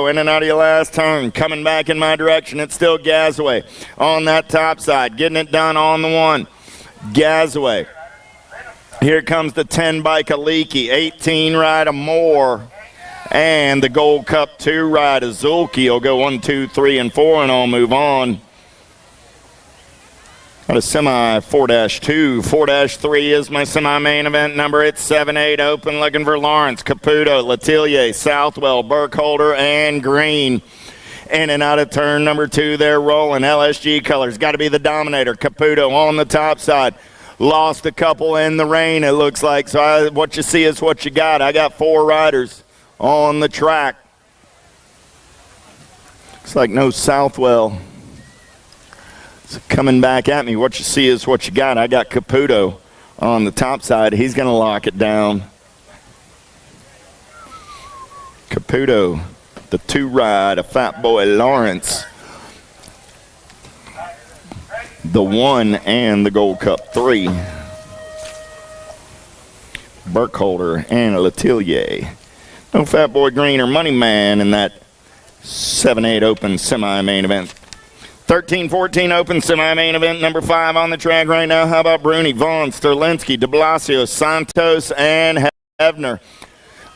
In and out of your last turn. Coming back in my direction. It's still Gazaway on that top side. Getting it done on the 1. Gazaway. Here comes the 10 bike of Leakey. 18 ride of Moore. And the Gold Cup 2 ride of Zulke will go 1, 2, 3, and 4, and I'll move on. Got a semi 4-2. 4-3 is my semi-main event number. It's 7-8 open, looking for Lawrence, Caputo, Letellier, Southwell, Burkholder, and Green. In and out of turn number 2, they're rolling. LSG colors. Got to be the Dominator. Caputo on the top side. Lost a couple in the rain, it looks like. So what you see is what you got. I got 4 riders on the track. Looks like no Southwell. So coming back at me, what you see is what you got. I got Caputo on the top side. He's going to lock it down. Caputo, the 2 ride of Fat Boy Lawrence. the 1 and the Gold Cup 3. Burkholder and Letellier. No Fat Boy Green or Money Man in that 7-8 open semi-main event. 13-14 open semi-main event, number 5 on the track right now. How about Bruni, Vaughn, Sterlinski, de Blasio, Santos, and Hevner?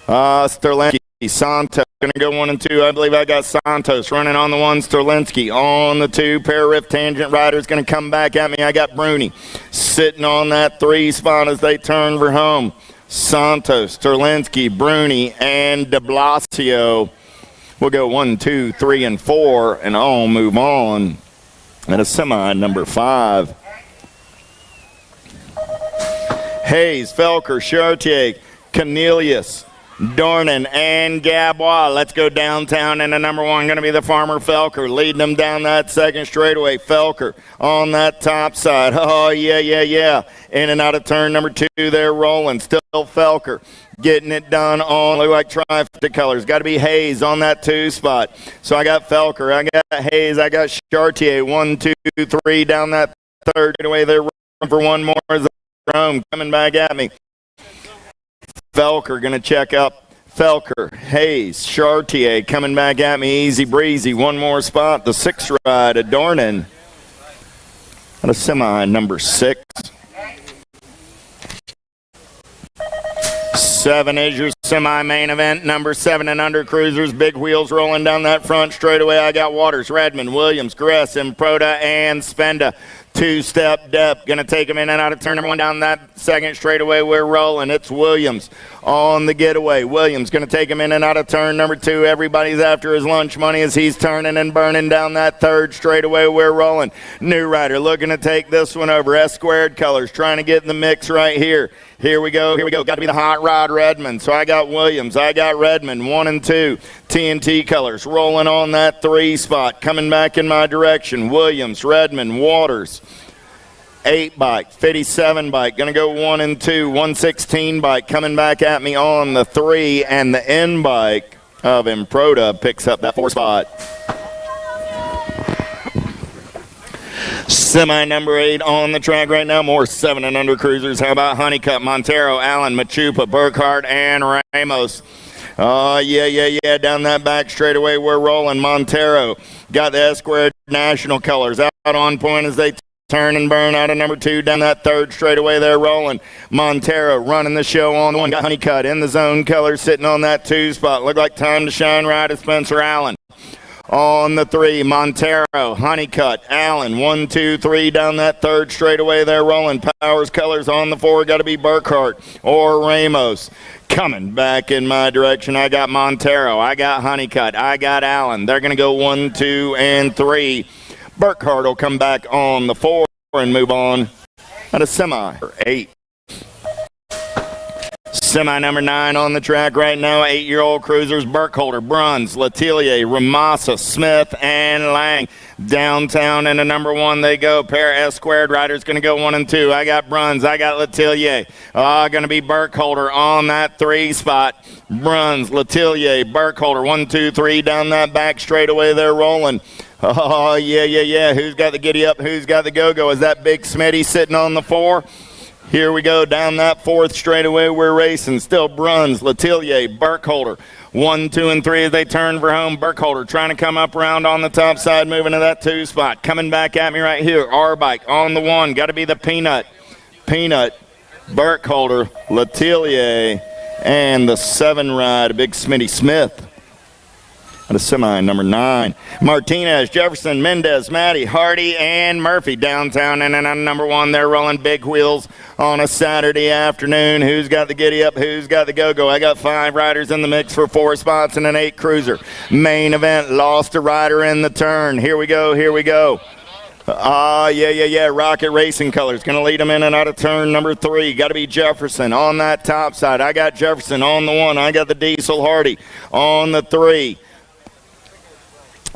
Sterlinski, Santos, going to go 1 and 2. I believe I got Santos running on the 1, Sterlinski on the 2. Pair riff tangent rider's going to come back at me. I got Bruni sitting on that 3 spot as they turn for home. Santos, Sterlinski, Bruni, and de Blasio. We'll go 1, 2, 3, and 4, and I'll move on at a semi number 5. Hayes, Felker, Chartier, Cornelius, Dornan, and Gabois. Let's go downtown, and the number 1 going to be the Farmer Felker, leading them down that second straightaway. Felker on that top side. Oh, yeah. In and out of turn number 2, they're rolling. Still Felker getting it done on, look like trifecta colors. Got to be Hayes on that 2 spot. So I got Felker, I got Hayes, I got Chartier. 1, 2, 3 down that third straightaway. They're running for one more as Rome coming back at me. Felker going to check up. Felker, Hayes, Chartier coming back at me. Easy breezy. One more spot. The 6 ride, Adornin. At a semi number 6. 7 is your semi-main event. Number 7 and under cruisers. Big wheels rolling down that front straightaway. I got Waters, Redmond, Williams, Gress, Improda, and Spenda. 2-step depth. Going to take him in and out of turn number 1 down that second straightaway. We're rolling. It's Williams on the getaway. Williams going to take him in and out of turn number 2. Everybody's after his lunch money as he's turning and burning down that third straightaway. We're rolling. New rider looking to take this one over. S-squared colors trying to get in the mix right here. Here we go. Got to be the hot rod Redmond. So I got Williams. I got Redmond. 1 and 2. TNT colors rolling on that 3 spot. Coming back in my direction. Williams, Redmond, Waters. 8 bike, 57 bike. Going to go 1 and 2. 116 bike coming back at me on the 3. And the N bike of Improda picks up that 4 spot. Semi number 8 on the track right now. More 7 and under cruisers. How about Honeycutt, Montero, Allen, Machupa, Burkhart, and Ramos? Oh, yeah. Down that back straightaway, we're rolling. Montero got the S-squared national colors out on point as they turn and burn out of number 2 down that third straightaway. They're rolling. Montero running the show on the 1. Got Honeycutt in the zone colors sitting on that 2 spot. Look like time to shine right at Spencer Allen. On the 3, Montero, Honeycutt, Allen, 1, 2, 3 down that third straightaway. They're rolling. Powers colors on the 4. Got to be Burkhart or Ramos. Coming back in my direction, I got Montero, I got Honeycutt, I got Allen. They're going to go 1, 2, and 3. Burkhart will come back on the 4 and move on at a semi 8. Semi number 9 on the track right now. 8-year-old cruisers, Burkholder, Bruns, Letellier, Ramasa, Smith, and Lang. Downtown and a number 1 they go. Pair S-squared riders going to go 1 and 2. I got Bruns, I got Letellier. Going to be Burkholder on that 3 spot. Bruns, Letellier, Burkholder, 1, 2, 3 down that back straightaway. They're rolling. Oh, yeah. Who's got the giddy up? Who's got the go-go? Is that Big Smitty sitting on the 4? Here we go down that 4th straightaway. We're racing. Still Bruns, Letellier, Burkholder. 1, 2, and 3 as they turn for home. Burkholder trying to come up around on the top side, moving to that 2 spot. Coming back at me right here. R-Bike on the 1. Got to be the Peanut, Burkholder, Letellier, and the 7 ride, Big Smitty Smith. At a semi number 9. Martinez, Jefferson, Mendez, Matty, Hardy, and Murphy downtown. And then number 1, they're rolling big wheels on a Saturday afternoon. Who's got the giddy up? Who's got the go-go? I got 5 riders in the mix for 4 spots and an 8 cruiser. Main event, lost a rider in the turn. Here we go. Yeah. Rocket Racing colors. Going to lead them in and out of turn number 3. Got to be Jefferson on that top side. I got Jefferson on the 1. I got the Diesel Hardy on the 3.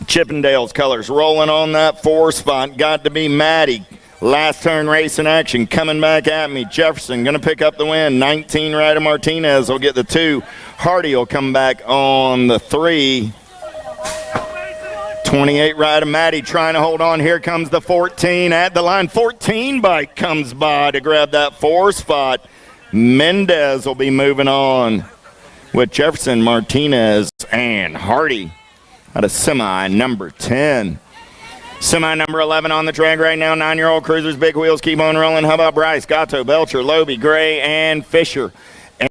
Chippendale's colors rolling on that 4 spot. Got to be Matty. Last turn racing action coming back at me. Jefferson going to pick up the win. 19 rider Martinez will get the 2. Hardy will come back on the 3. 28 ride of Maddie trying to hold on. Here comes the 14 at the line. 14 bike comes by to grab that 4 spot. Mendez will be moving on with Jefferson, Martinez, and Hardy out of semi number 10. Semi number 11 on the track right now. 9-year-old cruisers, big wheels keep on rolling. How about Bryce, Gatto, Belcher, Loby, Gray, and Fisher?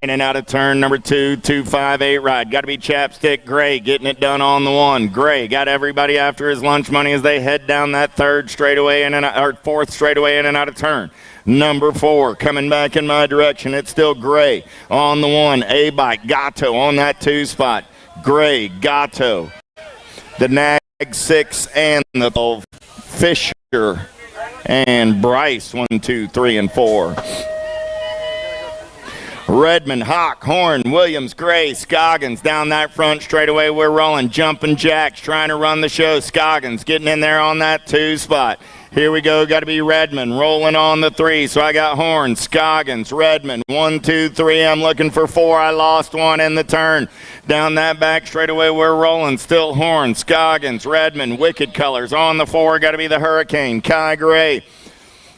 In and out of turn number 2, 258 ride. Got to be Chapstick Gray getting it done on the 1. Gray got everybody after his lunch money as they head down that 3rd straightaway or 4th straightaway in and out of turn. Number 4 coming back in my direction. It's still Gray on the 1. A-Bike, Gatto on that 2 spot. Gray, Gatto. The Nag 6 and the 12. Fisher and Bryce, 1, 2, 3, and 4. Redmond, Hawk, Horn, Williams, Gray, Scoggins down that front straightaway. We're rolling. Jumping Jacks trying to run the show. Scoggins getting in there on that 2 spot. Here we go. Got to be Redmond rolling on the 3. So I got Horn, Scoggins, Redmond. 1, 2, 3. I'm looking for 4. I lost 1 in the turn. Down that back straightaway, we're rolling. Still Horn, Scoggins, Redmond, Wicked Colors on the 4. Got to be the Hurricane, Kai Gray.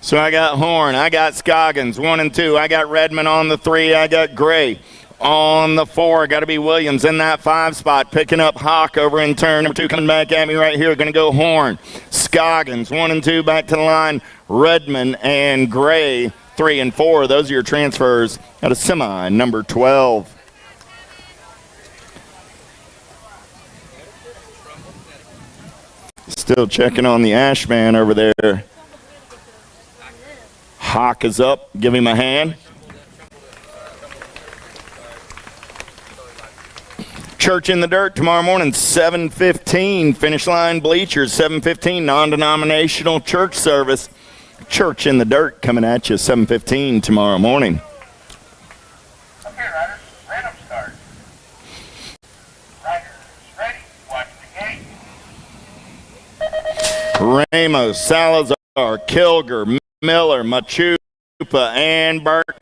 So I got Horn, I got Scoggins, 1 and 2. I got Redmond on the 3. I got Gray on the 4. Got to be Williams in that 5 spot. Picking up Hawk over in turn number 2. Coming back at me right here. Going to go Horn, Scoggins, 1 and 2. Back to the line. Redmond and Gray, 3 and 4. Those are your transfers out of semi number 12. Still checking on the Ashman over there. Hawk is up. Give him a hand. Church in the Dirt tomorrow morning, 7:15. Finish line bleachers, 7:15. Non-denominational church service. Church in the Dirt coming at you, 7:15 tomorrow morning. Okay, riders, random start. Riders ready, watch the gate. Ramos, Salazar, Kilger, Miller, Machupa, and Burke.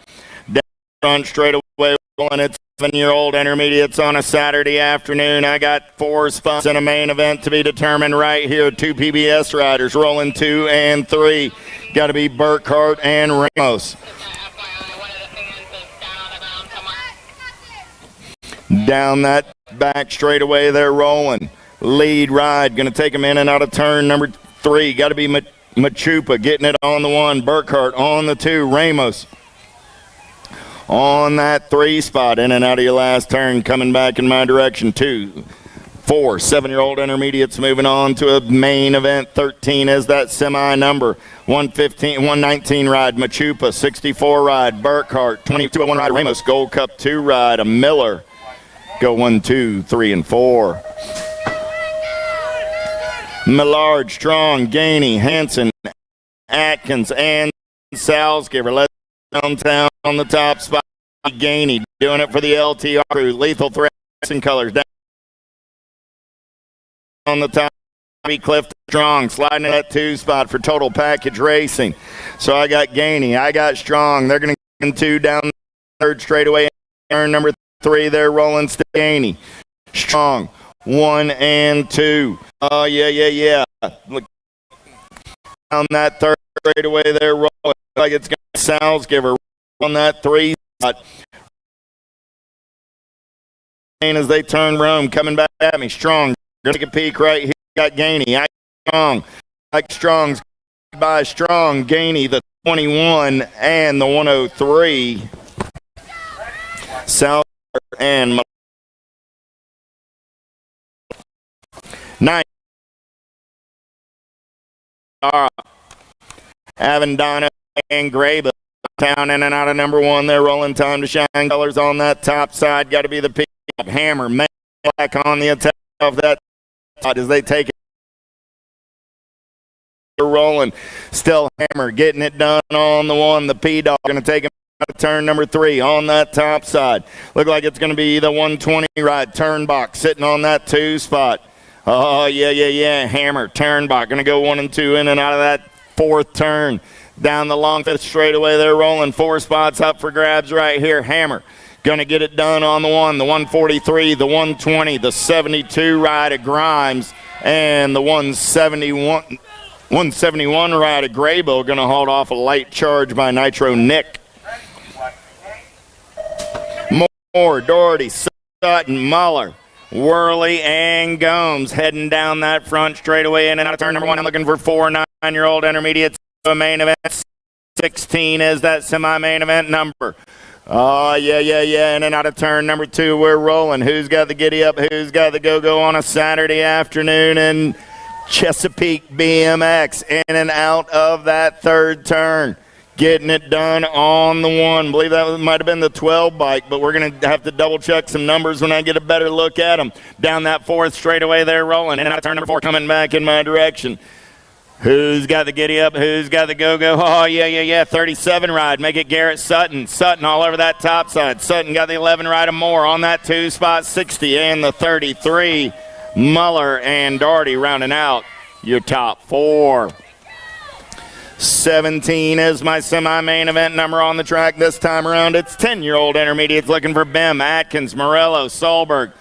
Down front straightaway, rolling at 7-year-old intermediates on a Saturday afternoon. I got 4 spots in a main event to be determined right here. 2 PBS riders rolling 2 and 3. Got to be Burkhart and Ramos. Down that back straightaway, they're rolling. Lead ride, going to take them in and out of turn number 3. Got to be Machupa getting it on the 1. Burkhart on the 2. Ramos on that 3 spot. In and out of your last turn. Coming back in my direction. 2, 4, 7-year-old intermediates moving on to a main event. 13 is that semi number. 119 ride Machupa. 64 ride Burkhart. 2201 ride Ramos. Gold Cup 2 ride a Miller. Go 1, 2, 3, and 4. Millard, Strong, Gainey, Hanson, Atkins, and Salzgiver. Let's downtown on the top spot. Gainey doing it for the LTR crew. Lethal Threats and Colors down on the top. Cliff Strong sliding in that 2 spot for Total Package Racing. So I got Gainey, I got Strong. They're going to get 2 down the 3rd straightaway. Turn number 3, they're rolling Gainey. Strong, 1 and 2. Oh, yeah. Look, down that 3rd straightaway, they're rolling. Like it's going to Salzgiver on that 3 spot. And as they turn Rome, coming back at me. Strong, going to take a peek right here. Got Gainey. I Strong. Like Strong's by Strong. Gainey, the 21 and the 103. Salzgiver and 9. Avendano and Grable down in and out of number 1. They're rolling Time to Shine Colors on that top side. Got to be the P. Hammer, man, back on the attack of that as they take it. They're rolling. Still Hammer getting it done on the 1. The P-Dog going to take him out of turn number 3 on that top side. Look like it's going to be the 120 ride. Turnbach sitting on that 2 spot. Oh, yeah. Hammer, Turnbach going to go 1 and 2 in and out of that 4th turn. Down the long 5th straightaway, they're rolling 4 spots up for grabs right here. Hammer going to get it done on the 1, the 143, the 120, the 72 ride of Grimes and the 171 ride of Graybill going to hold off a late charge by Nitro Nick. Moore, Doherty, Sutton, Muller, Worley, and Gomes heading down that front straightaway in and out of turn number 1. I'm looking for 4 9-year-old intermediates. The main event 16 is that semi-main event number. Oh, yeah. In and out of turn number 2, we're rolling. Who's got the giddy up? Who's got the go-go on a Saturday afternoon? And Chesapeake BMX in and out of that third turn. Getting it done on the 1. Believe that might have been the 12 bike, but we're going to have to double-check some numbers when I get a better look at them. Down that 4th straightaway, they're rolling. In and out of turn number 4, coming back in my direction. Who's got the giddy up? Who's got the go-go? Oh, yeah. 37 ride. Make it Garrett Sutton. Sutton all over that top side. Sutton got the 11 ride of Moore on that 2 spot, 60, and the 33. Muller and Doherty rounding out your top 4. 17 is my semi-main event number on the track this time around. It's 10-year-old intermediates looking for Bim, Atkins, Morello, Solberg,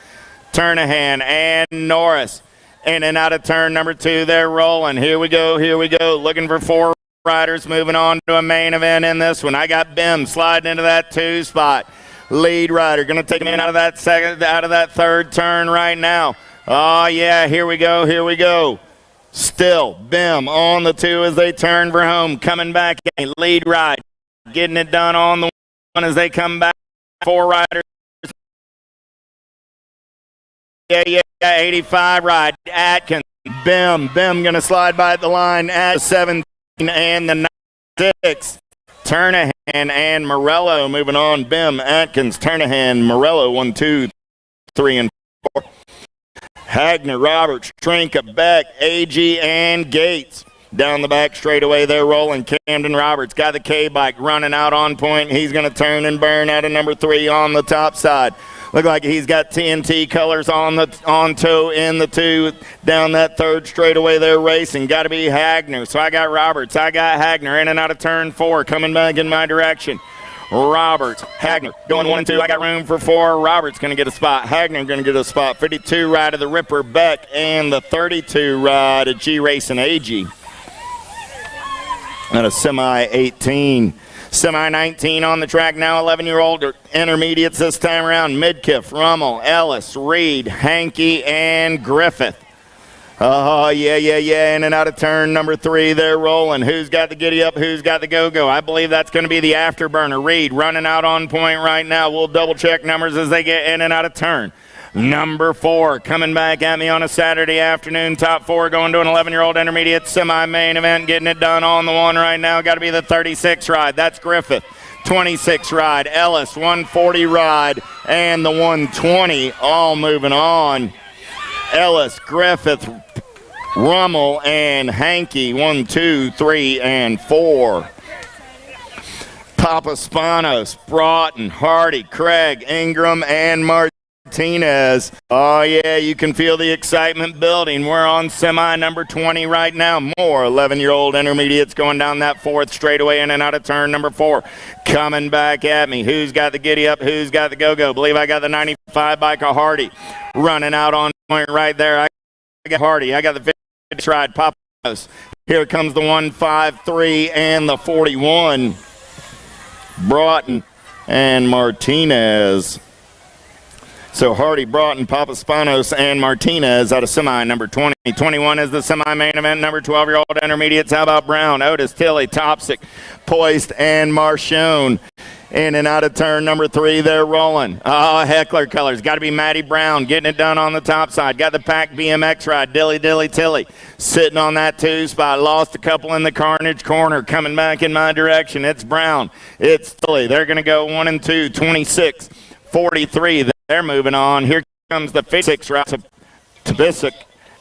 Turnahan, and Norris. In and out of turn number 2, they're rolling. Here we go. Looking for 4 riders moving on to a main event in this one. I got Bim sliding into that 2 spot. Lead rider going to take him in out of that third turn right now. Oh, yeah, here we go. Still, Bim on the 2 as they turn for home. Coming back, lead ride. Getting it done on the 1 as they come back. 4 riders. Yeah, 85 ride. Atkins, Bim going to slide by the line at 17 and the 6. Turnahan and Morello moving on. Bim, Atkins, Turnahan, Morello, 1, 2, 3, and 4. Hagner, Roberts, Trinka, Beck, AG, and Gates. Down the back straightaway, they're rolling. Camden Roberts got the K-bike running out on point. He's going to turn and burn out of number 3 on the top side. Look like he's got TNT colors on toe in the 2. Down that third straightaway, they're racing. Got to be Hagner. So I got Roberts. I got Hagner in and out of turn 4, coming back in my direction. Roberts, Hagner, going 1 and 2. I got room for 4. Roberts going to get a spot. Hagner going to get a spot. 52 ride of the Ripper Beck and the 32 ride of G Racing AG. And a semi-18. Semi-19 on the track now. 11-year-old intermediates this time around. Midkiff, Rummel, Ellis, Reed, Hankey, and Griffith. Oh, yeah. In and out of turn number 3, they're rolling. Who's got the giddy up? Who's got the go-go? I believe that's going to be the afterburner. Reed running out on point right now. We'll double-check numbers as they get in and out of turn. Number 4 coming back at me on a Saturday afternoon. Top 4 going to an 11-year-old intermediate semi-main event. Getting it done on the 1 right now. Got to be the 36 ride. That's Griffith. 26 ride. Ellis, 140 ride. And the 120 all moving on. Ellis, Griffith, Rummel, and Hankey, 1, 2, 3, and 4. Papa Spanos, Broughton, Hardy, Craig, Ingram, and Martinez. Oh, yeah, you can feel the excitement building. We're on semi number 20 right now. More 11-year-old intermediates going down that 4th straightaway in and out of turn number 4. Coming back at me. Who's got the giddy up? Who's got the go-go? Believe I got the 95 bike of Hardy running out on point right there. I got Hardy. I got the 50 ride. Papa's. Here comes the 153 and the 41. Broughton and Martinez. So Hardy, Broughton, Papaspanos, and Martinez out of semi number 20. 21 is the semi-main event. Number 12-year-old intermediates. How about Brown, Otis, Tilley, Topsic, Poist, and Marchone. In and out of turn number 3, they're rolling. Oh, Heckler colors. Got to be Matty Brown getting it done on the top side. Got the pack BMX ride. Dilly Tilly sitting on that 2 spot. Lost a couple in the Carnage corner. Coming back in my direction. It's Brown. It's Tilly. They're going to go 1 and 2, 26, 43. They're moving on. Here comes the 56 ride of Tabisic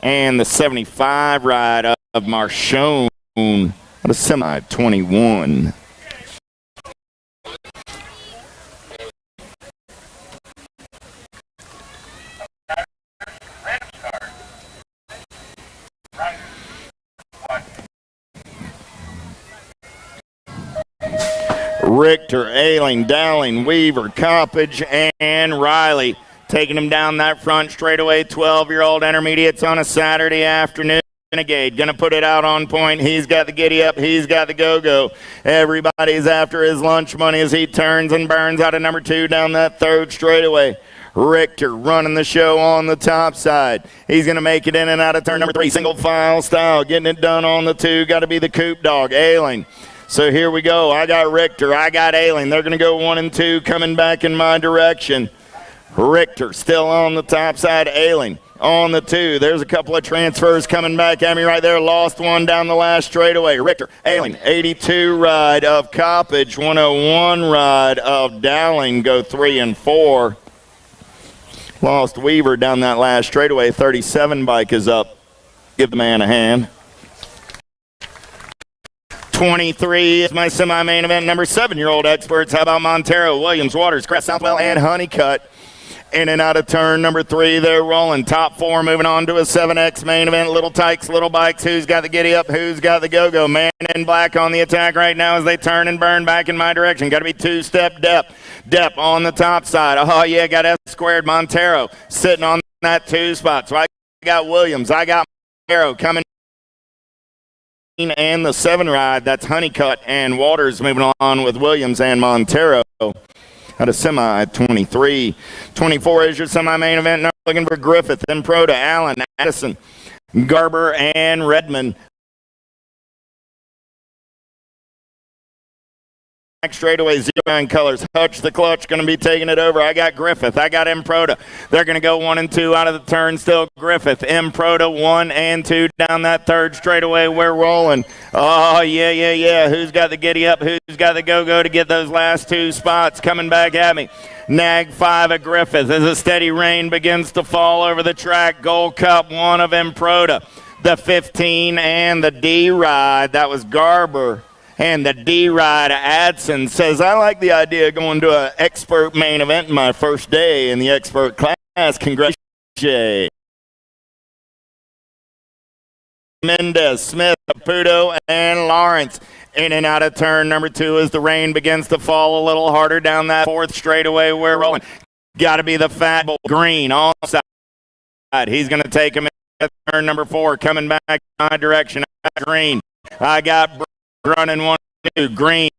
and the 75 ride of Marchone. Out of semi 21. Richter, Ailing, Dowling, Weaver, Coppage, and Riley. Taking him down that front straightaway, 12-year-old intermediates on a Saturday afternoon. Renegade gonna put it out on point. He's got the giddy up. He's got the go-go. Everybody's after his lunch money as he turns and burns out of number 2 down that third straightaway. Richter running the show on the top side. He's going to make it in and out of turn number 3, single file style. Getting it done on the 2. Got to be the Coop Dog, Ailing. So here we go. I got Richter. I got Ailing. They're going to go 1 and 2 coming back in my direction. Richter still on the top side. Ailing on the 2. There's a couple of transfers coming back at me right there. Lost one down the last straightaway. Richter, Ailing, 82 ride of Coppage, 101 ride of Dowling. Go 3 and 4. Lost Weaver down that last straightaway. 37 bike is up. Give the man a hand. 23 is my semi-main event. Number 7-year-old experts. How about Montero, Williams, Waters, Crest, Southwell, and Honeycutt? In and out of turn number 3, they're rolling. Top 4 moving on to a 7X main event. Little tykes, little bikes. Who's got the giddy up? Who's got the go-go? Man in black on the attack right now as they turn and burn back in my direction. Got to be 2-step Depp. Depp on the top side. Oh, yeah, got S-squared Montero sitting on that 2 spot. So I got Williams. I got Montero coming in, and the 7 ride. That's Honeycutt and Waters moving on with Williams and Montero. Out of semi 23. 24 is your semi-main event. Now looking for Griffith, then Pro to Allen, Addison, Garber, and Redmond. Straightaway 09 colors. Hutch the clutch going to be taking it over. I got Griffith. I got Improda. They're going to go 1 and 2 out of the turn still. Griffith, Improda 1 and 2 down that third straightaway. We're rolling. Oh, yeah. Who's got the giddy up? Who's got the go-go to get those last 2 spots coming back at me? Nag 5 of Griffith as a steady rain begins to fall over the track. Gold Cup 1 of Improda. The 15 and the D ride. That was Garber. And the D-Ride Adson says, I like the idea of going to an expert main event in my first day in the expert class. Congratulations. Mendez, Smith, Caputo, and Lawrence. In and out of turn number 2 as the rain begins to fall a little harder down that 4th straightaway. We're rolling. Got to be the fat bull. Green on the side. He's going to take him in turn number 4, coming back in my direction. Green. I got running 1 2. Green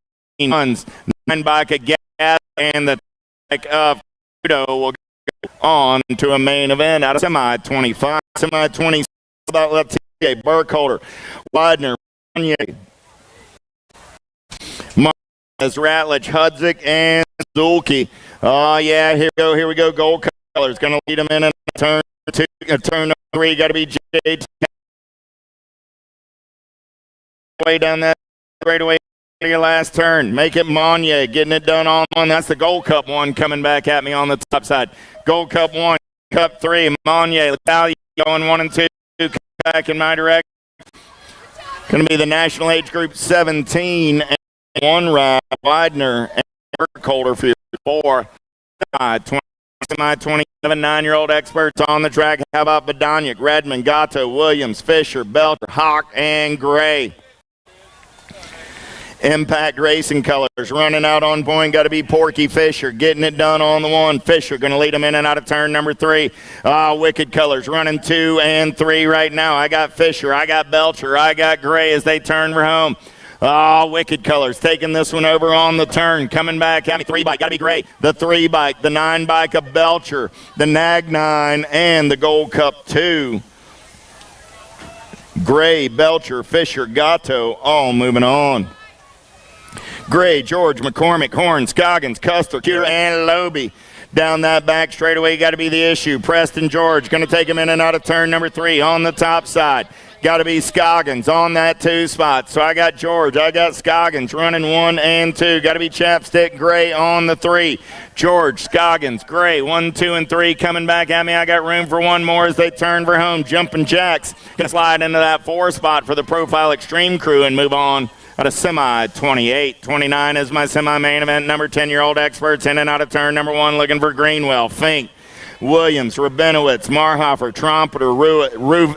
runs 9 bike of gas, and the bike of Caputo will go on to a main event out of semi 25. Semi 26 about Letitia, Burkholder, Widener, Marquez, Ratledge, Hudzik, and Zulke. Oh, yeah, here we go. Gold colors going to lead them in a turn 2. Turn 3, got to be JT. Way down that straightaway to your last turn. Make it Monye getting it done on 1. That's the Gold Cup 1 coming back at me on the top side. Gold Cup 1, Cup 3, Monye, Italia going 1 and 2. Come back in my direction. Going to be the National Age Group 17 and 1 ride. Widener and Burkholder for 4. 20, 27 9-year-old experts on the track. How about Badaniak, Redmond, Gatto, Williams, Fisher, Belcher, Hawk, and Gray. Impact Racing colors running out on point. Got to be Porky Fisher getting it done on the 1. Fisher going to lead them in and out of turn number 3. Wicked colors running 2 and 3 right now. I got Fisher. I got Belcher. I got Gray as they turn for home. Wicked colors taking this one over on the turn. Coming back at me. 3 bike. Got to be Gray. The 3 bike. The 9 bike of Belcher. The Nag 9 and the Gold Cup 2. Gray, Belcher, Fisher, Gatto all moving on. Gray, George, McCormick, Horn, Scoggins, Custer, Cuter, and Loby. Down that back straightaway got to be the issue. Preston George going to take him in and out of turn number 3 on the top side. Got to be Scoggins on that 2 spot. So I got George. I got Scoggins running 1 and 2. Got to be Chapstick Gray on the 3. George, Scoggins, Gray, 1, 2, and 3 coming back at me. I got room for 1 more as they turn for home. Jumping Jacks going to slide into that 4 spot for the Profile Extreme crew and move on. Out of semi 28. 29 is my semi-main event. Number 10-year-old experts in and out of turn number 1 looking for Greenwell, Fink, Williams, Rabinowitz, Marhofer, Trompeter,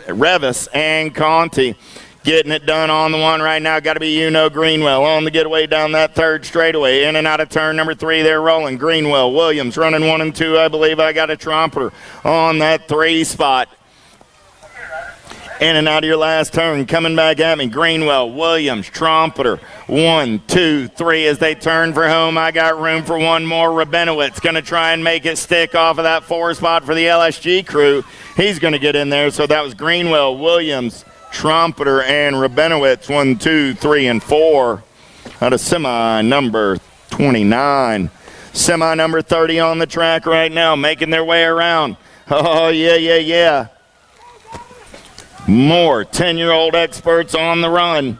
Revis, and Conti. Getting it done on the one right now. Got to be Greenwell on the getaway down that third straightaway. In and out of turn number 3. They're rolling. Greenwell, Williams running 1 and 2. I believe I got a trompeter on that 3 spot. In and out of your last turn. Coming back at me. Greenwell, Williams, trompeter. 1, 2, 3 as they turn for home. I got room for one more. Rabinowitz going to try and make it stick off of that 4 spot for the LSG crew. He's going to get in there. So that was Greenwell, Williams, trompeter, and Rabinowitz. 1, 2, 3, and 4 out of semi number 29. Semi number 30 on the track right now, making their way around. Oh, yeah. More 10-year-old experts on the run.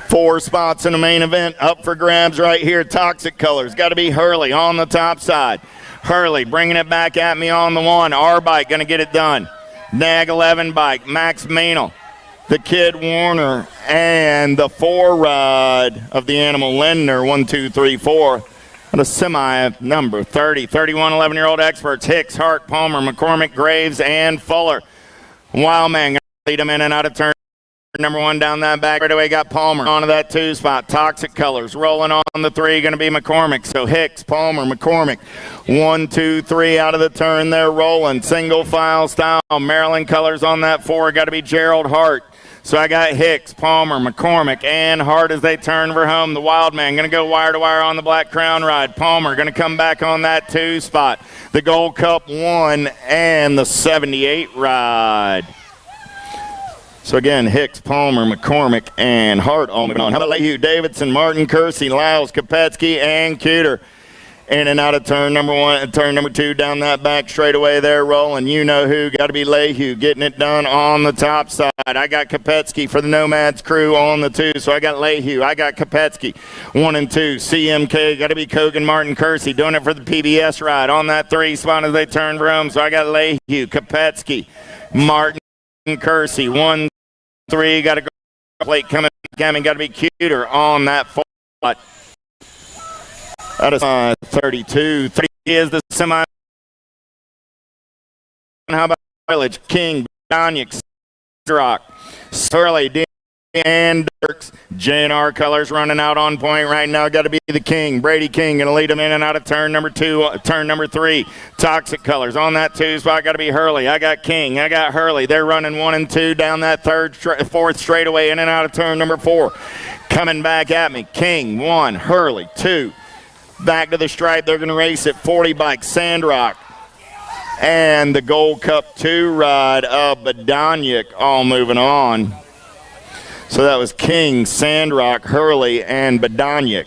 4 spots in the main event up for grabs right here. Toxic Colors. Got to be Hurley on the top side. Hurley bringing it back at me on the 1. Our bike going to get it done. Nag 11 bike. Max Meanel. The Kid Warner. And the 4 ride of the Animal Lindner. 1, 2, 3, 4. And a semi number 30, 31, 11-year-old experts, Hicks, Hart, Palmer, McCormick, Graves, and Fuller. Wildman going to lead them in and out of turn number 1 down that back. Right away got Palmer onto that 2 spot. Toxic Colors rolling on the 3, going to be McCormick. So Hicks, Palmer, McCormick. 1, 2, 3 out of the turn. They're rolling. Single file style. Maryland Colors on that 4. Got to be Gerald Hart. So I got Hicks, Palmer, McCormick, and Hart as they turn for home. The Wildman going to go wire to wire on the Black Crown ride. Palmer going to come back on that 2 spot. The Gold Cup 1 and the 78 ride. So again, Hicks, Palmer, McCormick, and Hart all moving on. How about Lehue, Davidson, Martin, Kersey, Lyles, Kopetsky, and Cuter. In and out of turn number 1, turn number 2 down that back straightaway there rolling. You know who, got to be Lehue getting it done on the top side. I got Kopetsky for the Nomads crew on the 2, so I got Lehue. I got Kopetsky 1 and 2. CMK, got to be Kogan, Martin, Kersey doing it for the PBS ride on that 3 spot as they turn for home. So I got Lehue, Kopetsky, Martin, Kersey. 1, 3, got to go plate coming. Got to be Cuter on that 4 spot. That is 32. 3 is the semi. How about Village, King, Donick, Rock, Surly, and Dirks. J&R Colors running out on point right now. Got to be the King. Brady King going to lead them in and out of turn number 2, turn number 3. Toxic Colors on that 2 spot. Got to be Hurley. I got King. I got Hurley. They're running 1 and 2 down that 4th straightaway in and out of turn number 4. Coming back at me. King 1, Hurley 2. Back to the stripe. They're going to race at 40 bike Sandrock. And the Gold Cup 2 ride of Badoniak all moving on. So that was King, Sandrock, Hurley, and Badoniak.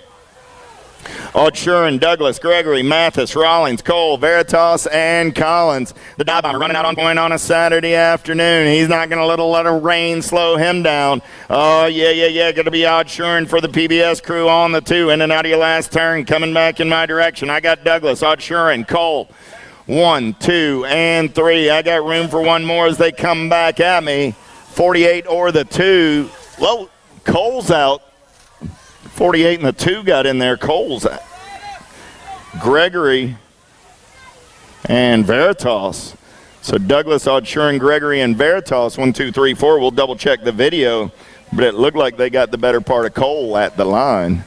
Odshurin, Douglas, Gregory, Mathis, Rollins, Cole, Veritas, and Collins. The dive bomber running out on point on a Saturday afternoon. He's not going to let a rain slow him down. Oh, yeah. Going to be Odshurin for the PBS crew on the 2. In and out of your last turn. Coming back in my direction. I got Douglas, Odshurin, Cole. 1, 2, and 3. I got room for one more as they come back at me. 48 or the 2. Well, Cole's out. 48 and the 2 got in there. Cole's out. Gregory and Veritas. So Douglas, Odshurin, Gregory, and Veritas. 1, 2, 3, 4. We'll double check the video, but it looked like they got the better part of Cole at the line.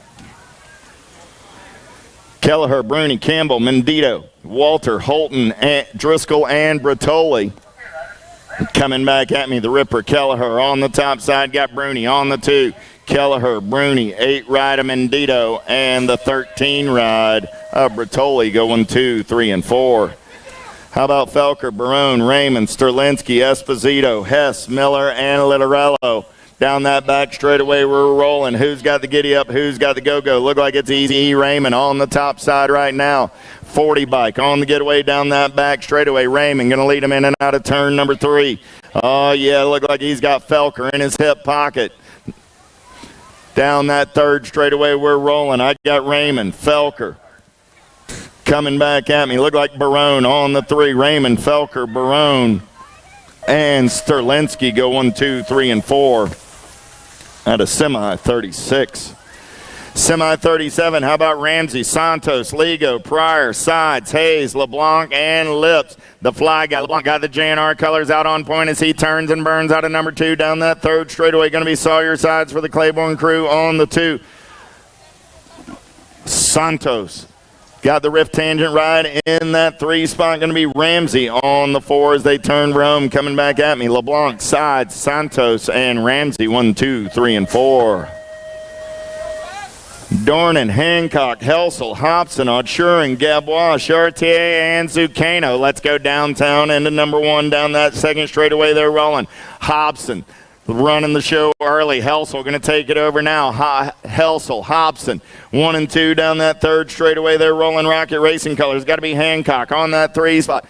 Kelleher, Bruni, Campbell, Mendito, Walter, Holton, Driscoll, and Bertoli. Coming back at me, the Ripper, Kelleher on the top side, got Bruni on the 2. Kelleher, Bruni, 8 ride of Mendito, and the 13 ride of Bertoli going 2, 3, and 4. How about Felker, Barone, Raymond, Sterlinski, Esposito, Hess, Miller, and Littorello. Down that back straightaway, we're rolling. Who's got the giddy up? Who's got the go-go? Look like it's Easy Raymond on the top side right now. 40 bike on the getaway down that back straightaway. Raymond going to lead him in and out of turn number 3. Oh, yeah, look like he's got Felker in his hip pocket. Down that 3rd straightaway, we're rolling. I got Raymond, Felker. Coming back at me. Look like Barone on the 3. Raymond, Felker, Barone, and Sterlinski go 1, 2, 3, and 4. At a semi 36. Semi 37, how about Ramsey, Santos, Ligo, Pryor, Sides, Hayes, LeBlanc, and Lips. The fly guy, LeBlanc got the JNR colors out on point as he turns and burns out of number 2 down that third straightaway. Going to be Sawyer Sides for the Claiborne crew on the 2. Santos got the rift tangent ride in that 3 spot. Going to be Ramsey on the 4 as they turn for home. Coming back at me, LeBlanc, Sides, Santos, and Ramsey. 1, 2, 3, and 4. Dornan, Hancock, Helsel, Hobson, Audshuren, Gabois, Chartier, and Zucchino. Let's go downtown into number 1 down that second straightaway. They're rolling. Hobson running the show early. Helsel going to take it over now. Helsel, Hobson, 1 and 2 down that third straightaway. They're rolling Rocket Racing colors. Got to be Hancock on that 3 spot.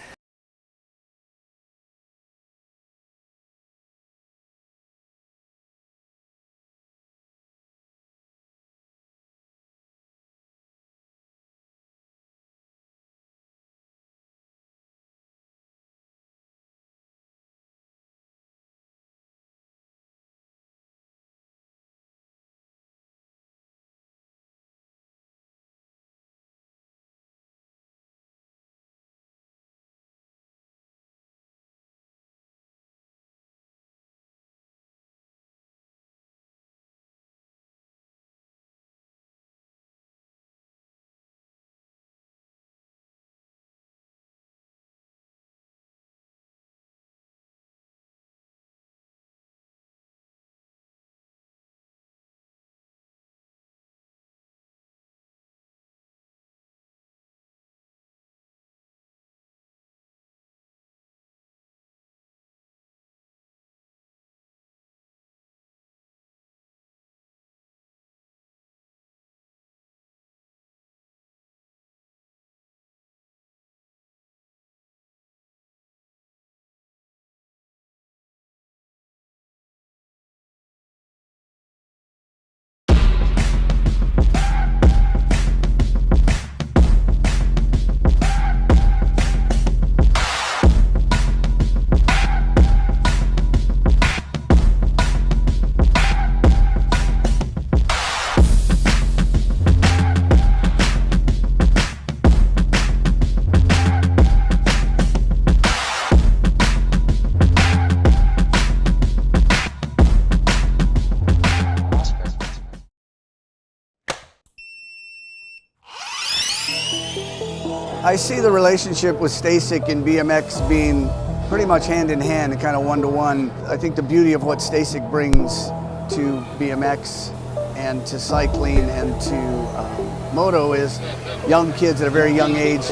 I see the relationship with Stacyc and BMX being pretty much hand in hand and kind of one-to-one. I think the beauty of what Stacyc brings to BMX and to cycling and to moto is young kids at a very young age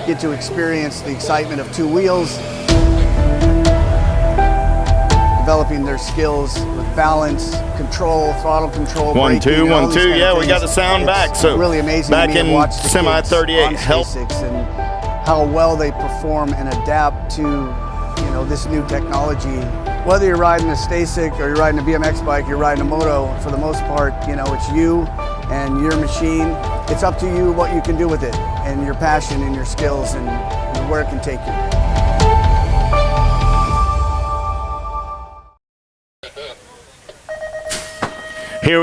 get to experience the excitement of 2 wheels, developing their skills with balance, control, throttle control, 1, 2, 1, 2. Yeah, we got the sound back. So really amazing back to me in to watch the semi kids 38. on Stacyc and how well they perform and adapt to this new technology. Whether you're riding a Stacyc or you're riding a BMX bike, you're riding a moto, for the most part, it's you and your machine. It's up to you what you can do with it and your passion and your skills and where it can take you. Here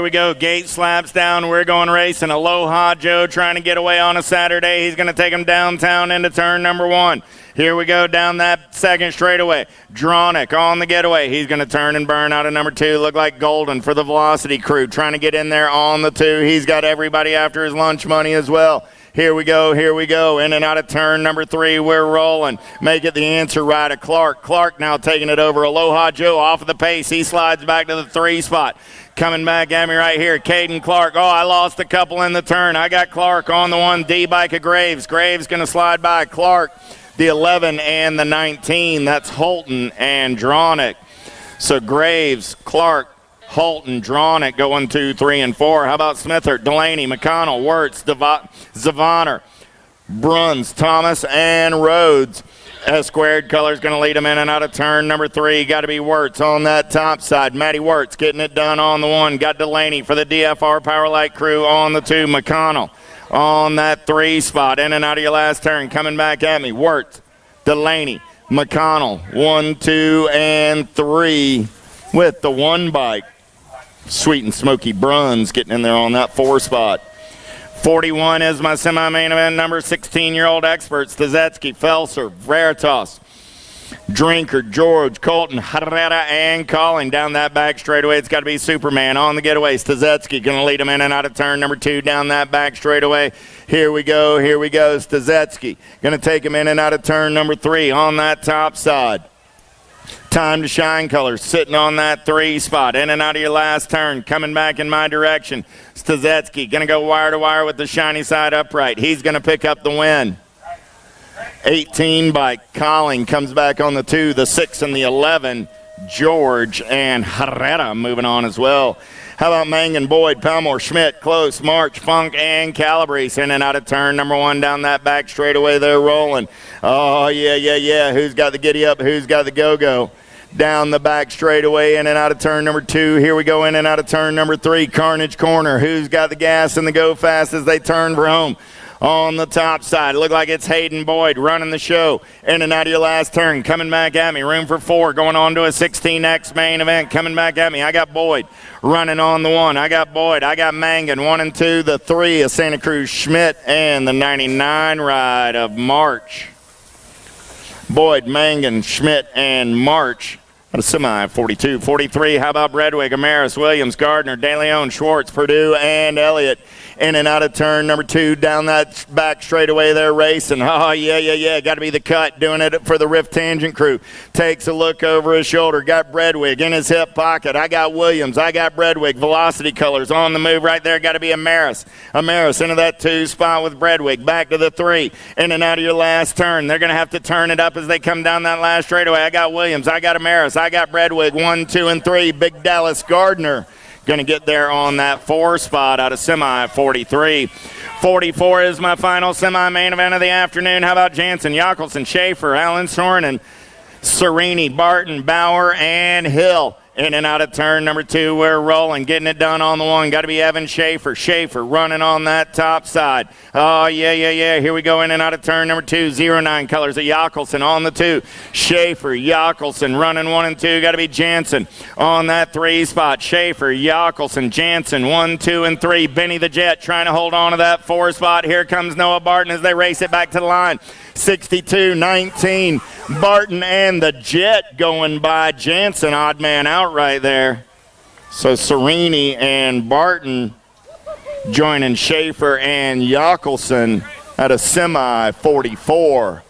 we go. Gate slaps down. We're going racing. Aloha Joe trying to get away on a Saturday. He's going to take him downtown into turn number 1. Here we go down that second straightaway. Dronic on the getaway. He's going to turn and burn out of number 2. Look like Golden for the Velocity crew trying to get in there on the 2. He's got everybody after his lunch money as well. Here we go. In and out of turn number 3. We're rolling. Make it the answer right at Clark. Clark now taking it over. Aloha Joe off of the pace. He slides back to the 3 spot. Coming back at me right here, Caden Clark. Oh, I lost a couple in the turn. I got Clark on the 1, D-bike of Graves. Graves going to slide by Clark, the 11 and the 19. That's Holton and Dronic. So Graves, Clark, Holton, Dronic go 1, 2, 3, and 4. How about Smithert, Delaney, McConnell, Wirtz, Zavaner, Bruns, Thomas, and Rhodes. S-squared color's going to lead him in and out of turn number 3. Got to be Wirtz on that top side. Matty Wirtz getting it done on the 1. Got Delaney for the DFR Powerlight crew on the 2. McConnell on that 3 spot. In and out of your last turn. Coming back at me. Wirtz, Delaney, McConnell. 1, 2, and 3 with the 1 bike. Sweet and Smoky Bruns getting in there on that 4 spot. 41 is my semi-main event number, 16-year-old expert, Stacyc, Felser, Veritas, Drinker, George, Colton, Herrera, and Colin down that back straightaway. It's got to be Superman on the getaway. Stacyc going to lead him in and out of turn number 2 down that back straightaway. Here we go. Stacyc going to take him in and out of turn number 3 on that top side. Time to Shine Colors sitting on that 3 spot. In and out of your last turn. Coming back in my direction. Stacyc going to go wire to wire with the shiny side upright. He's going to pick up the win. 18 by Colin comes back on the 2, the 6, and the 11. George and Herrera moving on as well. How about Mangan, Boyd, Palmore, Schmidt, Close, March, Funk, and Calabrese in and out of turn number 1 down that back straightaway. They're rolling. Oh, yeah. Who's got the giddy up? Who's got the go-go? Down the back straightaway, in and out of turn number 2. Here we go, in and out of turn number 3. Carnage Corner. Who's got the gas and the go fast as they turn for home? On the top side, look like it's Hayden Boyd running the show. In and out of your last turn, coming back at me. Room for 4, going on to a 16X main event. Coming back at me, I got Boyd running on the 1. I got Boyd. I got Mangan, 1 and 2. The 3 of Santa Cruz Schmidt, and the 99 ride of March. Boyd, Mangan, Schmidt, and March. At a semi, 42, 43. How about Bredwig, Amaris, Williams, Gardner, De Leon, Schwartz, Purdue, and Elliott. In and out of turn number 2 down that back straightaway there racing. Oh, yeah. Got to be the cut. Doing it for the Rift Tangent crew. Takes a look over his shoulder. Got Bredwig in his hip pocket. I got Williams. I got Bredwig. Velocity Colors on the move right there. Got to be Amaris. Amaris into that 2 spot with Bredwig. Back to the 3. In and out of your last turn. They're going to have to turn it up as they come down that last straightaway. I got Williams. I got Amaris. I got Bredwig. 1, 2, and 3. Big Dallas Gardner going to get there on that 4 spot out of semi 43. 44 is my final semi-main event of the afternoon. How about Jansen, Jockelson, Schaefer, Allen Soren, Serini, Barton, Bauer, and Hill. In and out of turn number 2, we're rolling, getting it done on the 1. Got to be Evan Schaefer. Schaefer running on that top side. Oh, yeah. Here we go in and out of turn number 2. 09 Colors of Jockelson on the 2. Schaefer, Jockelson running 1 and 2. Got to be Jansen on that 3 spot. Schaefer, Jockelson, Jansen 1, 2, and 3. Benny the Jet trying to hold on to that 4 spot. Here comes Noah Barton as they race it back to the line. 62-19. Barton and the Jet going by Jansen. Odd man out right there. So Serini and Barton joining Schaefer and Jockelson at a semi 44.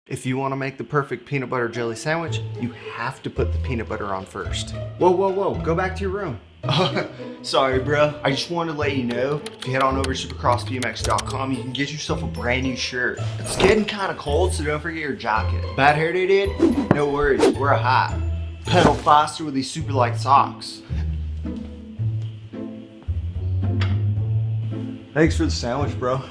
If you want to make the perfect peanut butter jelly sandwich, you have to put the peanut butter on first. Whoa, whoa, whoa, go back to your room. Sorry, bro. I just wanted to let you know, if you head on over to supercrossbmx.com, you can get yourself a brand new shirt. It's getting kind of cold, so don't forget your jacket. Bad hair day, dude? No worries, wear a hat. Pedal faster with these super light socks. Thanks for the sandwich, bro.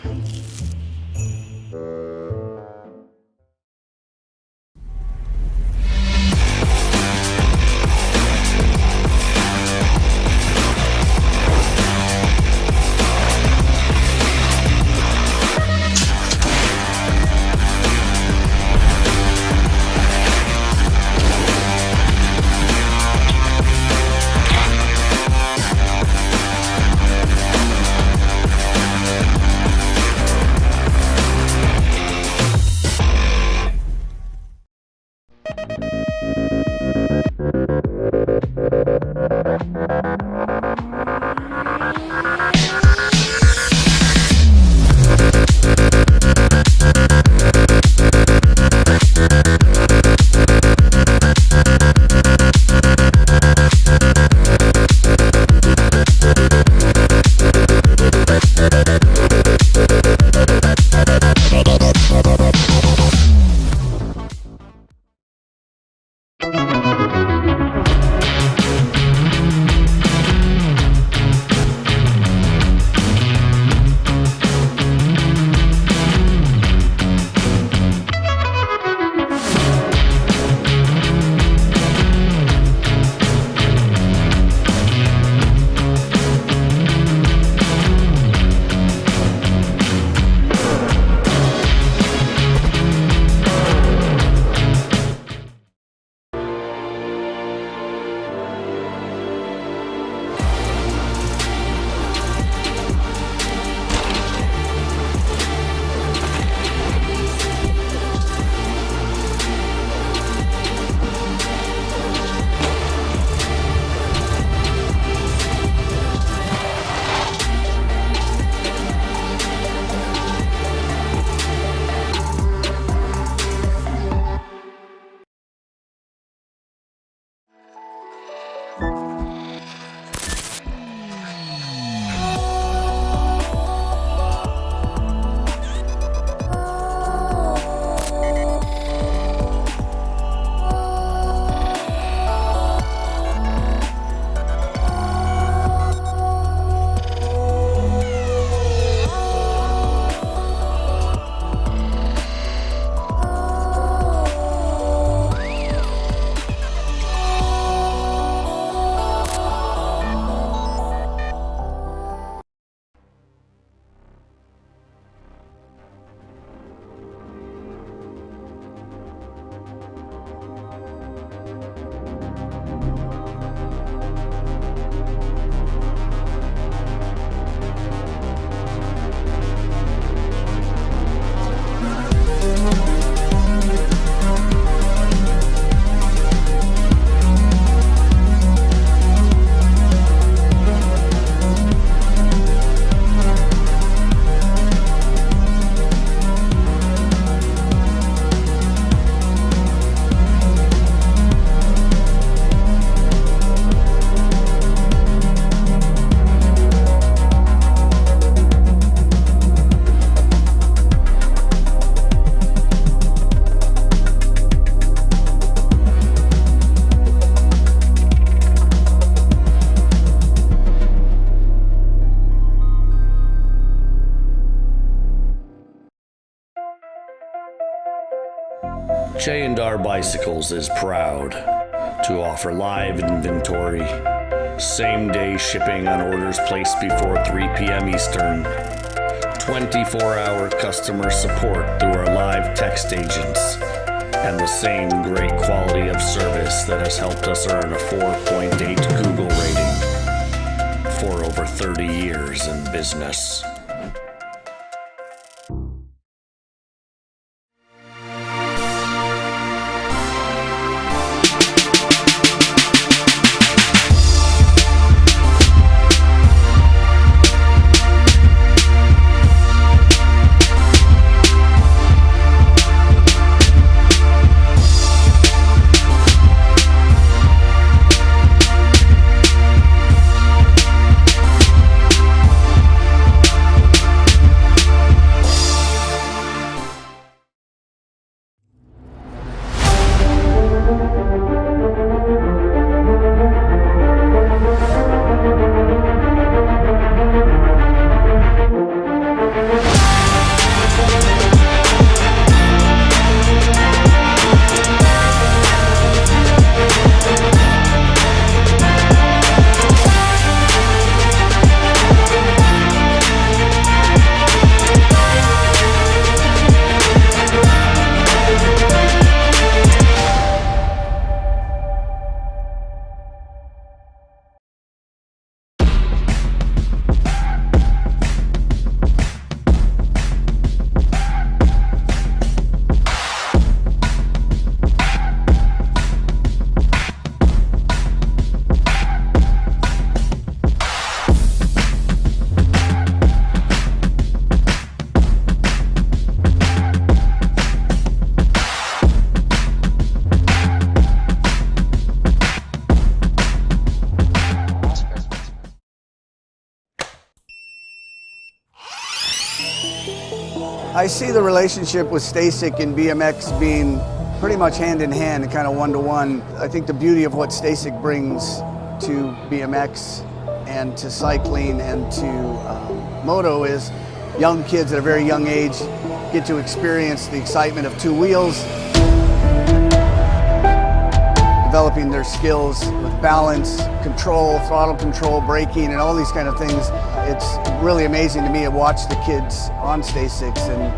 J&R Bicycles is proud to offer live inventory, same-day shipping on orders placed before 3 p.m. Eastern, 24-hour customer support through our live text agents, and the same great quality of service that has helped us earn a 4.8 Google rating for over 30 years in business. I see the relationship with Stacyc and BMX being pretty much hand in hand and kind of one-to-one. I think the beauty of what Stacyc brings to BMX and to cycling and to moto is young kids at a very young age get to experience the excitement of two wheels, developing their skills with balance, control, throttle control, braking, and all these kind of things. It's really amazing to me to watch the kids on Stacyc and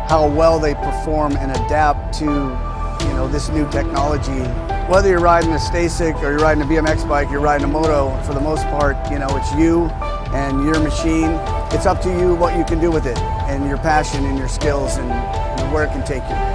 how well they perform and adapt to this new technology. Whether you're riding a Stacyc or you're riding a BMX bike, you're riding a moto, for the most part, it's you and your machine. It's up to you what you can do with it and your passion and your skills and where it can take you.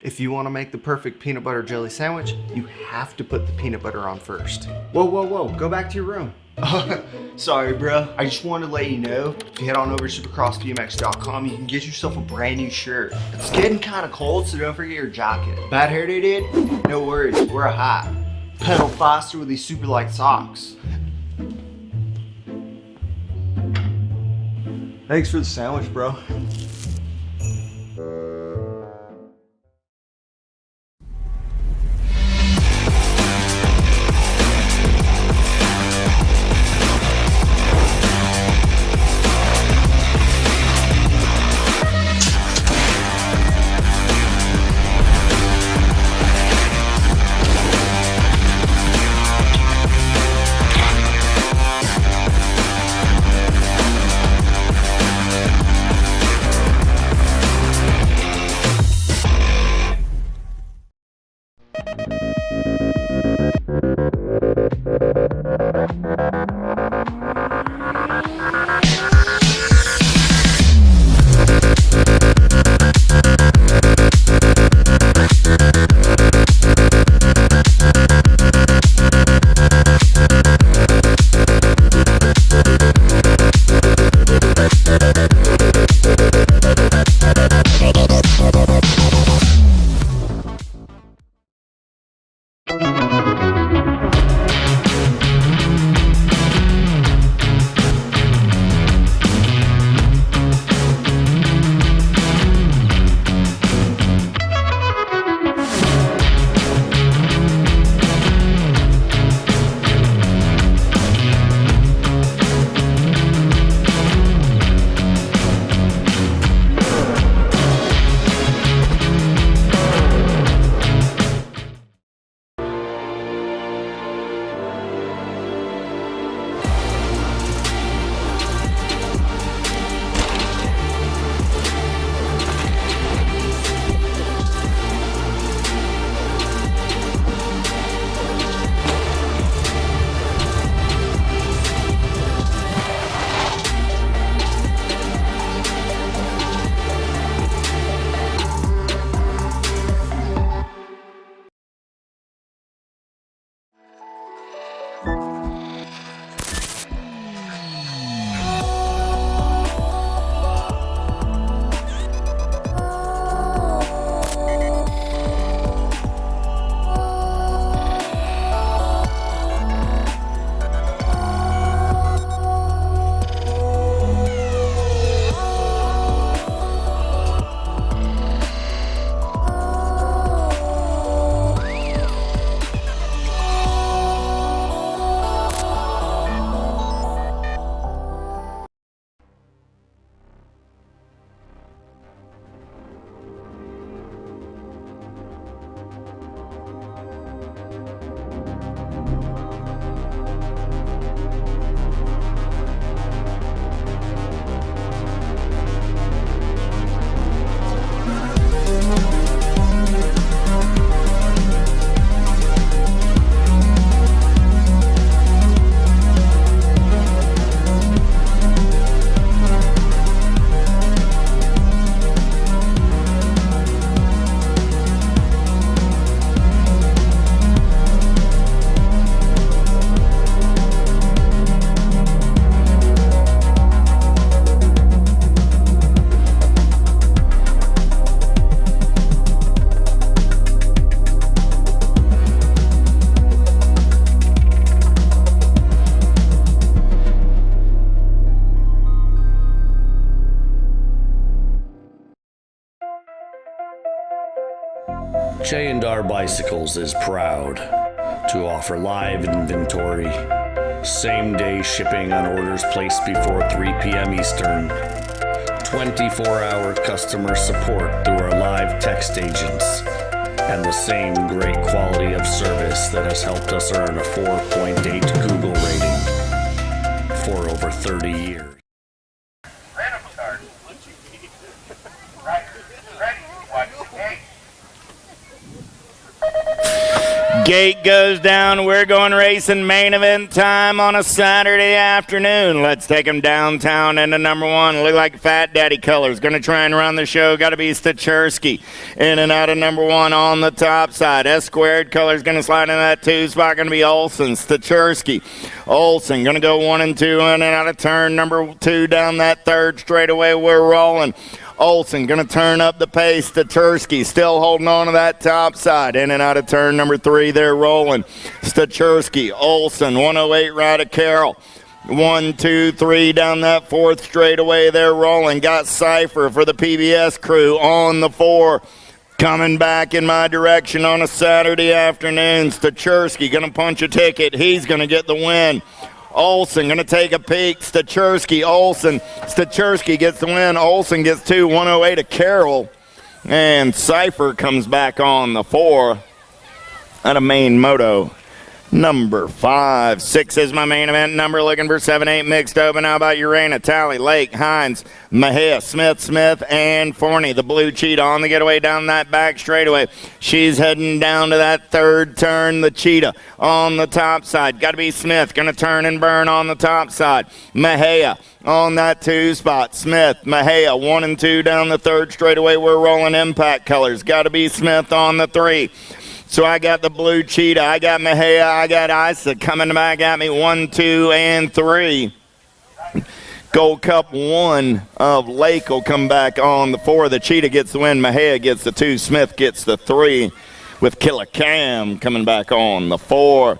If you want to make the perfect peanut butter jelly sandwich, you have to put the peanut butter on first. Whoa, whoa, whoa, go back to your room. Sorry, bro. I just wanted to let you know, if you head on over to supercrossbmx.com, you can get yourself a brand new shirt. It's getting kind of cold, so don't forget your jacket. Bad hair day, dude? No worries, wear a hat. Pedal faster with these super light socks. Thanks for the sandwich, bro. Chesapeake Bicycles is proud to offer live inventory, same-day shipping on orders placed before 3 p.m. Eastern, 24-hour customer support through our live text agents, and the same great quality of service that has helped us earn a 4.8 Google rating for over 30 years. Random start. Riders, ready, watch the gate. Gate goes down. We're going racing main event time on a Saturday afternoon. Let's take them downtown into number one. Look like Fat Daddy Colors. Going to try and run the show. Got to be Stacyc. In and out of number one on the top side. S squared Colors going to slide in that two spot. Going to be Olsen. Stacyc. Olsen going to go 1 and 2 in and out of turn number 2 down that third straightaway. We're rolling. Olsen going to turn up the pace. Stacyc still holding on to that top side. In and out of turn number 3, they're rolling. Stacyc, Olsen, 108 right of Carroll. 1, 2, 3 down that fourth straightaway. They're rolling. Got Cypher for the PBS crew on the 4. Coming back in my direction on a Saturday afternoon. Stacyc going to punch a ticket. He's going to get the win. Olsen going to take a peek. Stacyc, Olsen. Stacyc gets the win. Olsen gets 2, 108 to Carroll. And Cypher comes back on the 4 out of main moto. Number 5. 6 is my main event number. Looking for 7, 8 mixed open. How about Urana, Talley, Lake, Hines, Mejia, Smith, and Forney. The blue cheetah on the getaway down that back straightaway. She's heading down to that third turn. The cheetah on the top side. Got to be Smith. Going to turn and burn on the top side. Mejia on that 2 spot. Smith, Mejia, 1 and 2 down the third straightaway. We're rolling Impact Colors. Got to be Smith on the 3. So I got the blue cheetah, I got Mejia, I got Isa coming back at me, 1, 2, and 3. Gold Cup 1 of Lake will come back on the 4. The cheetah gets the win, Mejia gets the 2, Smith gets the 3, with Killer Cam coming back on the 4.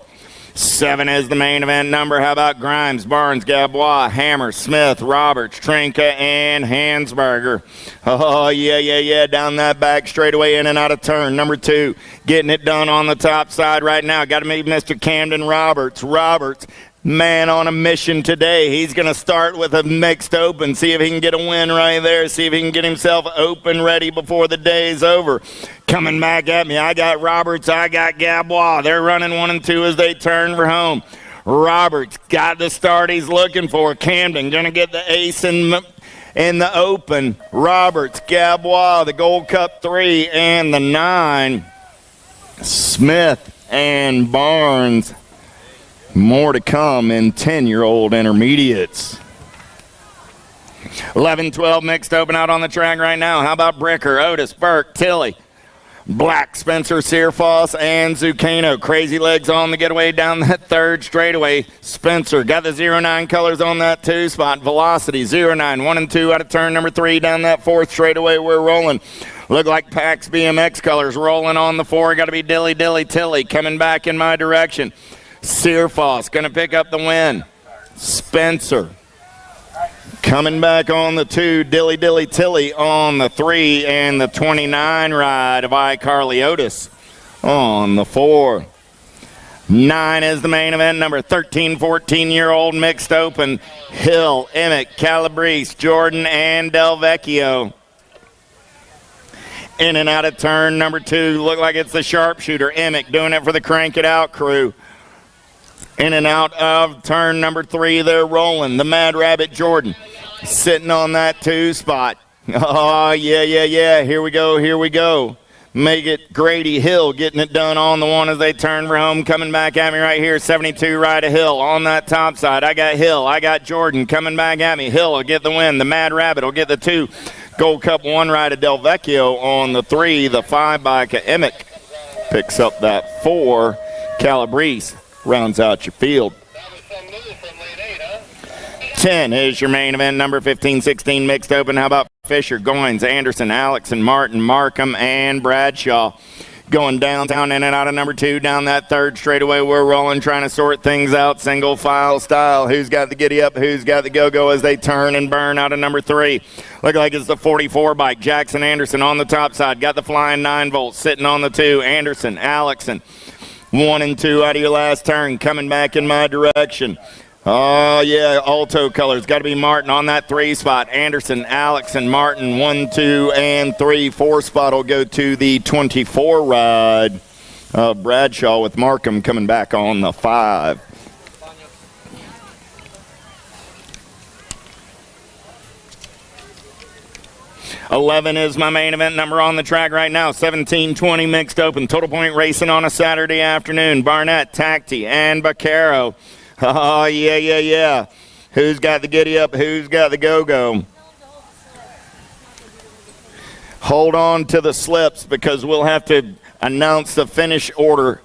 7 is the main event number. How about Grimes, Barnes, Gabois, Hammer, Smith, Roberts, Trinka, and Hansberger? Oh, yeah. Down that back straightaway, in and out of turn. Number 2, getting it done on the top side right now. Got to meet Mr. Camden Roberts. Roberts, man on a mission today. He's going to start with a mixed open. See if he can get a win right there. See if he can get himself open ready before the day's over. Coming back at me, I got Roberts, I got Gabois. They're running 1 and 2 as they turn for home. Roberts got the start he's looking for. Camden going to get the ace in the open. Roberts, Gabois, the Gold Cup 3, and the 9. Smith and Barnes. More to come in 10-year-old intermediates. 11-12 mixed open out on the track right now. How about Bricker, Otis, Burke, Tilley, Black, Spencer, Searfoss, and Zucchino. Crazy Legs on the getaway down that third straightaway. Spencer got the 09 Colors on that 2 spot. Velocity 09, 1 and 2 out of turn number 3 down that 4th straightaway. We're rolling. Look like Pax BMX Colors rolling on the 4. Got to be Dilly Tilly coming back in my direction. Searfoss going to pick up the win. Spencer coming back on the 2. Dilly Tilly on the 3. And the 29 ride of iCarly Otis on the 4. 9 is the main event number. 13, 14-year-old mixed open. Hill, Emmett, Calabrese, Jordan, and Del Vecchio. In and out of turn number 2. Look like it's the sharpshooter. Emmett doing it for the Crank It Out crew. In and out of turn number 3, they're rolling. The Mad Rabbit Jordan sitting on that 2 spot. Oh, yeah. Here we go. Make it Grady Hill getting it done on the 1 as they turn for home. Coming back at me right here, 72 right of Hill on that top side. I got Hill. I got Jordan coming back at me. Hill will get the win. The Mad Rabbit will get the 2. Gold Cup 1 ride of Del Vecchio on the 3. The 5 by Emmett picks up that 4. Calabrese rounds out your field. 10 is your main event number. 15-16 mixed open. How about Fisher, Goins, Anderson, Alex, and Martin, Markham, and Bradshaw? Going downtown in and out of number 2, down that third straightaway. We're rolling, trying to sort things out, single file style. Who's got the giddy up? Who's got the go-go as they turn and burn out of number 3? Look like it's the 44 bike. Jackson Anderson on the top side. Got the flying 9 volts sitting on the 2. Anderson, Alexson. 1 and 2 out of your last turn. Coming back in my direction. Oh, yeah, Alto colors. Got to be Martin on that 3 spot. Anderson, Alex, and Martin, 1, 2, and 3. 4 spot will go to the 24 ride. Bradshaw with Markham coming back on the 5. $11 is my main event number on the track right now. 17-20 mixed open. Total point racing on a Saturday afternoon. Barnett, Tacti, and Vaquero. Oh, yeah. Who's got the giddy up? Who's got the go-go? Hold on to the slips because we'll have to announce the finish order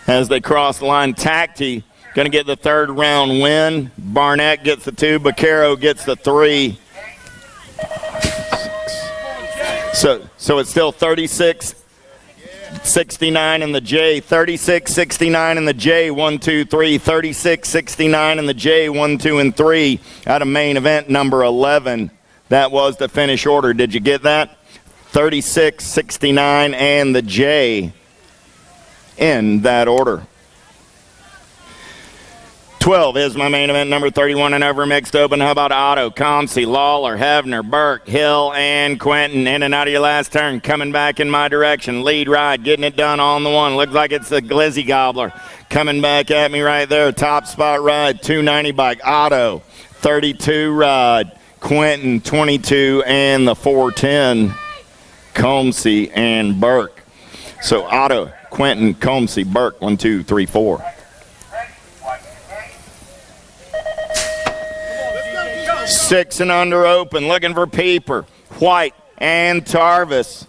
as they cross the line. Tacti going to get the 3rd round win. Barnett gets the 2. Vaquero gets the 3. So it's still 36-69 in the J, 36-69 in the J, 1, 2, 3, 36-69 in the J, 1, 2, and 3 out of main event number 11. That was the finish order. Did you get that? 36-69 and the J in that order. 12 is my main event, number 31 and over mixed open. How about Otto, Comsey, Lawler, Hevner, Burke, Hill, and Quentin in and out of your last turn. Coming back in my direction. Lead ride, getting it done on the 1. Looks like it's the Glizzy Gobbler. Coming back at me right there. Top spot ride, 290 bike. Otto, 32 ride. Quentin, 22, and the 410. Comsey and Burke. So Otto, Quentin, Comsey, Burke, 1, 2, 3, 4. 6 and under open, looking for Pieper, White, and Tarvis.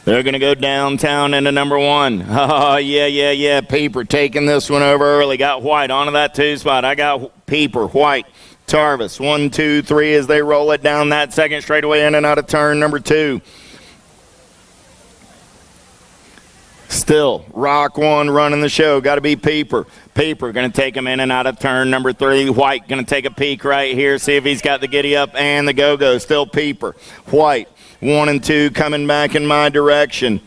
They're going to go downtown into number 1. Oh, yeah. Pieper taking this one over early. Got White onto that 2 spot. I got Pieper, White, Tarvis. 1, 2, 3 as they roll it down that second straightaway in and out of turn number 2. Still, Rock 1 running the show. Got to be Pieper. Pieper going to take him in and out of turn number 3. White going to take a peek right here, see if he's got the giddy up and the go-go. Still Pieper. White, 1 and 2 coming back in my direction.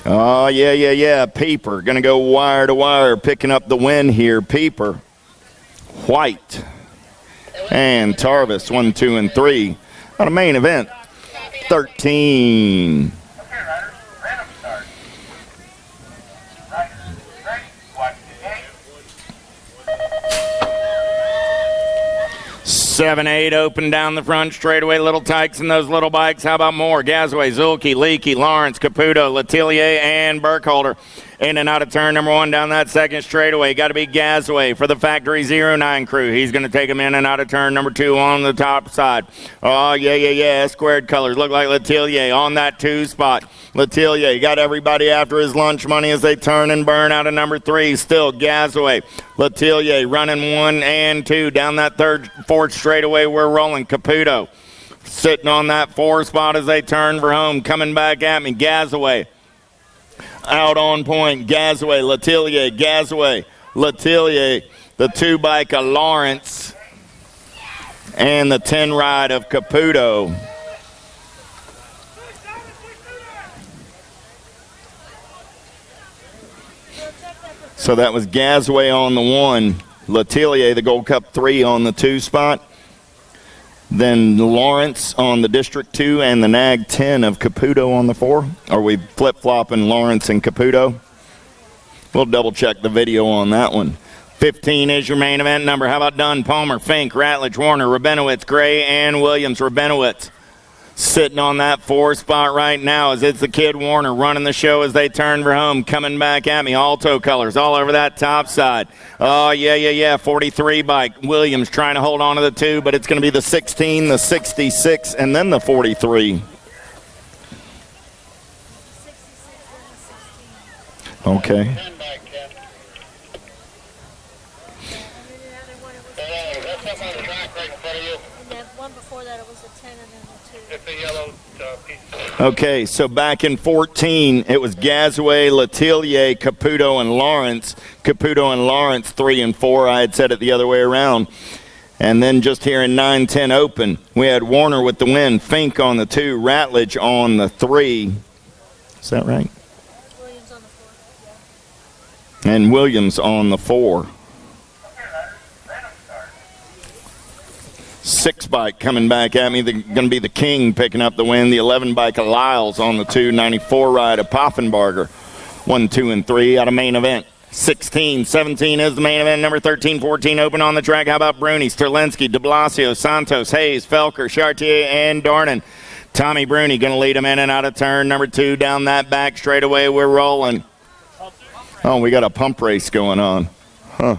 Oh, yeah. Pieper going to go wire to wire, picking up the win here. Pieper, White, and Tarvis, 1, 2, and 3 on a main event. 13. Okay, riders, random start. Riders, ready, watch the gate. 7-8 open down the front straightaway. Little tykes and those little bikes. How about more? Gasway, Zulke, Leakey, Lawrence, Caputo, Letellier, and Burkholder. In and out of turn number 1 down that second straightaway. Got to be Gasway for the Factory 09 crew. He's going to take him in and out of turn number 2 on the top side. Oh, yeah. Squared colors. Look like Letellier on that 2 spot. Letellier got everybody after his lunch money as they turn and burn out of number 3. Still Gasway. Letellier running 1 and 2 down that 4th straightaway. We're rolling. Caputo sitting on that 4 spot as they turn for home. Coming back at me. Gasway. Out on point, Gasway, Letellier, the 2 bike of Lawrence, and the 10 ride of Caputo. So that was Gasway on the 1, Letellier, the Gold Cup 3 on the 2 spot. Then Lawrence on the District 2 and the Nag 10 of Caputo on the 4. Are we flip-flopping Lawrence and Caputo? We'll double-check the video on that one. 15 is your main event number. How about Dunn, Palmer, Fink, Ratledge, Warner, Rabinowitz, Gray, and Williams. Rabinowitz sitting on that 4 spot right now as it's the kid Warner running the show as they turn for home. Coming back at me, Alto colors all over that top side. Oh, yeah. 43 bike. Williams trying to hold on to the 2, but it's going to be the 16, the 66, and then the 43. Okay. And that one before that, it was the 10 yellow piece. Okay, so back in 14, it was Gazaway, Letellier, Caputo, and Lawrence. Caputo and Lawrence 3 and 4. I had said it the other way around. And then just here in 9-10 open, we had Warner with the win, Fink on the 2, Ratledge on the 3. Is that right? Williams on the 4. And Williams on the 4. Six bike coming back at me. Going to be the King picking up the win. The 11 bike of Lyles on the 294 ride of Poffenbarger. 1, 2, and 3 out of main event. 16, 17 is the main event. Number 13, 14 open on the track. How about Bruni, Sterlinski, de Blasio, Santos, Hayes, Felker, Chartier, and Darnan. Tommy Bruni going to lead him in and out of turn number 2 down that back straightaway. We're rolling. Oh, we got a pump race going on. Huh.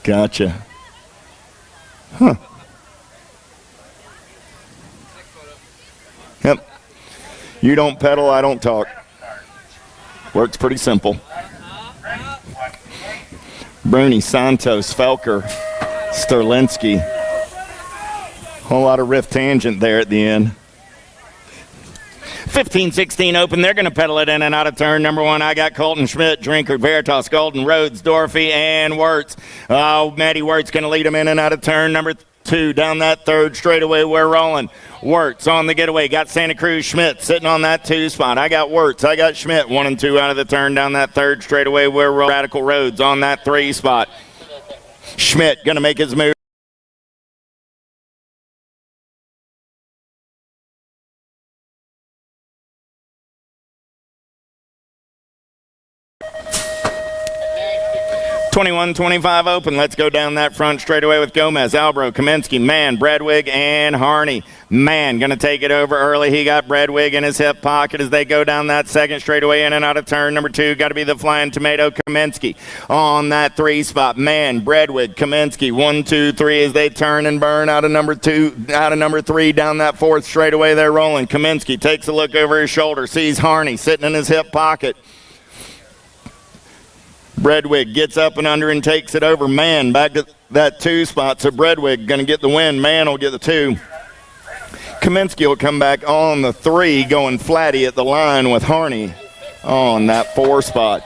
Gotcha. Huh. Yep. You don't pedal, I don't talk. Works pretty simple. Bruni, Santos, Felker, Sterlinski. Whole lot of riff tangent there at the end. 15-16 open. They're going to pedal it in and out of turn number 1. I got Colton Schmidt, Drinker, Veritas, Golden, Rhodes, Dorothy, and Wirtz. Matty Wirtz going to lead them in and out of turn number 2. Down that third straightaway, we're rolling. Wirtz on the getaway. Got Santa Cruz Schmidt sitting on that 2 spot. I got Wirtz. I got Schmidt. 1 and 2 out of the turn down that third straightaway. We're rolling. Radical Rhodes on that 3 spot. Schmidt going to make his move. 21-25 open. Let's go down that front straightaway with Gomez, Albro, Kaminsky, Mann, Bradwig, and Harney. Mann going to take it over early. He got Bradwig in his hip pocket as they go down that second straightaway in and out of turn number 2. Got to be the Flying Tomato, Kaminsky on that 3 spot. Mann, Bradwig, Kaminsky, 1, 2, 3 as they turn and burn out of number 2, out of number 3 down that 4th straightaway. They're rolling. Kaminsky takes a look over his shoulder, sees Harney sitting in his hip pocket. Bradwig gets up and under and takes it over. Mann back to that 2 spot. So Bradwig going to get the win. Mann will get the 2. Kaminsky will come back on the 3, going flatty at the line with Harney on that 4 spot.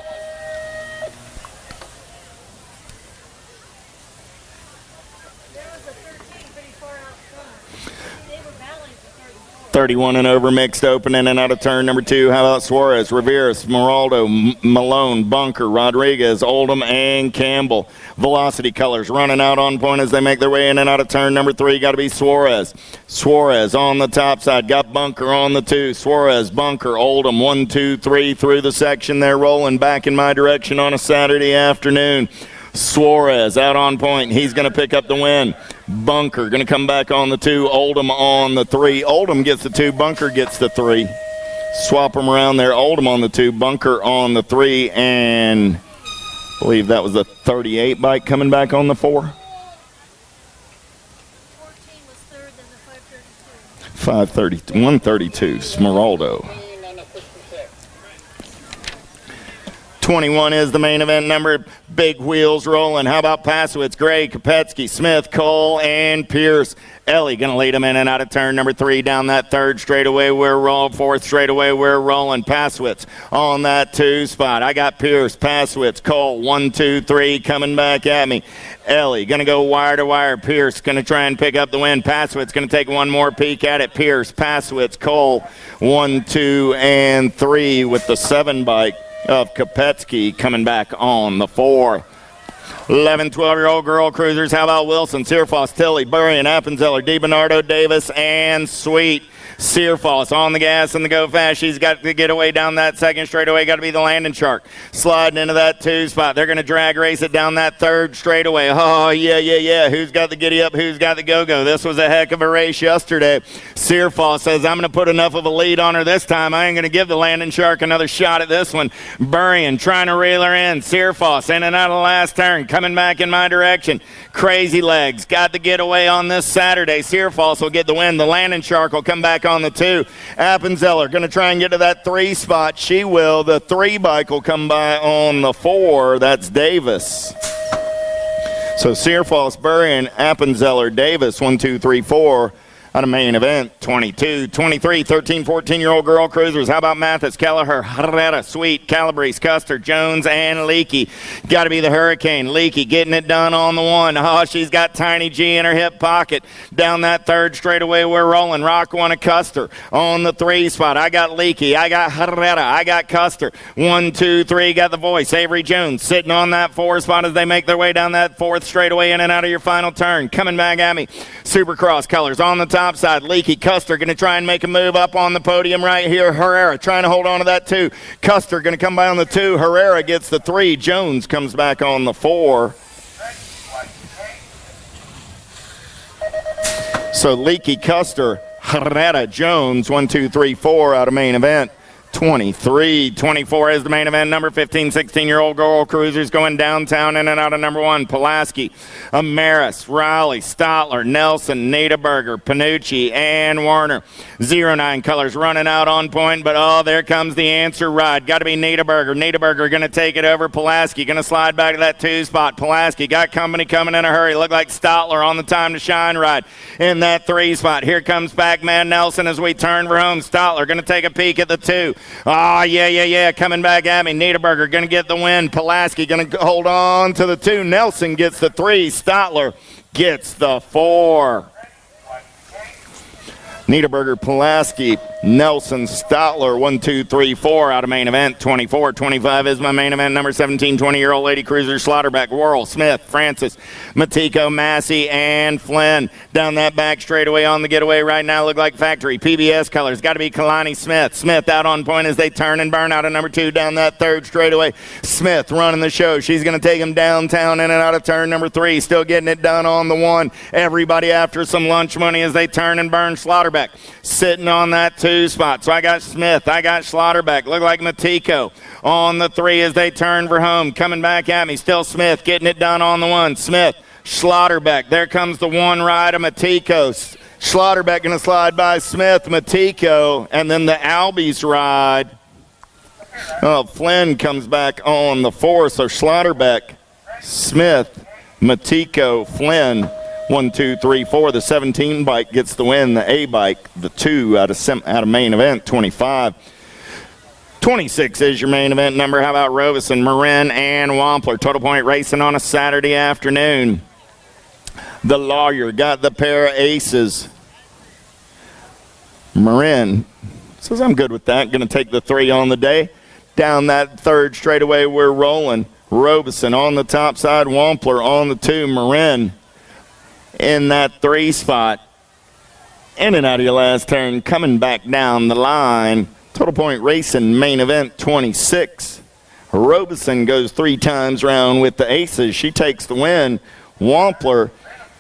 There was a 13 pretty far out front. They were battling for 34. 31 and over mixed open in and out of turn number 2. How about Suarez, Rivera, Smeraldo, Malone, Bunker, Rodriguez, Oldham, and Campbell. Velocity colors running out on point as they make their way in and out of turn number 3. Got to be Suarez. Suarez on the top side. Got Bunker on the 2. Suarez, Bunker, Oldham, 1, 2, 3 through the section. They're rolling back in my direction on a Saturday afternoon. Suarez out on point. He's going to pick up the win. Bunker going to come back on the 2. Oldham on the 3. Oldham gets the 2. Bunker gets the 3. Swap them around there. Oldham on the 2. Bunker on the 3. And I believe that was the 38 bike coming back on the 4. 14 was third, then the 532. 132. Smeraldo. 21 is the main event number. Big wheels rolling. How about Pasowitz, Gray, Kopetsky, Smith, Cole, and Pierce. Ellie going to lead them in and out of turn number 3 down that 3rd straightaway. We're rolling. 4th straightaway. We're rolling. Pasowitz on that 2 spot. I got Pierce, Pasowitz, Cole, 1, 2, 3 coming back at me. Ellie going to go wire to wire. Pierce going to try and pick up the win. Pasowitz going to take one more peek at it. Pierce, Pasowitz, Cole, 1, 2, and 3 with the 7 bike of Kopetsky coming back on the 4. 11, 12-year-old girl cruisers. How about Wilson, Searfoss, Tilly, Burry, and Appenzeller, DiBernardo, Davis, and Sweet. Searfoss on the gas and the go fast. She's got to get away down that 2nd straightaway. Got to be the Landing Shark. Sliding into that 2 spot. They're going to drag race it down that 3rd straightaway. Oh, yeah. Who's got the giddy up? Who's got the go-go? This was a heck of a race yesterday. Searfoss says, I'm going to put enough of a lead on her this time. I ain't going to give the Landing Shark another shot at this one. Burrian trying to reel her in. Searfoss in and out of the last turn. Coming back in my direction. Crazy Legs got the getaway on this Saturday. Searfoss will get the win. The Landing Shark will come back on the 2. Appenzeller going to try and get to that 3 spot. She will. The 3 bike will come by on the 4. That's Davis. So Sear, Fosbury, and Appenzeller Davis, 1, 2, 3, 4. On a main event, 22, 23, 13, 14-year-old girl cruisers. How about Mathis, Kelleher, Herrera, Sweet, Calabrese, Custer, Jones, and Leakey? Got to be the Hurricane. Leakey getting it done on the one. Oh, she's got Tiny G in her hip pocket. Down that third straightaway, we're rolling. Rock one of Custer on the 3 spot. I got Leakey. I got Herrera. I got Custer. 1, 2, 3, got the voice. Avery Jones sitting on that 4 spot as they make their way down that 4th straightaway in and out of your final turn. Coming back at me. Supercross colors on the top side. Leakey, Custer going to try and make a move up on the podium right here. Herrera trying to hold on to that 2. Custer going to come by on the 2. Herrera gets the 3. Jones comes back on the 4. So Leakey, Custer, Herrera, Jones, 1, 2, 3, 4 out of main event. 23, 24 is the main event. Number 15, 16-year-old girl cruisers going downtown in and out of number 1. Pulaski, Amaris, Riley, Stotler, Nelson, Niederberger, Panucci, and Warner. 09 colors running out on point, but oh, there comes the answer ride. Got to be Niederberger. Niederberger going to take it over. Pulaski going to slide back to that 2 spot. Pulaski got company coming in a hurry. Looked like Stotler on the time to shine ride in that 3 spot. Here comes Pac-Man Nelson as we turn for home. Stotler going to take a peek at the 2. Oh, yeah. Coming back at me. Niederberger going to get the win. Pulaski going to hold on to the 2. Nelson gets the 3. Stotler gets the 4. Niederberger, Pulaski, Nelson, Stotler, 1, 2, 3, 4 out of main event. 24, 25 is my main event. Number 17, 20-year-old lady cruiser, Slaughterback, Worrell, Smith, Francis, Matiko, Massey, and Flynn. Down that back straightaway on the getaway right now. Look like factory. PBS colors. Got to be Kalani Smith. Smith out on point as they turn and burn out of number 2 down that 3rd straightaway. Smith running the show. She's going to take him downtown in and out of turn number 3. Still getting it done on the 1. Everybody after some lunch money as they turn and burn. Slaughterback sitting on that 2 spot. So I got Smith. I got Slaughterback. Look like Matiko on the 3 as they turn for home. Coming back at me. Still Smith getting it done on the 1. Smith, Slaughterback. There comes the 1 ride of Matiko. Slaughterback going to slide by Smith, Matiko, and then the Albies ride. Oh, Flynn comes back on the 4. So Slaughterback, Smith, Matiko, Flynn. 1, 2, 3, 4. The 17 bike gets the win. The A bike, the 2 out of main event. 25. 26 is your main event number. How about Robeson, Marin, and Wampler? Total point racing on a Saturday afternoon. The Lawyer got the pair of aces. Marin says, I'm good with that. Going to take the 3 on the day. Down that 3rd straightaway, we're rolling. Robeson on the top side. Wampler on the 2. Marin in that 3 spot. In and out of your last turn, coming back down the line. Total point racing main event 26. Robeson goes 3 times round with the aces. She takes the win. Wampler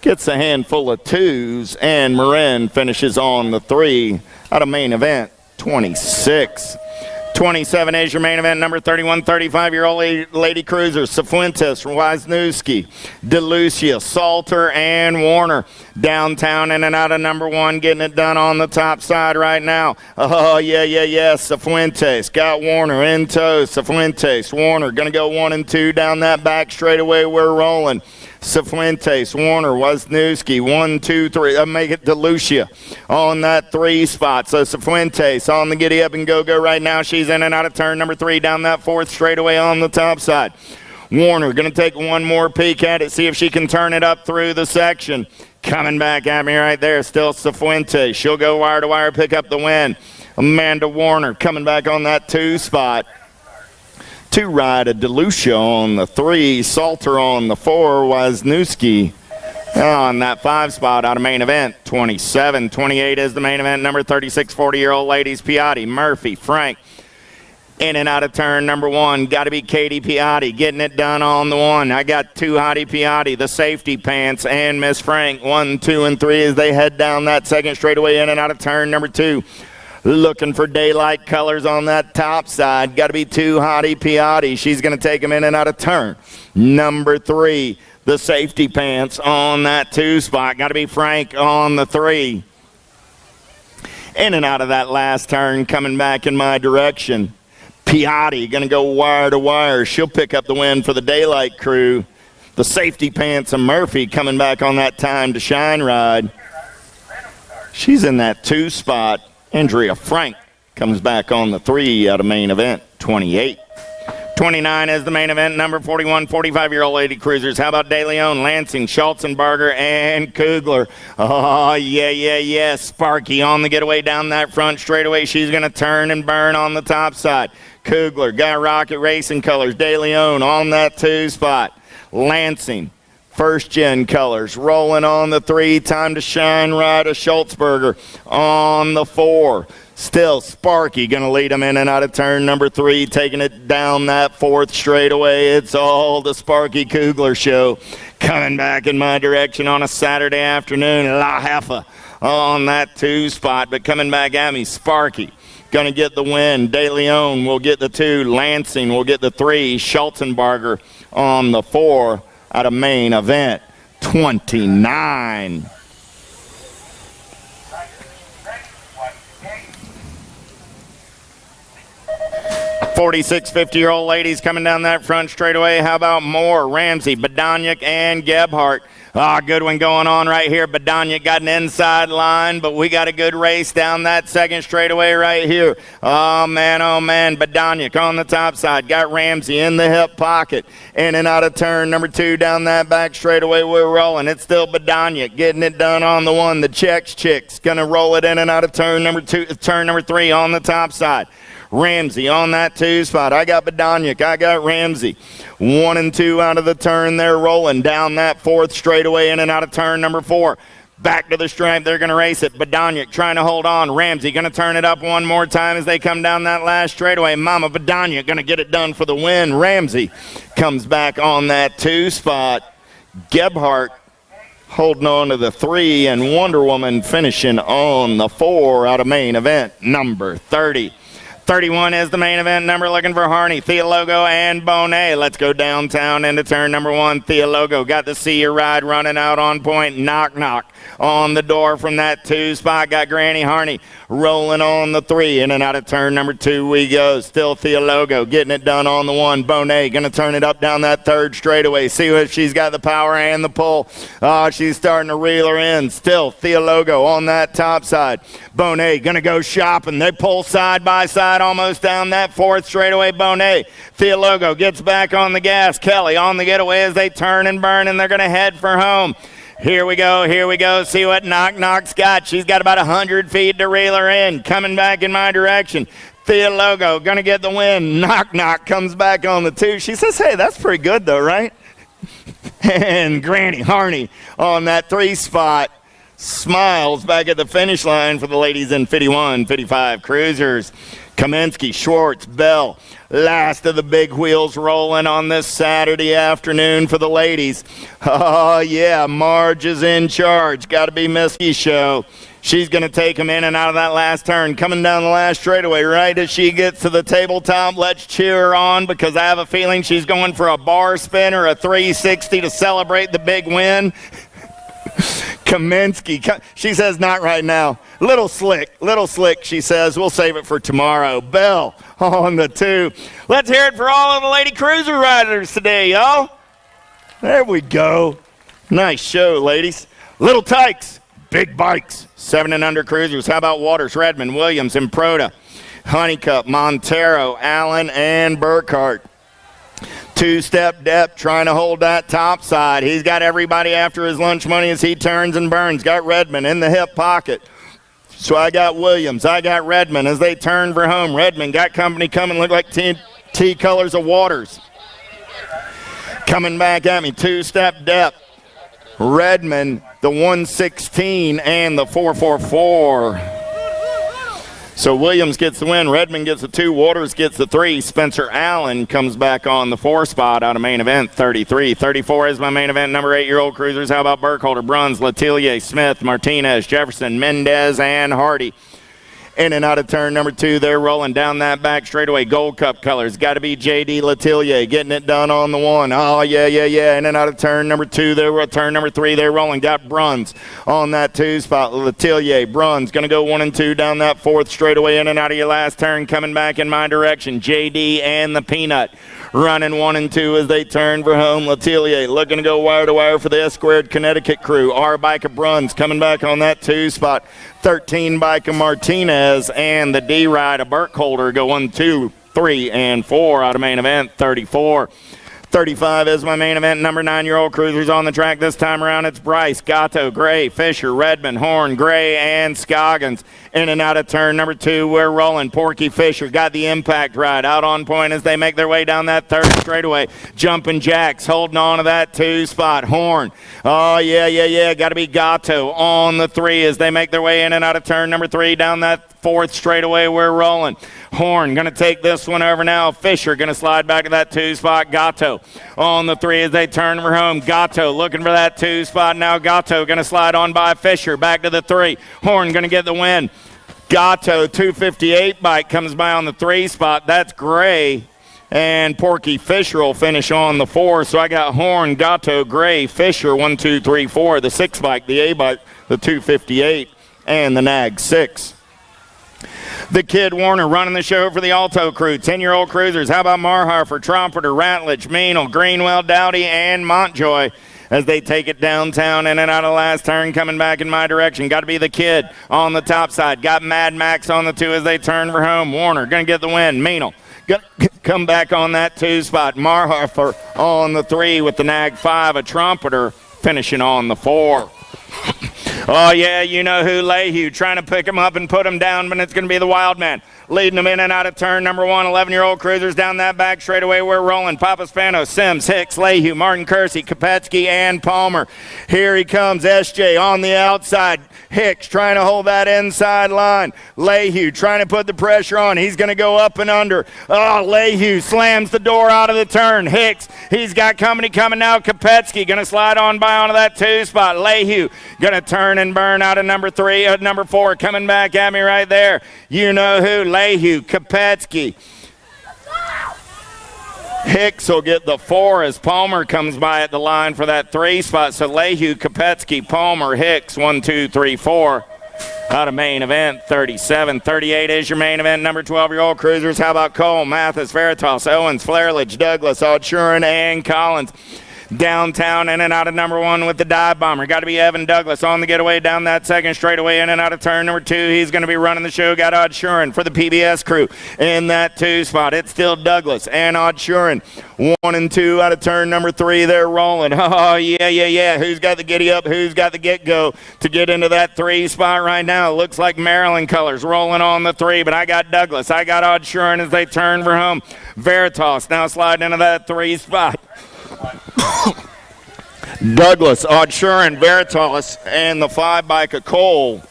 gets a handful of 2s, and Marin finishes on the 3 out of main event 26. 27 is your main event, number 31, 35-year-old lady cruiser, Cifuentes, Wisniewski, DeLucia, Salter, and Warner. Downtown in and out of number 1, getting it done on the top side right now. Oh, yeah, Cifuentes got Warner in tow. Cifuentes, Warner, going to go 1 and 2 down that back straightaway. We're rolling. Cifuentes, Warner, Wisniewski, 1, 2, 3. Make it DeLucia on that 3 spot. So Cifuentes on the giddy up and go right now. She's in and out of turn number 3 down that 4th straightaway on the top side. Warner going to take one more peek at it, see if she can turn it up through the section. Coming back at me right there, still Cifuentes. She'll go wire to wire, pick up the win. Amanda Warner coming back on that 2 spot. 2 ride of DeLucia on the 3, Salter on the 4, Wisniewski on that 5 spot out of main event. 27, 28 is the main event. Number 36, 40-year-old ladies, Piatti, Murphy, Frank. In and out of turn number 1, got to be Katie Piatti, getting it done on the 1. I got 2 Hottie Piatti, the safety pants, and Miss Frank. 1, 2, and 3 as they head down that 2nd straightaway in and out of turn number 2. Looking for daylight colors on that top side. Got to be 2 Hottie Piatti. She's going to take them in and out of turn. Number 3, the safety pants on that 2 spot. Got to be Frank on the 3. In and out of that last turn, coming back in my direction. Piatti going to go wire to wire. She'll pick up the win for the daylight crew. The safety pants of Murphy coming back on that time to shine ride. She's in that 2 spot. Andrea Frank comes back on the 3 out of main event, 28. 29 is the main event, number 41, 45-year-old lady cruisers. How about De Leon, Lansing, Schultzenberger, and Kugler? Oh, yeah. Sparky on the getaway down that front straightaway. She's going to turn and burn on the top side. Kugler got Rocket Racing colors. De Leon on that 2 spot. Lansing, first-gen colors, rolling on the 3. Time to shine right of Schultzberger on the 4. Still Sparky going to lead them in and out of turn number 3, taking it down that 4th straightaway. It's all the Sparky Kugler show. Coming back in my direction on a Saturday afternoon. La Heffa on that 2 spot, but coming back at me, Sparky going to get the win. De Leon will get the 2. Lansing will get the 3. Schultzenberger on the 4 out of main event, 29. 46 50-year-old ladies coming down that front straightaway. How about Moore, Ramsey, Badoniak, and Gebhardt? Good one going on right here. Badoniak got an inside line, but we got a good race down that second straightaway right here. Oh, man. Badoniak on the top side. Got Ramsey in the hip pocket. In and out of turn number 2 down that back straightaway. We're rolling. It's still Badoniak getting it done on the 1. The Czech chick's going to roll it in and out of turn number 3 on the top side. Ramsey on that 2 spot. I got Badoniak. I got Ramsey. 1 and 2 out of the turn. They're rolling down that 4th straightaway in and out of turn number 4. Back to the stripe. They're going to race it. Badoniak trying to hold on. Ramsey going to turn it up one more time as they come down that last straightaway. Mama Badoniak going to get it done for the win. Ramsey comes back on that 2 spot. Gebhardt holding on to the 3, and Wonder Woman finishing on the 4 out of main event, number 30. 31 is the main event number, looking for Harney, Theologo, and Bonet. Let's go downtown into turn number 1. Theologo got the See Your Ride running out on point. Knock on the door from that 2 spot. Got Granny Harney rolling on the 3. In and out of turn number 2 we go. Still Theologo getting it done on the 1. Bonet going to turn it up down that 3rd straightaway. See if she's got the power and the pull. She's starting to reel her in. Still Theologo on that top side. Bonet going to go shopping. They pull side by side almost down that 4th straightaway. Bonet. Theologo gets back on the gas. Kelly on the getaway as they turn and burn, and they're going to head for home. Here we go. See what Knock's got. She's got about 100 feet to reel her in. Coming back in my direction. Theologo going to get the win. Knock comes back on the 2. She says, hey, that's pretty good though, right? And Granny Harney on that 3 spot. Smiles back at the finish line for the ladies in 51, 55 cruisers. Kaminsky, Schwartz, Bell, last of the big wheels rolling on this Saturday afternoon for the ladies. Oh, yeah, Marge is in charge. Got to be Misky's show. She's going to take them in and out of that last turn. Coming down the last straightaway right as she gets to the tabletop. Let's cheer her on because I have a feeling she's going for a bar spin or a 360 to celebrate the big win. Kaminsky, she says not right now. Little slick, she says. We'll save it for tomorrow. Bell on the 2. Let's hear it for all of the lady cruiser riders today, y'all. There we go. Nice show, ladies. Little Tykes, big bikes. 7 and under cruisers. How about Waters, Redmond, Williams, and Proda? Honeycutt, Montero, Allen, and Burkhart. 2-step depth trying to hold that top side. He's got everybody after his lunch money as he turns and burns. Got Redmond in the hip pocket. So I got Williams. I got Redmond as they turn for home. Redmond got company coming. Look like T colors of Waters. Coming back at me. 2-step depth. Redmond, the 116 and the 444. So Williams gets the win. Redmond gets the 2. Waters gets the 3. Spencer Allen comes back on the 4 spot out of main event, 33. 34 is my main event, number 8-year-old cruisers. How about Burkholder, Bruns, Letelier, Smith, Martinez, Jefferson, Mendez, and Hardy? In and out of turn number 2, they're rolling down that back straightaway. Gold Cup colors. Got to be J.D. Letellier getting it done on the 1. Oh, yeah. In and out of turn number 2, turn number 3, they're rolling. Got Bruns on that 2 spot. Letellier, Bruns going to go 1 and 2 down that 4th straightaway. In and out of your last turn, coming back in my direction. J.D. and the Peanut running 1 and 2 as they turn for home. Letellier looking to go wire to wire for the S-Squared Connecticut crew. R bike of Bruns coming back on that 2 spot. 13 bike of Martinez and the D-Ride of Burkholder go 1, 2, 3, and 4 out of main event 34. 35 is my main event. Number 9-year-old cruisers on the track this time around. It's Bryce, Gatto, Gray, Fisher, Redmond, Horn, Gray, and Scoggins. In and out of turn number 2, we're rolling. Porky Fisher got the impact ride out on point as they make their way down that 3rd straightaway. Jumping Jacks holding on to that 2 spot. Horn. Oh, yeah. Got to be Gatto on the 3 as they make their way in and out of turn number 3 down that 4th straightaway. We're rolling. Horn going to take this one over now. Fisher going to slide back to that 2 spot. Gatto on the 3 as they turn for home. Gatto looking for that 2 spot now. Gatto going to slide on by Fisher. Back to the 3. Horn going to get the win. Gatto 258 bike comes by on the 3 spot. That's Gray. And Porky Fisher will finish on the 4. So I got Horn, Gatto, Gray, Fisher, 1, 2, 3, 4. The 6 bike, the A bike, the 258, and the Nag 6. The Kid Warner running the show for the Alto crew. 10-year-old cruisers. How about Marharfer, Trompeter, Ratledge, Meanle, Greenwell, Dowdy, and Montjoy as they take it downtown in and out of last turn, coming back in my direction. Got to be the Kid on the top side. Got Mad Max on the 2 as they turn for home. Warner going to get the win. Meanle come back on that 2 spot. Marharfer on the 3 with the Nag 5. A Trumpeter finishing on the 4. Oh, yeah, you know who, Lehue, trying to pick him up and put him down, but it's going to be the Wildman. Leading them in and out of turn number 1, 11-year-old cruisers down that back straightaway. We're rolling. Papaspano, Sims, Hicks, Lehue, Martin Kersey, Kopetsky, and Palmer. Here he comes, SJ on the outside. Hicks trying to hold that inside line. Lehue trying to put the pressure on. He's going to go up and under. Oh, Lehue slams the door out of the turn. Hicks, he's got company coming now. Kopetsky going to slide on by onto that 2 spot. Lehue going to turn and burn out of number 4 coming back at me right there. You know who, Lehue, Kopetsky. Hicks will get the 4 as Palmer comes by at the line for that 3 spot. So Lehue, Kopetsky, Palmer, Hicks, 1, 2, 3, 4. Out of main event 37. 38 is your main event. Number 12-year-old cruisers. How about Cole, Mathis, Veritas, Owens, Flairledge, Douglas, Audshuren, and Collins. Downtown in and out of number 1 with the dive bomber. Got to be Evan Douglas on the getaway down that 2nd straightaway in and out of turn number 2. He's going to be running the show. Got Audshuren for the PBS crew in that 2 spot. It's still Douglas and Audshuren. 1 and 2 out of turn number 3. They're rolling. Oh, yeah. Who's got the giddy up? Who's got the get-go to get into that 3 spot right now? Looks like Maryland colors rolling on the 3, but I got Douglas. I got Audshuren as they turn for home. Veritas now sliding into that 3 spot. Douglas, Audshuren, Veritas, and the 5 bike of Cole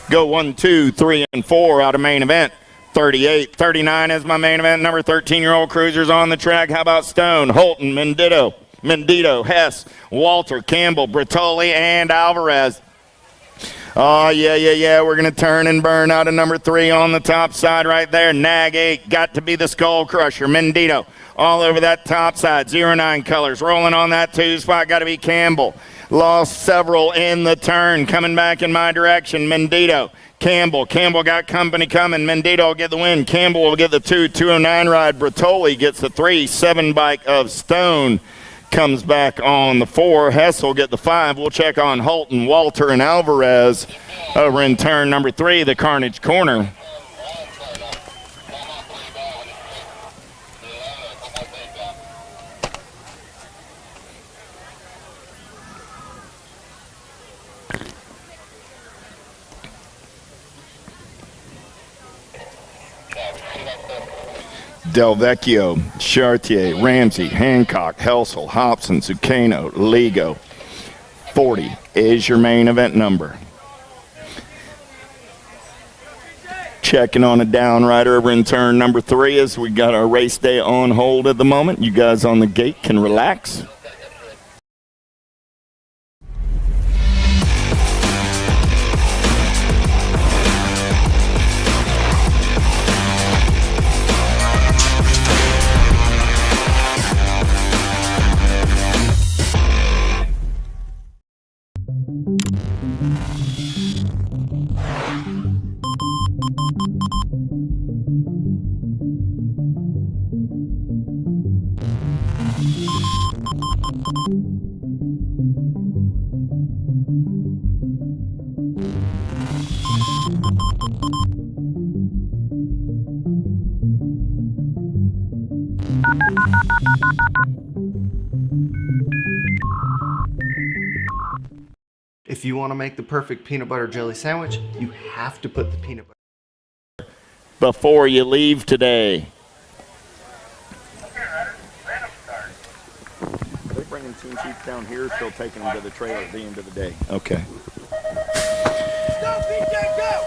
go 1, 2, 3, and 4 out of main event. 38. 39 is my main event. Number 13-year-old cruisers on the track. How about Stone, Holton, Mendito, Hess, Walter, Campbell, Bertoli, and Alvarez. Oh, yeah. We're going to turn and burn out of number 3 on the top side right there. Nag 8, got to be the Skull Crusher. Mendito all over that top side. 09 colors rolling on that 2 spot. Got to be Campbell. Lost several in the turn. Coming back in my direction. Mendito. Campbell got company coming. Mendito will get the win. Campbell will get the 209 ride. Bertoli gets the 3. 7 bike of Stone comes back on the 4. Hess will get the 5. We'll check on Holton, Walter, and Alvarez over in turn number 3, the Carnage Corner. Del Vecchio, Chartier, Ramsey, Hancock, Helsel, Hobson, Zucchino, Ligo. 40 is your main event number. Checking on a down rider over in turn number 3 as we got our race day on hold at the moment. You guys on the gate can relax. If you want to make the perfect peanut butter jelly sandwich, you have to put the peanut butter before you leave today. Okay, riders, random start. Are they bringing team sheets down here or still taking them to the trailer at the end of the day? Okay.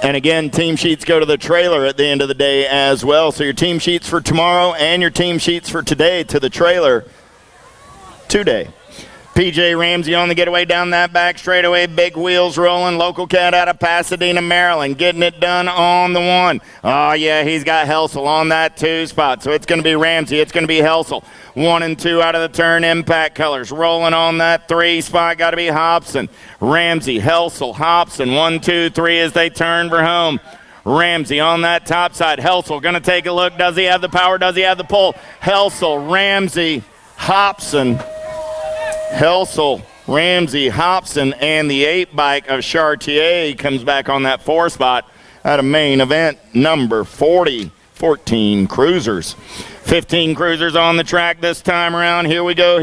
And again, team sheets go to the trailer at the end of the day as well. So your team sheets for tomorrow and your team sheets for today to the trailer today. PJ Ramsey on the getaway down that back straightaway. Big wheels rolling. Local cat out of Pasadena, Maryland. Getting it done on the 1. Oh, yeah, he's got Helsel on that 2 spot. So it's going to be Ramsey. It's going to be Helsel. 1 and 2 out of the turn. Impact colors. Rolling on that 3 spot. Got to be Hobson. Ramsey, Helsel, Hobson. 1, 2, 3 as they turn for home. Ramsey on that top side. Helsel going to take a look. Does he have the power? Does he have the pull? Helsel, Ramsey, Hobson. Helsel, Ramsey, Hobson, and the 8 bike of Chartier comes back on that 4 spot at a main event number 40. 14 cruisers. 15 cruisers on the track this time around. Here we go.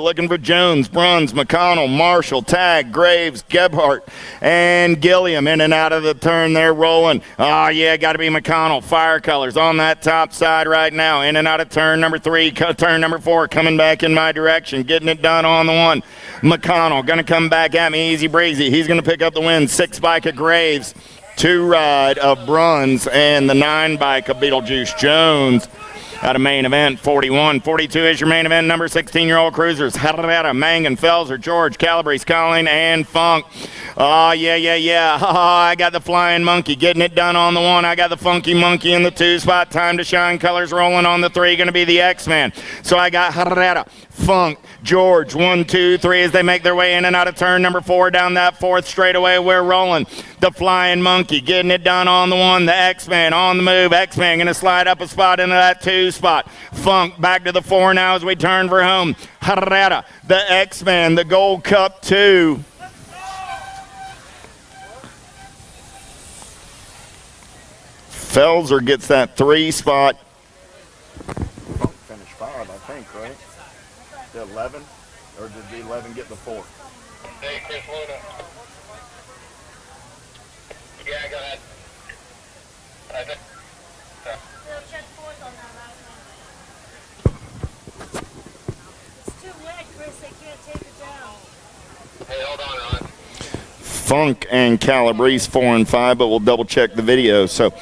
Looking for Jones, Bruns, McConnell, Marshall, Tagg, Graves, Gebhardt, and Gilliam in and out of the turn. They're rolling. Oh, yeah, got to be McConnell. Fire colors on that top side right now. In and out of turn number 3. Turn number 4 coming back in my direction. Getting it done on the 1. McConnell going to come back at me easy breezy. He's going to pick up the win. 6 bike of Graves. 2 ride of Bruns and the 9 bike of Beetlejuice Jones. Out of main event 41. 42 is your main event number 16-year-old cruisers. Herrera, Mangan, Felser, George, Calabrese, Colleen, and Funk. Oh, yeah. Oh, I got the Flying Monkey getting it done on the 1. I got the Funky Monkey in the 2 spot. Time to shine. Colors rolling on the 3. Going to be the X-Man. So I got Herrera, Funk, George, 1, 2, 3 as they make their way in and out of turn number 4 down that 4th straightaway. We're rolling. The Flying Monkey getting it done on the 1. The X-Man on the move. X-Man going to slide up a spot into that 2 spot. Funk back to the 4 now as we turn for home. Herrera, the X-Man, the Gold Cup 2. Felser gets that 3 spot. Funk finished 5, I think, right? The 11? Or did the 11 get the 4? Hey, Chris Luna. Yeah, go ahead. I think. They'll check 4th on that last one. It's too wet, Chris. They can't take it down. Hey, hold on, Ron. Funk and Calabrese 4 and 5, but we'll double check the video. So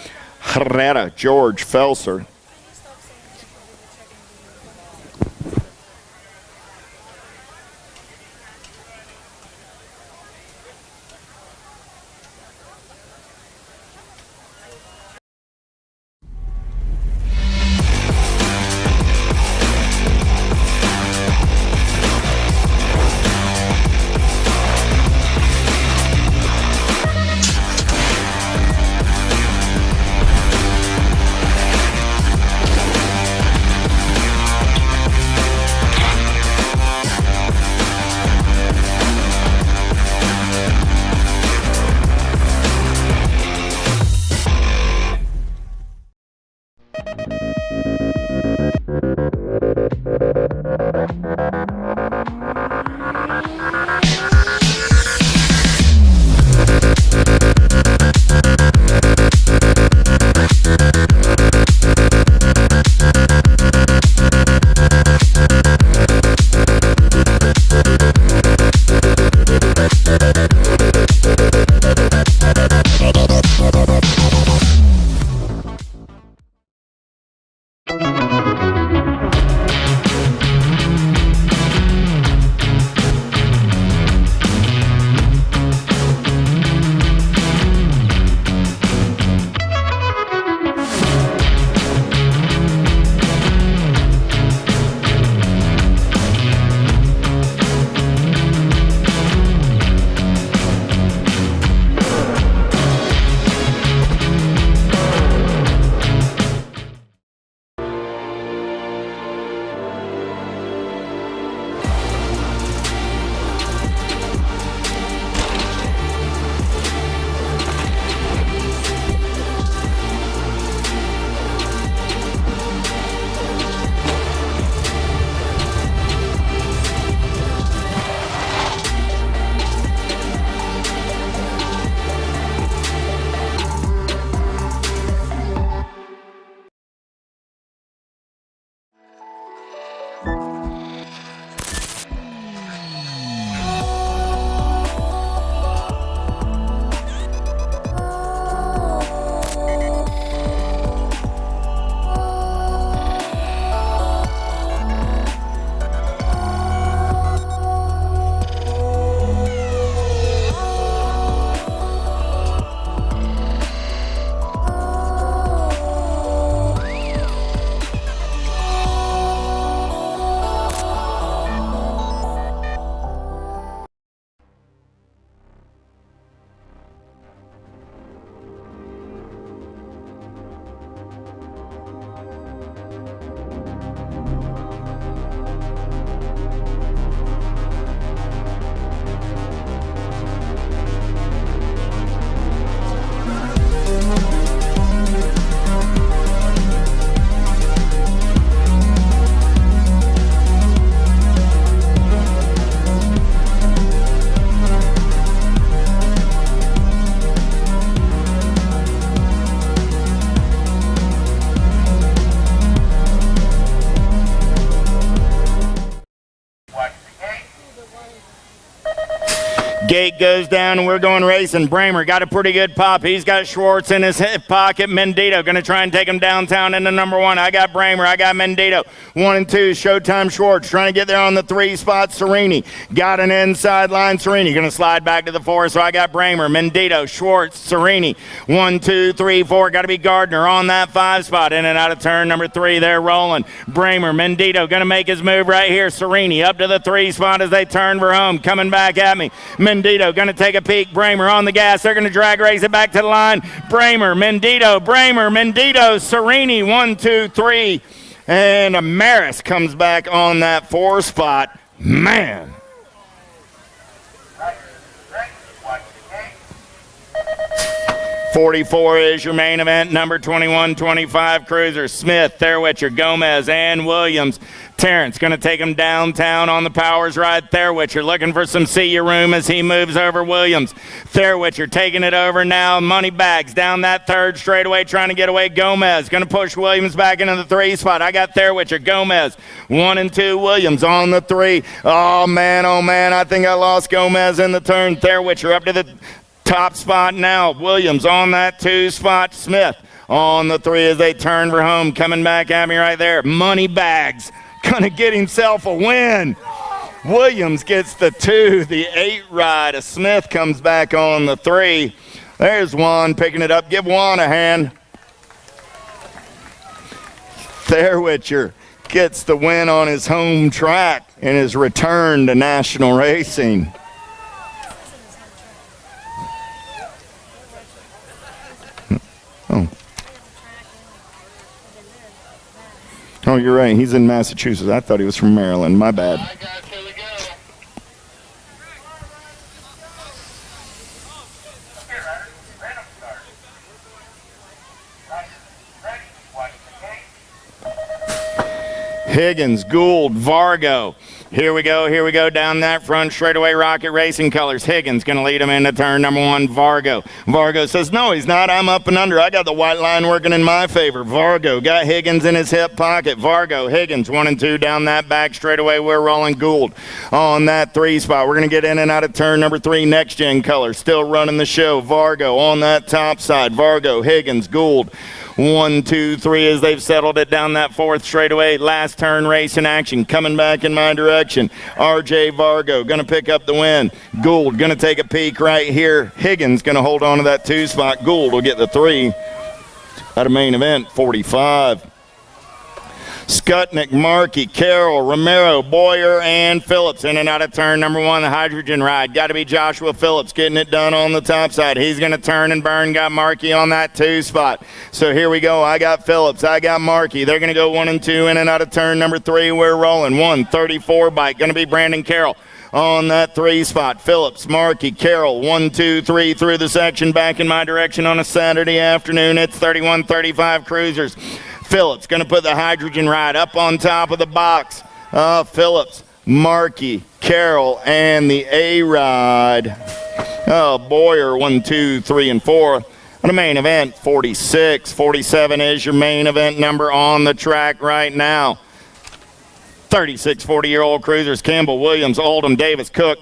Herrera, George, Felser. Gate goes down, and we're going racing. Bramer got a pretty good pop. He's got Schwartz in his hip pocket. Mendito going to try and take him downtown into number 1. I got Bramer. I got Mendito. 1 and 2, Showtime Schwartz trying to get there on the 3 spot. Serini got an inside line. Serini going to slide back to the 4, so I got Bramer, Mendito, Schwartz, Serini. 1, 2, 3, 4. Got to be Gardner on that 5 spot. In and out of turn number 3. They're rolling. Bramer, Mendito going to make his move right here. Serini up to the 3 spot as they turn for home. Coming back at me. Mendito going to take a peek. Bramer on the gas. They're going to drag race it back to the line. Bramer, Mendito, Serini. 1, 2, 3. And Amaris comes back on that 4 spot. Man. 44 is your main event. Number 21, 25 Cruiser. Smith, Therwitcher, Gomez, and Williams. Terrence going to take him downtown on the Powers ride. Therwitcher looking for some see-you room as he moves over Williams. Therwitcher taking it over now. Money bags down that 3rd straightaway trying to get away. Gomez going to push Williams back into the 3 spot. I got Therwitcher, Gomez. 1 and 2, Williams on the 3. Oh, man, I think I lost Gomez in the turn. Therwitcher up to the top spot now. Williams on that 2 spot. Smith on the 3 as they turn for home. Coming back at me right there. Money bags gonna get himself a win. Williams gets the 2. The 8 ride of Smith comes back on the 3. There's Juan picking it up. Give Juan a hand. Therwitcher gets the win on his home track in his return to national racing. Oh, you're right. He's in Massachusetts. I thought he was from Maryland. My bad. All right, guys, here we go. Here, Ryder. Random start. Nice. Ready. Watch the gate. Higgins, Gould, Vargo. Here we go down that front straightaway. Rocket Racing colors. Higgins going to lead him into turn number 1, Vargo. Vargo says, no, he's not. I'm up and under. I got the white line working in my favor. Vargo got Higgins in his hip pocket. Vargo, Higgins, 1 and 2 down that back straightaway. We're rolling. Gould on that 3 spot. We're going to get in and out of turn number 3, Next Gen colors. Still running the show. Vargo on that top side. Vargo, Higgins, Gould. 1, 2, 3 as they've settled it down that 4th straightaway. Last turn race in action. Coming back in my direction. RJ Vargo going to pick up the win. Gould going to take a peek right here. Higgins going to hold on to that 2 spot. Gould will get the 3 out of main event 45. Skutnik, Markey, Carroll, Romero, Boyer, and Phillips in and out of turn number 1, the hydrogen ride. Got to be Joshua Phillips getting it done on the top side. He's going to turn and burn. Got Markey on that 2 spot. So here we go. I got Phillips. I got Markey. They're going to go 1 and 2 in and out of turn number 3. We're rolling. 134 bike. Going to be Brandon Carroll on that 3 spot. Phillips, Markey, Carroll, 1, 2, 3 through the section back in my direction on a Saturday afternoon. It's 31-35 Cruisers. Phillips going to put the hydrogen ride up on top of the box. Phillips, Markey, Carroll, and the A-Ride. Boyer, 1, 2, 3, and 4. On the main event, 46. 47 is your main event number on the track right now. 36 40-year-old Cruisers, Campbell, Williams, Oldham, Davis, Cook,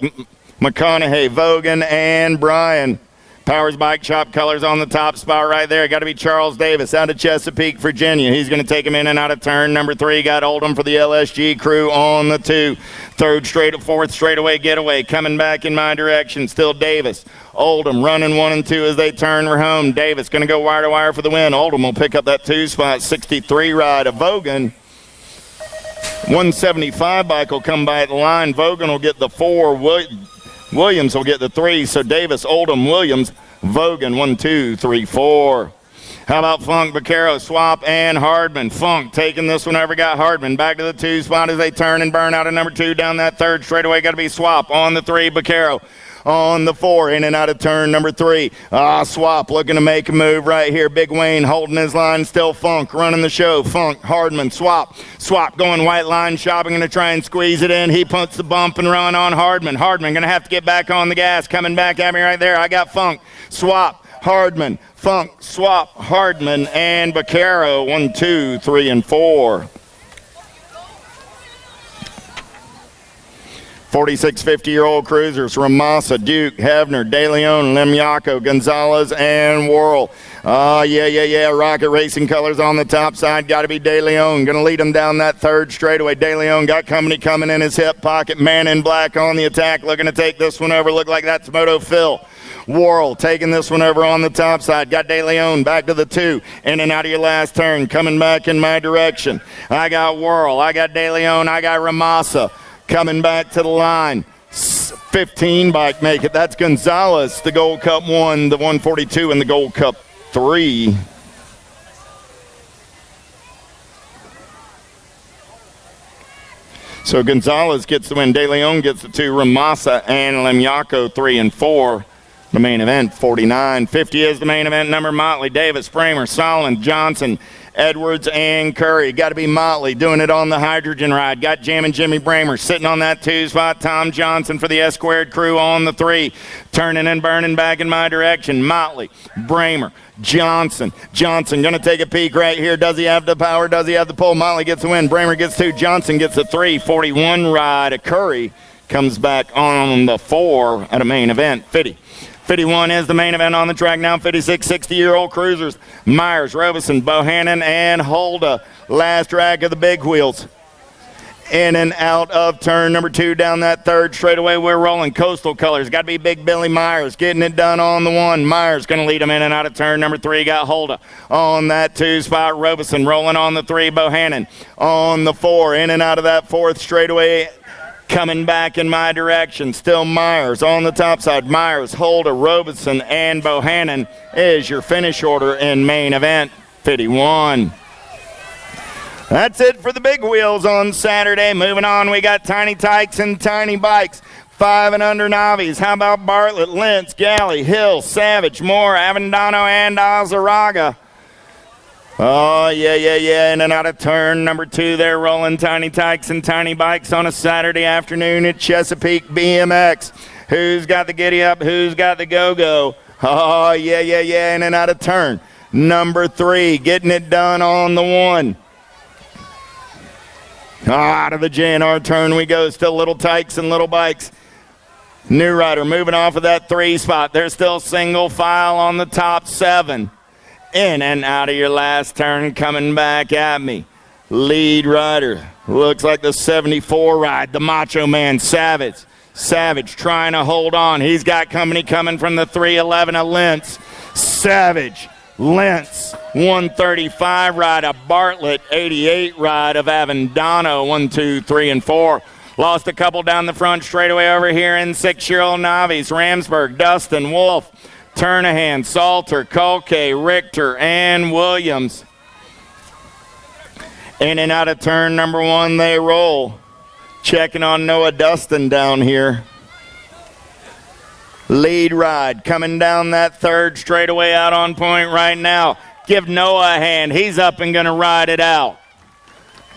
McConaughey, Vogan, and Bryan. Powers Bike Shop colors on the top spot right there. Got to be Charles Davis out of Chesapeake, Virginia. He's going to take him in and out of turn number 3. Got Oldham for the LSG crew on the 2. 4th straightaway getaway coming back in my direction. Still Davis. Oldham running 1 and 2 as they turn for home. Davis going to go wire to wire for the win. Oldham will pick up that 2 spot. 63 ride of Vogan. 175 bike will come by the line. Vogan will get the 4. Williams will get the 3, so Davis, Oldham, Williams, Vogan, 1, 2, 3, 4. How about Funk, Vaquero, Swap, and Hardman? Funk taking this one over, got Hardman back to the 2 spot as they turn and burn out of number 2 down that 3rd straightaway. Got to be Swap on the 3, Vaquero on the 4, in and out of turn number 3. Swap looking to make a move right here. Big Wayne holding his line. Still Funk running the show. Funk, Hardman, Swap going white line shopping, going to try and squeeze it in. He puts the bump and run on Hardman. Hardman going to have to get back on the gas. Coming back at me right there. I got Funk, Swap, Hardman, Funk, Swap, Hardman, and Vaquero. 1, 2, 3, and 4. 46 50-year-old cruisers, Ramasa, Duke, Hevner, De Leon, Lemyaco, Gonzalez, and Worrell. Oh, yeah. Rocket Racing colors on the top side. Got to be De Leon. Going to lead him down that third straightaway. De Leon got company coming in his hip pocket. Man in black on the attack. Looking to take this one over. Look like that's Moto Phil. Worrell taking this one over on the top side. Got De Leon back to the 2. In and out of your last turn. Coming back in my direction. I got Worrell. I got De Leon. I got Ramasa. Coming back to the line. 15 bike make it. That's Gonzalez, the Gold Cup 1, the 142, and the Gold Cup 3. So Gonzalez gets the win. De Leon gets the 2. Ramasa and Lemyaco 3 and 4. The main event, 49.50 is the main event number. Motley, Davis, Bramer, Solon, Johnson, Edwards, and Curry. Got to be Motley doing it on the hydrogen ride. Got Jammin' Jimmy Bramer sitting on that 2 spot. Tom Johnson for the S-squared crew on the 3. Turning and burning back in my direction. Motley, Bramer, Johnson. Johnson going to take a peek right here. Does he have the power? Does he have the pull? Motley gets the win. Bramer gets 2. Johnson gets a 3. 41 ride. Curry comes back on the 4 at a main event. 51 is the main event on the track now. 56 60-year-old cruisers. Myers, Robeson, Bohannon, and Holda. Last track of the big wheels. In and out of turn number 2 down that third straightaway. We're rolling coastal colors. Got to be Big Billy Myers getting it done on the 1. Myers going to lead him in and out of turn number 3. Got Holda on that 2 spot. Robeson rolling on the 3. Bohannon on the 4. In and out of that 4th straightaway. Coming back in my direction, still Myers on the top side. Myers, Holder, Robeson, and Bohannon is your finish order in main event 51. That's it for the big wheels on Saturday. Moving on, we got tiny tykes and tiny bikes. 5 and under novice. How about Bartlett, Lentz, Galley, Hill, Savage, Moore, Avendano, and Azaraga? Oh, yeah. In and out of turn number 2, they're rolling tiny tykes and tiny bikes on a Saturday afternoon at Chesapeake BMX. Who's got the giddy up? Who's got the go-go? Oh, yeah. In and out of turn number 3, getting it done on the 1. Out of the JNR turn we go. Still little tykes and little bikes. New rider moving off of that 3 spot. They're still single file on the top 7. In and out of your last turn, coming back at me. Lead rider, looks like the 74 ride, the Macho Man, Savage. Savage trying to hold on. He's got company coming from the 311 of Lentz. Savage, Lentz, 135 ride of Bartlett, 88 ride of Avendano, 1, 2, 3, and 4. Lost a couple down the front straightaway over here in 6-year-old novice. Ramsberg, Dustin, Wolf, Turnahan, Salter, Kolke, Richter, and Williams. In and out of turn number 1 they roll. Checking on Noah Dustin down here. Lead ride coming down that 3rd straightaway out on point right now. Give Noah a hand. He's up and going to ride it out.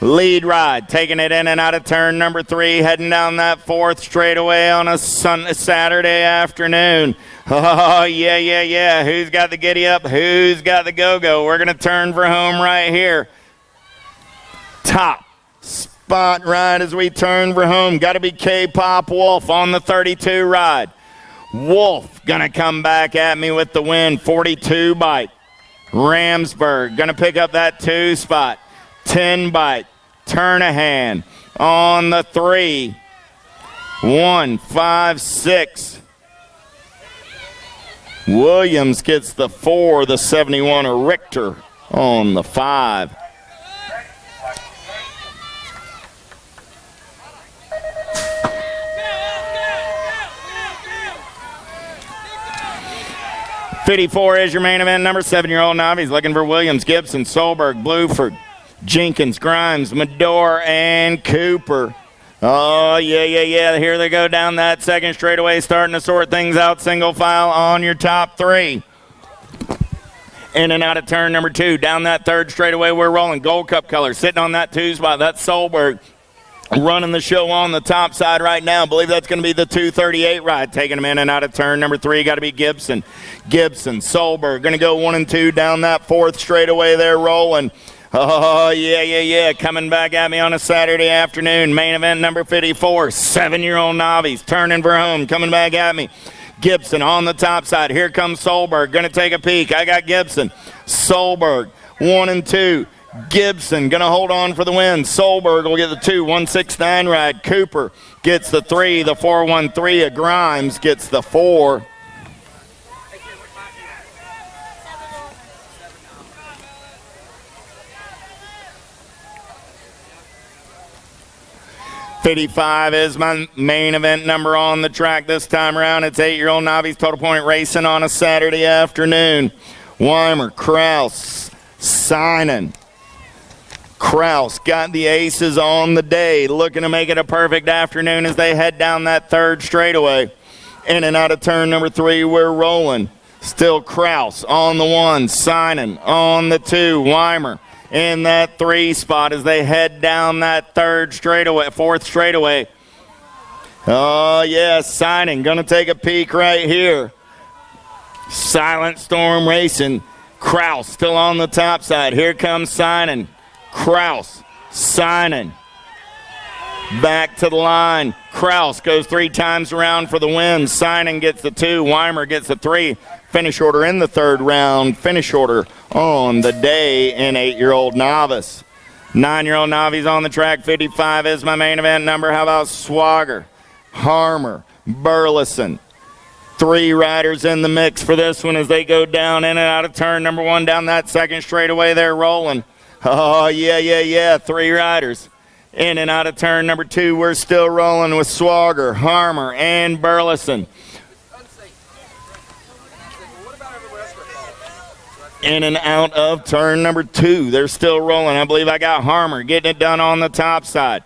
Lead ride, taking it in and out of turn number 3, heading down that 4th straightaway on a Saturday afternoon. Oh, yeah. Who's got the giddy up? Who's got the go-go? We're going to turn for home right here. Top spot ride as we turn for home. Got to be K-Pop Wolf on the 32 ride. Wolf going to come back at me with the win. 42 bike. Ramsberg going to pick up that 2 spot. 10 bike. Turnahan on the 3. 1, 5, 6. Williams gets the 4, the 71 of Richter on the 5. $54 is your main event number. 7-year-old novice looking for Williams, Gibson, Solberg, Bluford, Jenkins, Grimes, Medor, and Cooper. Oh, yeah. Here they go down that 2nd straightaway, starting to sort things out single file on your top 3. In and out of turn number 2. Down that 3rd straightaway, we're rolling. Gold Cup color. Sitting on that 2 spot. That's Solberg running the show on the top side right now. I believe that's going to be the 238 ride. Taking him in and out of turn number 3. Got to be Gibson, Solberg. Going to go 1 and 2 down that 4th straightaway. They're rolling. Oh, yeah. Coming back at me on a Saturday afternoon. Main event number 54. 7-year-old Novice turning for home. Coming back at me. Gibson on the top side. Here comes Solberg. Going to take a peek. I got Gibson. Solberg, 1 and 2. Gibson going to hold on for the win. Solberg will get the 2, 169 ride. Cooper gets the 3, the 413 of Grimes gets the 4. $55 is my main event number on the track this time around. It's 8-year-old Novice Total Point racing on a Saturday afternoon. Weimer, Kraus, Sinan. Kraus got the aces on the day, looking to make it a perfect afternoon as they head down that third straightaway. In and out of turn number 3, we're rolling. Still Kraus on the 1, Sinan on the 2, Weimer in that 3 spot as they head down that fourth straightaway. Oh, yeah, Sinan going to take a peek right here. Silent Storm Racing. Kraus still on the top side. Here comes Sinan. Kraus, Sinan. Back to the line. Kraus goes 3 times around for the win. Sinan gets the 2. Weimer gets the 3. Finish order in the third round. Finish order on the day in 8-year-old Novice. 9-year-old Novice on the track. 55 is my main event number. How about Swagger, Harmer, Burleson? 3 riders in the mix for this one as they go down in and out of turn number 1 down that second straightaway. They're rolling. Oh, yeah. 3 riders. In and out of turn number 2, we're still rolling with Swagger, Harmer, and Burleson. In and out of turn number 2, they're still rolling. I believe I got Harmer getting it done on the top side.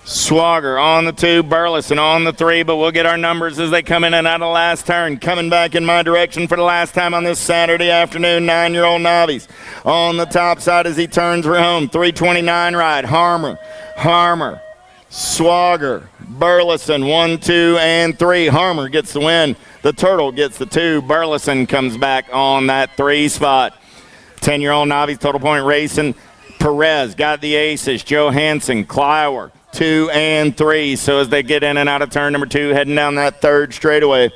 Swagger on the 2, Burleson on the 3, but we'll get our numbers as they come in and out of the last turn. Coming back in my direction for the last time on this Saturday afternoon, 9-year-old Novice on the top side as he turns for home. 329 ride, Harmer, Swagger, Burleson, 1, 2, and 3. Harmer gets the win. The Turtle gets the 2. Burleson comes back on that 3 spot. 10-year-old Novice Total Point Racing. Perez got the aces. Johansson, Clower, 2 and 3. So as they get in and out of turn number 2, heading down that third straightaway.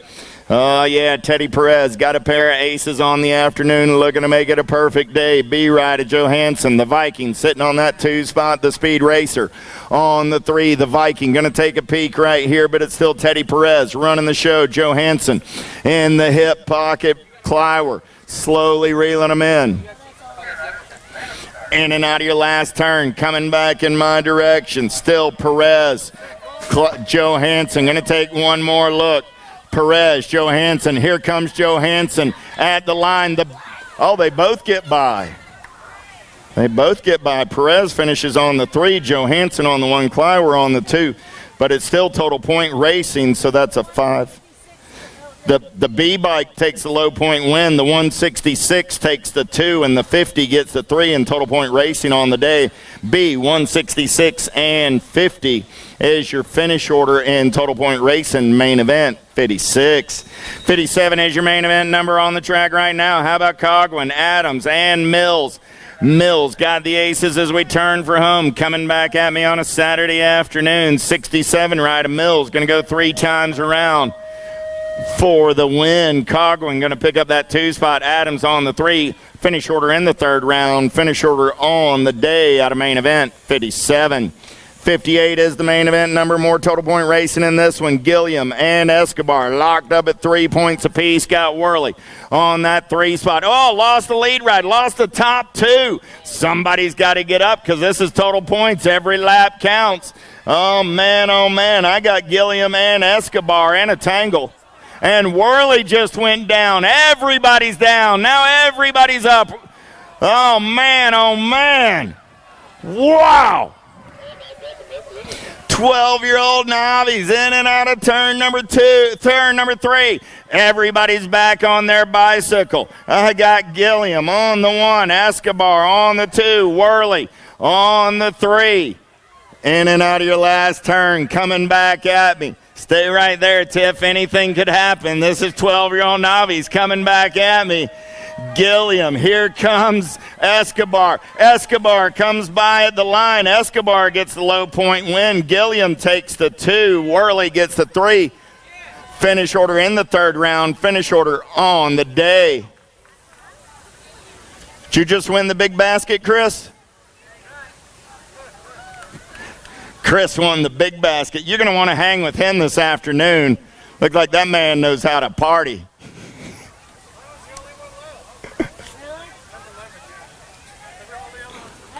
Oh, yeah, Teddy Perez got a pair of aces on the afternoon, looking to make it a perfect day. B-Ride of Johansson, the Viking, sitting on that 2 spot, the Speed Racer. On the 3, the Viking, going to take a peek right here, but it's still Teddy Perez running the show. Johansson in the hip pocket. Clower slowly reeling them in. In and out of your last turn, coming back in my direction. Still Perez. Johansson going to take one more look. Perez, Johansson. Here comes Johansson at the line. They both get by. Perez finishes on the 3. Johansson on the 1. Clower on the 2. But it's still Total Point Racing, so that's a 5. The B-Bike takes the low point win. The 166 takes the 2, and the 50 gets the 3 in Total Point Racing on the day. B, 166 and 50 is your finish order in Total Point Racing main event. 56. 57 is your main event number on the track right now. How about Cogwin, Adams, and Mills? Mills got the aces as we turn for home. Coming back at me on a Saturday afternoon. 67 ride of Mills. Going to go 3 times around for the win. Cogwin going to pick up that 2 spot. Adams on the 3. Finish order in the third round. Finish order on the day out of main event. 57. 58 is the main event number. More Total Point Racing in this one. Gilliam and Escobar locked up at 3 points apiece. Got Worley on that 3 spot. Oh, lost the lead ride. Lost the top 2. Somebody's got to get up because this is total points. Every lap counts. Oh, man. I got Gilliam and Escobar in a tangle. And Worley just went down. Everybody's down. Now everybody's up. Oh, man. Wow. 12-year-old Novice in and out of turn number 3. Everybody's back on their bicycle. I got Gilliam on the 1, Escobar on the 2, Worley on the 3. In and out of your last turn, coming back at me. Stay right there, Tiff. Anything could happen. This is 12-year-old Novice coming back at me. Gilliam, here comes Escobar. Escobar comes by at the line. Escobar gets the low point win. Gilliam takes the 2. Worley gets the 3. Finish order in the third round. Finish order on the day. Did you just win the big basket, Chris? Chris won the big basket. You're going to want to hang with him this afternoon. Looks like that man knows how to party. I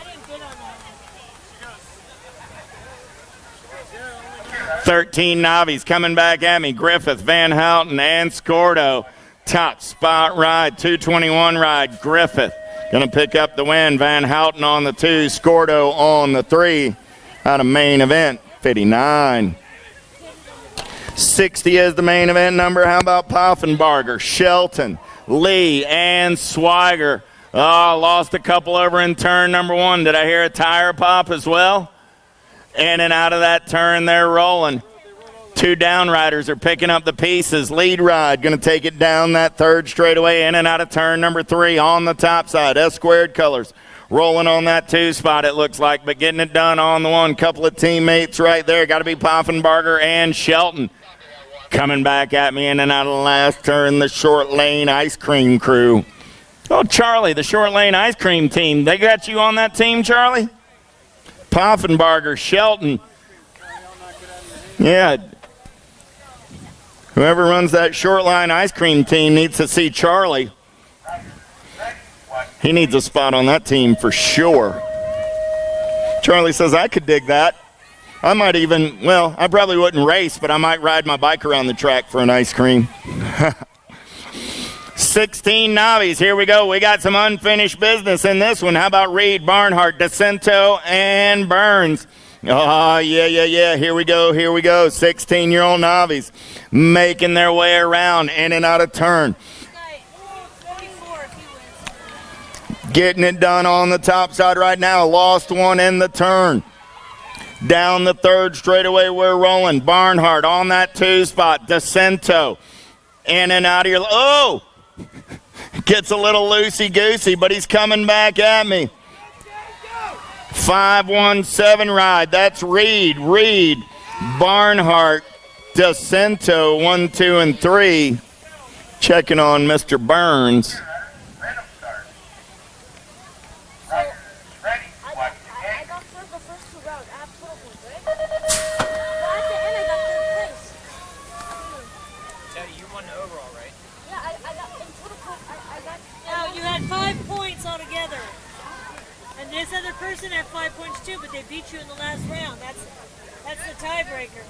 didn't bid on that one. 13 Novies coming back at me. Griffith, Van Houten, and Scordo. Top spot ride, 221 ride. Griffith going to pick up the win. Van Houten on the 2, Scordo on the 3. Out of main event, 59. 60 is the main event number. How about Poffenbarger, Shelton, Lee, and Swiger? Oh, lost a couple over in turn number 1. Did I hear a tire pop as well? In and out of that turn, they're rolling. 2 down riders are picking up the pieces. Lead ride going to take it down that third straightaway, in and out of turn number 3 on the top side. S squared colors. Rolling on that 2 spot, it looks like, but getting it done on the 1. Couple of teammates right there. Got to be Poffenbarger and Shelton. Coming back at me in and out of the last turn, the short lane ice cream crew. Oh, Charlie, the short lane ice cream team. They got you on that team, Charlie? Poffenbarger, Shelton. Yeah. Whoever runs that short line ice cream team needs to see Charlie. He needs a spot on that team for sure. Charlie says, I could dig that. I might even, well, I probably wouldn't race, but I might ride my bike around the track for an ice cream. 16 Novies, here we go. We got some unfinished business in this one. How about Reed, Barnhart, DeCento, and Burns? Oh, yeah. Here we go. 16-year-old Novies making their way around in and out of turn. Getting it done on the top side right now. Lost one in the turn. Down the third straightaway, we're rolling. Barnhart on that 2 spot. DeCento in and out of your... Oh! Gets a little loosey-goosey, but he's coming back at me. 517 ride. That's Reed, Barnhart, DeCento, 1, 2, and 3. Checking on Mr. Burns. I got third the first 2 rounds. I have total points, right? But at the end, I got third place. Teddy, you won the overall, right? Yeah, I got in total points. I got. No, you had 5 points altogether. And this other person had 5 points too, but they beat you in the last round. That's the tiebreaker.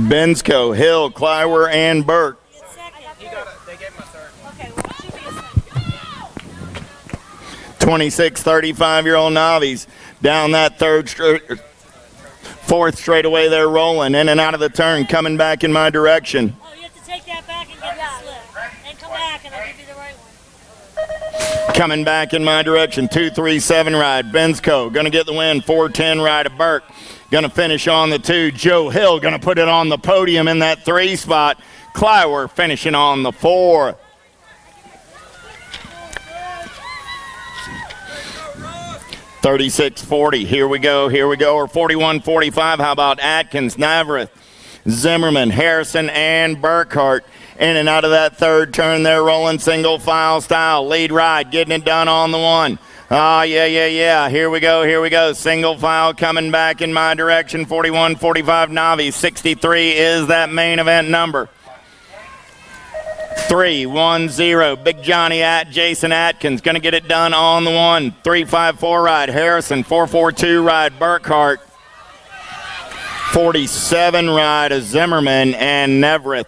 Bensko, Hill, Clywer, and Burke. They gave him a third. Okay, well, it should be a second. 26, 35-year-old Novies down that fourth straightaway. They're rolling in and out of the turn, coming back in my direction. Oh, you have to take that back and get the slip. And come back, and I'll give you the right one. Coming back in my direction, 237 ride. Bensko going to get the win. 410 ride of Burke. Going to finish on the 2. Joe Hill going to put it on the podium in that 3 spot. Clywer finishing on the 4. $36.40. Here we go. Or $41.45. How about Atkins, Navarrete, Zimmerman, Harrison, and Burkhart? In and out of that third turn, they're rolling single file style. Lead ride, getting it done on the 1. Oh, yeah. Here we go. Single file coming back in my direction. 41-45 Novice. 63 is that main event number. 3-1-0. Big Johnny at Jason Atkins. Going to get it done on the 1. 3-5-4 ride. Harrison. 4-4-2 ride. Burkhart. 47 ride of Zimmerman and Navarrete.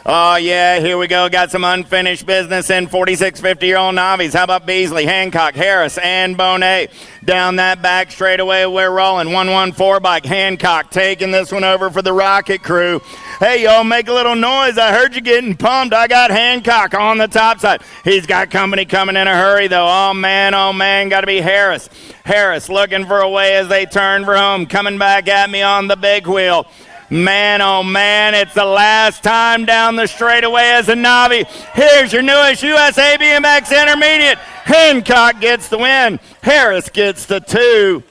Oh, yeah, here we go. Got some unfinished business in 46, 50-year-old Novice. How about Beasley, Hancock, Harris, and Bonet? Down that back straightaway, we're rolling. 114 bike. Hancock taking this one over for the Rocket Crew. Hey, y'all, make a little noise. I heard you getting pumped. I got Hancock on the top side. He's got company coming in a hurry, though. Oh, man, got to be Harris. Harris looking for a way as they turn for home. Coming back at me on the big wheel. Man, oh man, it's the last time down the straightaway as a Novice. Here's your newest USA BMX Intermediate. Hancock gets the win. Harris gets the 2.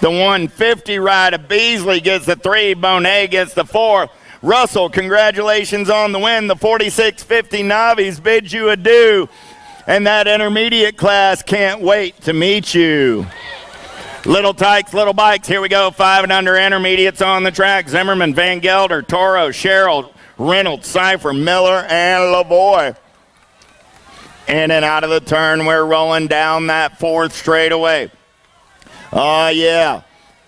The 150 ride of Beasley gets the 3. Bonet gets the 4. Russell, congratulations on the win. The 4650 Novice bids you adieu. And that intermediate class can't wait to meet you. Little tykes, little bikes. Here we go. 5 and under intermediates on the track. Zimmerman, Van Gelder, Toro, Sherrill, Reynolds, Cipher, Miller, and Lavoie. In and out of the turn. We're rolling down that 4th straightaway. Oh, yeah.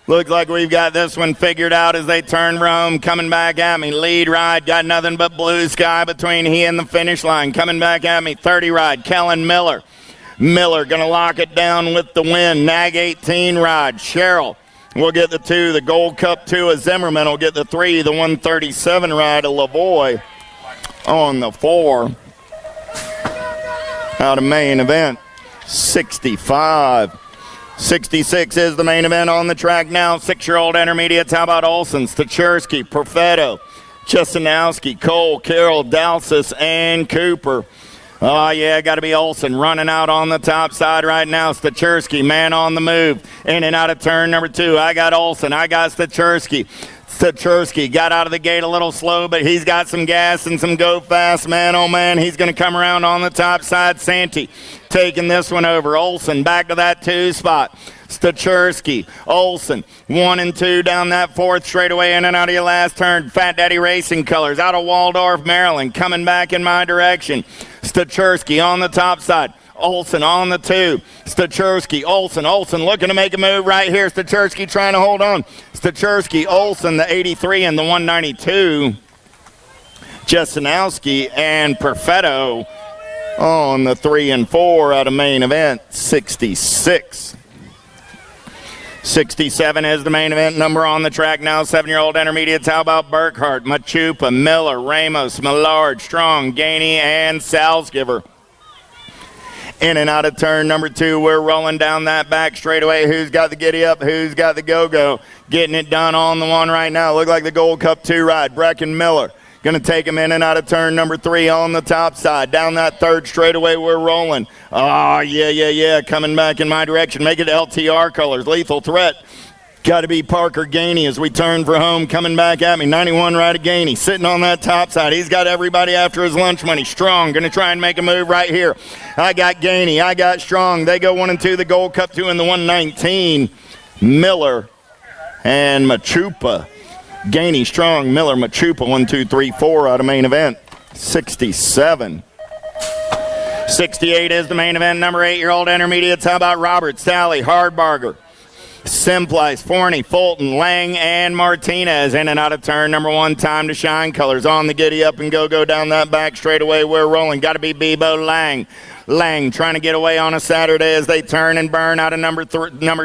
Looks like we've got this one figured out as they turn Rome. Coming back at me. Lead ride. Got nothing but blue sky between he and the finish line. Coming back at me. 30 ride. Kellen Miller. Miller going to lock it down with the win. Nag 18 ride. Sherrill will get the 2. The Gold Cup 2 of Zimmerman will get the 3. The 137 ride of Lavoie on the 4. Out of main event. 65. 66 is the main event on the track now. 6-year-old intermediates. How about Olson, Stachersky, Perfetto, Chesanowski, Cole, Carroll, Dalsis, and Cooper. Oh, yeah, got to be Olson running out on the top side right now. Stachersky, man on the move. In and out of turn number 2. I got Olson. I got Stachersky. Stachersky got out of the gate a little slow, but he's got some gas and some go fast. Man, oh, man, he's going to come around on the top side. Santee taking this one over. Olson back to that 2 spot. Stachersky, Olson, 1 and 2 down that 4th straightaway, in and out of your last turn. Fat Daddy Racing Colors out of Waldorf, Maryland, coming back in my direction. Stachersky on the top side. Olson on the 2. Stachersky, Olson looking to make a move right here. Stachersky trying to hold on. Stachersky, Olson, the 83 and the 192. Jesenowski and Perfetto on the 3 and 4 out of main event. 66. 67 is the main event number on the track now. 7-year-old intermediates. How about Burkhart, Machupa, Miller, Ramos, Millard, Strong, Gainey, and Salzgiver. In and out of turn number 2. We're rolling down that back straightaway. Who's got the giddy up? Who's got the go-go? Getting it done on the one right now. Look like the Gold Cup 2 ride. Brecken Miller going to take him in and out of turn number 3 on the top side. Down that 3rd straightaway, we're rolling. Oh, yeah. Coming back in my direction. Make it LTR colors. Lethal Threat. Got to be Parker Gainey as we turn for home. Coming back at me. 91 right of Gainey. Sitting on that top side. He's got everybody after his lunch money. Strong going to try and make a move right here. I got Gainey. I got Strong. They go 1 and 2. The Gold Cup 2 and the 119. Miller and Machupa. Gainey, Strong, Miller, Machupa, 1, 2, 3, 4 out of main event. 67. 68 is the main event. Number 8-year-old intermediates. How about Roberts, Sally, Hardbarger, Simplice, Forney, Fulton, Lang, and Martinez. In and out of turn number 1. Time to shine colors on the giddy up and go down that back straightaway. We're rolling. Got to be Bebo Lang. Lang trying to get away on a Saturday as they turn and burn out of number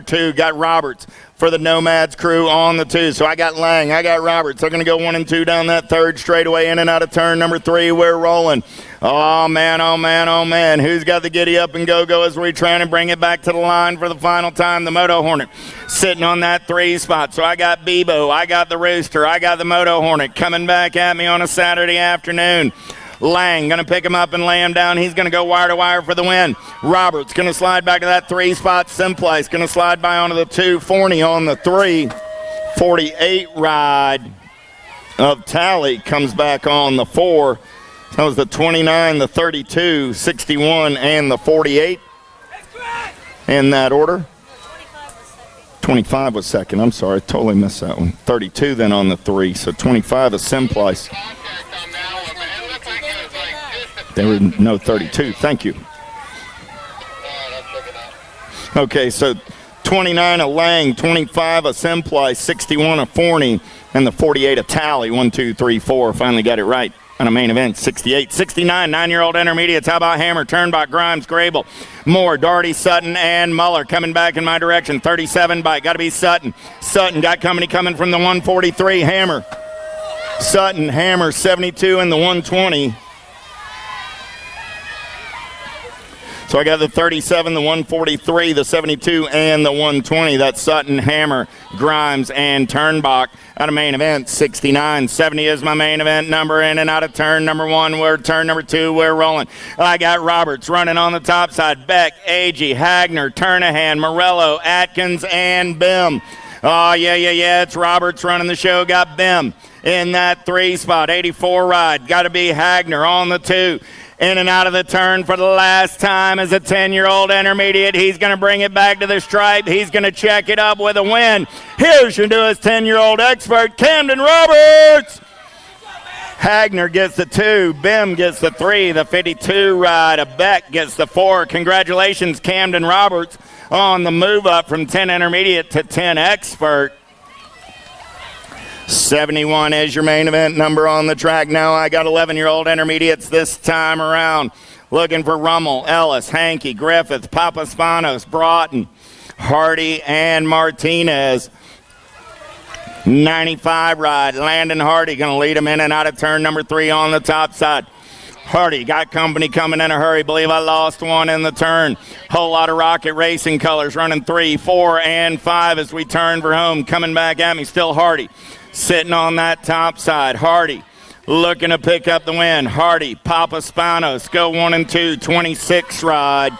2. Got Roberts for the Nomads crew on the 2. So I got Lang, I got Roberts. They're going to go 1 and 2 down that 3rd straightaway. In and out of turn number 3. We're rolling. Oh, man. Who's got the giddy up and go as we're trying to bring it back to the line for the final time? The Moto Hornet sitting on that 3 spot. So I got Bebo, I got the Rooster, I got the Moto Hornet coming back at me on a Saturday afternoon. Lang going to pick him up and lay him down. He's going to go wire to wire for the win. Roberts going to slide back to that 3 spot. Simplice going to slide by onto the 2. Forney on the 3. 48 ride of Tally comes back on the 4. That was the 29, the 32, 61, and the 48 in that order. 25 was second. I'm sorry, totally missed that one. 32 then on the 3, so 25 is Simplice. There was no 32. Thank you. Okay, so 29 of Lang, 25 of Simplice, 61 of Forney, and the 48 of Tally. 1, 2, 3, 4. Finally got it right on a main event. 68, 69, 9-year-old intermediates. How about Hammer, Turnbach, Grimes, Grable, Moore, Darty, Sutton, and Muller coming back in my direction. 37 bike. Got to be Sutton. Sutton got company coming from the 143. Hammer. Sutton, Hammer, 72 and the 120. So I got the 37, the 143, the 72, and the 120. That's Sutton, Hammer, Grimes, and Turnbach. Out of main event, 69. 70 is my main event number. In and out of turn number 1. We're turn number 2. We're rolling. I got Roberts running on the top side. Beck, Agee, Hagner, Turnahan, Morello, Atkins, and Bim. Oh, yeah. It's Roberts running the show. Got Bim in that 3 spot. 84 ride. Got to be Hagner on the 2. In and out of the turn for the last time as a 10-year-old intermediate. He's going to bring it back to the stripe. He's going to check it up with a win. Here's your newest 10-year-old expert, Camden Roberts. Hagner gets the 2. Bim gets the 3. The 52 ride. A Beck gets the 4. Congratulations, Camden Roberts, on the move up from 10 intermediate to 10 expert. 71 is your main event number on the track. Now I got 11-year-old intermediates this time around. Looking for Rummel, Ellis, Hankey, Griffith, Papaspanos, Broughton, Hardy, and Martinez. 95 ride. Landon Hardy going to lead him in and out of turn number 3 on the top side. Hardy got company coming in a hurry. Believe I lost one in the turn. Whole lot of Rocket Racing colors running 3, 4, and 5 as we turn for home. Coming back at me, still Hardy. Sitting on that top side. Hardy looking to pick up the win. Hardy, Papaspanos, go 1 and 2, 26 ride.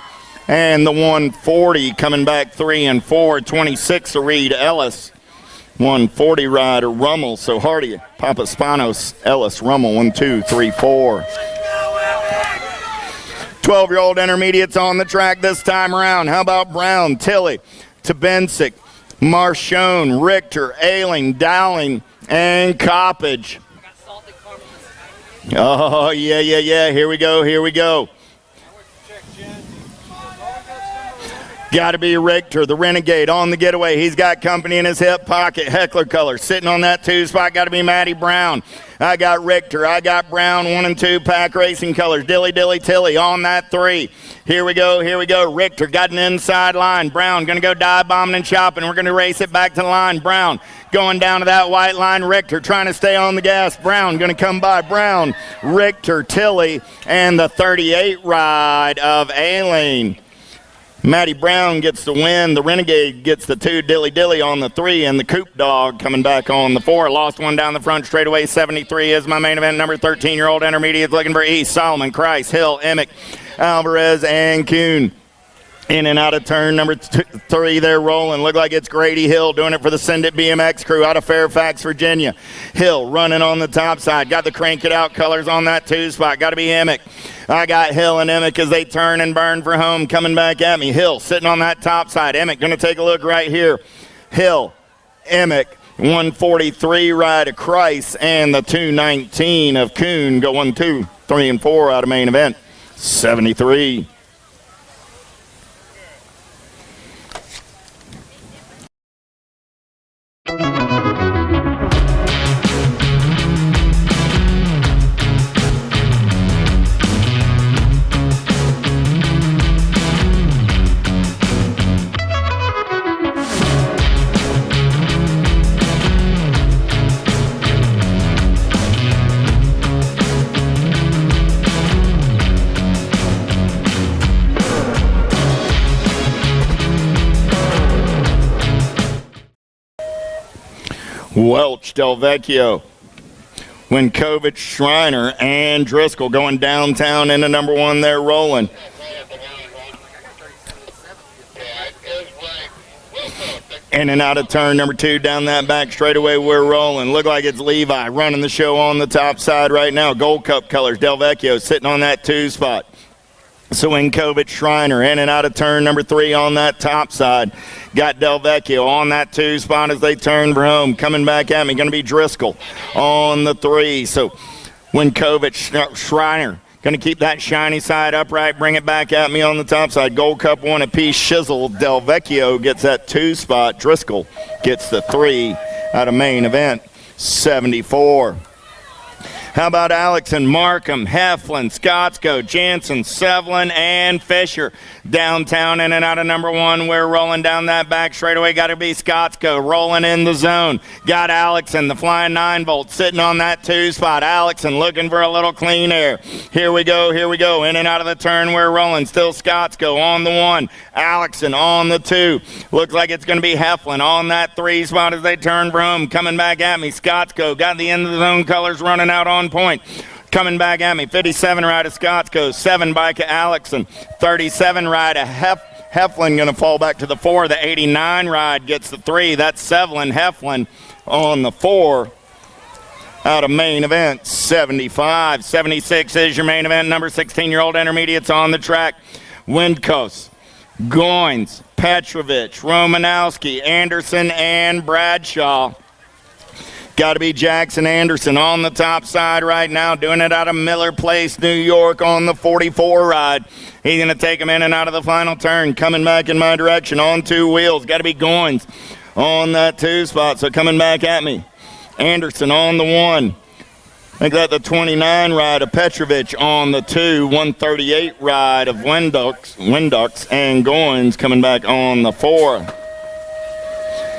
And the 140 coming back 3 and 4, 26 a Reed Ellis. 140 ride, a Rummel. So Hardy, Papaspanos, Ellis, Rummel, 1, 2, 3, 4. 12-year-old intermediates on the track this time around. How about Brown, Tilley, Tabensic, Marchone, Richter, Ailing, Dowling, and Coppage. Oh, yeah. Here we go. Got to be Richter, the Renegade, on the getaway. He's got company in his hip pocket. Heckler color sitting on that 2 spot. Got to be Matty Brown. I got Richter. I got Brown, 1 and 2, Pack Racing colors. Dilly, Tilly on that 3. Here we go. Richter got an inside line. Brown going to go dive bombing and chopping. We're going to race it back to the line. Brown going down to that white line. Richter trying to stay on the gas. Brown going to come by. Brown, Richter, Tilly, and the 38 ride of Aileen. Matty Brown gets the win. The Renegade gets the 2. Dilly on the 3. And the Coop Dog coming back on the 4. Lost one down the front straightaway. 73 is my main event number. 13-year-old intermediate looking for East. Solomon, Christ, Hill, Emick, Alvarez, and Kuhn. In and out of turn number 3, they're rolling. Look like it's Grady Hill doing it for the Send It BMX crew out of Fairfax, Virginia. Hill running on the top side. Got the Crank It Out colors on that 2 spot. Got to be Emick. I got Hill and Emick as they turn and burn for home. Coming back at me. Hill sitting on that top side. Emick going to take a look right here. Hill, Emick, 143 ride of Christ, and the 219 of Kuhn go 1, 2, 3, and 4 out of main event. 73. Welch, Delvecchio, Winkovich, Schreiner, and Driscoll going downtown into number 1. They're rolling. In and out of turn number 2 down that back straightaway. We're rolling. Look like it's Levi running the show on the top side right now. Gold Cup colors. Delvecchio sitting on that 2 spot. Swinkovich, Schreiner in and out of turn number 3 on that top side. Got Delvecchio on that 2 spot as they turn for home. Coming back at me, going to be Driscoll on the 3. So Winkovich, Schreiner going to keep that shiny side upright, bring it back at me on the top side. Gold Cup 1 apiece. Shizzle, Delvecchio gets that 2 spot. Driscoll gets the 3 out of main event. 74. How about Alex and Markham, Heflin, Scottsko, Jansen, Severn, and Fisher? Downtown in and out of number 1. We're rolling down that back straightaway. Got to be Scottsko rolling in the zone. Got Alex and the flying 9-volt sitting on that 2 spot. Alex and looking for a little clean air. Here we go. In and out of the turn. We're rolling. Still Scottsko on the 1. Alex and on the 2. Looks like it's going to be Heflin on that 3 spot as they turn for home. Coming back at me. Scottsko got the end of the zone colors running out on point. Coming back at me, 57 ride of Scottsko, 7 bike of Alex, and 37 ride of Heflin going to fall back to the 4. The 89 ride gets the 3. That's Severn Heflin on the 4. Out of main event, 75. 76 is your main event. Number 16-year-old intermediates on the track. Windcoast, Goins, Petrovich, Romanowski, Anderson, and Bradshaw. Got to be Jackson Anderson on the top side right now, doing it out of Miller Place, New York on the 44 ride. He's going to take him in and out of the final turn. Coming back in my direction on 2 wheels. Got to be Goins on that 2 spot, so coming back at me. Anderson on the 1. I got the 29 ride of Petrovich on the 2. 138 ride of Windux, and Goins coming back on the 4.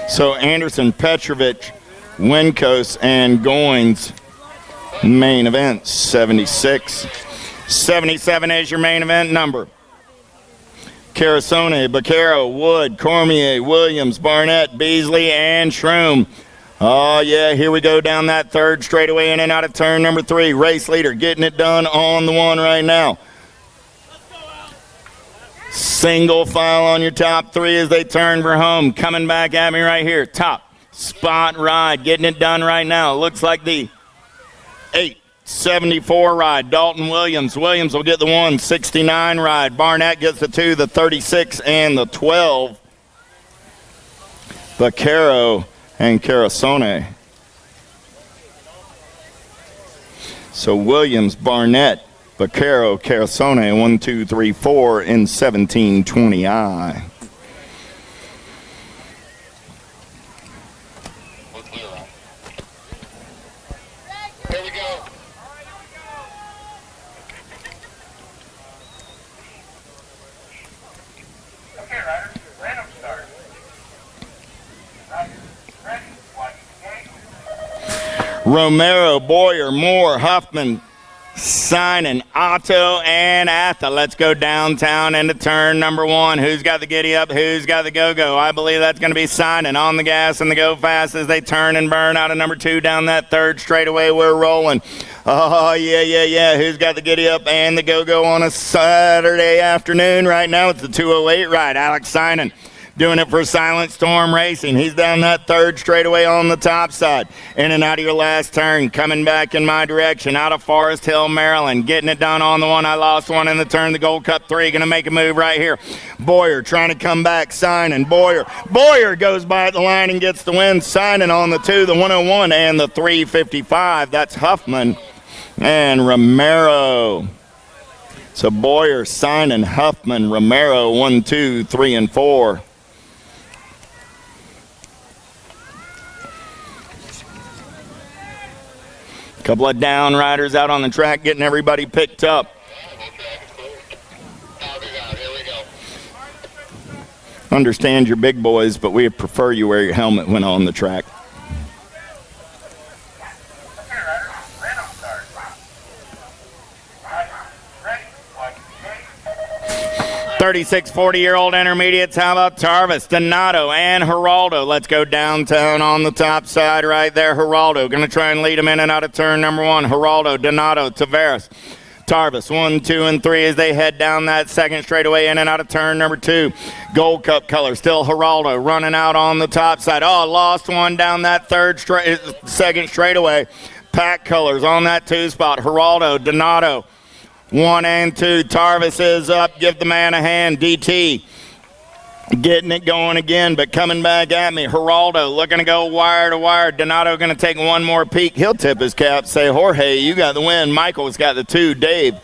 So Anderson, Petrovich, Windcoast, and Goins main event. 76. 77 is your main event number. Carasone, Baccaro, Wood, Cormier, Williams, Barnett, Beasley, and Shroom. Oh, yeah, here we go down that 3rd straightaway in and out of turn number 3. Race leader getting it done on the 1 right now. Single file on your top 3 as they turn for home. Coming back at me right here. Top spot ride, getting it done right now. Looks like the 874 ride, Dalton Williams. Williams will get the 1. 69 ride. Barnett gets the 2, the 36, and the 12. Baccaro and Carasone. So Williams, Barnett, Baccaro, Carasone, 1, 2, 3, 4 in 1720I. Here we go. Okay, riders, random start. Ready, watch the gate. Romero, Boyer, Moore, Huffman, Signing, Otto, and Atha. Let's go downtown into turn number 1. Who's got the giddy up? Who's got the go-go? I believe that's going to be Signing on the gas and the go fast as they turn and burn out of number 2 down that 3rd straightaway. We're rolling. Oh, yeah. Who's got the giddy up and the go-go on a Saturday afternoon? Right now it's the 208 ride. Alex Signing doing it for Silent Storm Racing. He's down that 3rd straightaway on the top side. In and out of your last turn. Coming back in my direction. Out of Forest Hill, Maryland. Getting it done on the 1. I lost 1 in the turn. The Gold Cup 3. Going to make a move right here. Boyer trying to come back. Signing. Boyer goes by at the line and gets the win. Signing on the 2, the 101, and the 355. That's Huffman and Romero. So Boyer, Signing, Huffman, Romero, 1, 2, 3, and 4. Couple of down riders out on the track getting everybody picked up. Understand you're big boys, but we prefer you wear your helmet when on the track. 36, 40-year-old intermediates. How about Tarvis, Donato, and Geraldo? Let's go downtown on the top side right there. Geraldo going to try and lead him in and out of turn number 1. Geraldo, Donato, Tavares, Tarvis, 1, 2, and 3 as they head down that 2nd straightaway in and out of turn number 2. Gold Cup color, still Geraldo running out on the top side. Oh, lost 1 down that 2nd straightaway. Pack colors on that 2 spot. Geraldo, Donato. 1 and 2. Tarvis is up. Give the man a hand. DT getting it going again, but coming back at me. Geraldo looking to go wire to wire. Donato going to take 1 more peek. He'll tip his cap, say, Jorge, you got the win. Michael's got the 2. Dave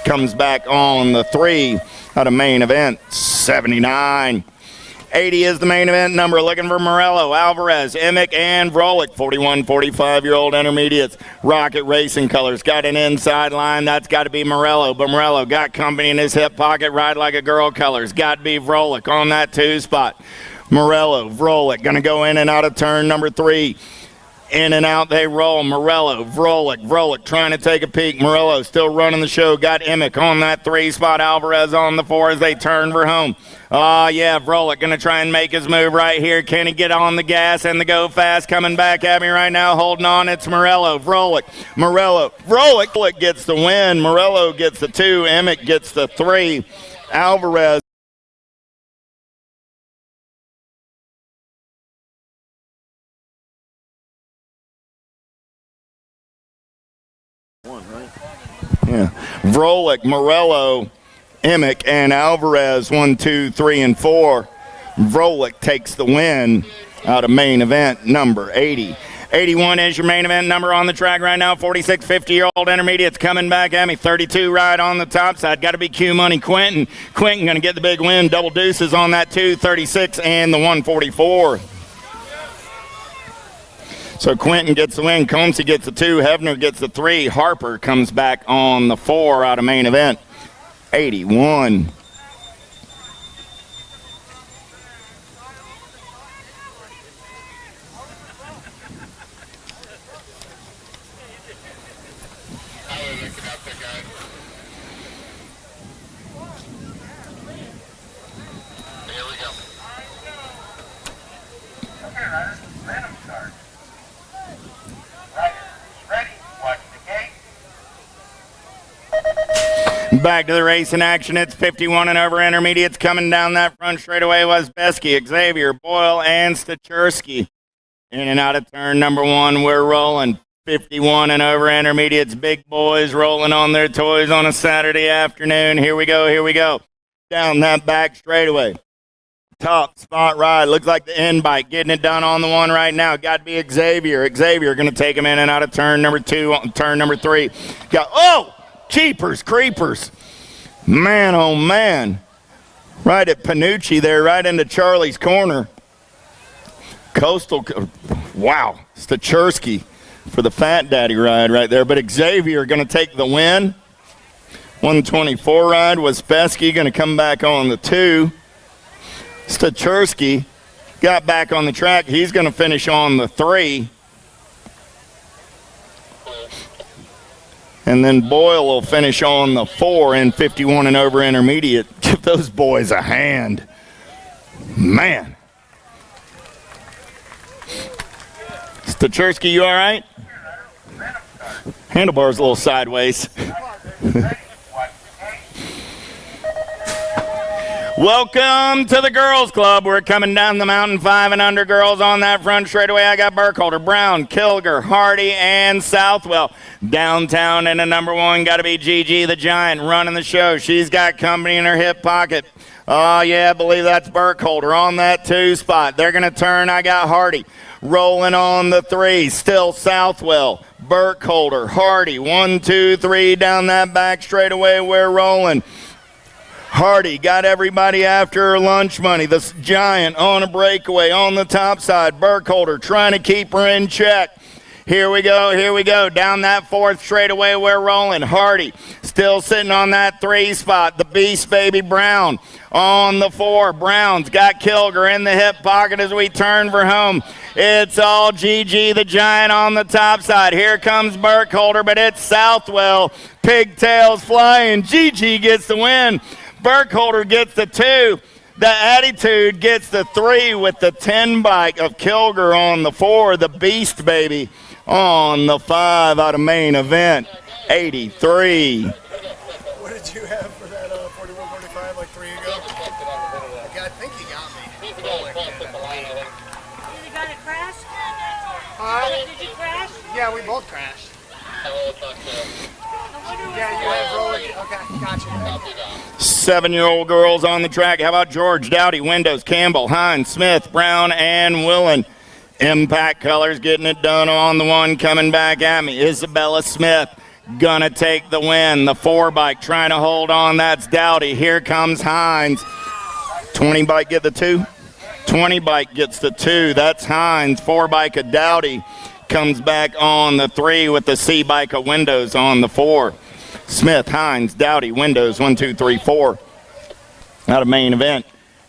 comes back on the 3 out of main event. 79. 80 is the main event number. Looking for Morello, Alvarez, Emick, and Vrolik. 41, 45-year-old intermediates. Rocket Racing colors. Got an inside line. That's got to be Morello. But Morello got company in his hip pocket. Ride like a girl colors. Got to be Vrolik on that 2 spot. Morello, Vrolik, going to go in and out of turn number 3. In and out they roll. Morello, Vrolik trying to take a peek. Morello still running the show. Got Emick on that 3 spot. Alvarez on the 4 as they turn for home. Oh, yeah, Vrolik going to try and make his move right here. Can he get on the gas and the go fast? Coming back at me right now. Holding on. It's Morello, Vrolik gets the win. Morello gets the 2. Emick gets the 3. Alvarez. Yeah, Vrolik, Morello, Emick, and Alvarez, 1, 2, 3, and 4. Vrolik takes the win out of main event number 80. 81 is your main event number on the track right now. 46, 50-year-old intermediates coming back at me. 32 right on the top side. Got to be Q Money Quentin. Quentin going to get the big win. Double deuces on that 2, 36, and the 144. So Quentin gets the win, Combsy gets the 2, Hefner gets the 3, Harper comes back on the 4 out of main event, 81. Back to the race in action. It's 51 and over intermediates. Coming down that front straightaway was Besky, Xavier, Boyle, and Stachersky. In and out of turn number 1, we're rolling. 51 and over intermediates. Big boys rolling on their toys on a Saturday afternoon. Here we go. Down that back straightaway. Top spot ride. Looks like the end bike. Getting it done on the 1 right now. Got to be Xavier. Xavier going to take him in and out of turn number 2, turn number 3. Jeepers creepers. Man, oh man. Right at Panucci there, right into Charlie's corner. Coastal, wow. Stachersky for the Fat Daddy ride right there. But Xavier going to take the win. 124 ride was Besky going to come back on the 2. Stachersky got back on the track. He's going to finish on the 3. And then Boyle will finish on the 4 in 51 and over intermediate. Give those boys a hand. Man. Stachersky, you all right? Handlebar's a little sideways. Welcome to the Girls Club. We're coming down the mountain, 5 and under girls on that front straightaway. I got Burkholder, Brown, Kilger, Hardy, and Southwell. Downtown in the number 1, got to be Gigi the Giant running the show. She's got company in her hip pocket. Oh, yeah, I believe that's Burkholder on that 2 spot. They're going to turn. I got Hardy rolling on the 3. Still Southwell, Burkholder, Hardy. 1, 2, 3 down that back straightaway. We're rolling. Hardy got everybody after her lunch money. The Giant on a breakaway on the top side. Burkholder trying to keep her in check. Here we go. Down that 4th straightaway, we're rolling. Hardy still sitting on that 3 spot. The Beast Baby Brown on the 4. Brown's got Kilger in the hip pocket as we turn for home. It's all GG the Giant on the top side. Here comes Burkholder, but it's Southwell. Pigtails flying. GG gets the win. Burkholder gets the 2. The Attitude gets the 3 with the 10 bike of Kilger on the 4. The Beast Baby on the 5 out of main event. 83. What did you have for that 41-45 like 3 ago? I think he got me. You got a crash? Did you crash? Yeah, we both crashed. Yeah, you have Roller. Okay, gotcha. 7-year-old girls on the track. How about George, Dowdy, Windows, Campbell, Hines, Smith, Brown, and Willen? Impact Colors getting it done on the 1 coming back at me. Isabella Smith gonna take the win. The 4 bike trying to hold on. That's Dowdy. Here comes Hines. 20 bike get the 2. 20 bike gets the 2. That's Hines. 4 bike of Dowdy comes back on the 3 with the C bike of Windows on the 4. Smith, Hines, Dowdy, Windows, 1, 2, 3, 4. Out of main event.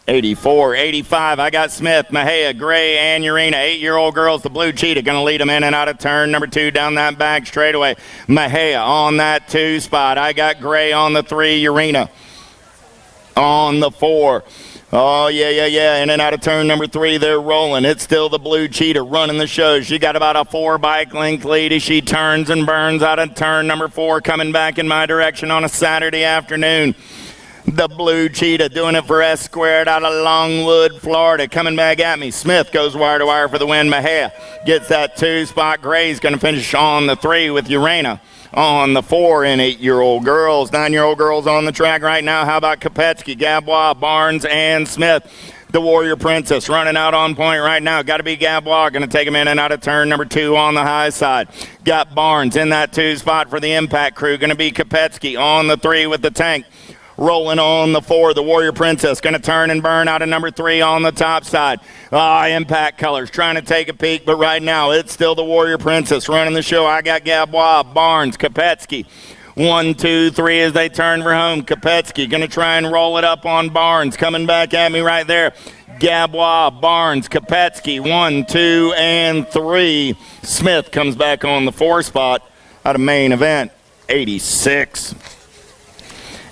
84, 85, I got Smith, Mejia, Gray, and Urena. 8-year-old girls, the Blue Cheetah, going to lead them in and out of turn number 2 down that back straightaway. Mejia on that 2 spot. I got Gray on the 3, Urena on the 4. Oh, yeah. In and out of turn number 3, they're rolling. It's still the Blue Cheetah running the show. She got about a 4 bike length lead as she turns and burns out of turn number 4, coming back in my direction on a Saturday afternoon. The Blue Cheetah doing it for S Squared out of Longwood, Florida. Coming back at me. Smith goes wire to wire for the win. Mejia gets that 2 spot. Gray's going to finish on the 3 with Urena on the 4 and 8-year-old girls. 9-year-old girls on the track right now. How about Kopetsky, Gabois, Barnes, and Smith? The Warrior Princess running out on point right now. Got to be Gabois. Going to take him in and out of turn number 2 on the high side. Got Barnes in that 2 spot for the Impact crew. Going to be Kopetsky on the 3 with the tank. Rolling on the 4, the Warrior Princess, going to turn and burn out of number 3 on the top side. Impact Colors trying to take a peek, but right now it's still the Warrior Princess running the show. I got Gabois, Barnes, Kopetsky. 1, 2, 3 as they turn for home. Kopetsky going to try and roll it up on Barnes. Coming back at me right there. Gabois, Barnes, Kopetsky, 1, 2, and 3. Smith comes back on the 4 spot out of main event. 86.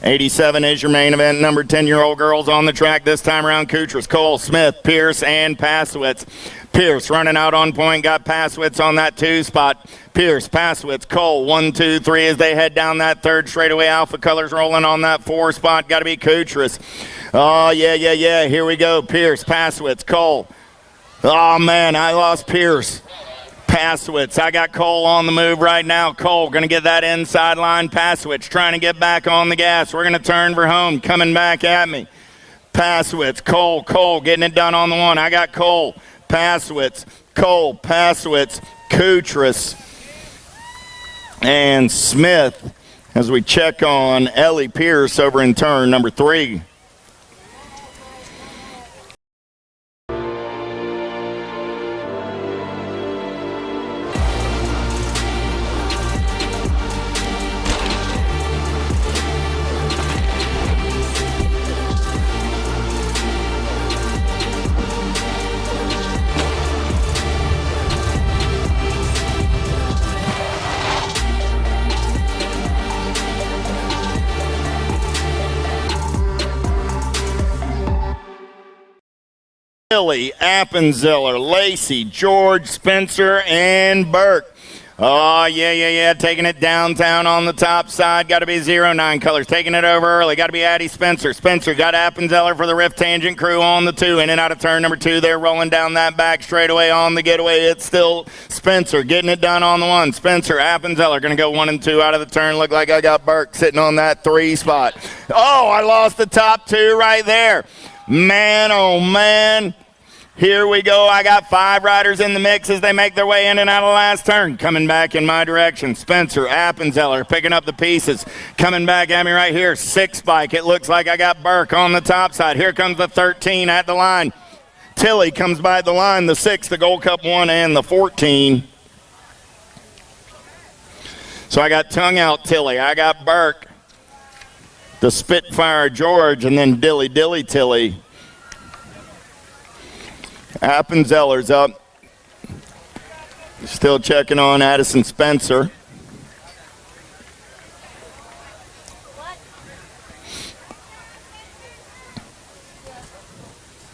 87 is your main event. Number 10-year-old girls on the track this time around. Kutras, Cole, Smith, Pierce, and Pasowitz. Pierce running out on point. Got Pasowitz on that 2 spot. Pierce, Pasowitz, Cole, 1, 2, 3 as they head down that 3rd straightaway. Alpha Colors rolling on that 4 spot. Got to be Kutras. Oh, yeah. Here we go. Pierce, Pasowitz, Cole. Oh, man, I lost Pierce. Pasowitz. I got Cole on the move right now. Cole going to get that inside line. Pasowitz trying to get back on the gas. We're going to turn for home. Coming back at me. Pasowitz. Cole getting it done on the 1. I got Cole. Pasowitz. Cole. Pasowitz. Kutras. And Smith as we check on Ellie Pierce over in turn number 3. Billy, Appenzeller, Lacey, George, Spencer, and Burke. Oh, yeah. Taking it downtown on the top side. Got to be 09 Colors. Taking it over early. Got to be Addie Spencer. Spencer got Appenzeller for the Rift Tangent crew on the 2. In and out of turn number 2. They're rolling down that back straightaway on the getaway. It's still Spencer getting it done on the 1. Spencer, Appenzeller going to go 1 and 2 out of the turn. Look like I got Burke sitting on that 3 spot. Oh, I lost the top 2 right there. Man, oh, man. Here we go. I got 5 riders in the mix as they make their way in and out of the last turn. Coming back in my direction. Spencer, Appenzeller picking up the pieces. Coming back at me right here. 6 bike. It looks like I got Burke on the top side. Here comes the 13 at the line. Tilly comes by the line. The 6, the Gold Cup 1, and the 14. So I got Tongue Out Tilly. I got Burke. The Spitfire George, and then Dilly Tilly. Appenzeller's up. Still checking on Addison Spencer. What?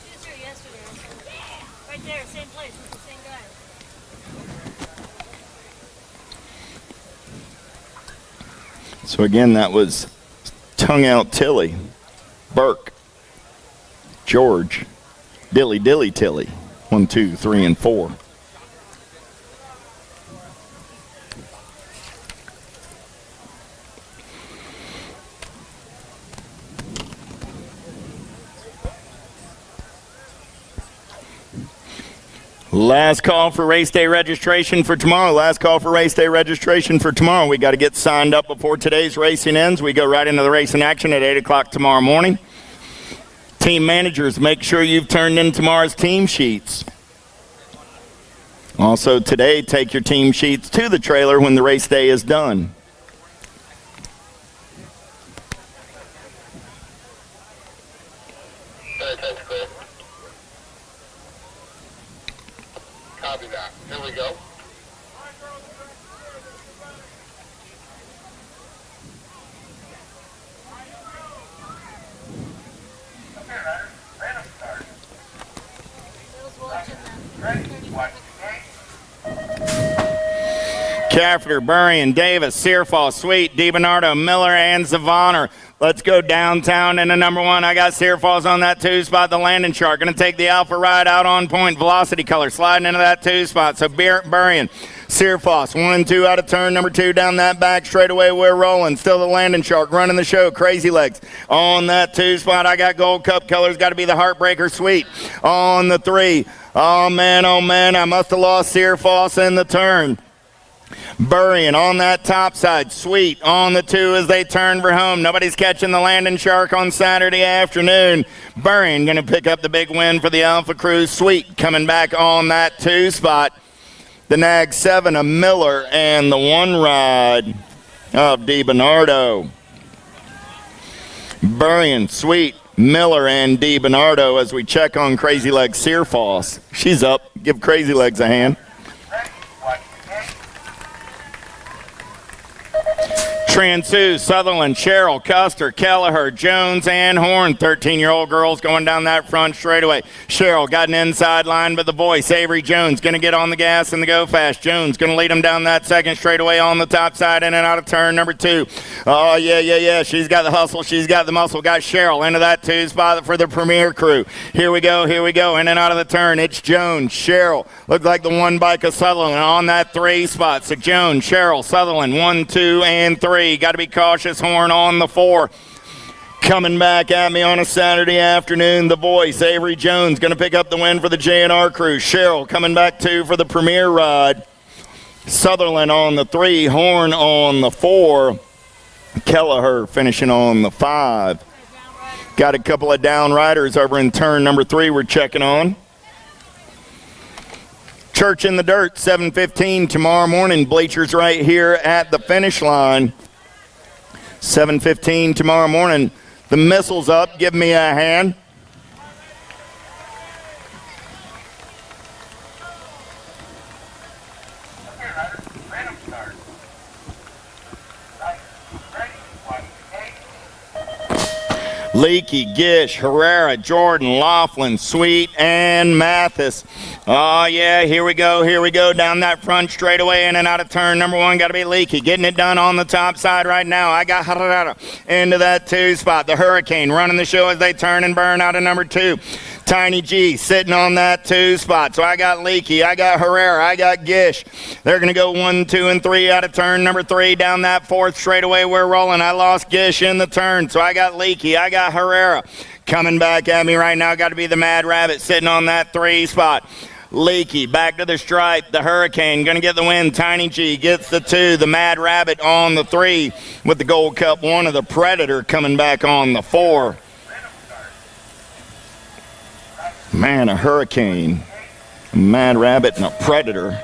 She was here yesterday. Right there, same place with the same guy. So again, that was Tongue Out Tilly, Burke, George, Dilly Tilly. 1, 2, 3, and 4. Last call for race day registration for tomorrow. We got to get signed up before today's racing ends. We go right into the racing action at 8 o'clock tomorrow morning. Team managers, make sure you've turned in tomorrow's team sheets. Also today, take your team sheets to the trailer when the race day is done. That's clear. Copy that. Here we go. Cafferter, Burrion, Davis, Searfall, Sweet, DiBernardo, Miller, and Savannah. Let's go downtown in the number one. I got Searfalls on that 2 spot. The landing shark going to take the Alpha ride out on point. Velocity color sliding into that 2 spot. So Burrion, Searfoss, 1 and 2 out of turn number 2 down that back straightaway. We're rolling. Still the landing shark running the show. Crazy Legs on that 2 spot. I got Gold Cup colors. Got to be the Heartbreaker Sweet on the 3. Oh man, I must have lost Searfoss in the turn. Burrion on that top side. Sweet on the 2 as they turn for home. Nobody's catching the landing shark on Saturday afternoon. Burrion going to pick up the big win for the Alpha Crew. Sweet coming back on that 2 spot. The Nag 7 of Miller and the 1 ride of DiBernardo. Burrion, Sweet, Miller, and DiBernardo as we check on Crazy Legs Searfoss. She's up. Give Crazy Legs a hand. Transu, Sutherland, Sherrill, Custer, Kelleher, Jones, and Horn. 13-year-old girls going down that front straightaway. Sherrill got an inside line, but the voice, Avery Jones, going to get on the gas and the go fast. Jones going to lead them down that second straightaway on the top side in and out of turn number 2. Oh, yeah. She's got the hustle. She's got the muscle. Got Sherrill into that 2 spot for the Premier Crew. Here we go. In and out of the turn. It's Jones, Sherrill. Looks like the 1 bike of Sutherland on that 3 spot. So Jones, Sherrill, Sutherland, 1, 2, and 3. Got to be cautious. Horn on the 4. Coming back at me on a Saturday afternoon, the voice, Avery Jones, going to pick up the win for the J&R Crew. Sherrill coming back 2 for the Premier ride. Sutherland on the 3. Horn on the 4. Kelleher finishing on the 5. Got a couple of down riders over in turn number 3 we're checking on. Church in the Dirt, 7:15 tomorrow morning. Bleachers right here at the finish line. 7:15 tomorrow morning. The missile's up. Give me a hand. Leakey, Gish, Herrera, Jordan, Laughlin, Sweet, and Mathis. Oh, yeah, here we go. Down that front straightaway in and out of turn number 1. Got to be Leakey. Getting it done on the top side right now. I got Herrera into that 2 spot. The Hurricane running the show as they turn and burn out of number 2. Tiny G sitting on that 2 spot. So I got Leakey, I got Herrera, I got Gish. They're going to go 1, 2, and 3 out of turn number 3. Down that 4th straightaway, we're rolling. I lost Gish in the turn. So I got Leakey, I got Herrera. Coming back at me right now, got to be the Mad Rabbit sitting on that 3 spot. Leakey back to the stripe. The Hurricane going to get the win. Tiny G gets the 2. The Mad Rabbit on the 3 with the Gold Cup 1 of the Predator coming back on the 4. Man, a Hurricane, a Mad Rabbit, and a Predator.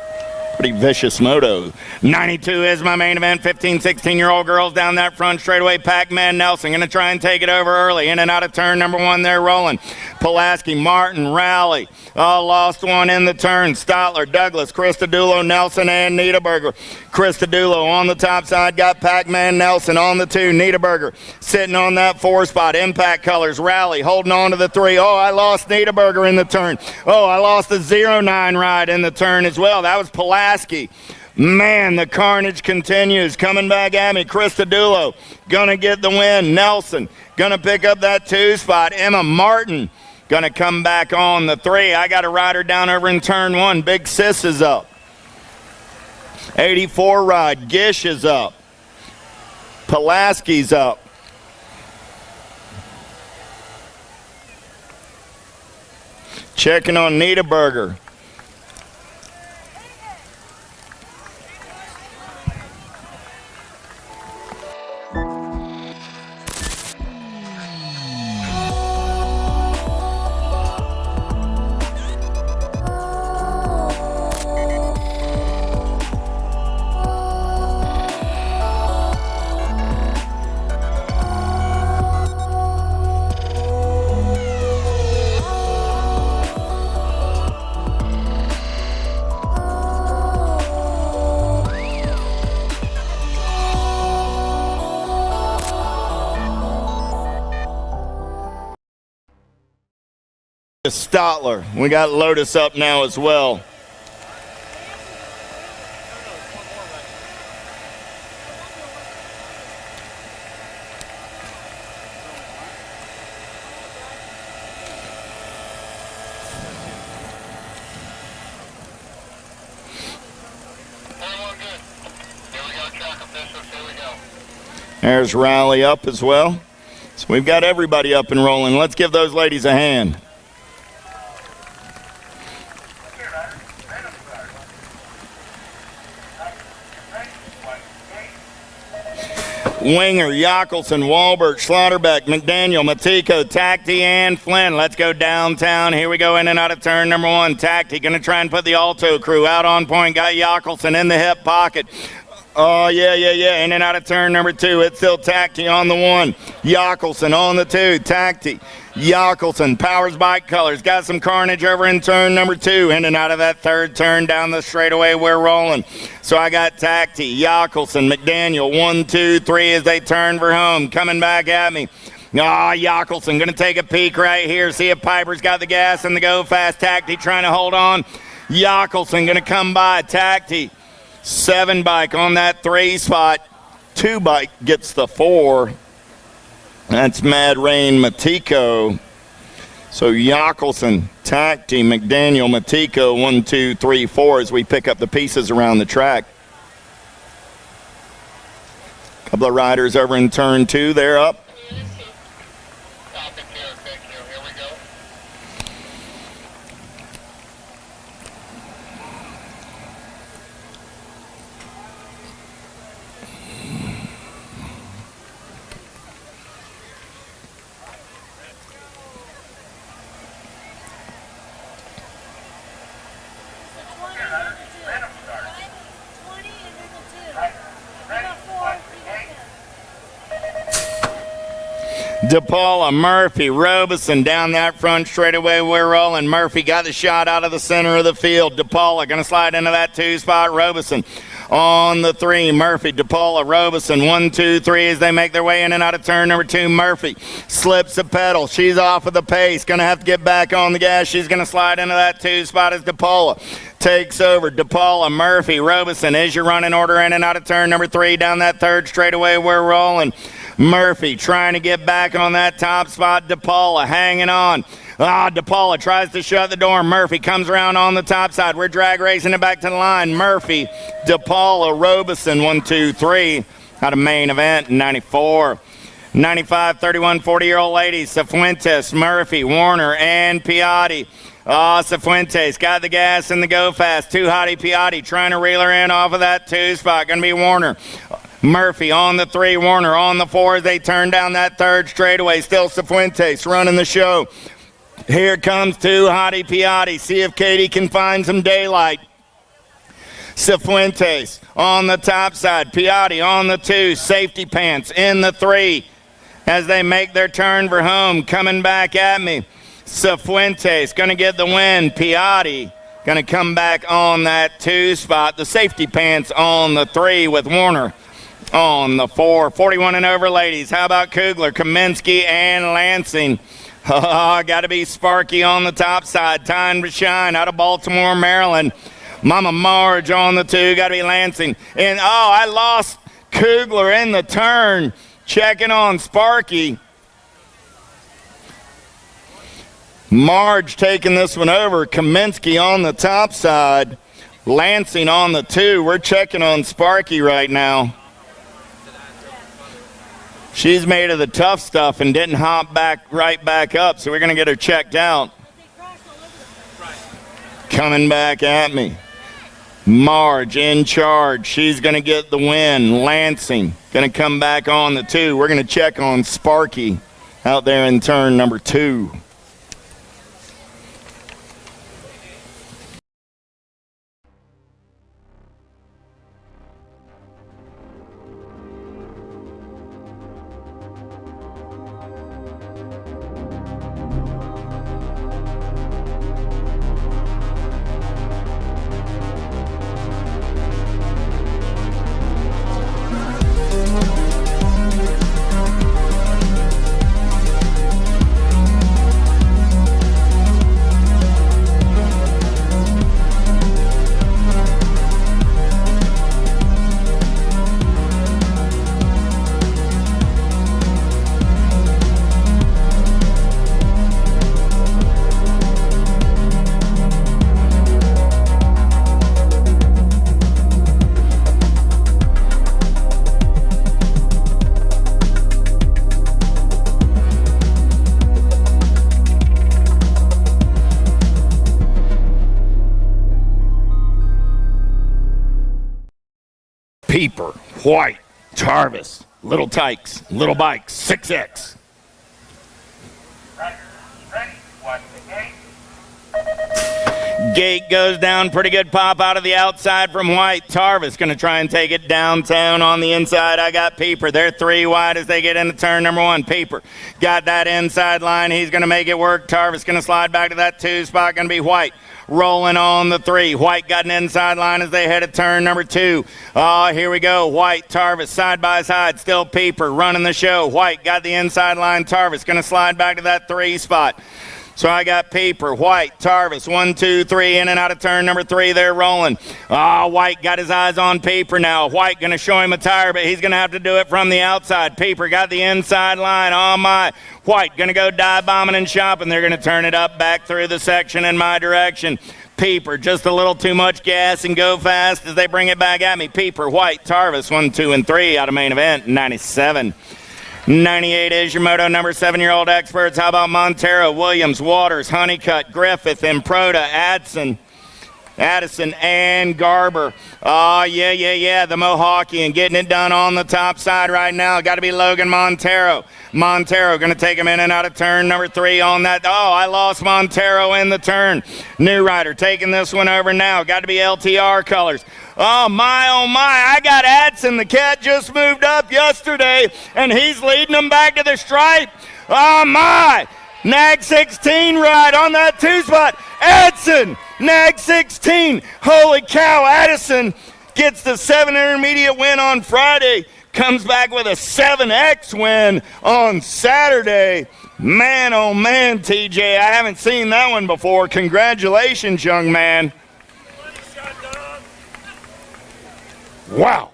Pretty vicious moto. 92 is my main event. 15, 16-year-old girls down that front straightaway. Pac-Man Nelson going to try and take it over early. In and out of turn number 1, they're rolling. Pulaski, Martin, Rowley. Lost one in the turn. Stotler, Douglas, Christodoulou, Nelson, and Niederberger. Christodoulou on the top side. Got Pac-Man Nelson on the 2. Niederberger sitting on that 4 spot. Impact Colors, Rowley holding on to the 3. Oh, I lost Niederberger in the turn. Oh, I lost the 09 ride in the turn as well. That was Pulaski. Man, the carnage continues. Coming back at me, Christodoulou gonna get the win. Nelson gonna pick up that 2 spot. Emma Martin gonna come back on the 3. I got a rider down over in turn 1. Big Sis is up. 84 ride. Gish is up. Pulaski's up. Checking on Niederberger. Stotler. We got Lotus up now as well. There's Riley up as well. So we've got everybody up and rolling. Let's give those ladies a hand. Winger, Yockelson, Walbert, Slaughterbeck, McDaniel, Matiko, Tacti, and Flynn. Let's go downtown. Here we go in and out of turn number 1. Tacti going to try and put the Alto crew out on point. Got Yockelson in the hip pocket. Oh, yeah. In and out of turn number 2. It's still Tacti on the 1. Yockelson on the 2. Tacti. Yockelson, Powers Bike Colors. Got some carnage over in turn number 2. In and out of that third turn down the straightaway. We're rolling. So I got Tacti, Yockelson, McDaniel. 1, 2, 3 as they turn for home. Coming back at me. Yockelson going to take a peek right here. See if Piper's got the gas and the go fast. Tacti trying to hold on. Yockelson going to come by. Tacti. 7 bike on that 3 spot. 2 bike gets the 4. That's Mad Rain Matiko. So Yockelson, Tacti, McDaniel, Matiko, 1, 2, 3, 4 as we pick up the pieces around the track. Couple of riders over in turn 2. They're up. DePaula, Murphy, Robeson down that front straightaway. We're rolling. Murphy got the shot out of the center of the field. DePaula going to slide into that 2 spot. Robeson on the 3. Murphy, DePaula, Robeson. 1, 2, 3 as they make their way in and out of turn number 2. Murphy slips a pedal. She's off of the pace. Going to have to get back on the gas. She's going to slide into that 2 spot as DePaula takes over. DePaula, Murphy, Robeson as your running order in and out of turn number 3 down that third straightaway. We're rolling. Murphy trying to get back on that top spot. DePaula hanging on. DePaula tries to shut the door. Murphy comes around on the top side. We're drag racing it back to the line. Murphy, DePaula, Robeson, 1, 2, 3. Out of main event, 94. 95, 31, 40-year-old ladies. Cifuentes, Murphy, Warner, and Piatti. Cifuentes got the gas and the go fast. Too hotty Piatti trying to reel her in off of that 2 spot. Going to be Warner. Murphy on the 3, Warner on the 4 as they turn down that third straightaway. Still Cifuentes running the show. Here comes Too hotty Piatti. See if Katie can find some daylight. Cifuentes on the top side. Piatti on the 2. Safety pants in the 3 as they make their turn for home. Coming back at me. Cifuentes going to get the win. Piatti going to come back on that 2 spot. The safety pants on the 3 with Warner on the 4. 41 and over ladies. How about Kugler, Kaminsky, and Lansing? Got to be Sparky on the top side. Time to shine out of Baltimore, Maryland. Mama Marge on the 2. Got to be Lansing. And I lost Kugler in the turn. Checking on Sparky. Marge taking this one over. Kaminsky on the top side. Lansing on the 2. We're checking on Sparky right now. She's made of the tough stuff and didn't hop right back up, so we're going to get her checked out. Coming back at me. Marge in charge. She's going to get the win. Lansing going to come back on the 2. We're going to check on Sparky out there in turn number 2. Peeper, White, Tarvis, Little Tykes, Little Bikes, 6X. Ready, watch the gate. Gate goes down, pretty good pop out of the outside from White. Tarvis going to try and take it downtown on the inside. I got Peeper. They're 3 wide as they get into turn number 1. Peeper got that inside line. He's going to make it work. Tarvis going to slide back to that 2 spot. Going to be White. Rolling on the 3. White got an inside line as they head to turn number 2. Oh, here we go. White, Tarvis, side by side. Still Peeper running the show. White got the inside line. Tarvis going to slide back to that 3 spot. So I got Peeper, White, Tarvis, 1, 2, 3, in and out of turn number 3. They're rolling. White got his eyes on Peeper now. White going to show him a tire, but he's going to have to do it from the outside. Peeper got the inside line. Oh, my. White going to go dive bombing and shopping. They're going to turn it up back through the section in my direction. Peeper, just a little too much gas and go fast as they bring it back at me. Peeper, White, Tarvis, 1, 2, and 3 out of main event, 97. 98 is your moto number 7-year-old experts. How about Montero, Williams, Waters, Honeycutt, Griffith, Improda, Addison, and Garber. Oh, yeah. The Mohawkian getting it done on the top side right now. Got to be Logan Montero. Montero going to take him in and out of turn number 3 on that. Oh, I lost Montero in the turn. New Rider taking this one over now. Got to be LTR colors. Oh, my. I got Addison. The cat just moved up yesterday, and he's leading them back to the stripe. Oh, my. Nag 16 ride on that 2 spot. Addison, Nag 16. Holy cow, Addison gets the 7 intermediate win on Friday. Comes back with a 7X win on Saturday. Man, oh man, TJ, I haven't seen that one before. Congratulations, young man. Wow.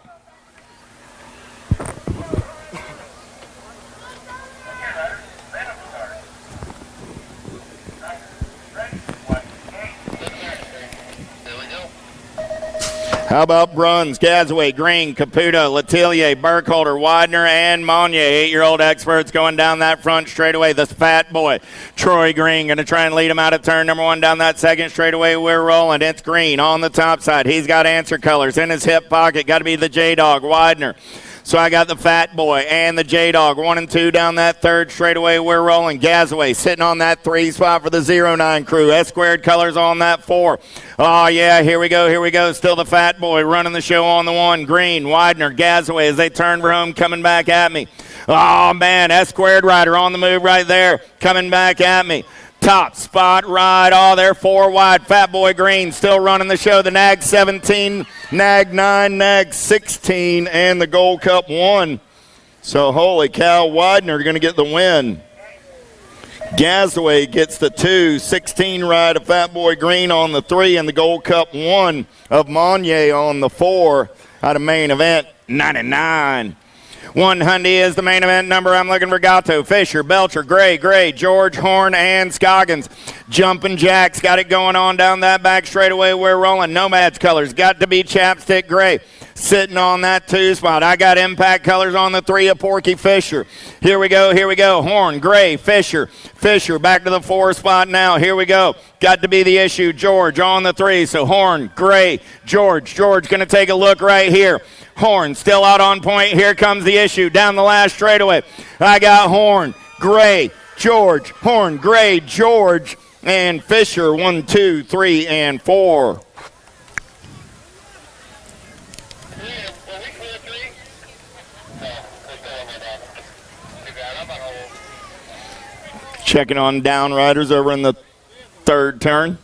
How about Bruns, Gazaway, Green, Caputo, Letellier, Burkholder, Widener, and Monye, 8-year-old experts going down that front straightaway. The fat boy, Troy Green, going to try and lead him out of turn number 1 down that second straightaway. We're rolling. It's Green on the top side. He's got answer colors in his hip pocket. Got to be the J-Dog, Widener. So I got the Fat Boy and the J-Dog, 1 and 2 down that third straightaway. We're rolling. Gazaway sitting on that 3 spot for the 09 crew. S-squared colors on that 4. Oh, yeah, here we go. Still the Fat Boy running the show on the 1. Green, Widener, Gazaway as they turn for home, coming back at me. Oh, man, S-squared rider on the move right there, coming back at me. Top spot ride. Oh, they're 4 wide. Fat Boy Green still running the show. The Nag 17, Nag 9, Nag 16, and the Gold Cup 1. So, holy cow, Widener going to get the win. Gazaway gets the 2, 16 ride of Fat Boy Green on the 3, and the Gold Cup 1 of Monye on the 4 out of main event, 99. 100 is the main event number. I'm looking for Gatto, Fisher, Belcher, Gray, George, Horn, and Scoggins. Jumping Jacks got it going on down that back straightaway. We're rolling. Nomads colors got to be Chapstick Gray. Sitting on that 2 spot. I got Impact colors on the 3 of Porky Fisher. Here we go. Horn, Gray, Fisher back to the 4 spot now. Here we go. Got to be the issue. George on the 3. So Horn, Gray, George going to take a look right here. Horn still out on point. Here comes the issue down the last straightaway. I got Horn, Gray, George, Horn, Gray, George, and Fisher. 1, 2, 3, and 4. Checking on down riders over in the 3rd turn.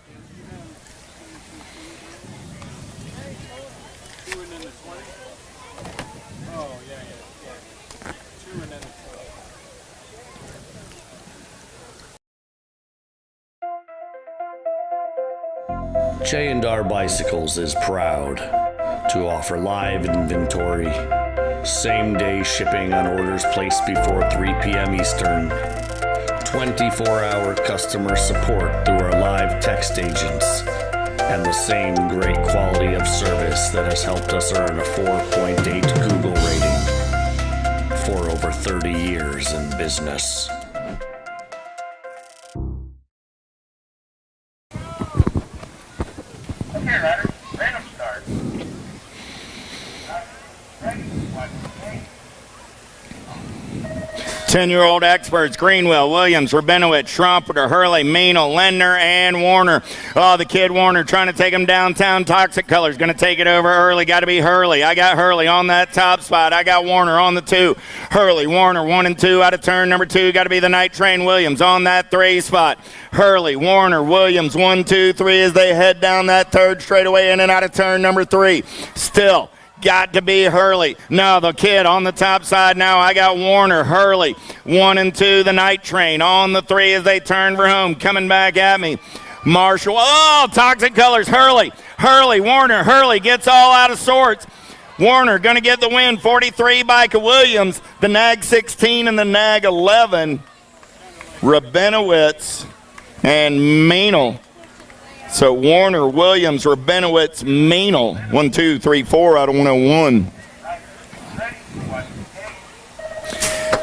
J&R Bicycles is proud to offer live inventory, same-day shipping on orders placed before 3 p.m. Eastern, 24-hour customer support through our live text agents, and the same great quality of service that has helped us earn a 4.8 Google rating for over 30 years in business. Okay, Ryder, random start. 10-year-old experts, Greenwell, Williams, Rabinowitz, Schrompiter, Hurley, Meanel, Lendner, and Warner. Oh, the kid Warner trying to take him downtown. Toxic Colors going to take it over early. Got to be Hurley. I got Hurley on that top spot. I got Warner on the 2. Hurley, Warner, 1 and 2 out of turn number 2. Got to be the Night Train Williams on that 3 spot. Hurley, Warner, Williams, 1, 2, 3 as they head down that 3rd straightaway in and out of turn number 3. Still got to be Hurley. No, the kid on the top side now. I got Warner, Hurley, 1 and 2, the Night Train on the 3 as they turn for home. Coming back at me. Marshall. Oh, Toxic Colors, Hurley, Warner, Hurley gets all out of sorts. Warner going to get the win, 43 by Williams, the Nag 16 and the Nag 11. Rabinowitz and Meanel. So Warner, Williams, Rabinowitz, Meanel. 1, 2, 3, 4 out of 101.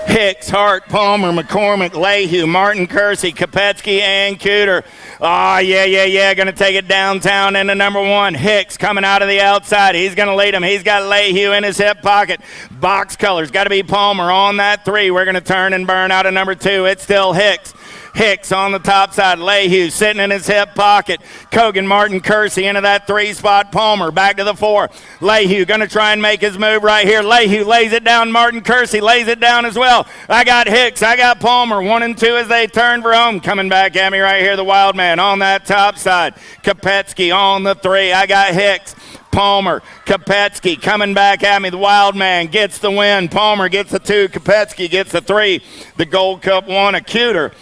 Hicks, Hart, Palmer, McCormick, Lehue, Martin, Kersey, Kopetsky, and Cooter. Oh, yeah. Going to take it downtown into number 1. Hicks coming out of the outside. He's going to lead him. He's got Lehue in his hip pocket. Box Colors. Got to be Palmer on that 3. We're going to turn and burn out of number 2. It's still Hicks. Hicks on the top side. Lehue sitting in his hip pocket. Cogan, Martin, Kersey into that 3 spot. Palmer back to the 4. Lehue going to try and make his move right here. Lehue lays it down. Martin Kersey lays it down as well. I got Hicks. I got Palmer. 1 and 2 as they turn for home. Coming back at me right here, the Wild Man on that top side. Kopetsky on the 3. I got Hicks. Palmer, Kopetsky coming back at me. The Wild Man gets the win. Palmer gets the 2. Kopetsky gets the 3. The Gold Cup 1. A Cooter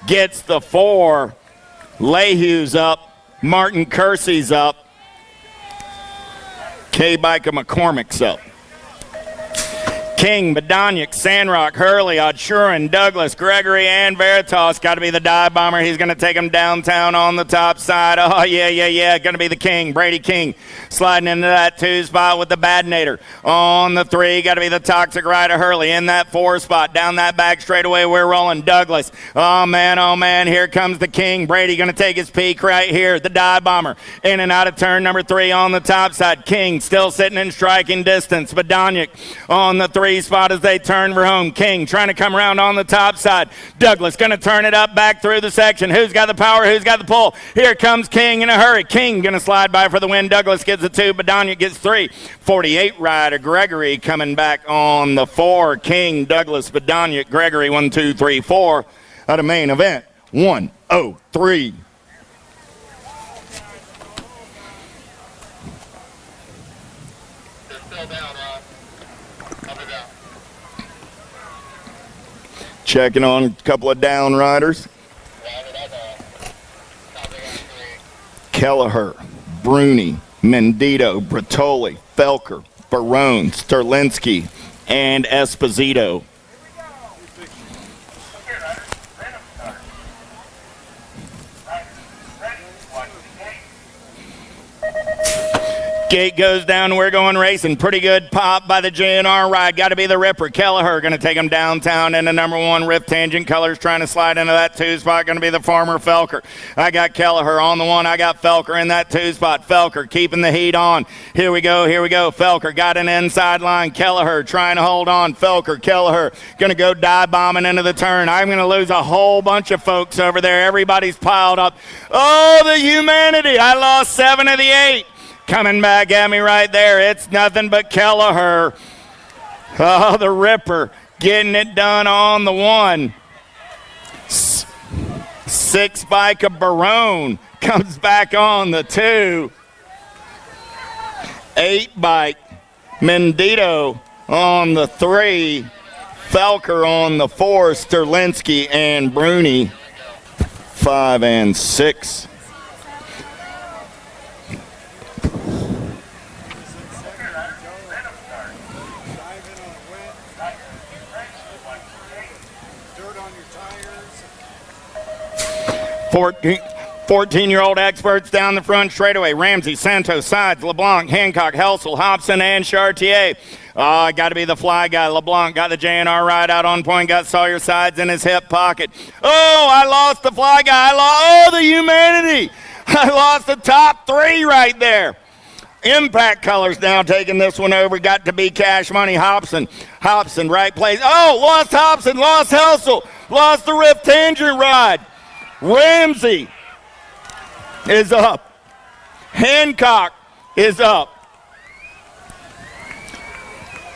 gets the 4. Lehue's up. Martin Kersey's up. K-Biker McCormick's up. King, Badoniak, Sandrock, Hurley, Odshurin, Douglas, Gregory, and Veritas. Got to be the dive bomber. He's going to take him downtown on the top side. Oh, yeah. Going to be the King, Brady King, sliding into that 2 spot with the Badnator. On the 3, got to be the Toxic Rider, Hurley, in that 4 spot. Down that back straightaway, we're rolling. Douglas. Oh, man. Here comes the King. Brady going to take his peak right here. The dive bomber in and out of turn number 3 on the top side. King still sitting in striking distance. Badoniak on the 3 spot as they turn for home. King trying to come around on the top side. Douglas going to turn it up back through the section. Who's got the power? Who's got the pull? Here comes King in a hurry. King going to slide by for the win. Douglas gets the 2. Badoniak gets 3. 48 rider Gregory coming back on the 4. King, Douglas, Badoniak, Gregory. 1, 2, 3, 4 out of main event. 103. Checking on a couple of down riders. Kelleher, Bruni, Mendito, Bertoli, Felker, Barone, Sterlinski, and Esposito. Gate goes down, we're going racing. Pretty good pop by the JNR ride. Got to be the Ripper. Kelleher going to take him downtown into number 1. Rift Tangent Colors trying to slide into that 2 spot. Going to be the Farmer Felker. I got Kelleher on the 1. I got Felker in that 2 spot. Felker keeping the heat on. Here we go. Felker got an inside line. Kelleher trying to hold on. Felker, Kelleher going to go dive bombing into the turn. I'm going to lose a whole bunch of folks over there. Everybody's piled up. Oh, the humanity. I lost 7 of the 8. Coming back at me right there. It's nothing but Kelleher. Oh, the Ripper getting it done on the 1. 6 bike of Barone comes back on the 2. 8 bike Mendito on the 3. Felker on the 4. Sterlinski and Bruni 5 and 6. Dirt on your tires. 14-year-old experts down the front straightaway. Ramsey, Santos, Sides, LeBlanc, Hancock, Helsel, Hobson, and Chartier. Got to be the fly guy. LeBlanc got the JNR ride out on point. Got Sawyer Sides in his hip pocket. Oh, I lost the fly guy. The humanity. I lost the top 3 right there. Impact Colors now taking this one over. Got to be Cash Money. Hobson, right place. Oh, lost Hobson, lost Helsel, lost the Rift Tangent Ride. Ramsey is up. Hancock is up.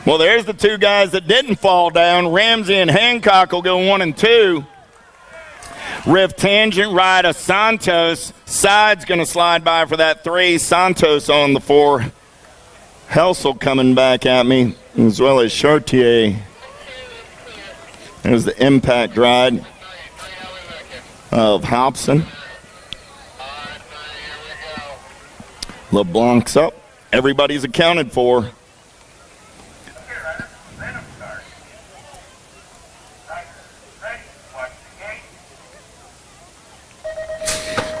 Well, there's the two guys that didn't fall down. Ramsey and Hancock will go 1 and 2. Rift Tangent Ride of Santos. Side's going to slide by for that 3. Santos on the 4. Helsel coming back at me, as well as Chartier. There's the Impact Ride of Hobson. LeBlanc's up. Everybody's accounted for.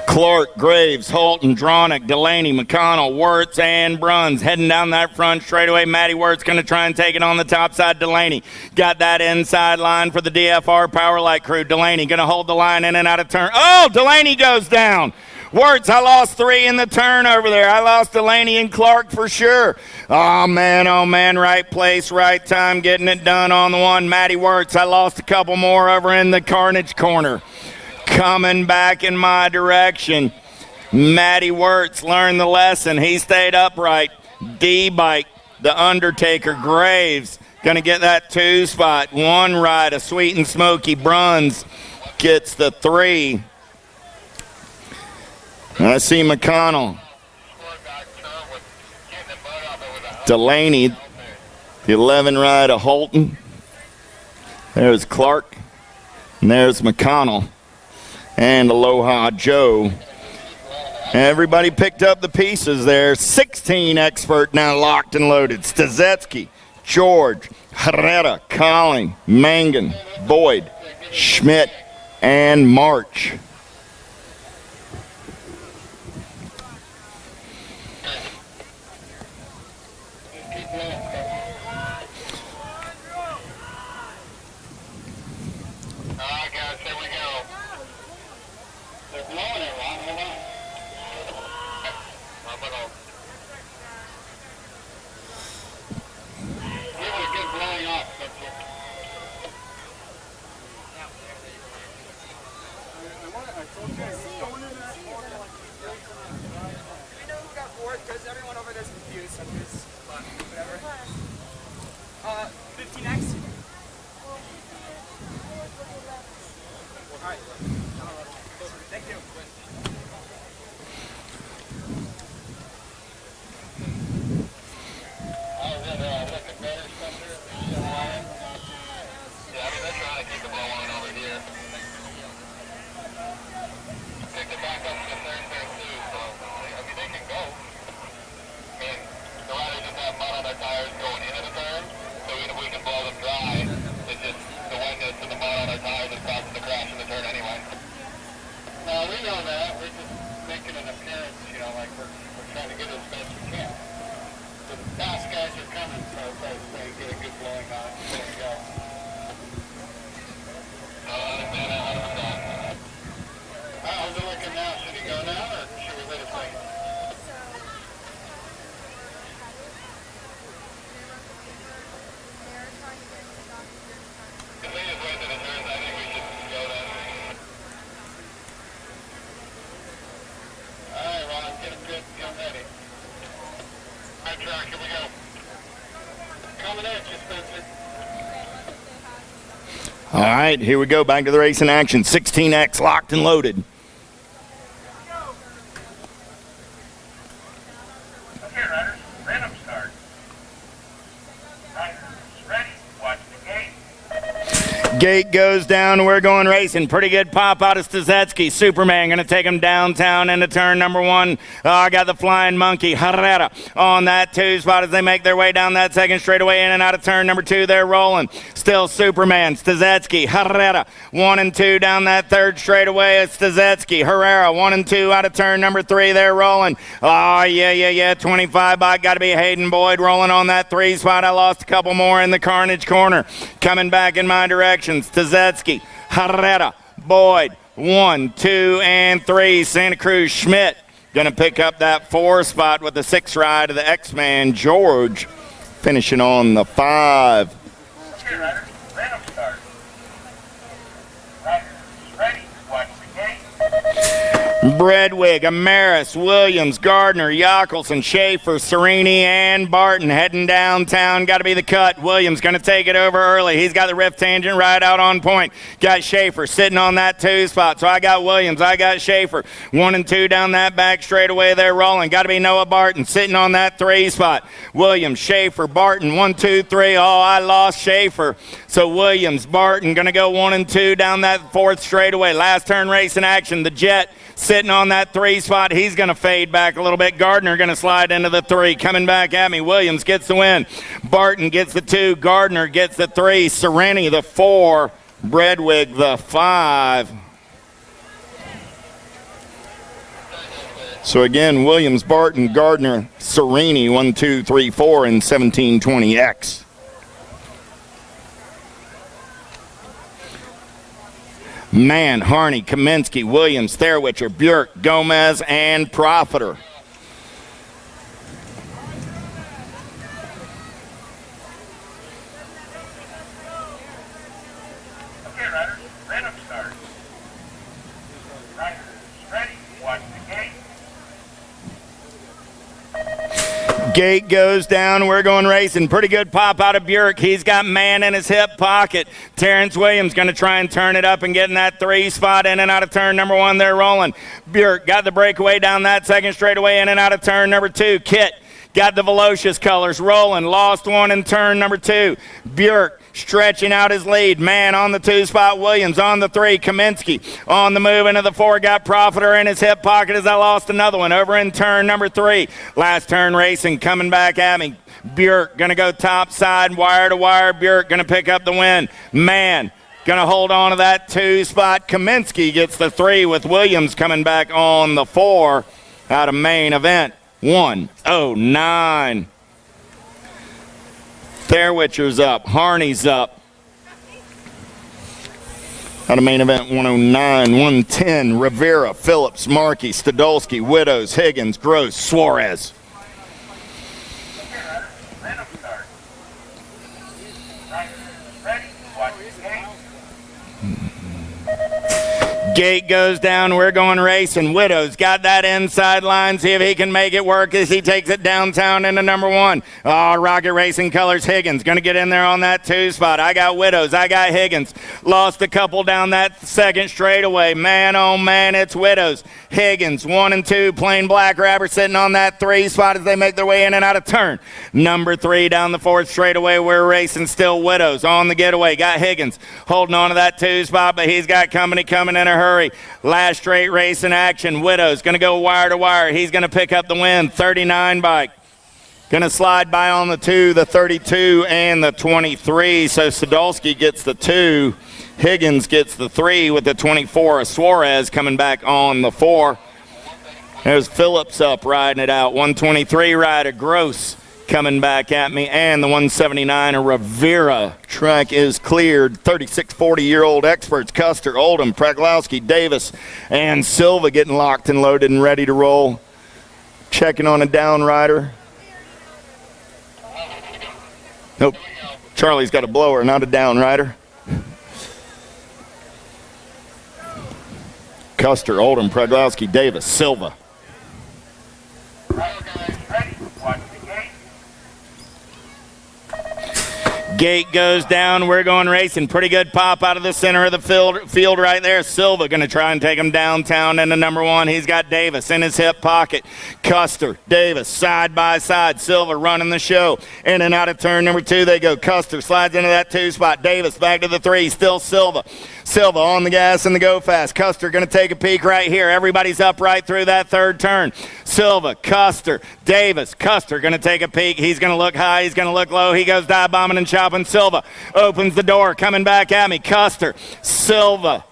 Clark, Graves, Holton, Dronick, Delaney, McConnell, Wirtz, and Bruns heading down that front straightaway. Matty Wirtz going to try and take it on the top side. Delaney got that inside line for the DFR Powerlight crew. Delaney going to hold the line in and out of turn. Oh, Delaney goes down. Wirtz, I lost 3 in the turn over there. I lost Delaney and Clark for sure. Oh, man, right place, right time, getting it done on the one. Matty Wirtz, I lost a couple more over in the Carnage corner. Coming back in my direction. Matty Wirtz learned the lesson. He stayed upright. D-Bike, the Undertaker, Graves, going to get that 2 spot. 1 ride, a Sweet and Smoky. Bruns gets the 3. I see McConnell. Delaney, the 11 ride of Holton. There's Clark. And there's McConnell. And Aloha Joe. Everybody picked up the pieces there. 16 expert now locked and loaded. Stacyc, George, Herrera, Colling, Mangan, Boyd, Schmidt, and March. Because everyone over there's confused, so there's whatever. 15X? Alright. Thank you. All right, here we go. Back to the race in action. 16X locked and loaded. Okay, riders, random start. Riders, ready, watch the gate. Gate goes down. We're going racing. Pretty good pop out of Stacyc. Superman going to take him downtown into turn number 1. I got the Flying Monkey. Herrera on that 2 spot as they make their way down that second straightaway in and out of turn number 2. They're rolling. Still Superman, Stacyc, Herrera, 1 and 2 down that third straightaway. It's Stacyc, Herrera, 1 and 2 out of turn number 3. They're rolling. Oh, yeah. 25 by got to be Hayden Boyd rolling on that 3 spot. I lost a couple more in the Carnage corner. Coming back in my direction. Stacyc, Herrera, Boyd, 1, 2, and 3. Santa Cruz, Schmidt, going to pick up that 4 spot with the 6 ride of the X-Man, George, finishing on the 5. Okay, riders, random start. Riders, ready, watch the gate. Bredwig, Amaris, Williams, Gardner, Yockelson, Schaefer, Serini, and Barton heading downtown. Got to be the cut. Williams going to take it over early. He's got the rift tangent right out on point. Got Schaefer sitting on that 2 spot. So I got Williams. I got Schaefer. 1 and 2 down that back straightaway there rolling. Got to be Noah Barton sitting on that 3 spot. Williams, Schaefer, Barton. 1, 2, 3. Oh, I lost Schaefer. So Williams, Barton going to go 1 and 2 down that 4th straightaway. Last turn race in action. The Jet sitting on that 3 spot. He's going to fade back a little bit. Gardner going to slide into the 3. Coming back at me. Williams gets the win. Barton gets the 2. Gardner gets the 3. Serini the 4. Bredwig the 5. So again, Williams, Barton, Gardner, Serini, 1, 2, 3, 4, and 1720X. Mann, Harney, Kaminsky, Williams, Therwitcher, Bjork, Gomez, and Profiter. Okay, riders, random start. Riders, ready, watch the gate. Gate goes down. We're going racing. Pretty good pop out of Bjork. He's got Mann in his hip pocket. Terrence Williams going to try and turn it up and get in that 3 spot in and out of turn number 1. They're rolling. Bjork got the breakaway down that 2nd straightaway in and out of turn number 2. Kit got the Velocious colors rolling. Lost 1 in turn number 2. Bjork stretching out his lead. Mann on the 2 spot. Williams on the 3. Kaminsky on the move into the 4. Got Profiter in his hip pocket as I lost another one over in turn number 3. Last turn racing coming back at me. Bjork going to go top side, wire to wire. Bjork going to pick up the win. Mann going to hold on to that 2 spot. Kaminsky gets the 3 with Williams coming back on the 4 out of main event. 109. Therwitcher's up. Harney's up. Out of main event 109. 110. Rivera, Phillips, Markey, Stadolski, Widows, Higgins, Gross, Suarez. Okay, riders, random start. Riders, ready, watch the gate. Gate goes down. We're going racing. Widows got that inside line. See if he can make it work as he takes it downtown into number 1. Oh, Rocket Racing colors. Higgins going to get in there on that 2 spot. I got Widows. I got Higgins. Lost a couple down that 2nd straightaway. Man, oh man, it's Widows. Higgins, 1 and 2. Plain Black Rapper sitting on that 3 spot as they make their way in and out of turn. Number 3 down the 4th straightaway. We're racing still. Widows on the getaway. Got Higgins holding on to that 2 spot, but he's got company coming in a hurry. Last straight race in action. Widows going to go wire to wire. He's going to pick up the win. 39 bike. Going to slide by on the 2, the 32, and the 23. So Sadolski gets the 2. Higgins gets the 3 with the 24. Suarez coming back on the 4. There's Phillips up riding it out. 123 rider Gross coming back at me, and the 179 Rivera. Track is cleared. 36 40-year-old experts Custer, Oldham, Praglowski, Davis, and Silva getting locked and loaded and ready to roll. Checking on a down rider. Nope. Charlie's got a blower, not a down rider. Custer, Oldham, Praglowski, Davis, Silva. Ready, watch the gate. Gate goes down. We're going racing. Pretty good pop out of the center of the field right there. Silva going to try and take him downtown into number 1. He's got Davis in his hip pocket. Custer, Davis, side by side. Silva running the show. In and out of turn number 2 they go. Custer slides into that 2 spot. Davis back to the 3. Still Silva. Silva on the gas and the go fast. Custer going to take a peek right here. Everybody's up right through that 3rd turn. Silva, Custer, Davis. Custer going to take a peek. He's going to look high. He's going to look low. He goes dive bombing and chopping. Silva opens the door. Coming back at me. Custer, Silva.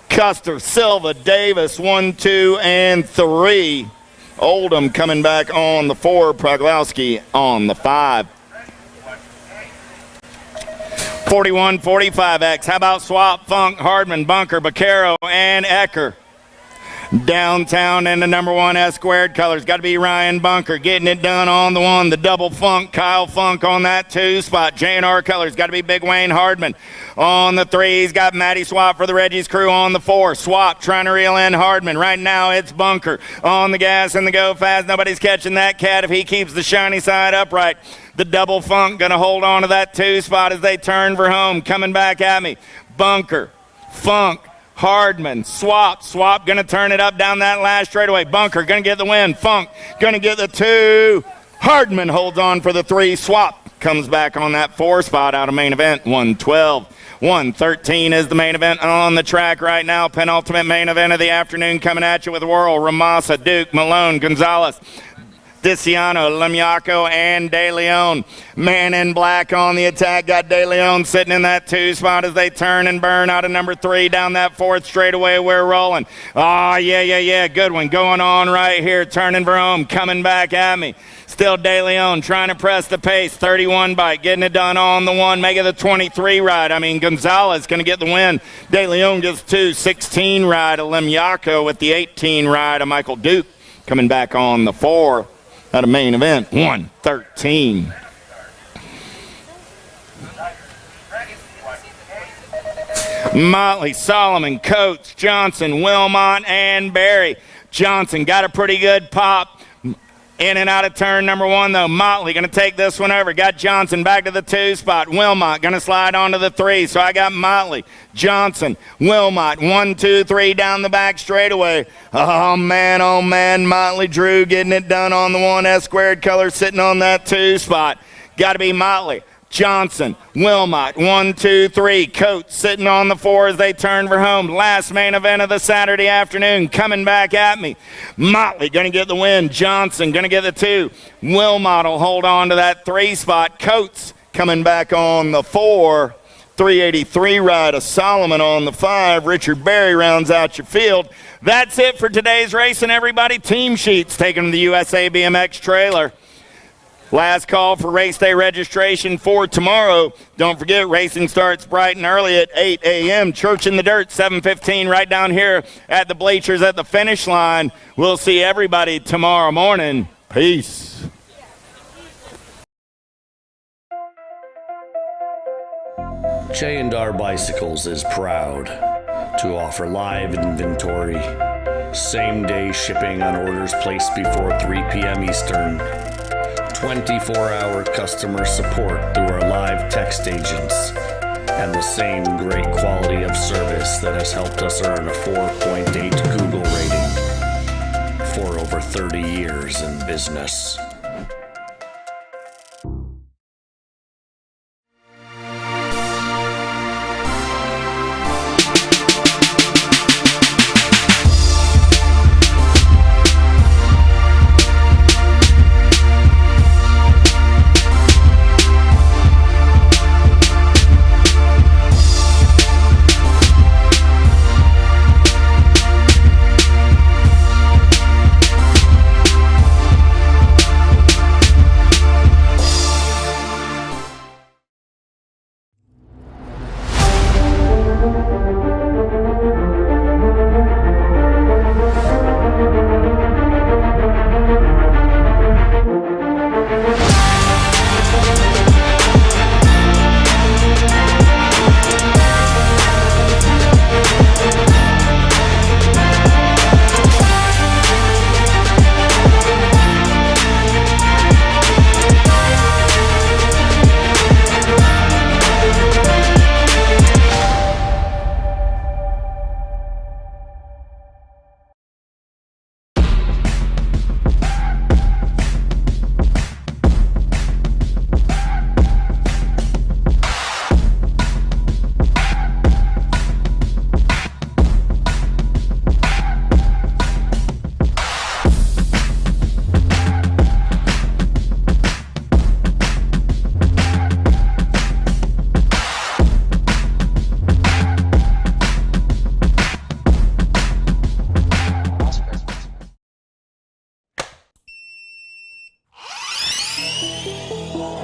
Custer, Silva, Davis. 1, 2, and 3. Oldham coming back on the 4. Praglowski on the 5. 41, 45X. How about Swap, Funk, Hardman, Bunker, Baccaro, and Ecker? Downtown in the number 1 S squared colors. Got to be Ryan Bunker getting it done on the 1. The double Funk, Kyle Funk on that 2 spot. J&R colors. Got to be Big Wayne Hardman on the 3. He's got Matty Swap for the Reggie's crew on the 4. Swap trying to reel in Hardman. Right now it's Bunker on the gas and the go fast. Nobody's catching that cat if he keeps the shiny side upright. The double Funk going to hold on to that 2 spot as they turn for home. Coming back at me. Bunker, Funk, Hardman, Swap going to turn it up down that last straightaway. Bunker going to get the win. Funk going to get the 2. Hardman holds on for the 3. Swap comes back on that 4 spot out of main event. 112. 113 is the main event on the track right now. Penultimate main event of the afternoon coming at you with Worrell, Ramasa, Duke, Malone, Gonzalez, Diciano, Lemiaco, and De Leon. Man in black on the attack. Got De Leon sitting in that 2 spot as they turn and burn out of number 3 down that 4th straightaway. We're rolling. Oh, yeah. Good one going on right here. Turning for home. Coming back at me. Still De Leon trying to press the pace. 31 bike. Getting it done on the 1. Make it the 23 ride. Gonzalez going to get the win. De Leon gets 2. 16 ride of Lemiaco with the 18 ride of Michael Duke. Coming back on the 4. At a main event, 113. Motley, Solomon, Coates, Johnson, Wilmot, and Barry. Johnson got a pretty good pop. In and out of turn number 1, though. Motley going to take this one over. Got Johnson back to the 2 spot. Wilmot going to slide onto the 3. So I got Motley, Johnson, Wilmot. 1, 2, 3 down the back straightaway. Oh, man. Motley Drew getting it done on the 1 S squared color sitting on that 2 spot. Got to be Motley, Johnson, Wilmot. 1, 2, 3. Coates sitting on the 4 as they turn for home. Last main event of the Saturday afternoon coming back at me. Motley going to get the win. Johnson going to get the 2. Wilmot will hold on to that 3 spot. Coates coming back on the 4. 383 ride of Solomon on the 5. Richard Berry rounds out your field. That's it for today's racing, everybody. Team sheets taken to the USA BMX trailer. Last call for race day registration for tomorrow. Don't forget, racing starts bright and early at 8 a.m. Church in the Dirt, 7:15, right down here at the bleachers at the finish line. We'll see everybody tomorrow morning. Peace. J&R Bicycles is proud to offer live inventory, same-day shipping on orders placed before 3 p.m. Eastern, 24-hour customer support through our live text agents, and the same great quality of service that has helped us earn a 4.8 Google rating for over 30 years in business.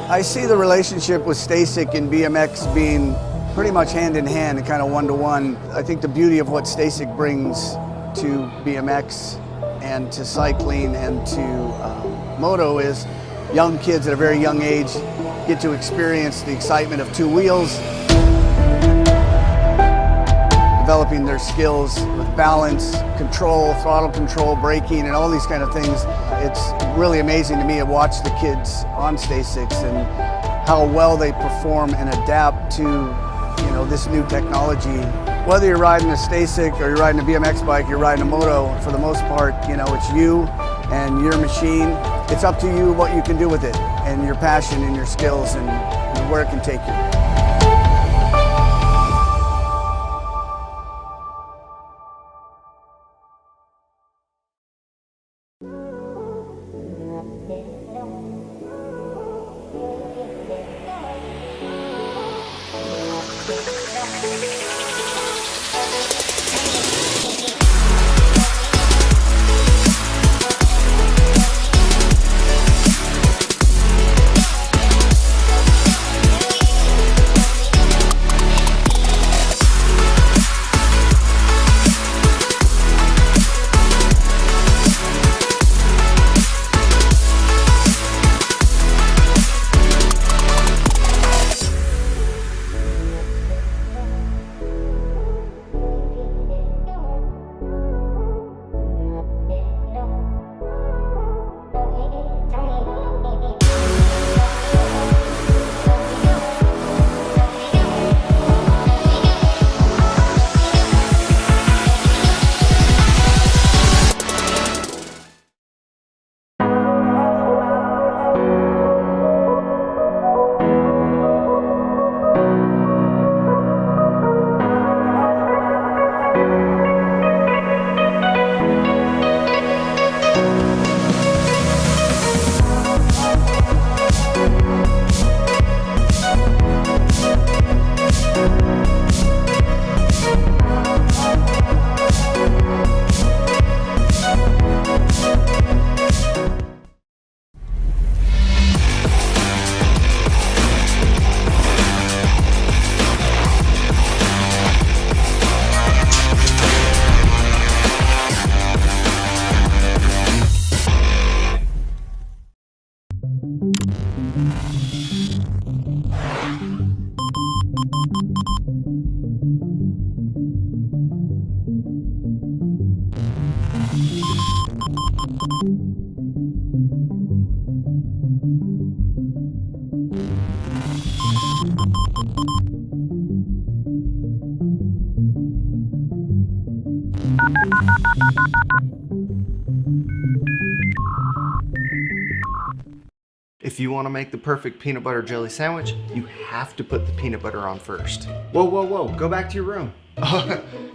I see the relationship with Stacyc and BMX being pretty much hand in hand and kind of one-to-one. I think the beauty of what Stacyc brings to BMX and to cycling and to moto is young kids at a very young age get to experience the excitement of two wheels, developing their skills with balance, control, throttle control, braking, and all these kind of things. It's really amazing to me to watch the kids on Stacyc and how well they perform and adapt to this new technology. Whether you're riding a Stacyc or you're riding a BMX bike, you're riding a moto, for the most part, it's you and your machine. It's up to you what you can do with it and your passion and your skills and where it can take you. If you want to make the perfect peanut butter jelly sandwich, you have to put the peanut butter on first. Whoa, whoa, whoa, go back to your room.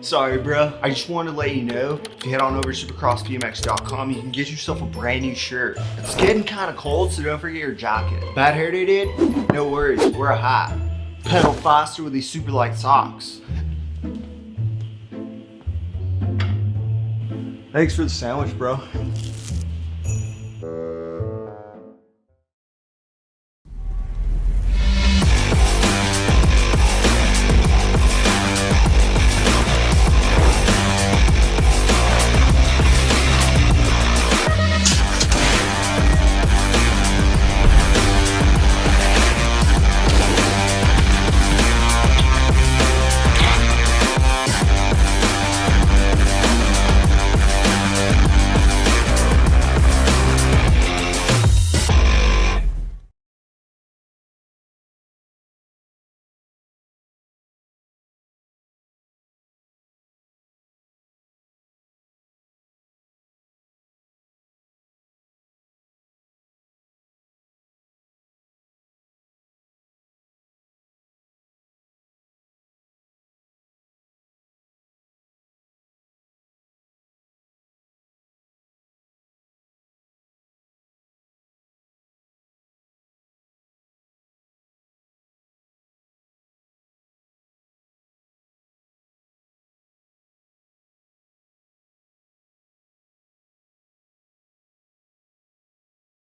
Sorry, bro. I just wanted to let you know, if you head on over to supercrossbmx.com, you can get yourself a brand new shirt. It's getting kind of cold, so don't forget your jacket. Bad hair day, dude? No worries, wear a hat. Pedal faster with these super light socks. Thanks for the sandwich, bro.